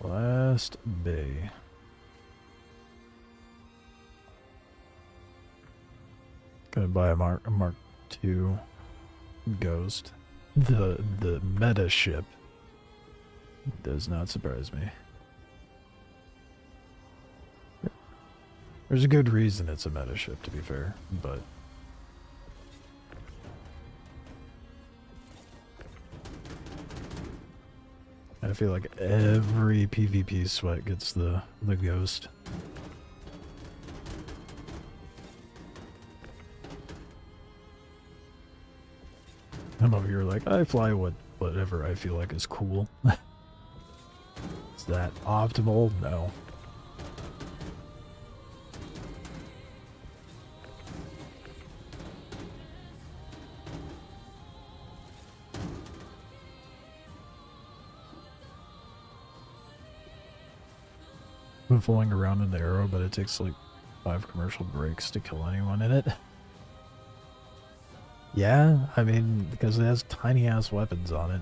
[SPEAKER 1] Last Bay. Gonna buy a Mark II Ghost. The meta ship. Does not surprise me. There's a good reason it's a meta ship, to be fair, but I feel like every PvP sweat gets the Ghost. I'm over here like, I fly whatever I feel like is cool. Is that optimal? No. fooling around in the arrow, but it takes like 5 commercial breaks to kill anyone in it. Yeah, I mean, because it has tiny ass weapons on it.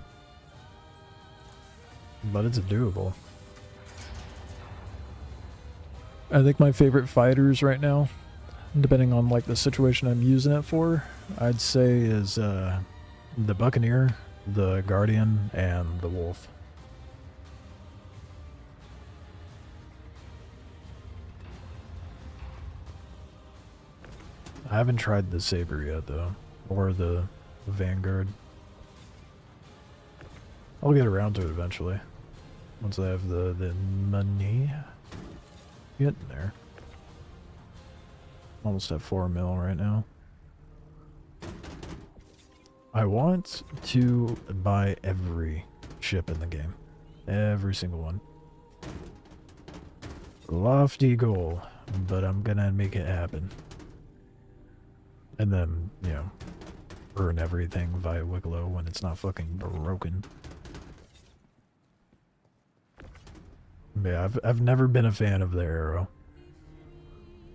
[SPEAKER 1] But it's doable. I think my favorite fighters right now, depending on like the situation I'm using it for, I'd say is the Buccaneer, the Guardian, and the Wolf. I haven't tried the Saber yet though, or the Vanguard. I'll get around to it eventually, once I have the money. Getting there. Almost at 4 mil right now. I want to buy every ship in the game. Every single one. Lofty goal, but I'm gonna make it happen. And then, you know, burn everything via Wigglo when it's not fucking broken. Yeah, I've never been a fan of the arrow.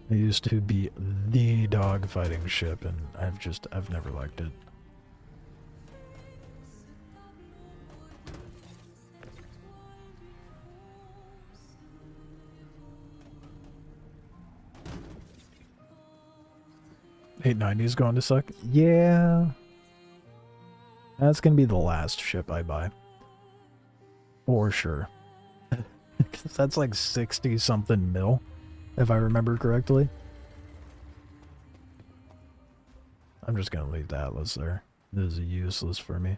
[SPEAKER 1] It used to be the dogfighting ship, and I've never liked it. $890's going to suck? Yeah. That's gonna be the last ship I buy. For sure. That's like 60 something mil, if I remember correctly. I'm just gonna leave the Atlas there. This is useless for me.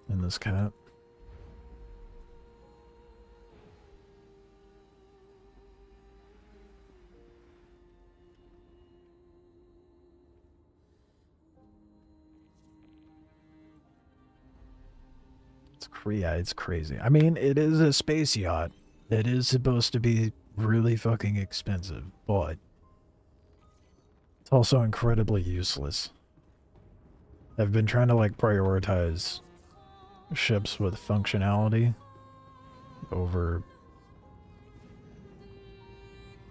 [SPEAKER 1] And this cat. It's crazy. I mean, it is a space yacht. It is supposed to be really fucking expensive, but it's also incredibly useless. I've been trying to like prioritize ships with functionality over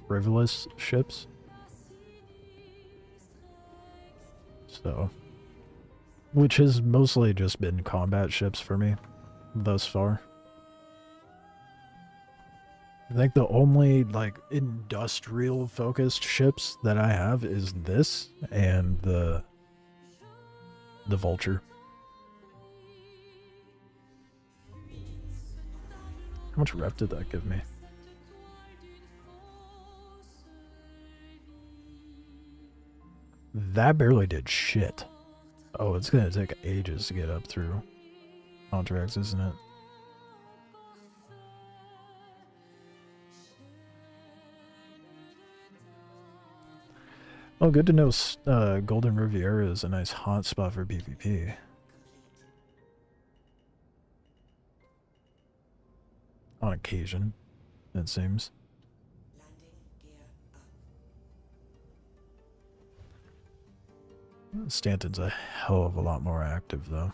[SPEAKER 1] frivolous ships. So, which has mostly just been combat ships for me thus far. I think the only like industrial focused ships that I have is this and the Vulture. How much rep did that give me? That barely did shit. Oh, it's gonna take ages to get up through contracts, isn't it? Oh, good to know Golden Riviera is a nice hot spot for PvP. On occasion, it seems. Stanton's a hell of a lot more active, though.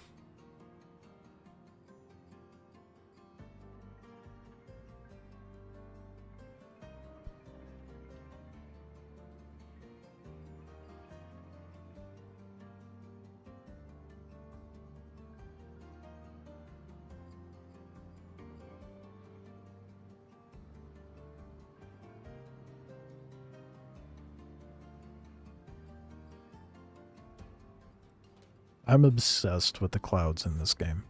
[SPEAKER 1] I'm obsessed with the clouds in this game.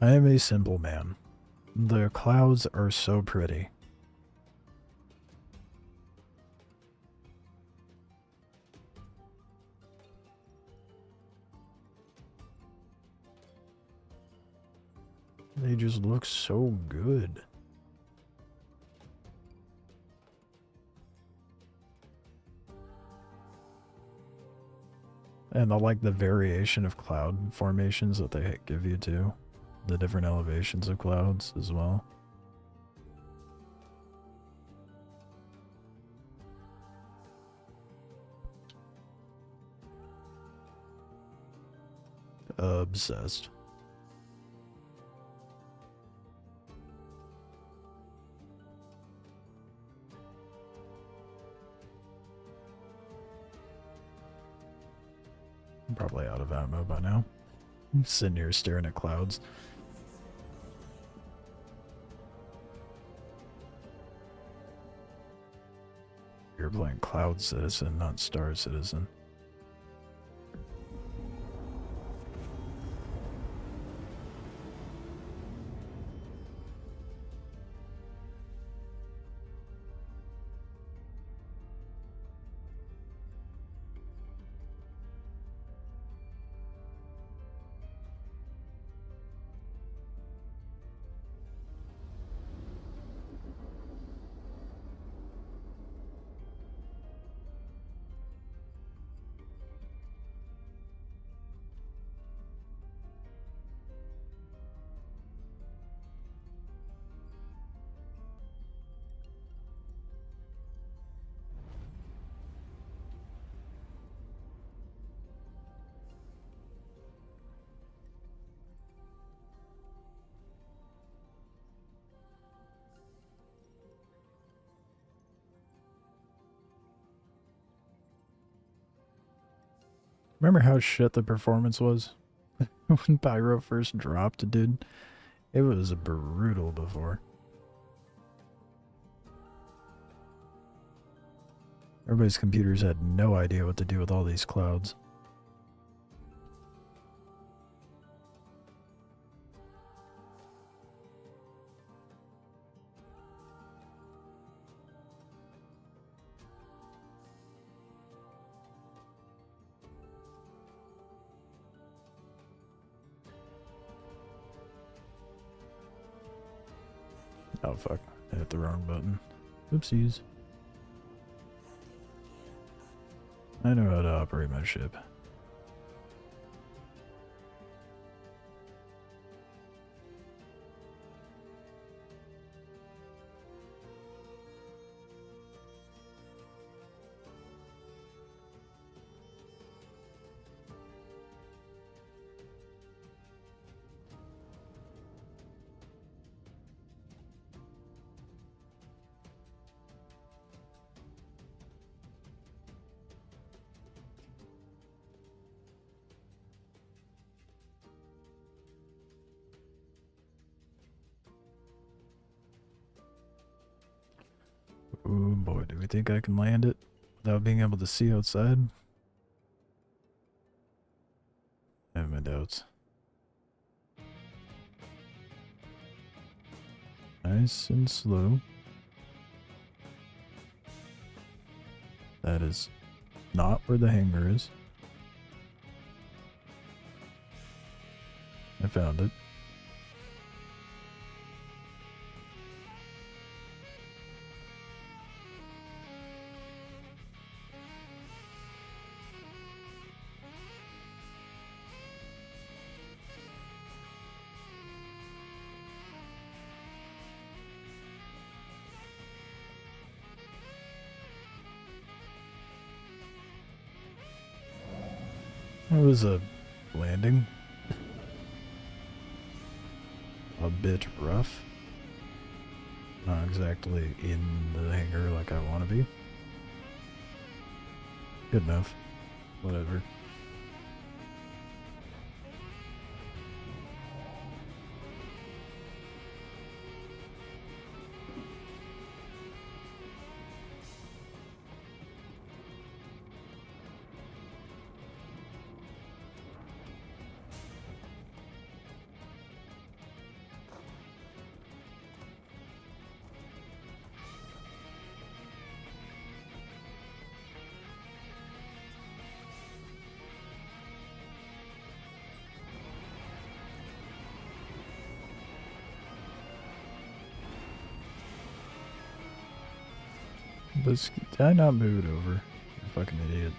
[SPEAKER 1] I am a simple man. The clouds are so pretty. They just look so good. And I like the variation of cloud formations that they give you too. The different elevations of clouds as well. Obsessed. I'm probably out of ammo by now. I'm sitting here staring at clouds. You're playing Cloud Citizen, not Star Citizen. Remember how shit the performance was? When Pyro first dropped, dude? It was brutal before. Everybody's computers had no idea what to do with all these clouds. Oh fuck, I hit the wrong button. Oopsies. I know how to operate my ship. Oh boy, do we think I can land it without being able to see outside? I have my doubts. Nice and slow. That is not where the hangar is. I found it. It was a landing. A bit rough. Not exactly in the hangar like I want to be. Good enough. Whatever. Did I not move it over? You fucking idiot.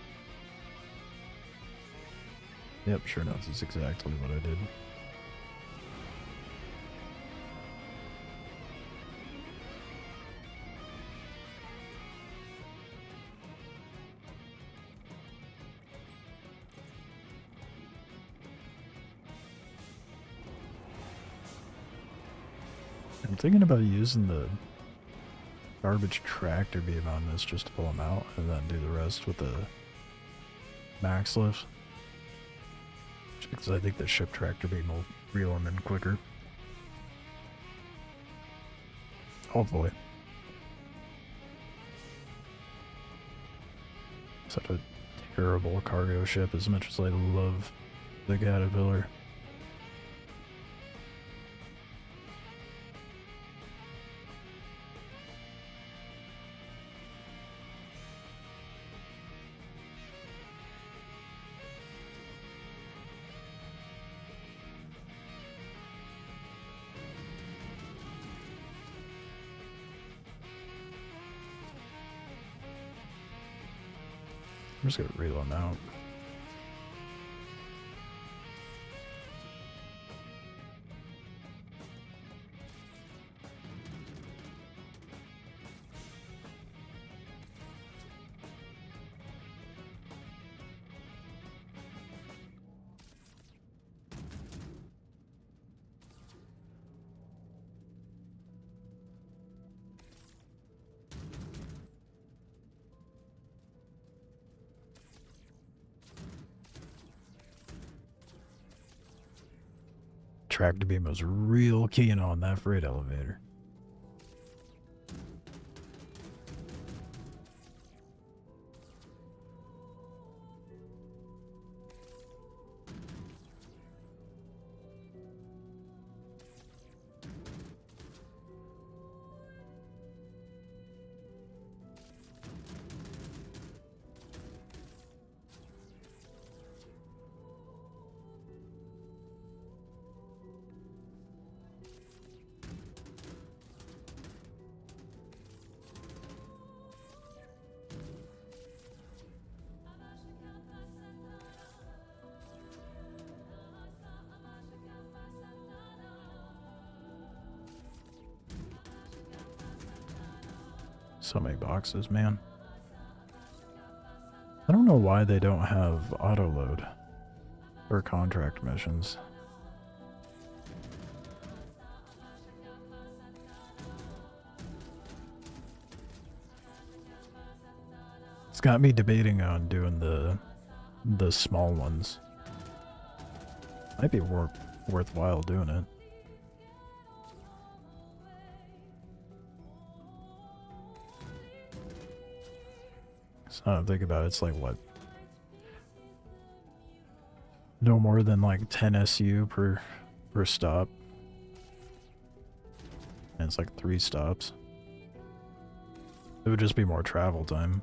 [SPEAKER 1] Yep, sure enough, that's exactly what I did. I'm thinking about using the garbage tractor beam on this just to pull them out and then do the rest with the max lift. because I think the ship tractor beam will reel him in quicker. Hopefully. Such a terrible cargo ship as much as I love the Caterpillar. I'm just gonna reel him out. Tractor beam was real keen on that freight elevator. So many boxes, man. I don't know why they don't have auto load for contract missions. It's got me debating on doing the small ones. Might be worthwhile doing it. So I don't think about it, it's like what? No more than like 10 SU per stop. And it's like 3 stops. It would just be more travel time.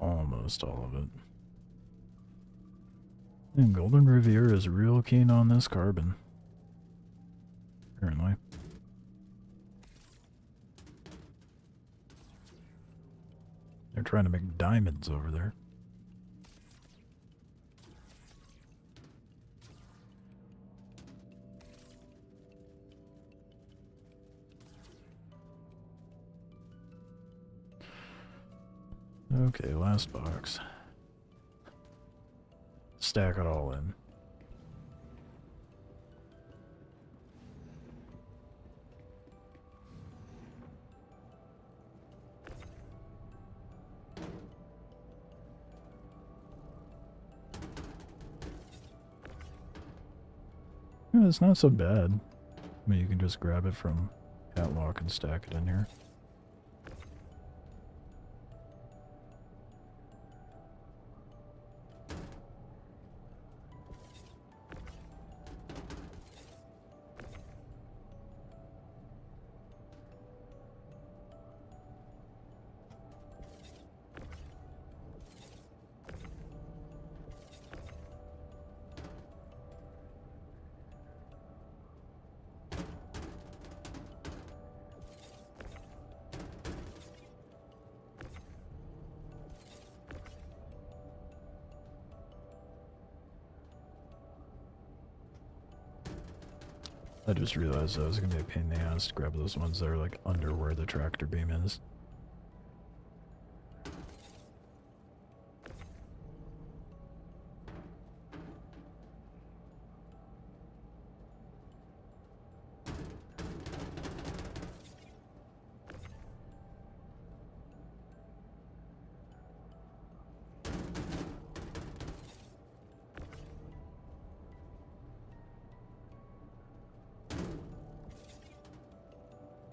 [SPEAKER 1] Almost all of it. And Golden Riviera is real keen on this carbon. Apparently. They're trying to make diamonds over there. Okay, last box. Stack it all in. Yeah, it's not so bad. I mean, you can just grab it from Catwalk and stack it in here. I just realized that was gonna be a pain in the ass to grab those ones that are like under where the tractor beam is.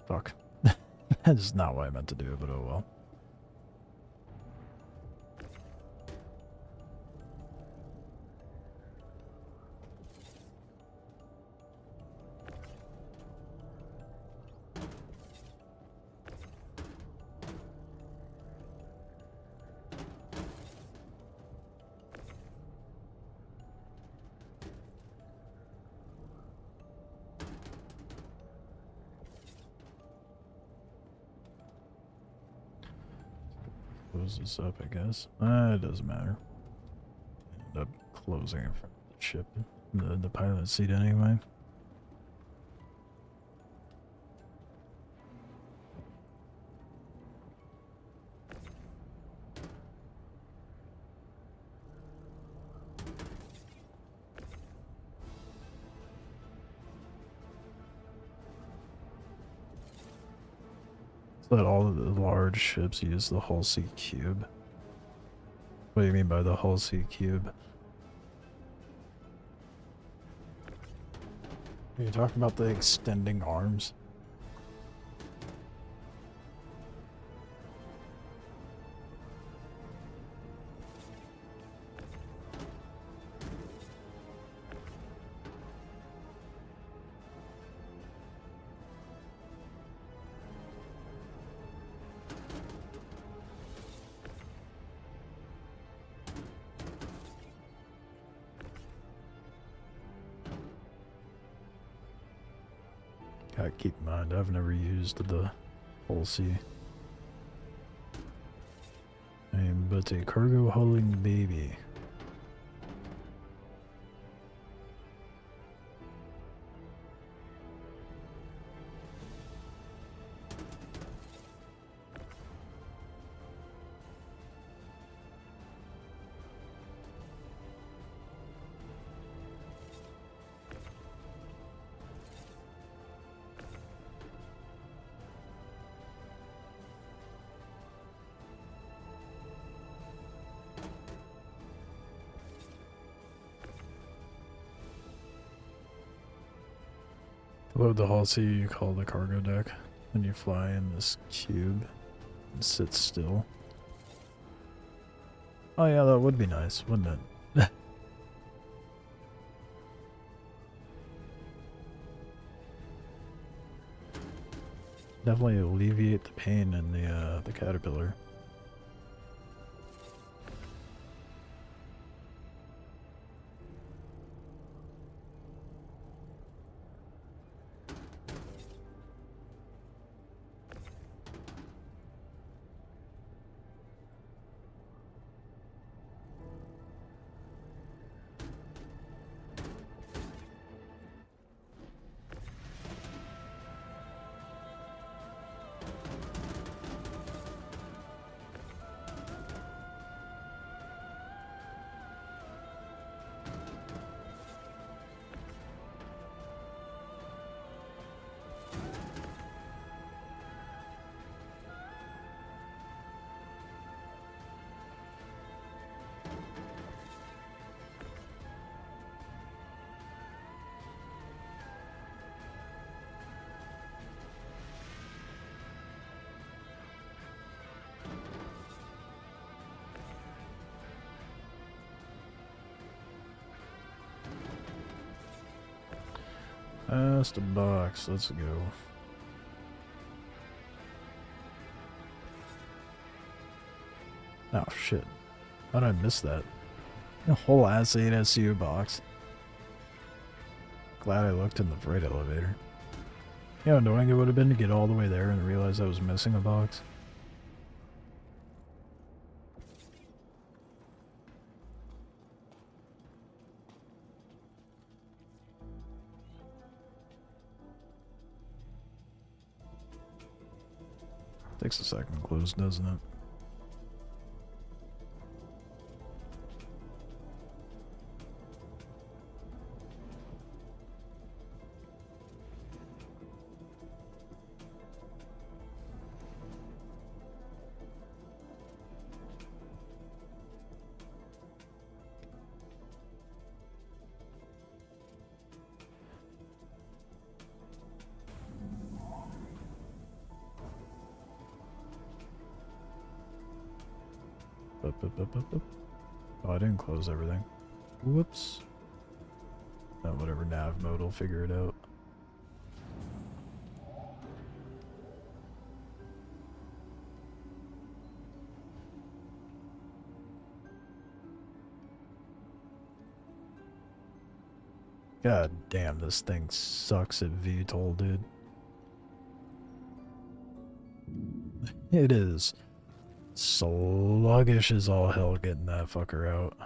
[SPEAKER 1] Fuck. That's not what I meant to do, but oh well. Close this up, I guess. It doesn't matter. End up closing it from the ship, the pilot seat anyway. Let all of the large ships use the hull C cube. What do you mean by the hull C cube? Are you talking about the extending arms? Gotta keep in mind, I've never used the hull C. I am but a cargo hauling baby. Load the hull C, you call the cargo deck, and you fly in this cube and sit still. Oh yeah, that would be nice, wouldn't it? Definitely alleviate the pain in the caterpillar. Past a box, let's go. Oh shit. How did I miss that? A whole ass 8 SU box. Glad I looked in the freight elevator. You know how annoying it would have been to get all the way there and realize I was missing a box? Takes a second to close, doesn't it? Oh, I didn't close everything. Whoops. Oh, whatever, nav mode will figure it out. God damn, this thing sucks at VTOL, dude. It is sluggish as all hell getting that fucker out.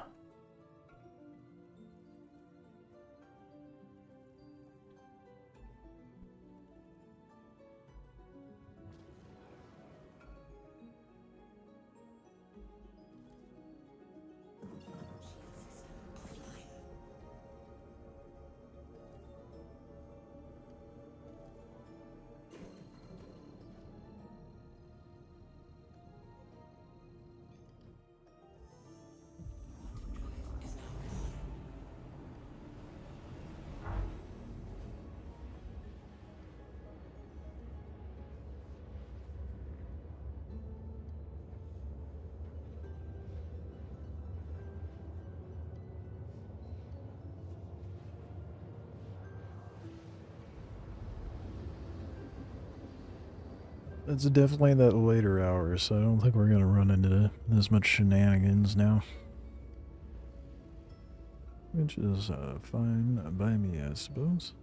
[SPEAKER 1] It's definitely that later hour, so I don't think we're gonna run into as much shenanigans now. Which is fine by me, I suppose.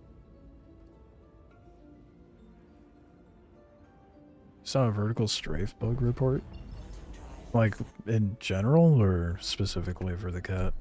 [SPEAKER 1] Saw a vertical strafe bug report? Like, in general, or specifically for the cat?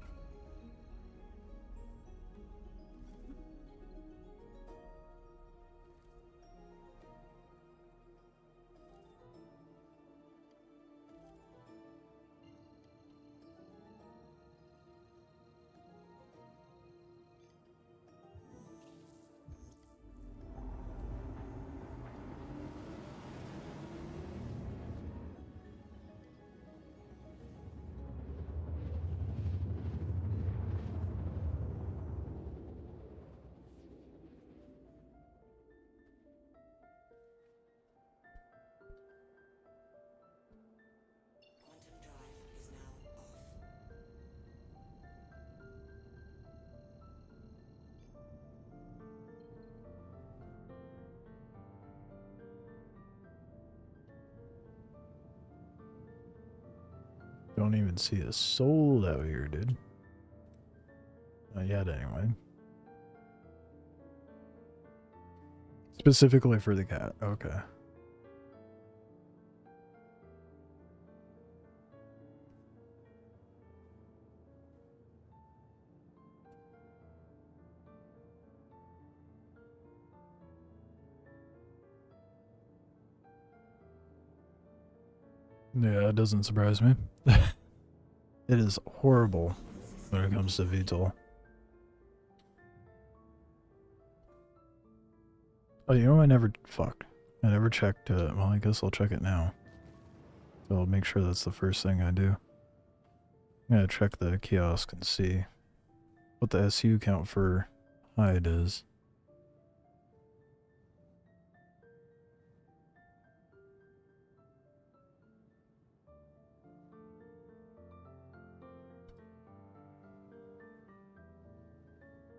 [SPEAKER 1] Don't even see a soul out here, dude. Not yet, anyway. Specifically for the cat, okay. Yeah, it doesn't surprise me. It is horrible when it comes to VTOL. Oh, you know, I never checked, well, I guess I'll check it now. So I'll make sure that's the first thing I do. I'm gonna check the kiosk and see what the SU count for hide is.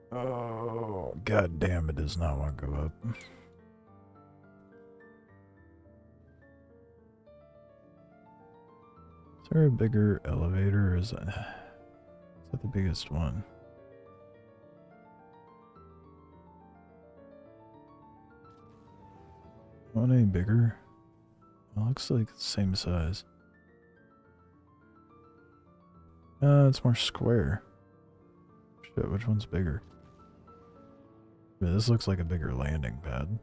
[SPEAKER 1] Oh, god damn, it does not want to go up. Is there a bigger elevator, or is that the biggest one? Not any bigger? It looks like it's the same size. It's more square. Shit, which one's bigger? Yeah, this looks like a bigger landing pad.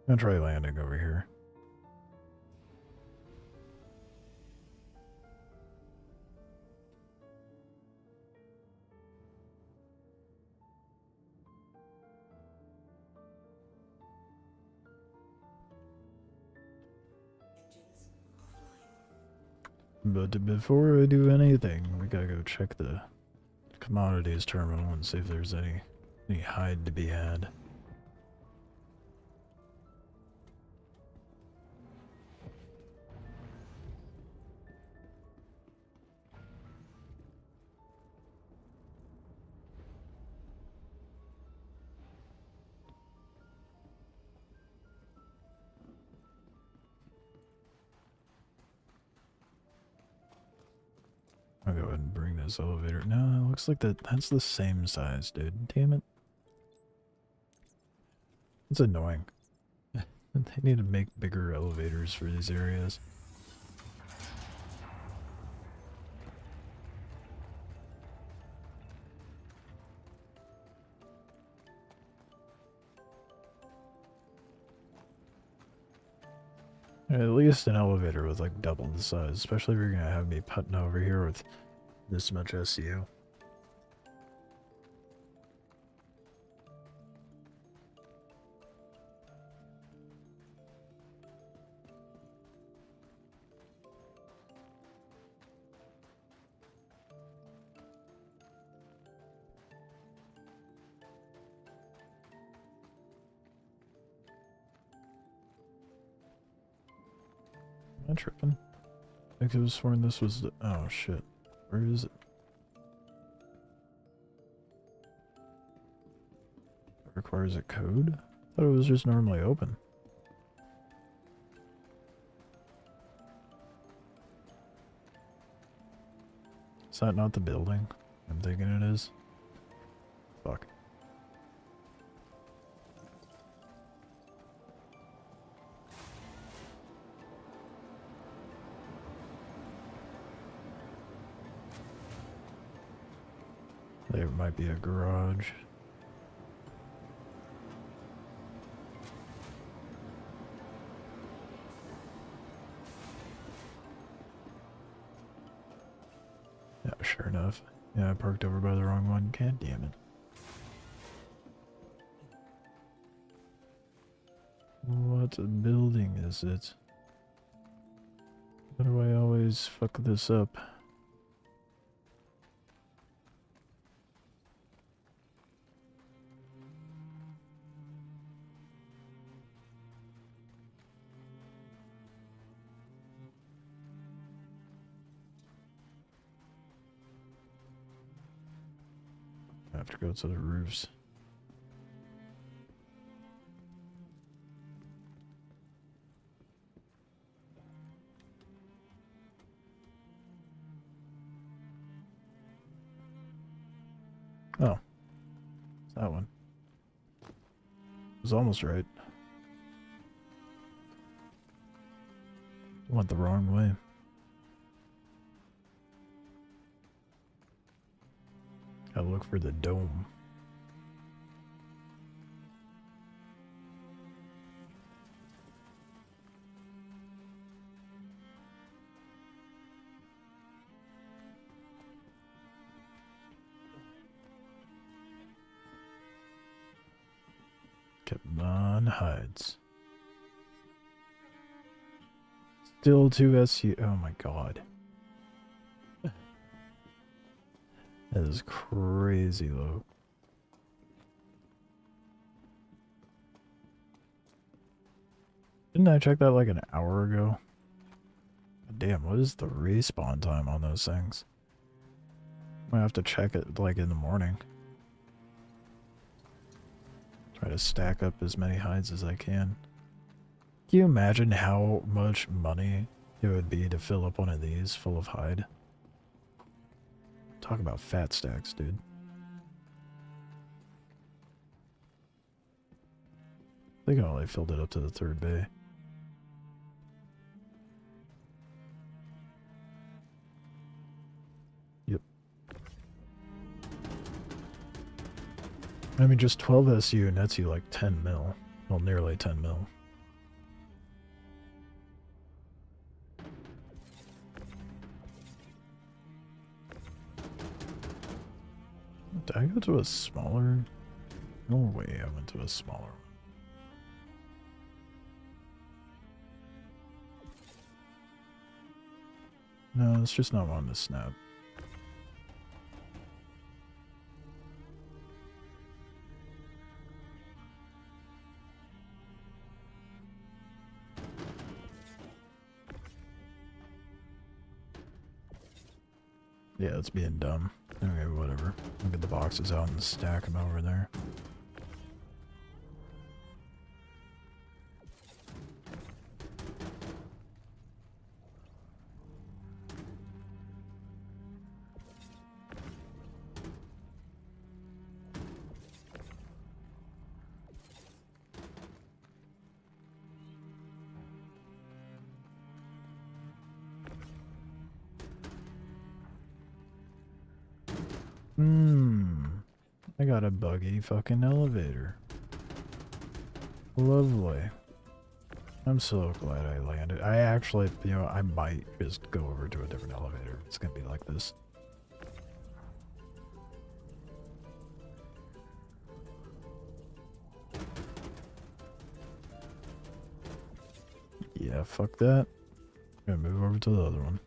[SPEAKER 1] I'm gonna try landing over here. But before I do anything, we gotta go check the commodities terminal and see if there's any hide to be had. I'll go ahead and bring this elevator. No, it looks like that's the same size, dude. Damn it. It's annoying. They need to make bigger elevators for these areas. At least an elevator with like double the size, especially if you're gonna have me putting over here with this much SU. Am I tripping? I think it was sworn this was the— oh shit. Where is it? It requires a code? I thought it was just normally open. Is that not the building I'm thinking it is? Fuck. There might be a garage. Yeah, sure enough. Yeah, I parked over by the wrong one. God damn it. What building is it? Why do I always fuck this up? I have to go to the roofs. Oh. That one. Was almost right. Went the wrong way. Gotta look for the dome. Kevon hides. Still 2 SU. Oh my god. That is crazy low. Didn't I check that like an hour ago? Damn, what is the respawn time on those things? I have to check it like in the morning. Try to stack up as many hides as I can. Can you imagine how much money it would be to fill up one of these full of hide? Talk about fat stacks, dude. I think I only filled it up to the 3rd bay. Yep. I mean, just 12 SU nets you like 10 mil. Well, nearly 10 mil. Did I go to a smaller? No way I went to a smaller one. No, it's just not wanting to snap. Yeah, it's being dumb. Okay, whatever. I'll get the boxes out and stack them over there. I got a buggy fucking elevator. Lovely. I'm so glad I landed. I actually, you know, I might just go over to a different elevator. It's gonna be like this. Yeah, fuck that. I'm gonna move over to the other one.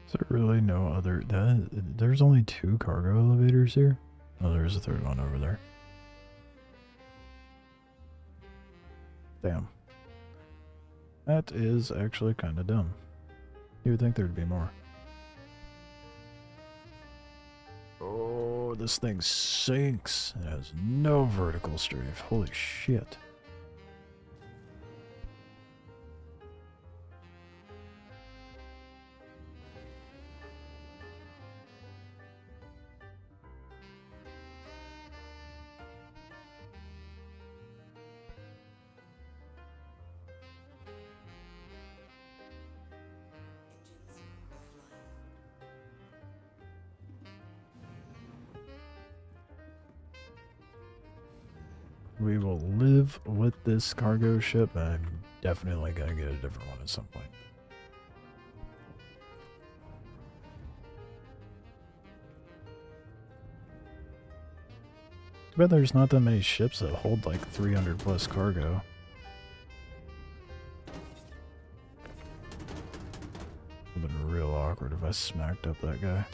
[SPEAKER 1] Is there really no other? There's only 2 cargo elevators here? Oh, there's a 3rd one over there. Damn. That is actually kind of dumb. You would think there'd be more. Oh, this thing sinks. It has no vertical strafe. Holy shit. We will live with this cargo ship. I'm definitely gonna get a different one at some point. I bet there's not that many ships that hold like 300 plus cargo. It would have been real awkward if I smacked up that guy.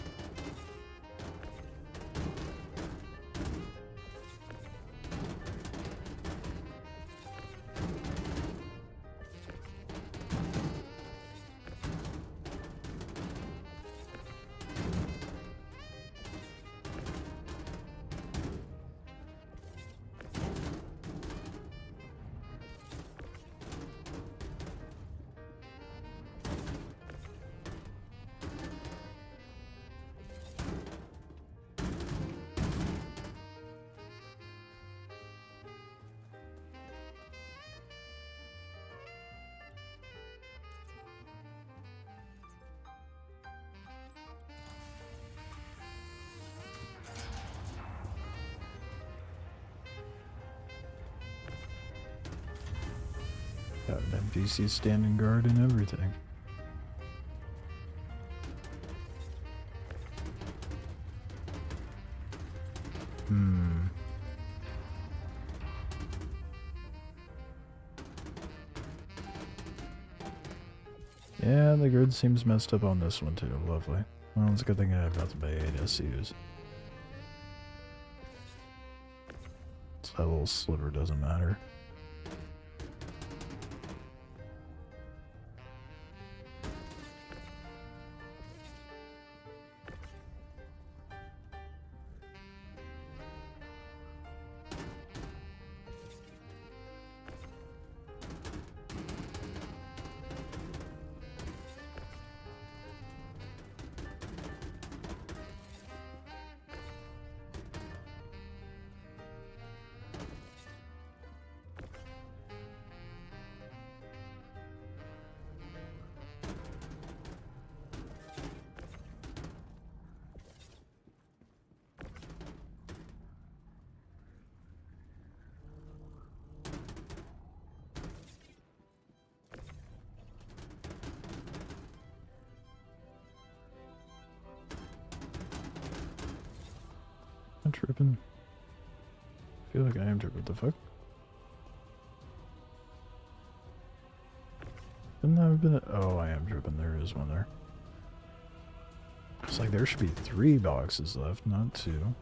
[SPEAKER 1] Got an NPC standing guard and everything. Yeah, the grid seems messed up on this one too. Lovely. Well, it's a good thing I have nothing but 8 SUs. That little sliver doesn't matter. I'm tripping. I feel like I am tripping. What the fuck? Shouldn't that have been oh, I am tripping. There is one there. It's like there should be 3 boxes left, not 2.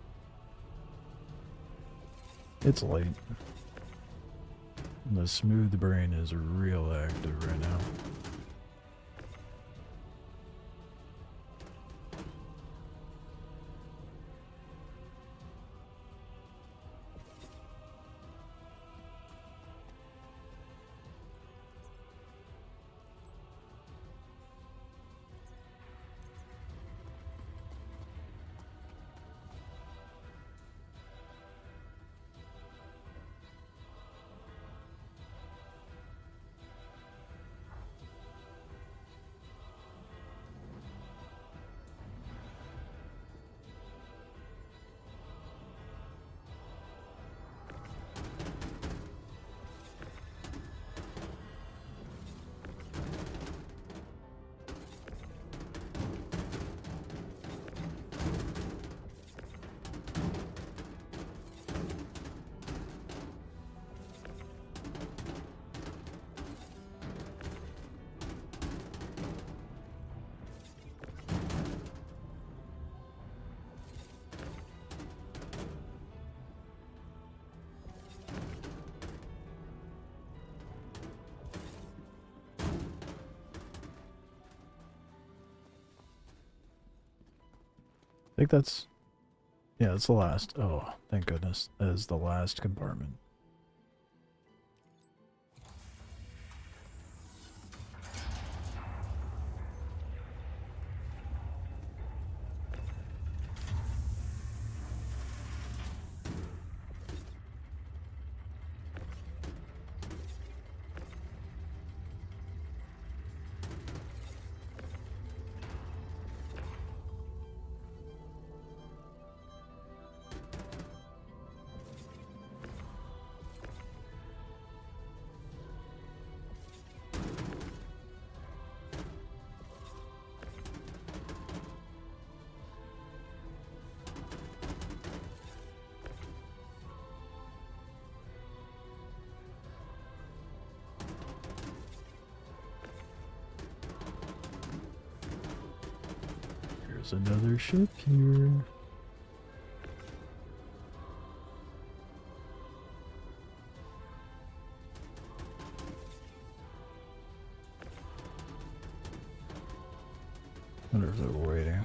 [SPEAKER 1] It's late. The smooth brain is real active right now. I think that's... yeah, that's the last. Oh, thank goodness. That is the last compartment. There's another ship here. Wonder if they're waiting.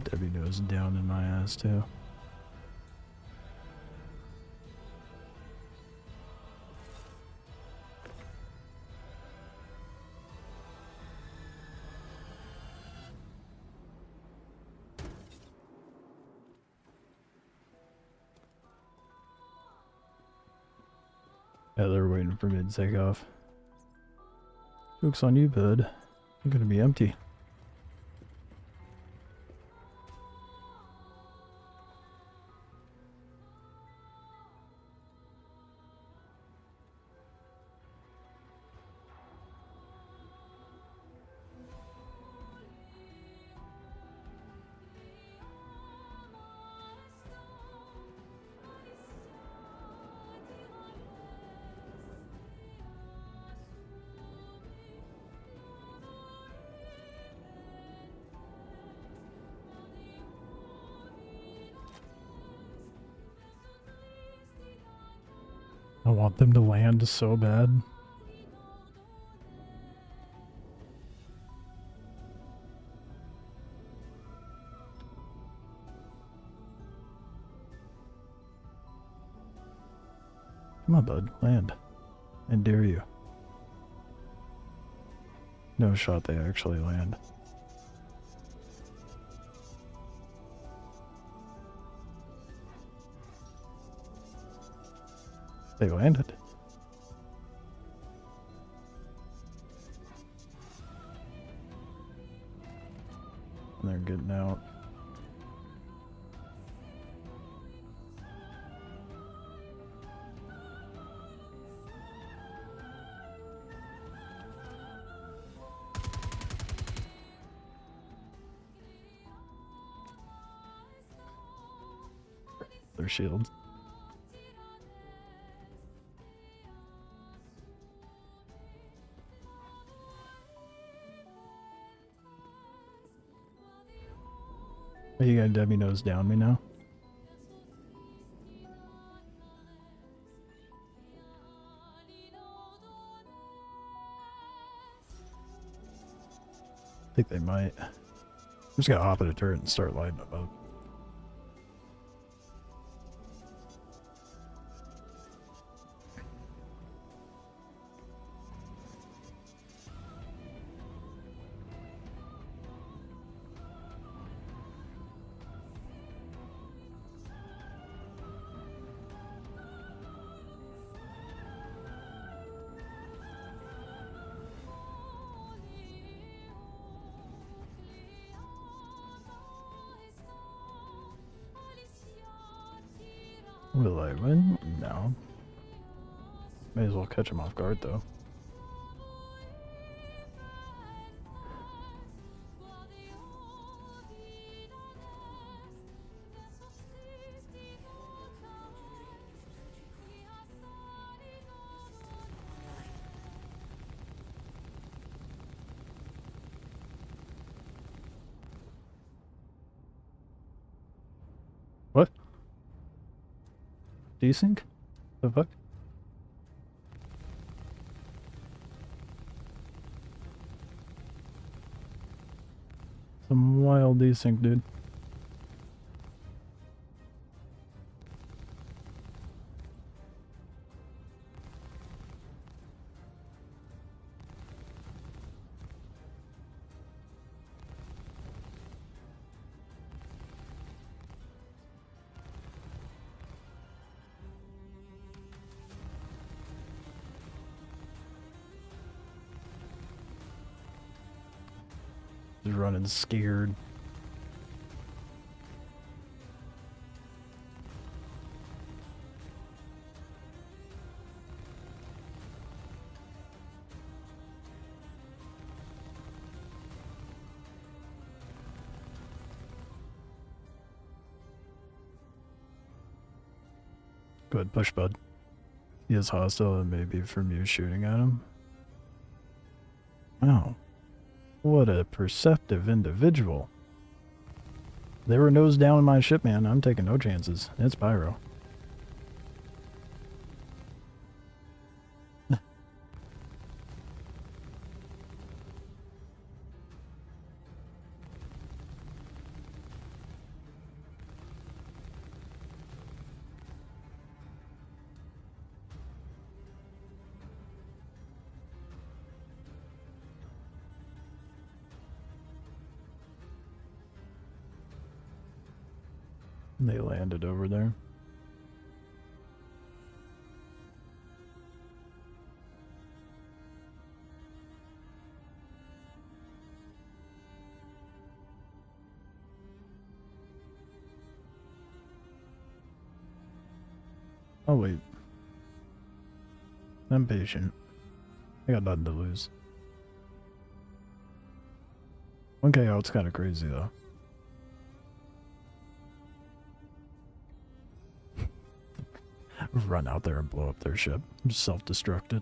[SPEAKER 1] Debbie knows down in my ass too. Yeah, they're waiting for me to take off. Joke's on you, bud. I'm gonna be empty. I want them to land so bad. Come on, bud. Land. I dare you. No shot they actually land. They landed. And they're getting out. Their shields. Are you gonna Debbie nose down me now? I think they might. I'm just gonna hop at a turret and start lighting them up. Will I win? No. May as well catch him off guard, though. What? Desync? The fuck? Some wild desync, dude. Just running scared. Go ahead, push, bud. He is hostile and maybe from you shooting at him. Wow. What a perceptive individual. They were nose down in my ship, man. I'm taking no chances. It's Pyro. They landed over there. Oh wait. I'm patient. I got nothing to lose. 1K out's kind of crazy though. Run out there and blow up their ship. Just self-destructed.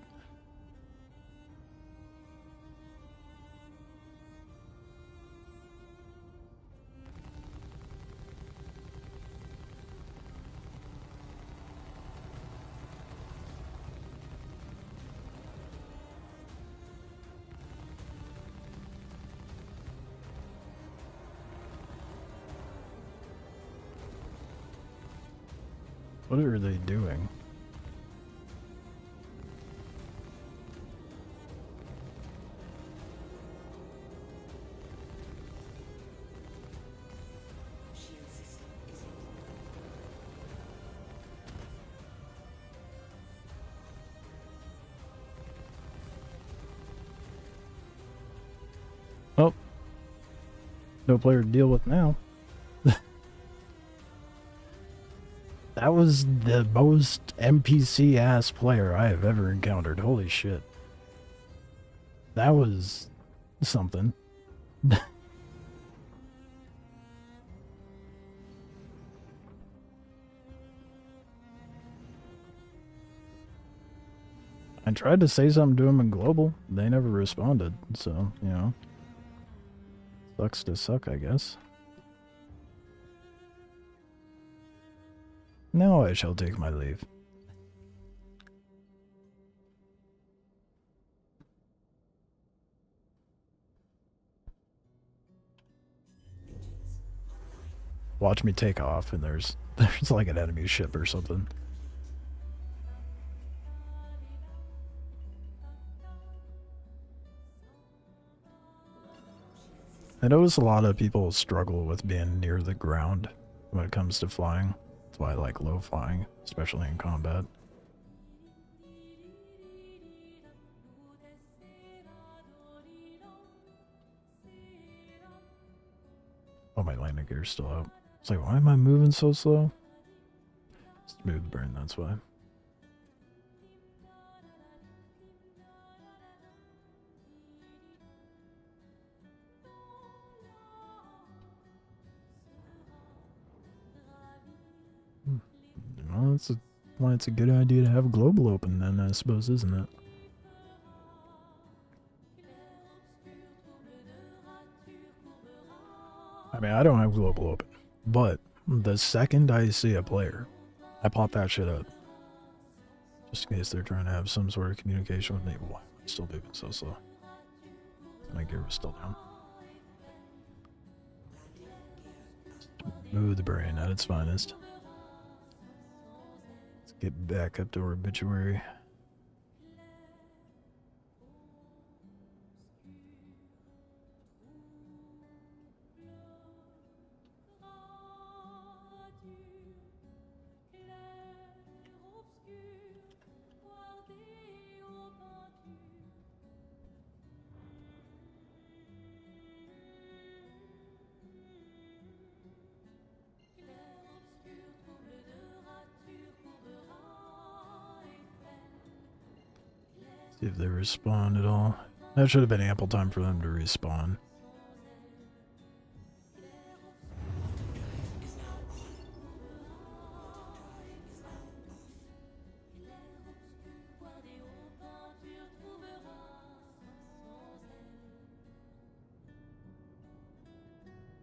[SPEAKER 1] What are they doing? Oh. No player to deal with now. That was the most NPC-ass player I have ever encountered. Holy shit. That was something. I tried to say something to them in global. They never responded, so, you know. Sucks to suck, I guess. Now I shall take my leave. Watch me take off and there's like an enemy ship or something. I notice a lot of people struggle with being near the ground when it comes to flying. That's why I like low flying, especially in combat. Oh, my landing gear's still out. It's like, why am I moving so slow? Smooth burn, that's why. Well, that's why it's a good idea to have global open then, I suppose, isn't it? I mean, I don't have global open, but the second I see a player, I pop that shit up. Just in case they're trying to have some sort of communication with me. Why am I still moving so slow? My gear was still down. Smooth brain at its finest. Let's get back up to our obituary. See if they respawn at all. That should have been ample time for them to respawn.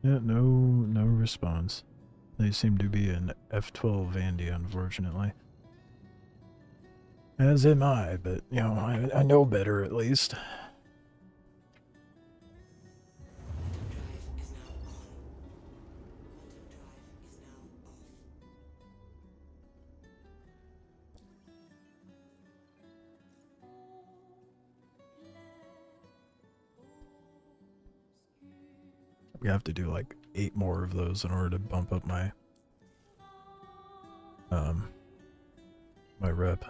[SPEAKER 1] Yeah, no response. They seem to be an F-12 Vandy, unfortunately. As am I, but, you know, I know better at least. We have to do like 8 more of those in order to bump up my my rep.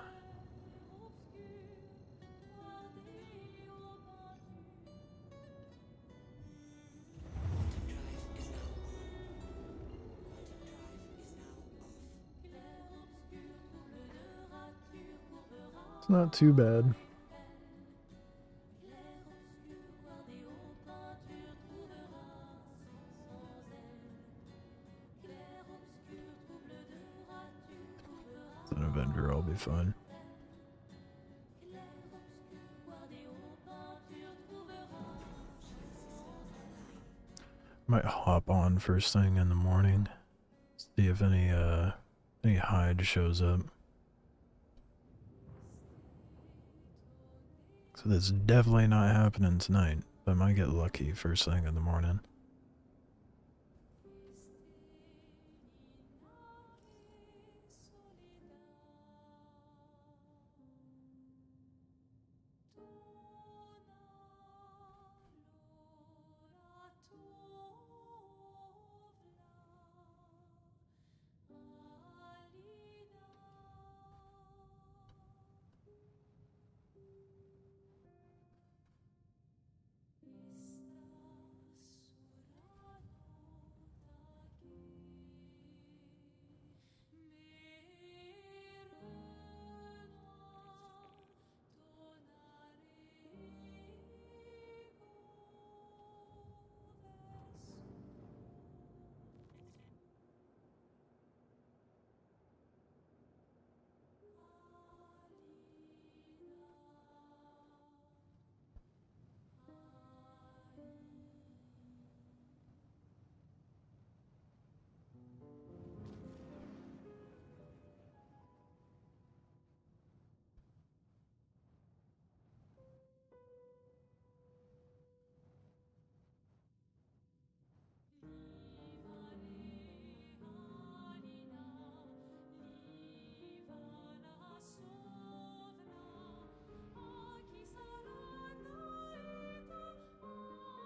[SPEAKER 1] It's not too bad. It's an Avenger, I'll be fine. Might hop on first thing in the morning. See if any hide shows up. So that's definitely not happening tonight. I might get lucky first thing in the morning.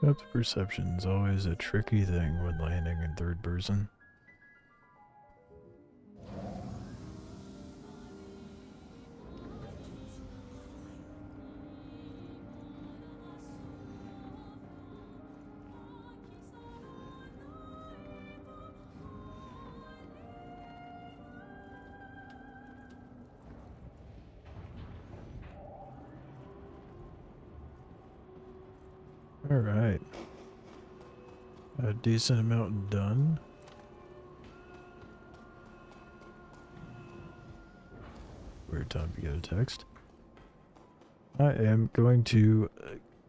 [SPEAKER 1] Depth perception's always a tricky thing when landing in third person. Alright. A decent amount done. Weird time to get a text. I am going to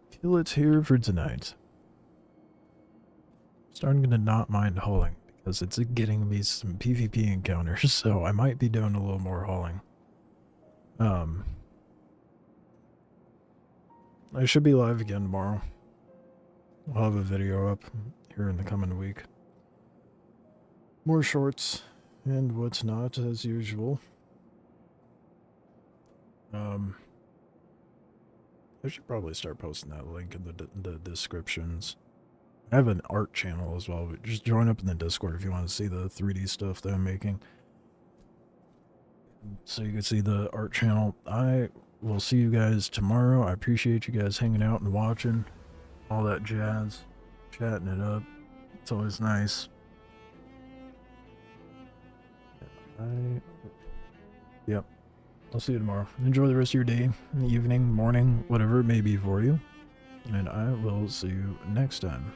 [SPEAKER 1] kill it here for tonight. Starting to not mind hauling because it's getting me some PvP encounters, so I might be doing a little more hauling. I should be live again tomorrow. I'll have a video up here in the coming week. More shorts and whatnot as usual. I should probably start posting that link in the descriptions. I have an art channel as well, but just join up in the Discord if you want to see the 3D stuff that I'm making. So you can see the art channel. I will see you guys tomorrow. I appreciate you guys hanging out and watching. All that jazz. Chatting it up. It's always nice. Yep. I'll see you tomorrow. Enjoy the rest of your day, evening, morning, whatever it may be for you. And I will see you next time.